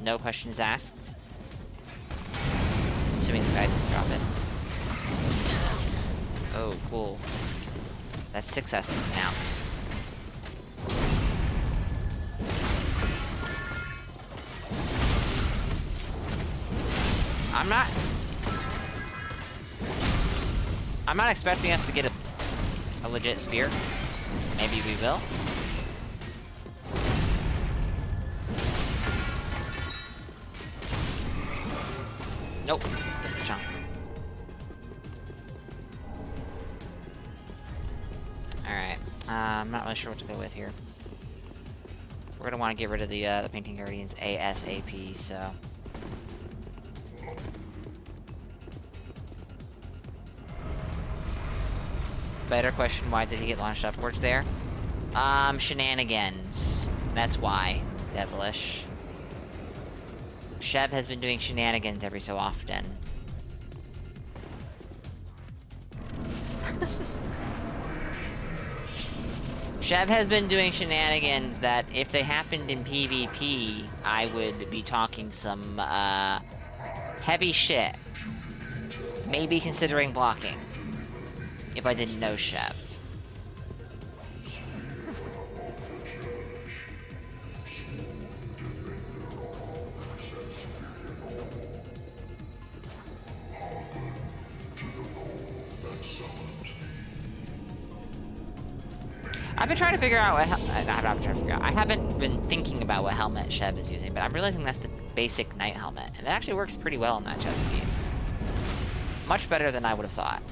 No questions asked. Assuming this guy doesn't drop it. Oh, cool. That's 6 Estus now. I'm not expecting us to get a legit spear. Maybe we will. Nope. Just a chunk. Alright. I'm not really sure what to go with here. We're gonna want to get rid of the Painting Guardians ASAP, so... Better question, why did he get launched upwards there? Shenanigans. That's why. Devilish. Shev has been doing shenanigans every so often. Shev has been doing shenanigans that, if they happened in PvP, I would be talking some, heavy shit. Maybe considering blocking. If I didn't know Shev. I've been trying to figure out what I haven't been thinking about what helmet Shev is using, but I'm realizing that's the basic knight helmet, and it actually works pretty well in that chest piece. Much better than I would have thought.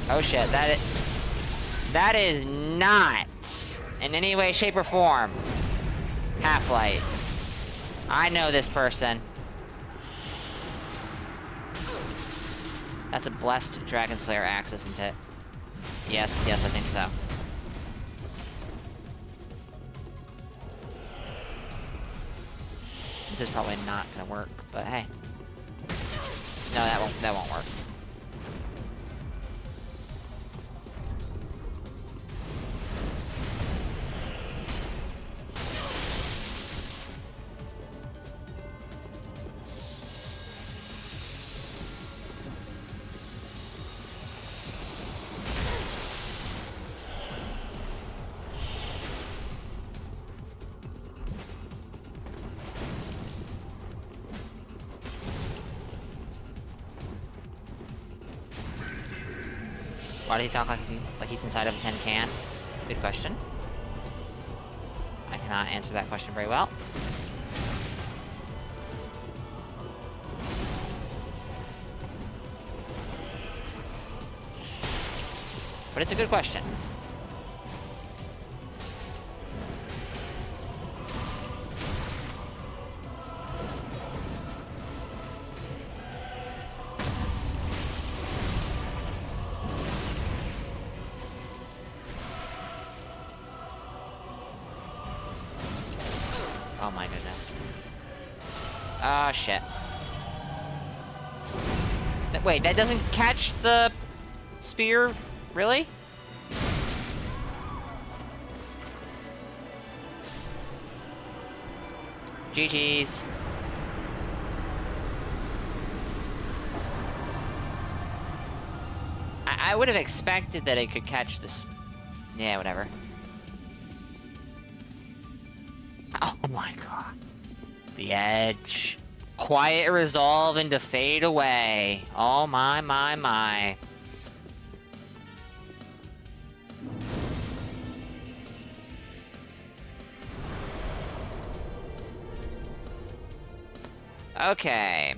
Oh shit, that is not in any way, shape, or form Half-Light. I know this person. That's a blessed Dragon Slayer axe, isn't it? Yes, I think so. This is probably not gonna work, but hey. No, that won't work. Why does he talk like he's inside of a tin can? Good question. I cannot answer that question very well. But it's a good question. Oh my goodness. Ah, shit. Wait, that doesn't catch the spear? Really? GG's. I would have expected that it could catch this. Yeah, whatever. Oh my god. The edge. Quiet resolve into fade away. Oh my, my, my. Okay.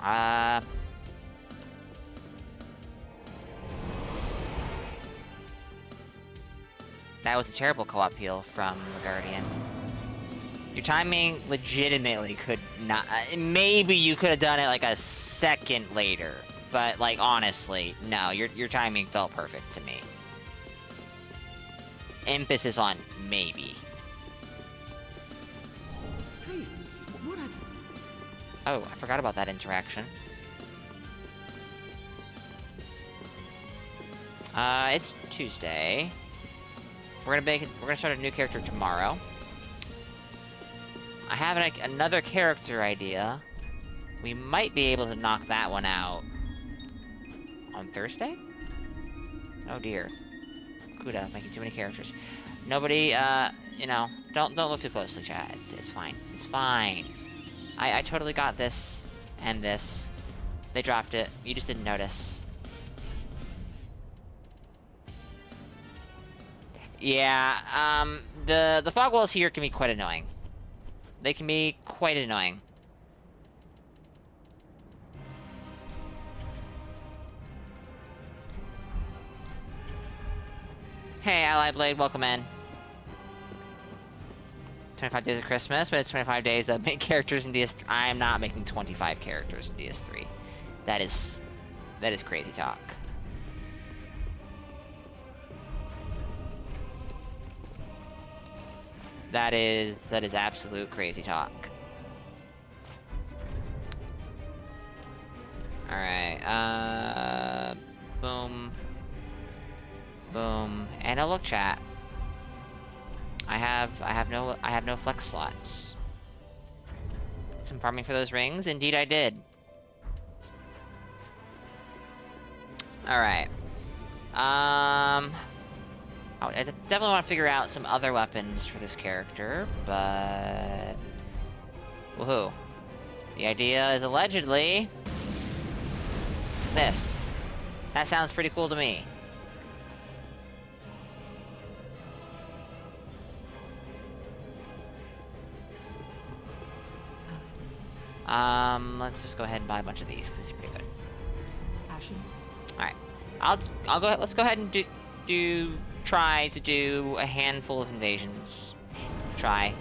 That was a terrible co-op heal from the Guardian. Your timing legitimately could not... maybe you could have done it like a second later. But, like, honestly, no. Your timing felt perfect to me. Emphasis on maybe. Hey, what Oh, I forgot about that interaction. It's Tuesday. We're gonna start a new character tomorrow. I have another character idea. We might be able to knock that one out on Thursday? Oh dear. Kuda, making too many characters. Nobody, you know, don't look too closely, chat. It's fine. It's fine. I totally got this and this. They dropped it. You just didn't notice. Yeah, the fog walls here can be quite annoying. They can be quite annoying. Hey, Ally Blade, welcome in. 25 days of Christmas, but it's 25 days of making characters in DS3. I am not making 25 characters in DS3. That is crazy talk. That is absolute crazy talk. Alright, boom. Boom. And a look, chat. I have no flex slots. Some farming for those rings? Indeed I did. Alright. I definitely want to figure out some other weapons for this character, but... woohoo. The idea is allegedly... this. That sounds pretty cool to me. Let's just go ahead and buy a bunch of these, because it's pretty good. Ashen? Alright. I'll go ahead, let's go ahead and try to do a handful of invasions. Try.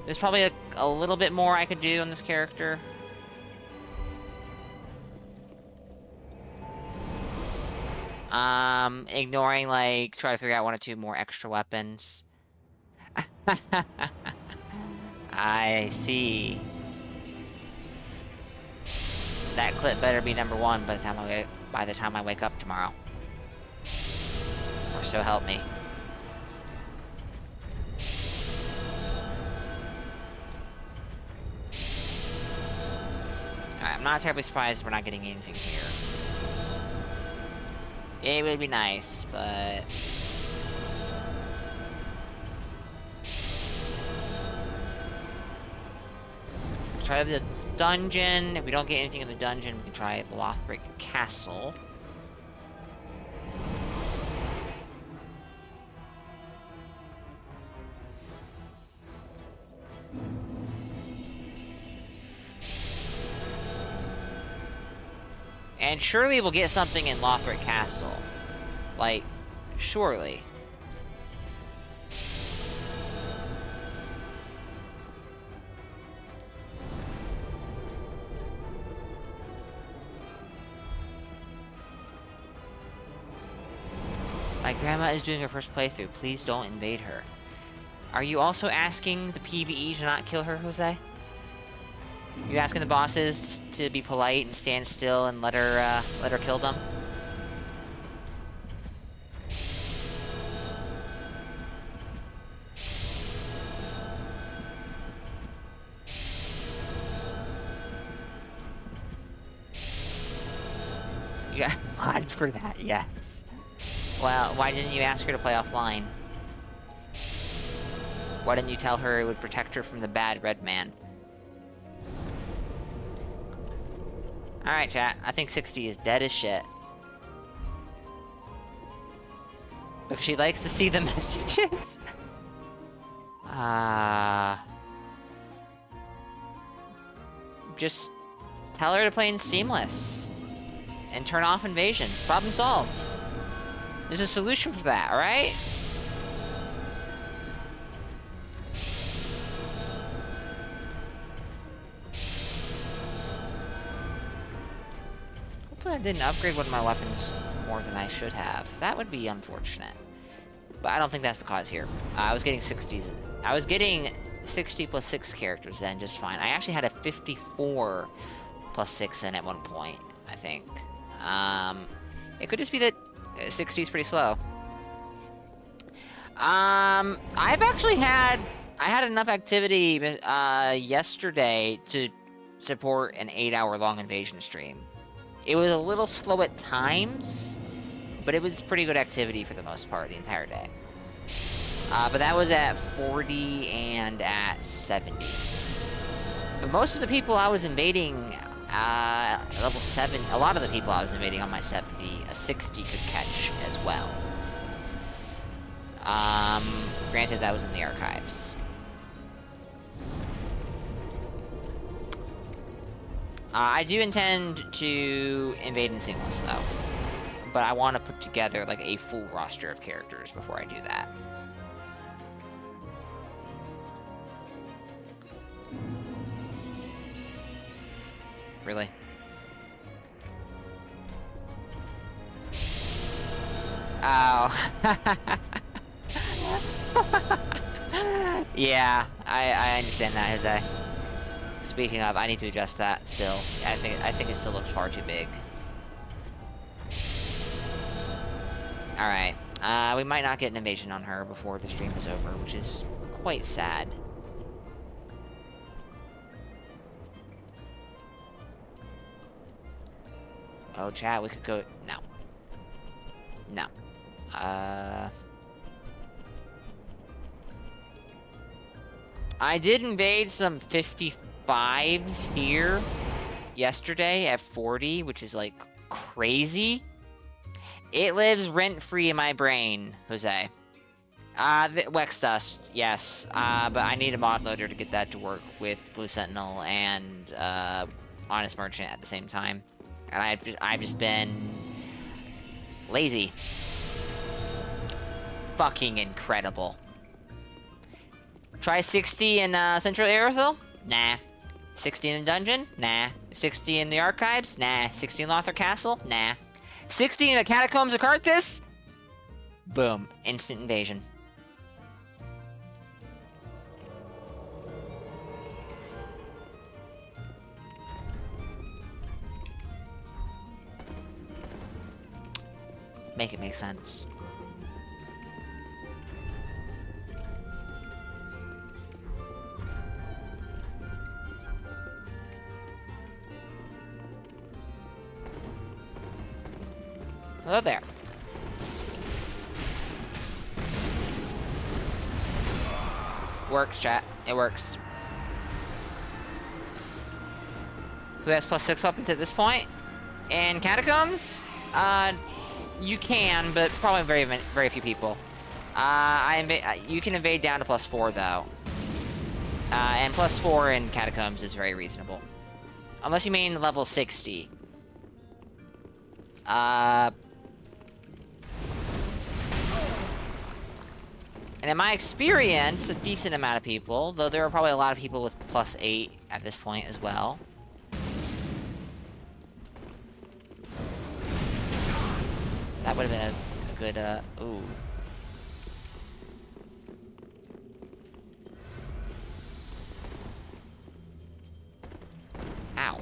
There's probably a little bit more I could do on this character. Ignoring, like, try to figure out one or two more extra weapons. I see. That clip better be number one by the time I wake up tomorrow. Or so help me. Alright, I'm not terribly surprised we're not getting anything here. It would be nice, but... try the dungeon. If we don't get anything in the dungeon, we can try Lothbrick Castle. And surely we'll get something in Lothbrick Castle. Like, surely. My grandma is doing her first playthrough. Please don't invade her. Are you also asking the PvE to not kill her, Jose? You asking the bosses to be polite and stand still and let her kill them? You got mod for that, yes. Well, why didn't you ask her to play offline? Why didn't you tell her it would protect her from the bad red man? Alright, chat. I think 60 is dead as shit. Because she likes to see the messages. Just tell her to play in Seamless. And turn off invasions. Problem solved. There's a solution for that, alright? Hopefully I didn't upgrade one of my weapons more than I should have. That would be unfortunate. But I don't think that's the cause here. I was getting 60s. I was getting 60 plus 6 characters then just fine. I actually had a 54 plus 6 in at one point, I think. It could just be that 60 is pretty slow. I had enough activity yesterday to support an 8-hour long invasion stream. It was a little slow at times, but it was pretty good activity for the most part the entire day. But that was at 40 and at 70. But most of the people I was invading level 7, a lot of the people I was invading on my 70, a 60 could catch as well. Granted, that was in the archives. I do intend to invade in Seamless, though. But I want to put together, like, a full roster of characters before I do that. Really? Oh. Yeah, I understand that, Jose. Speaking of, I need to adjust that still. I think it still looks far too big. Alright. We might not get an invasion on her before the stream is over, which is quite sad. Oh, chat, we could go... No. No. I did invade some 55s here yesterday at 40, which is, like, crazy. It lives rent-free in my brain, Jose. Wex Dust, yes. But I need a mod loader to get that to work with Blue Sentinel and, Honest Merchant at the same time. And I've just been lazy. Fucking incredible. Try 60 in Central Aerothil? Nah. 60 in the dungeon? Nah. 60 in the archives? Nah. 60 in Lothar Castle? Nah. 60 in the Catacombs of Karthus? Boom. Instant invasion. Make it make sense. Hello there. Works, chat. It works. Who has +6 weapons at this point? In Catacombs? You can, but probably very few people. You can invade down to +4, though. And +4 in Catacombs is very reasonable. Unless you mean level 60. And in my experience, a decent amount of people, though there are probably a lot of people with +8 at this point as well. That would have been a good, ooh. Ow.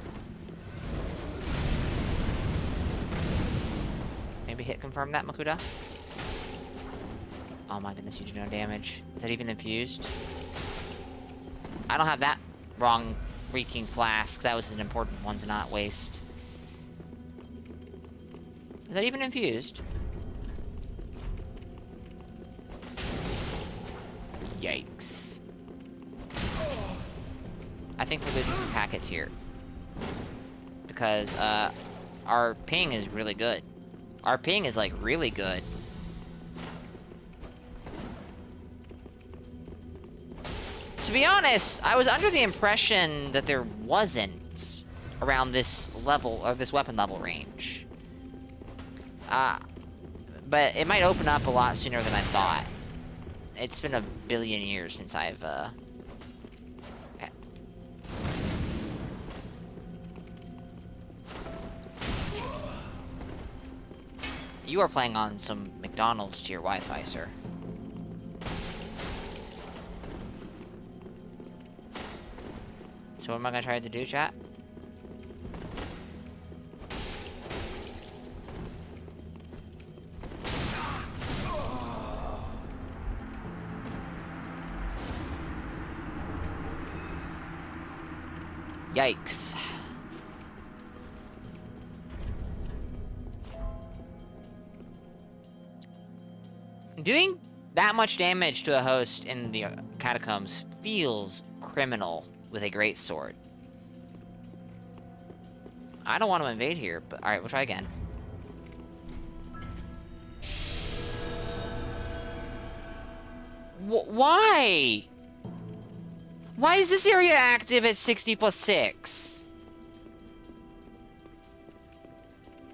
Maybe hit confirm that, Makuta? Oh my goodness, you do no damage. Is that even infused? I don't have that wrong freaking flask. That was an important one to not waste. Is that even infused? Yikes. I think we're losing some packets here. Because, our ping is really good. Our ping is, like, really good. be honest, I was under the impression that there wasn't around this level, or this weapon level range. But it might open up a lot sooner than I thought. It's been a billion years since I've, okay. You are playing on some McDonald's to your Wi-Fi, sir. So what am I gonna try to do, chat? Yikes. Doing that much damage to a host in the catacombs feels criminal with a great sword. I don't want to invade here, but alright, we'll try again. Why? Why is this area active at 60 plus 6?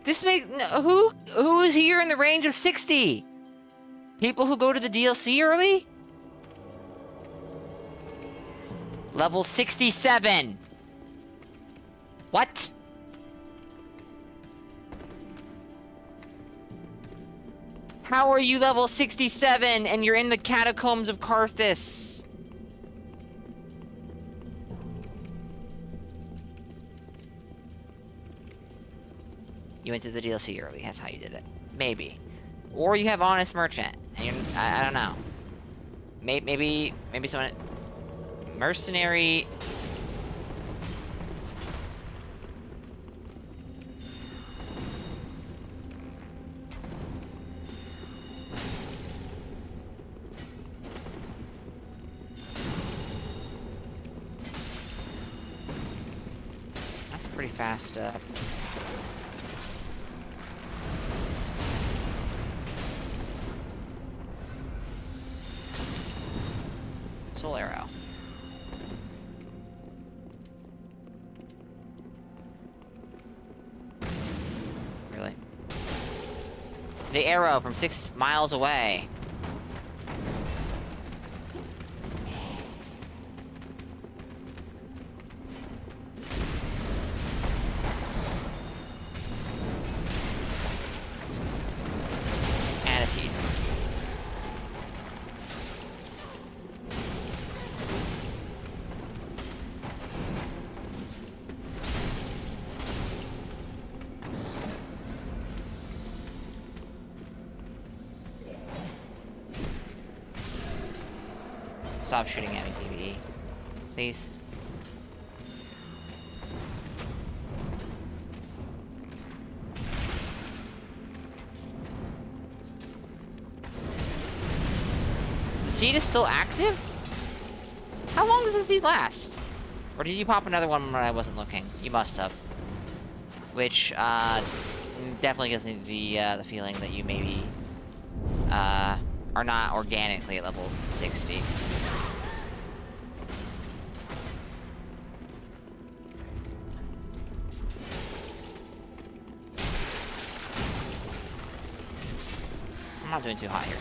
This who is here in the range of 60? People who go to the DLC early? Level 67. What? How are you level 67 and you're in the catacombs of Karthus? You went to the DLC early, that's how you did it. Maybe. Or you have Honest Merchant, and you're, I don't know. Maybe someone... Mercenary... That's a pretty fast, Soul Arrow. Really? The arrow from 6 miles away. And a seed. Stop shooting at me, PvE. Please. The seed is still active? How long does the seed last? Or did you pop another one when I wasn't looking? You must have. Which, definitely gives me the feeling that you maybe, are not organically at level 60. I'm not doing too hot here.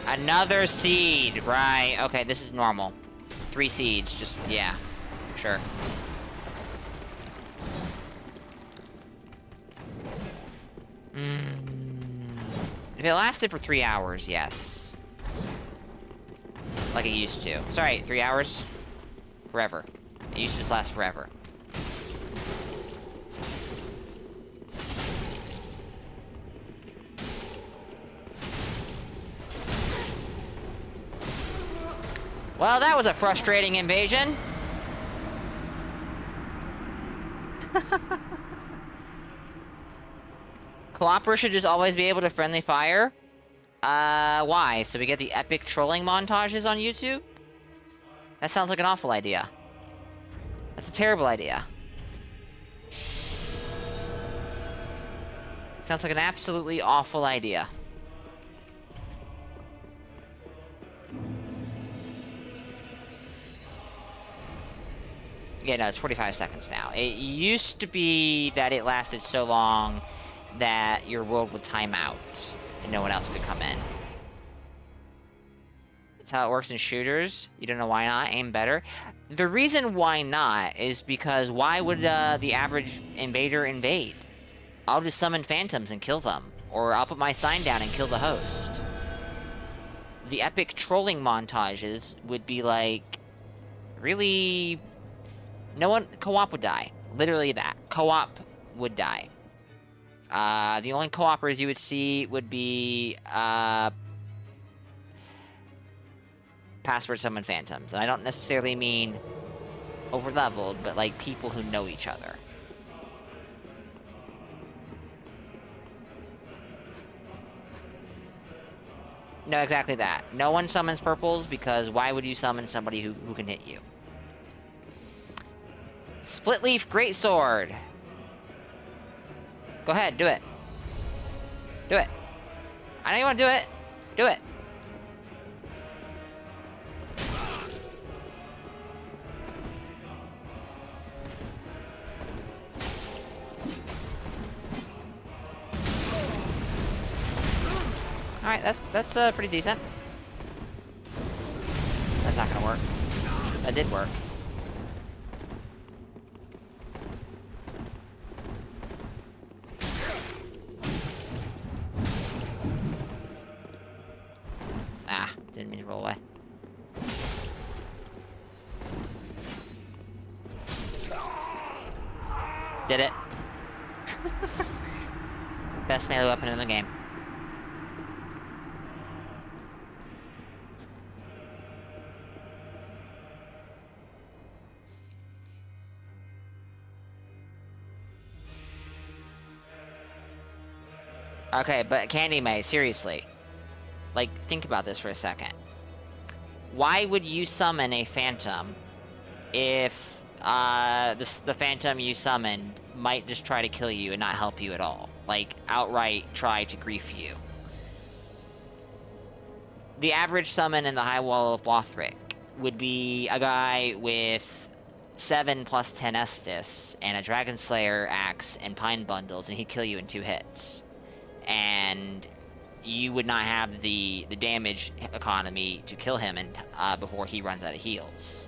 Another seed, right. Okay, this is normal. 3 seeds, just, yeah. Sure. If it lasted for 3 hours, yes. Like it used to. Sorry, 3 hours? Forever. It used to just last forever. Well, that was a frustrating invasion. Coopers should just always be able to friendly fire. Why? So we get the epic trolling montages on YouTube? That sounds like an awful idea. That's a terrible idea. Sounds like an absolutely awful idea. Yeah, no, it's 45 seconds now. It used to be that it lasted so long that your world would time out and no one else could come in. That's how it works in shooters. You don't know why not? Aim better. The reason why not is because why would the average invader invade? I'll just summon phantoms and kill them. Or I'll put my sign down and kill the host. The epic trolling montages would be like... really... no one... co-op would die. Literally that. Co-op would die. The only co-opers you would see would be... password summon phantoms. And I don't necessarily mean over-leveled, but like people who know each other. No, exactly that. No one summons purples because why would you summon somebody who can hit you? Split Leaf Greatsword. Go ahead, do it. Do it. I know you want to do it. Do it. Alright, that's pretty decent. That's not gonna work. That did work. Ah, didn't mean to roll away. Did it. Best melee weapon in the game. Okay, but Candy May, seriously. Like, think about this for a second. Why would you summon a phantom if the phantom you summoned might just try to kill you and not help you at all? Like, outright try to grief you. The average summon in the High Wall of Lothric would be a guy with 7 plus 10 Estus and a Dragon Slayer axe and Pine Bundles, and he'd kill you in 2 hits. And you would not have the damage economy to kill him before he runs out of heals.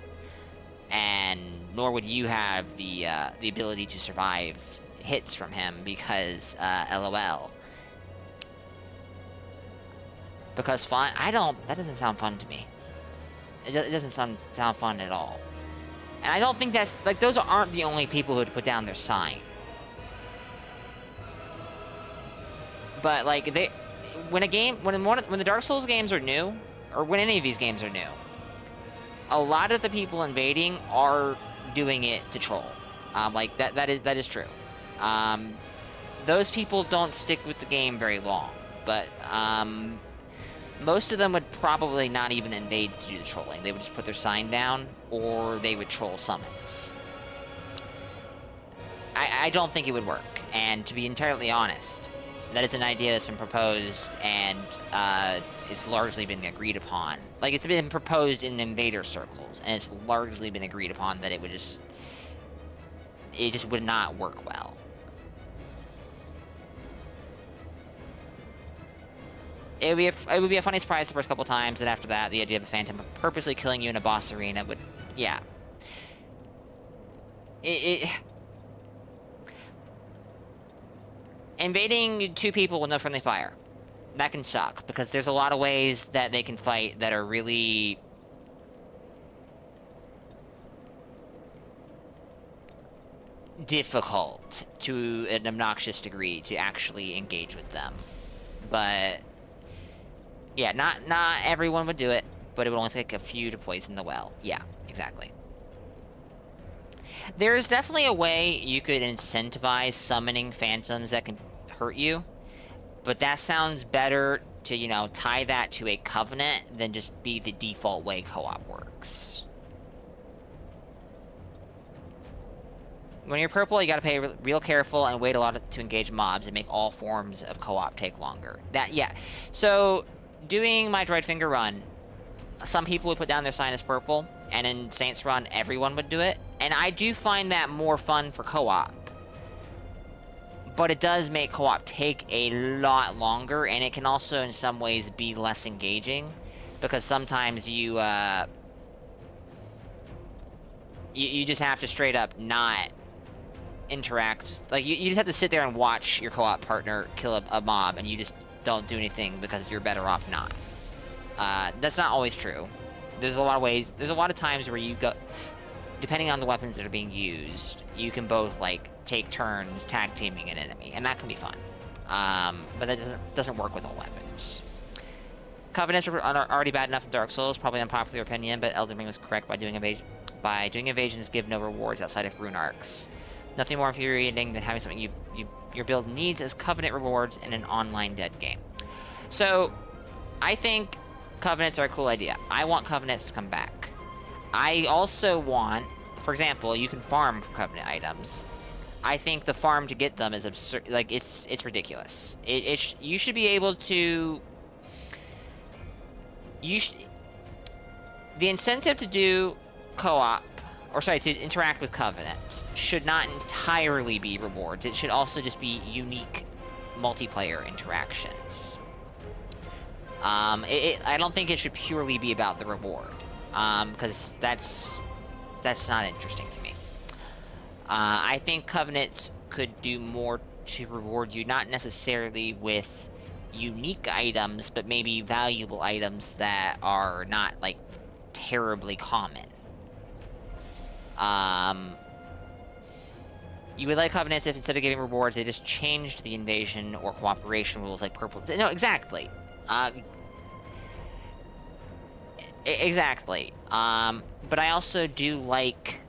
And nor would you have the ability to survive hits from him because LOL. Because fun? That doesn't sound fun to me. It doesn't sound fun at all. And I don't think that's, like, those aren't the only people who would put down their sign. But, like, when the Dark Souls games are new, or when any of these games are new, a lot of the people invading are doing it to troll. Like, that is true. Those people don't stick with the game very long, but, most of them would probably not even invade to do the trolling. They would just put their sign down, or they would troll summons. I don't think it would work, and to be entirely honest, that is an idea that's been proposed, and it's largely been agreed upon. Like, it's been proposed in invader circles, and it's largely been agreed upon that it just would not work well. It would be a funny surprise the first couple times, and after that, the idea of a phantom purposely killing you in a boss arena would, yeah. Invading 2 people with no friendly fire. That can suck, because there's a lot of ways that they can fight that are really... difficult to an obnoxious degree to actually engage with them. But... yeah, not everyone would do it, but it would only take a few to poison the well. Yeah, exactly. There's definitely a way you could incentivize summoning phantoms that can hurt you, but that sounds better to, tie that to a covenant than just be the default way co-op works. when you're purple, you gotta pay real careful and wait a lot to engage mobs and make all forms of co-op take longer. Yeah. So, doing my Droid Finger run, some people would put down their sign as purple, and in Saints Run, everyone would do it. And I do find that more fun for co-op. But it does make co-op take a lot longer, and it can also, in some ways, be less engaging. Because sometimes you just have to straight up not interact. Like, you just have to sit there and watch your co-op partner kill a mob, and you just don't do anything because you're better off not. That's not always true. There's a lot of ways. There's a lot of times where you go, depending on the weapons that are being used, you can both, like, take turns tag teaming an enemy, and that can be fun. But that doesn't work with all weapons. Covenants are already bad enough in Dark Souls, probably unpopular opinion, but Elden Ring was correct by doing evasions give no rewards outside of rune arcs. Nothing more infuriating than having something your build needs as Covenant rewards in an online dead game. So, I think Covenants are a cool idea. I want Covenants to come back. I also want, for example, you can farm for Covenant items. I think the farm to get them is absurd. Like, it's ridiculous. You should be able to... The incentive to do co-op, or sorry, to interact with Covenants, should not entirely be rewards. It should also just be unique multiplayer interactions. I don't think it should purely be about the reward, because that's not interesting to me. I think Covenants could do more to reward you, not necessarily with unique items, but maybe valuable items that are not, like, terribly common. You would like Covenants if instead of giving rewards, they just changed the invasion or cooperation rules like purple. No, exactly. Exactly. But I also do like,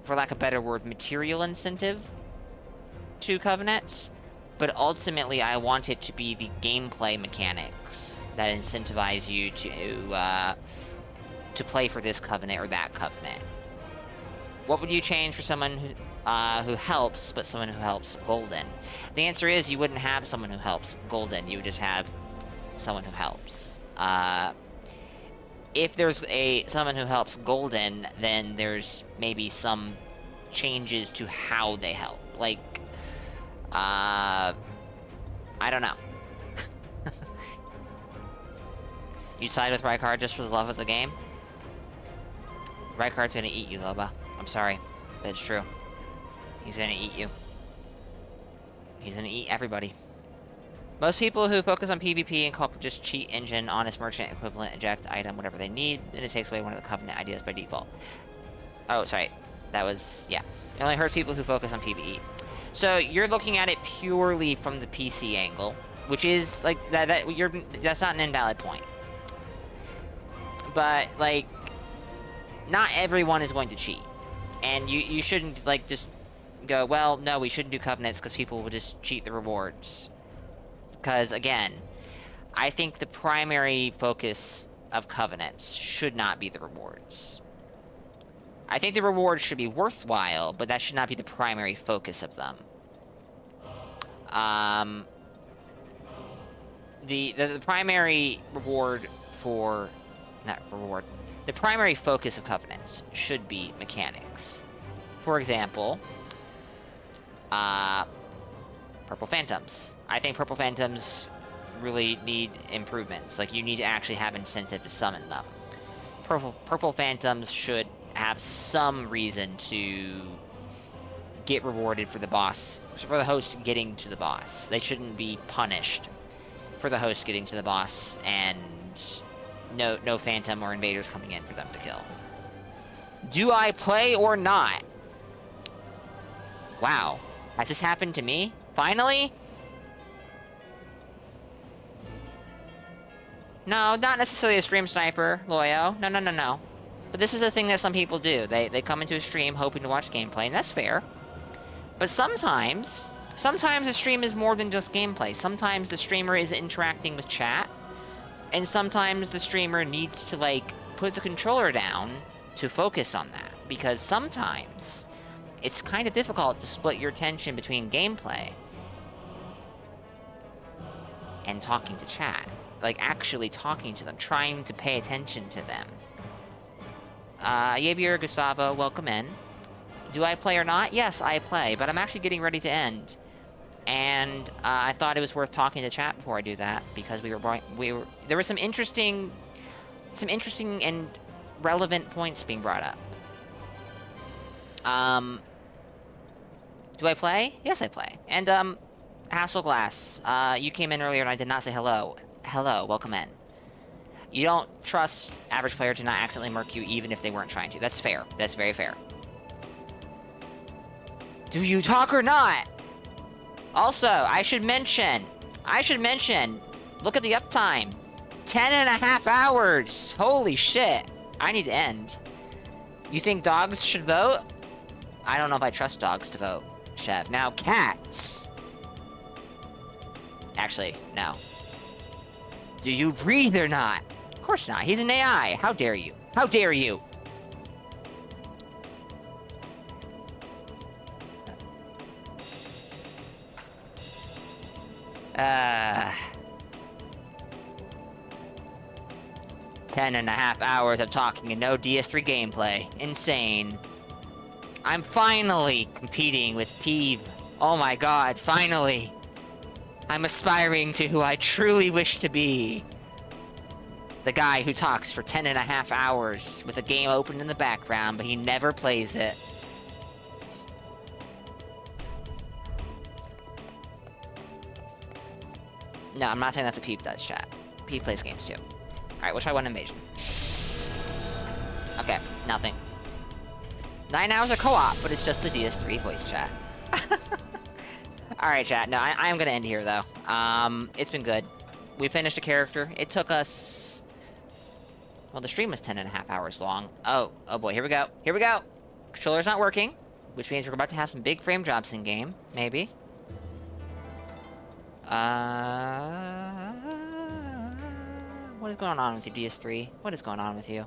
for lack of a better word, material incentive to Covenants. But ultimately, I want it to be the gameplay mechanics that incentivize you to play for this Covenant or that Covenant. What would you change for someone who helps, but someone who helps Golden? The answer is you wouldn't have someone who helps Golden. You would just have someone who helps. If there's someone who helps Golden, then there's maybe some changes to how they help. Like, I don't know. You'd side with Rykard just for the love of the game? Rykard's gonna eat you, Loba. I'm sorry, but it's true. He's gonna eat you. He's gonna eat everybody. Most people who focus on PvP and co-op just cheat engine, honest merchant, equivalent, eject, item, whatever they need, and it takes away one of the Covenant ideas by default. Oh, sorry. That was, yeah. It only hurts people who focus on PvE. So you're looking at it purely from the PC angle, which is, like, that's not an invalid point. But, like, not everyone is going to cheat. And you shouldn't, like, just go, well, no, we shouldn't do Covenants because people will just cheat the rewards. Because, again, I think the primary focus of Covenants should not be the rewards. I think the rewards should be worthwhile, but that should not be the primary focus of them. The primary reward for... Not reward. The primary focus of Covenants should be mechanics. For example, Purple Phantoms. I think Purple Phantoms really need improvements. Like, you need to actually have incentive to summon them. Purple Phantoms should have some reason to get rewarded for the boss, for the host getting to the boss. They shouldn't be punished for the host getting to the boss and no Phantom or invaders coming in for them to kill. Do I play or not? Wow. Has this happened to me? Finally? No, not necessarily a stream sniper, Loyo. No. But this is a thing that some people do. They come into a stream hoping to watch gameplay, and that's fair. But sometimes the stream is more than just gameplay. Sometimes the streamer is interacting with chat, and sometimes the streamer needs to, like, put the controller down to focus on that. because sometimes it's kind of difficult to split your attention between gameplay and talking to chat. Like, actually talking to them, trying to pay attention to them. Javier Gustavo, welcome in. Do I play or not? Yes, I play, but I'm actually getting ready to end. And I thought it was worth talking to chat before I do that, because there were some interesting and relevant points being brought up. Do I play? Yes, I play. And Hasselglass, you came in earlier and I did not say hello. Hello, welcome in. You don't trust average player to not accidentally murk you even if they weren't trying to. That's fair. That's very fair. Do you talk or not? Also, I should mention, look at the uptime. 10.5 hours. Holy shit. I need to end. You think dogs should vote? I don't know if I trust dogs to vote, Chef. Now, cats. Actually, no. Do you breathe or not? Of course not. He's an AI. How dare you? How dare you? 10.5 hours of talking and no DS3 gameplay. Insane. I'm finally competing with Peeve. Oh my god, finally. I'm aspiring to who I truly wish to be. The guy who talks for 10.5 hours with a game open in the background, but he never plays it. No, I'm not saying that's what Peep does, chat. Peep plays games too. Alright, we'll try one invasion. Okay, nothing. 9 hours of co-op, but it's just the DS3 voice chat. Alright, chat. No, I am gonna end here, though. It's been good. We finished a character. It took us... Well, the stream was 10.5 hours long. Oh boy, here we go. Here we go! Controller's not working, which means we're about to have some big frame drops in-game. Maybe. What is going on with you, DS3? What is going on with you?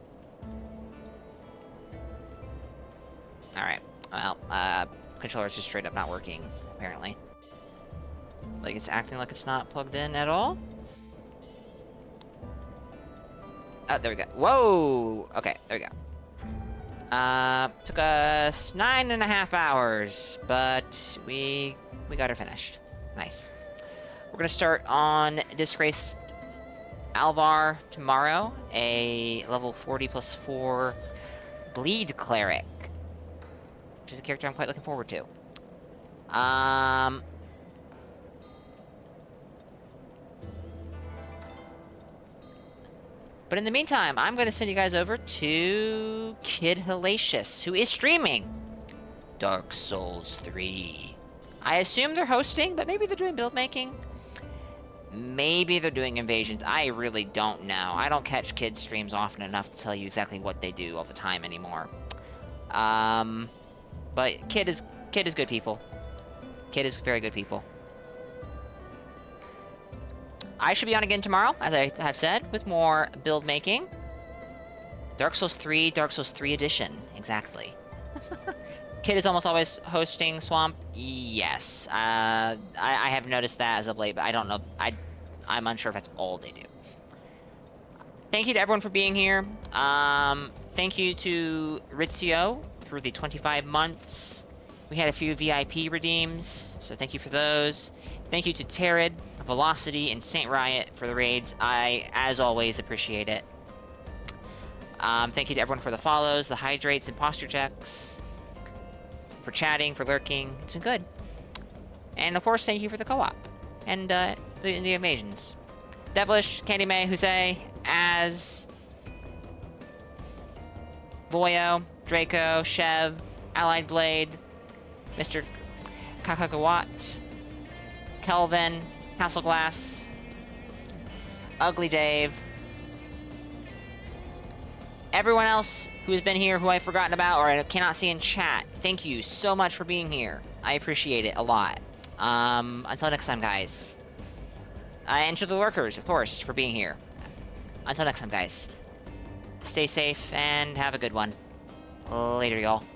Alright. Well, controller's just straight up not working, apparently. Like, it's acting like it's not plugged in at all? Oh, there we go. Whoa! Okay, there we go. Took us 9.5 hours, but we got her finished. Nice. We're gonna start on Disgraced Alvar tomorrow, a level 40+4 Bleed Cleric, which is a character I'm quite looking forward to. But in the meantime, I'm going to send you guys over to Kid Hellacious, who is streaming Dark Souls 3. I assume they're hosting, but maybe they're doing build making. Maybe they're doing invasions. I really don't know. I don't catch kids' streams often enough to tell you exactly what they do all the time anymore. But Kid is good people. Kid is very good people. I should be on again tomorrow, as I have said, with more build making. Dark Souls 3 Edition, exactly. Kid is almost always hosting Swamp. Yes, I have noticed that as of late, but I don't know. I'm unsure if that's all they do. Thank you to everyone for being here. Thank you to Ritzio for the 25 months. We had a few VIP redeems, so thank you for those. Thank you to Terrid, Velocity, and Saint Riot for the raids. I, as always, appreciate it. Thank you to everyone for the follows, the hydrates, and posture checks. For chatting, for lurking. It's been good. And, of course, thank you for the co-op. And, the invasions. Devilish, Candy May, Jose, Az, Boyo, Draco, Chev, Allied Blade, Mr. Kakagawat, Kelvin, Hasselglass, Ugly Dave, everyone else who has been here who I've forgotten about or I cannot see in chat, thank you so much for being here. I appreciate it a lot. Until next time, guys. And to the lurkers, of course, for being here. Until next time, guys. Stay safe and have a good one. Later, y'all.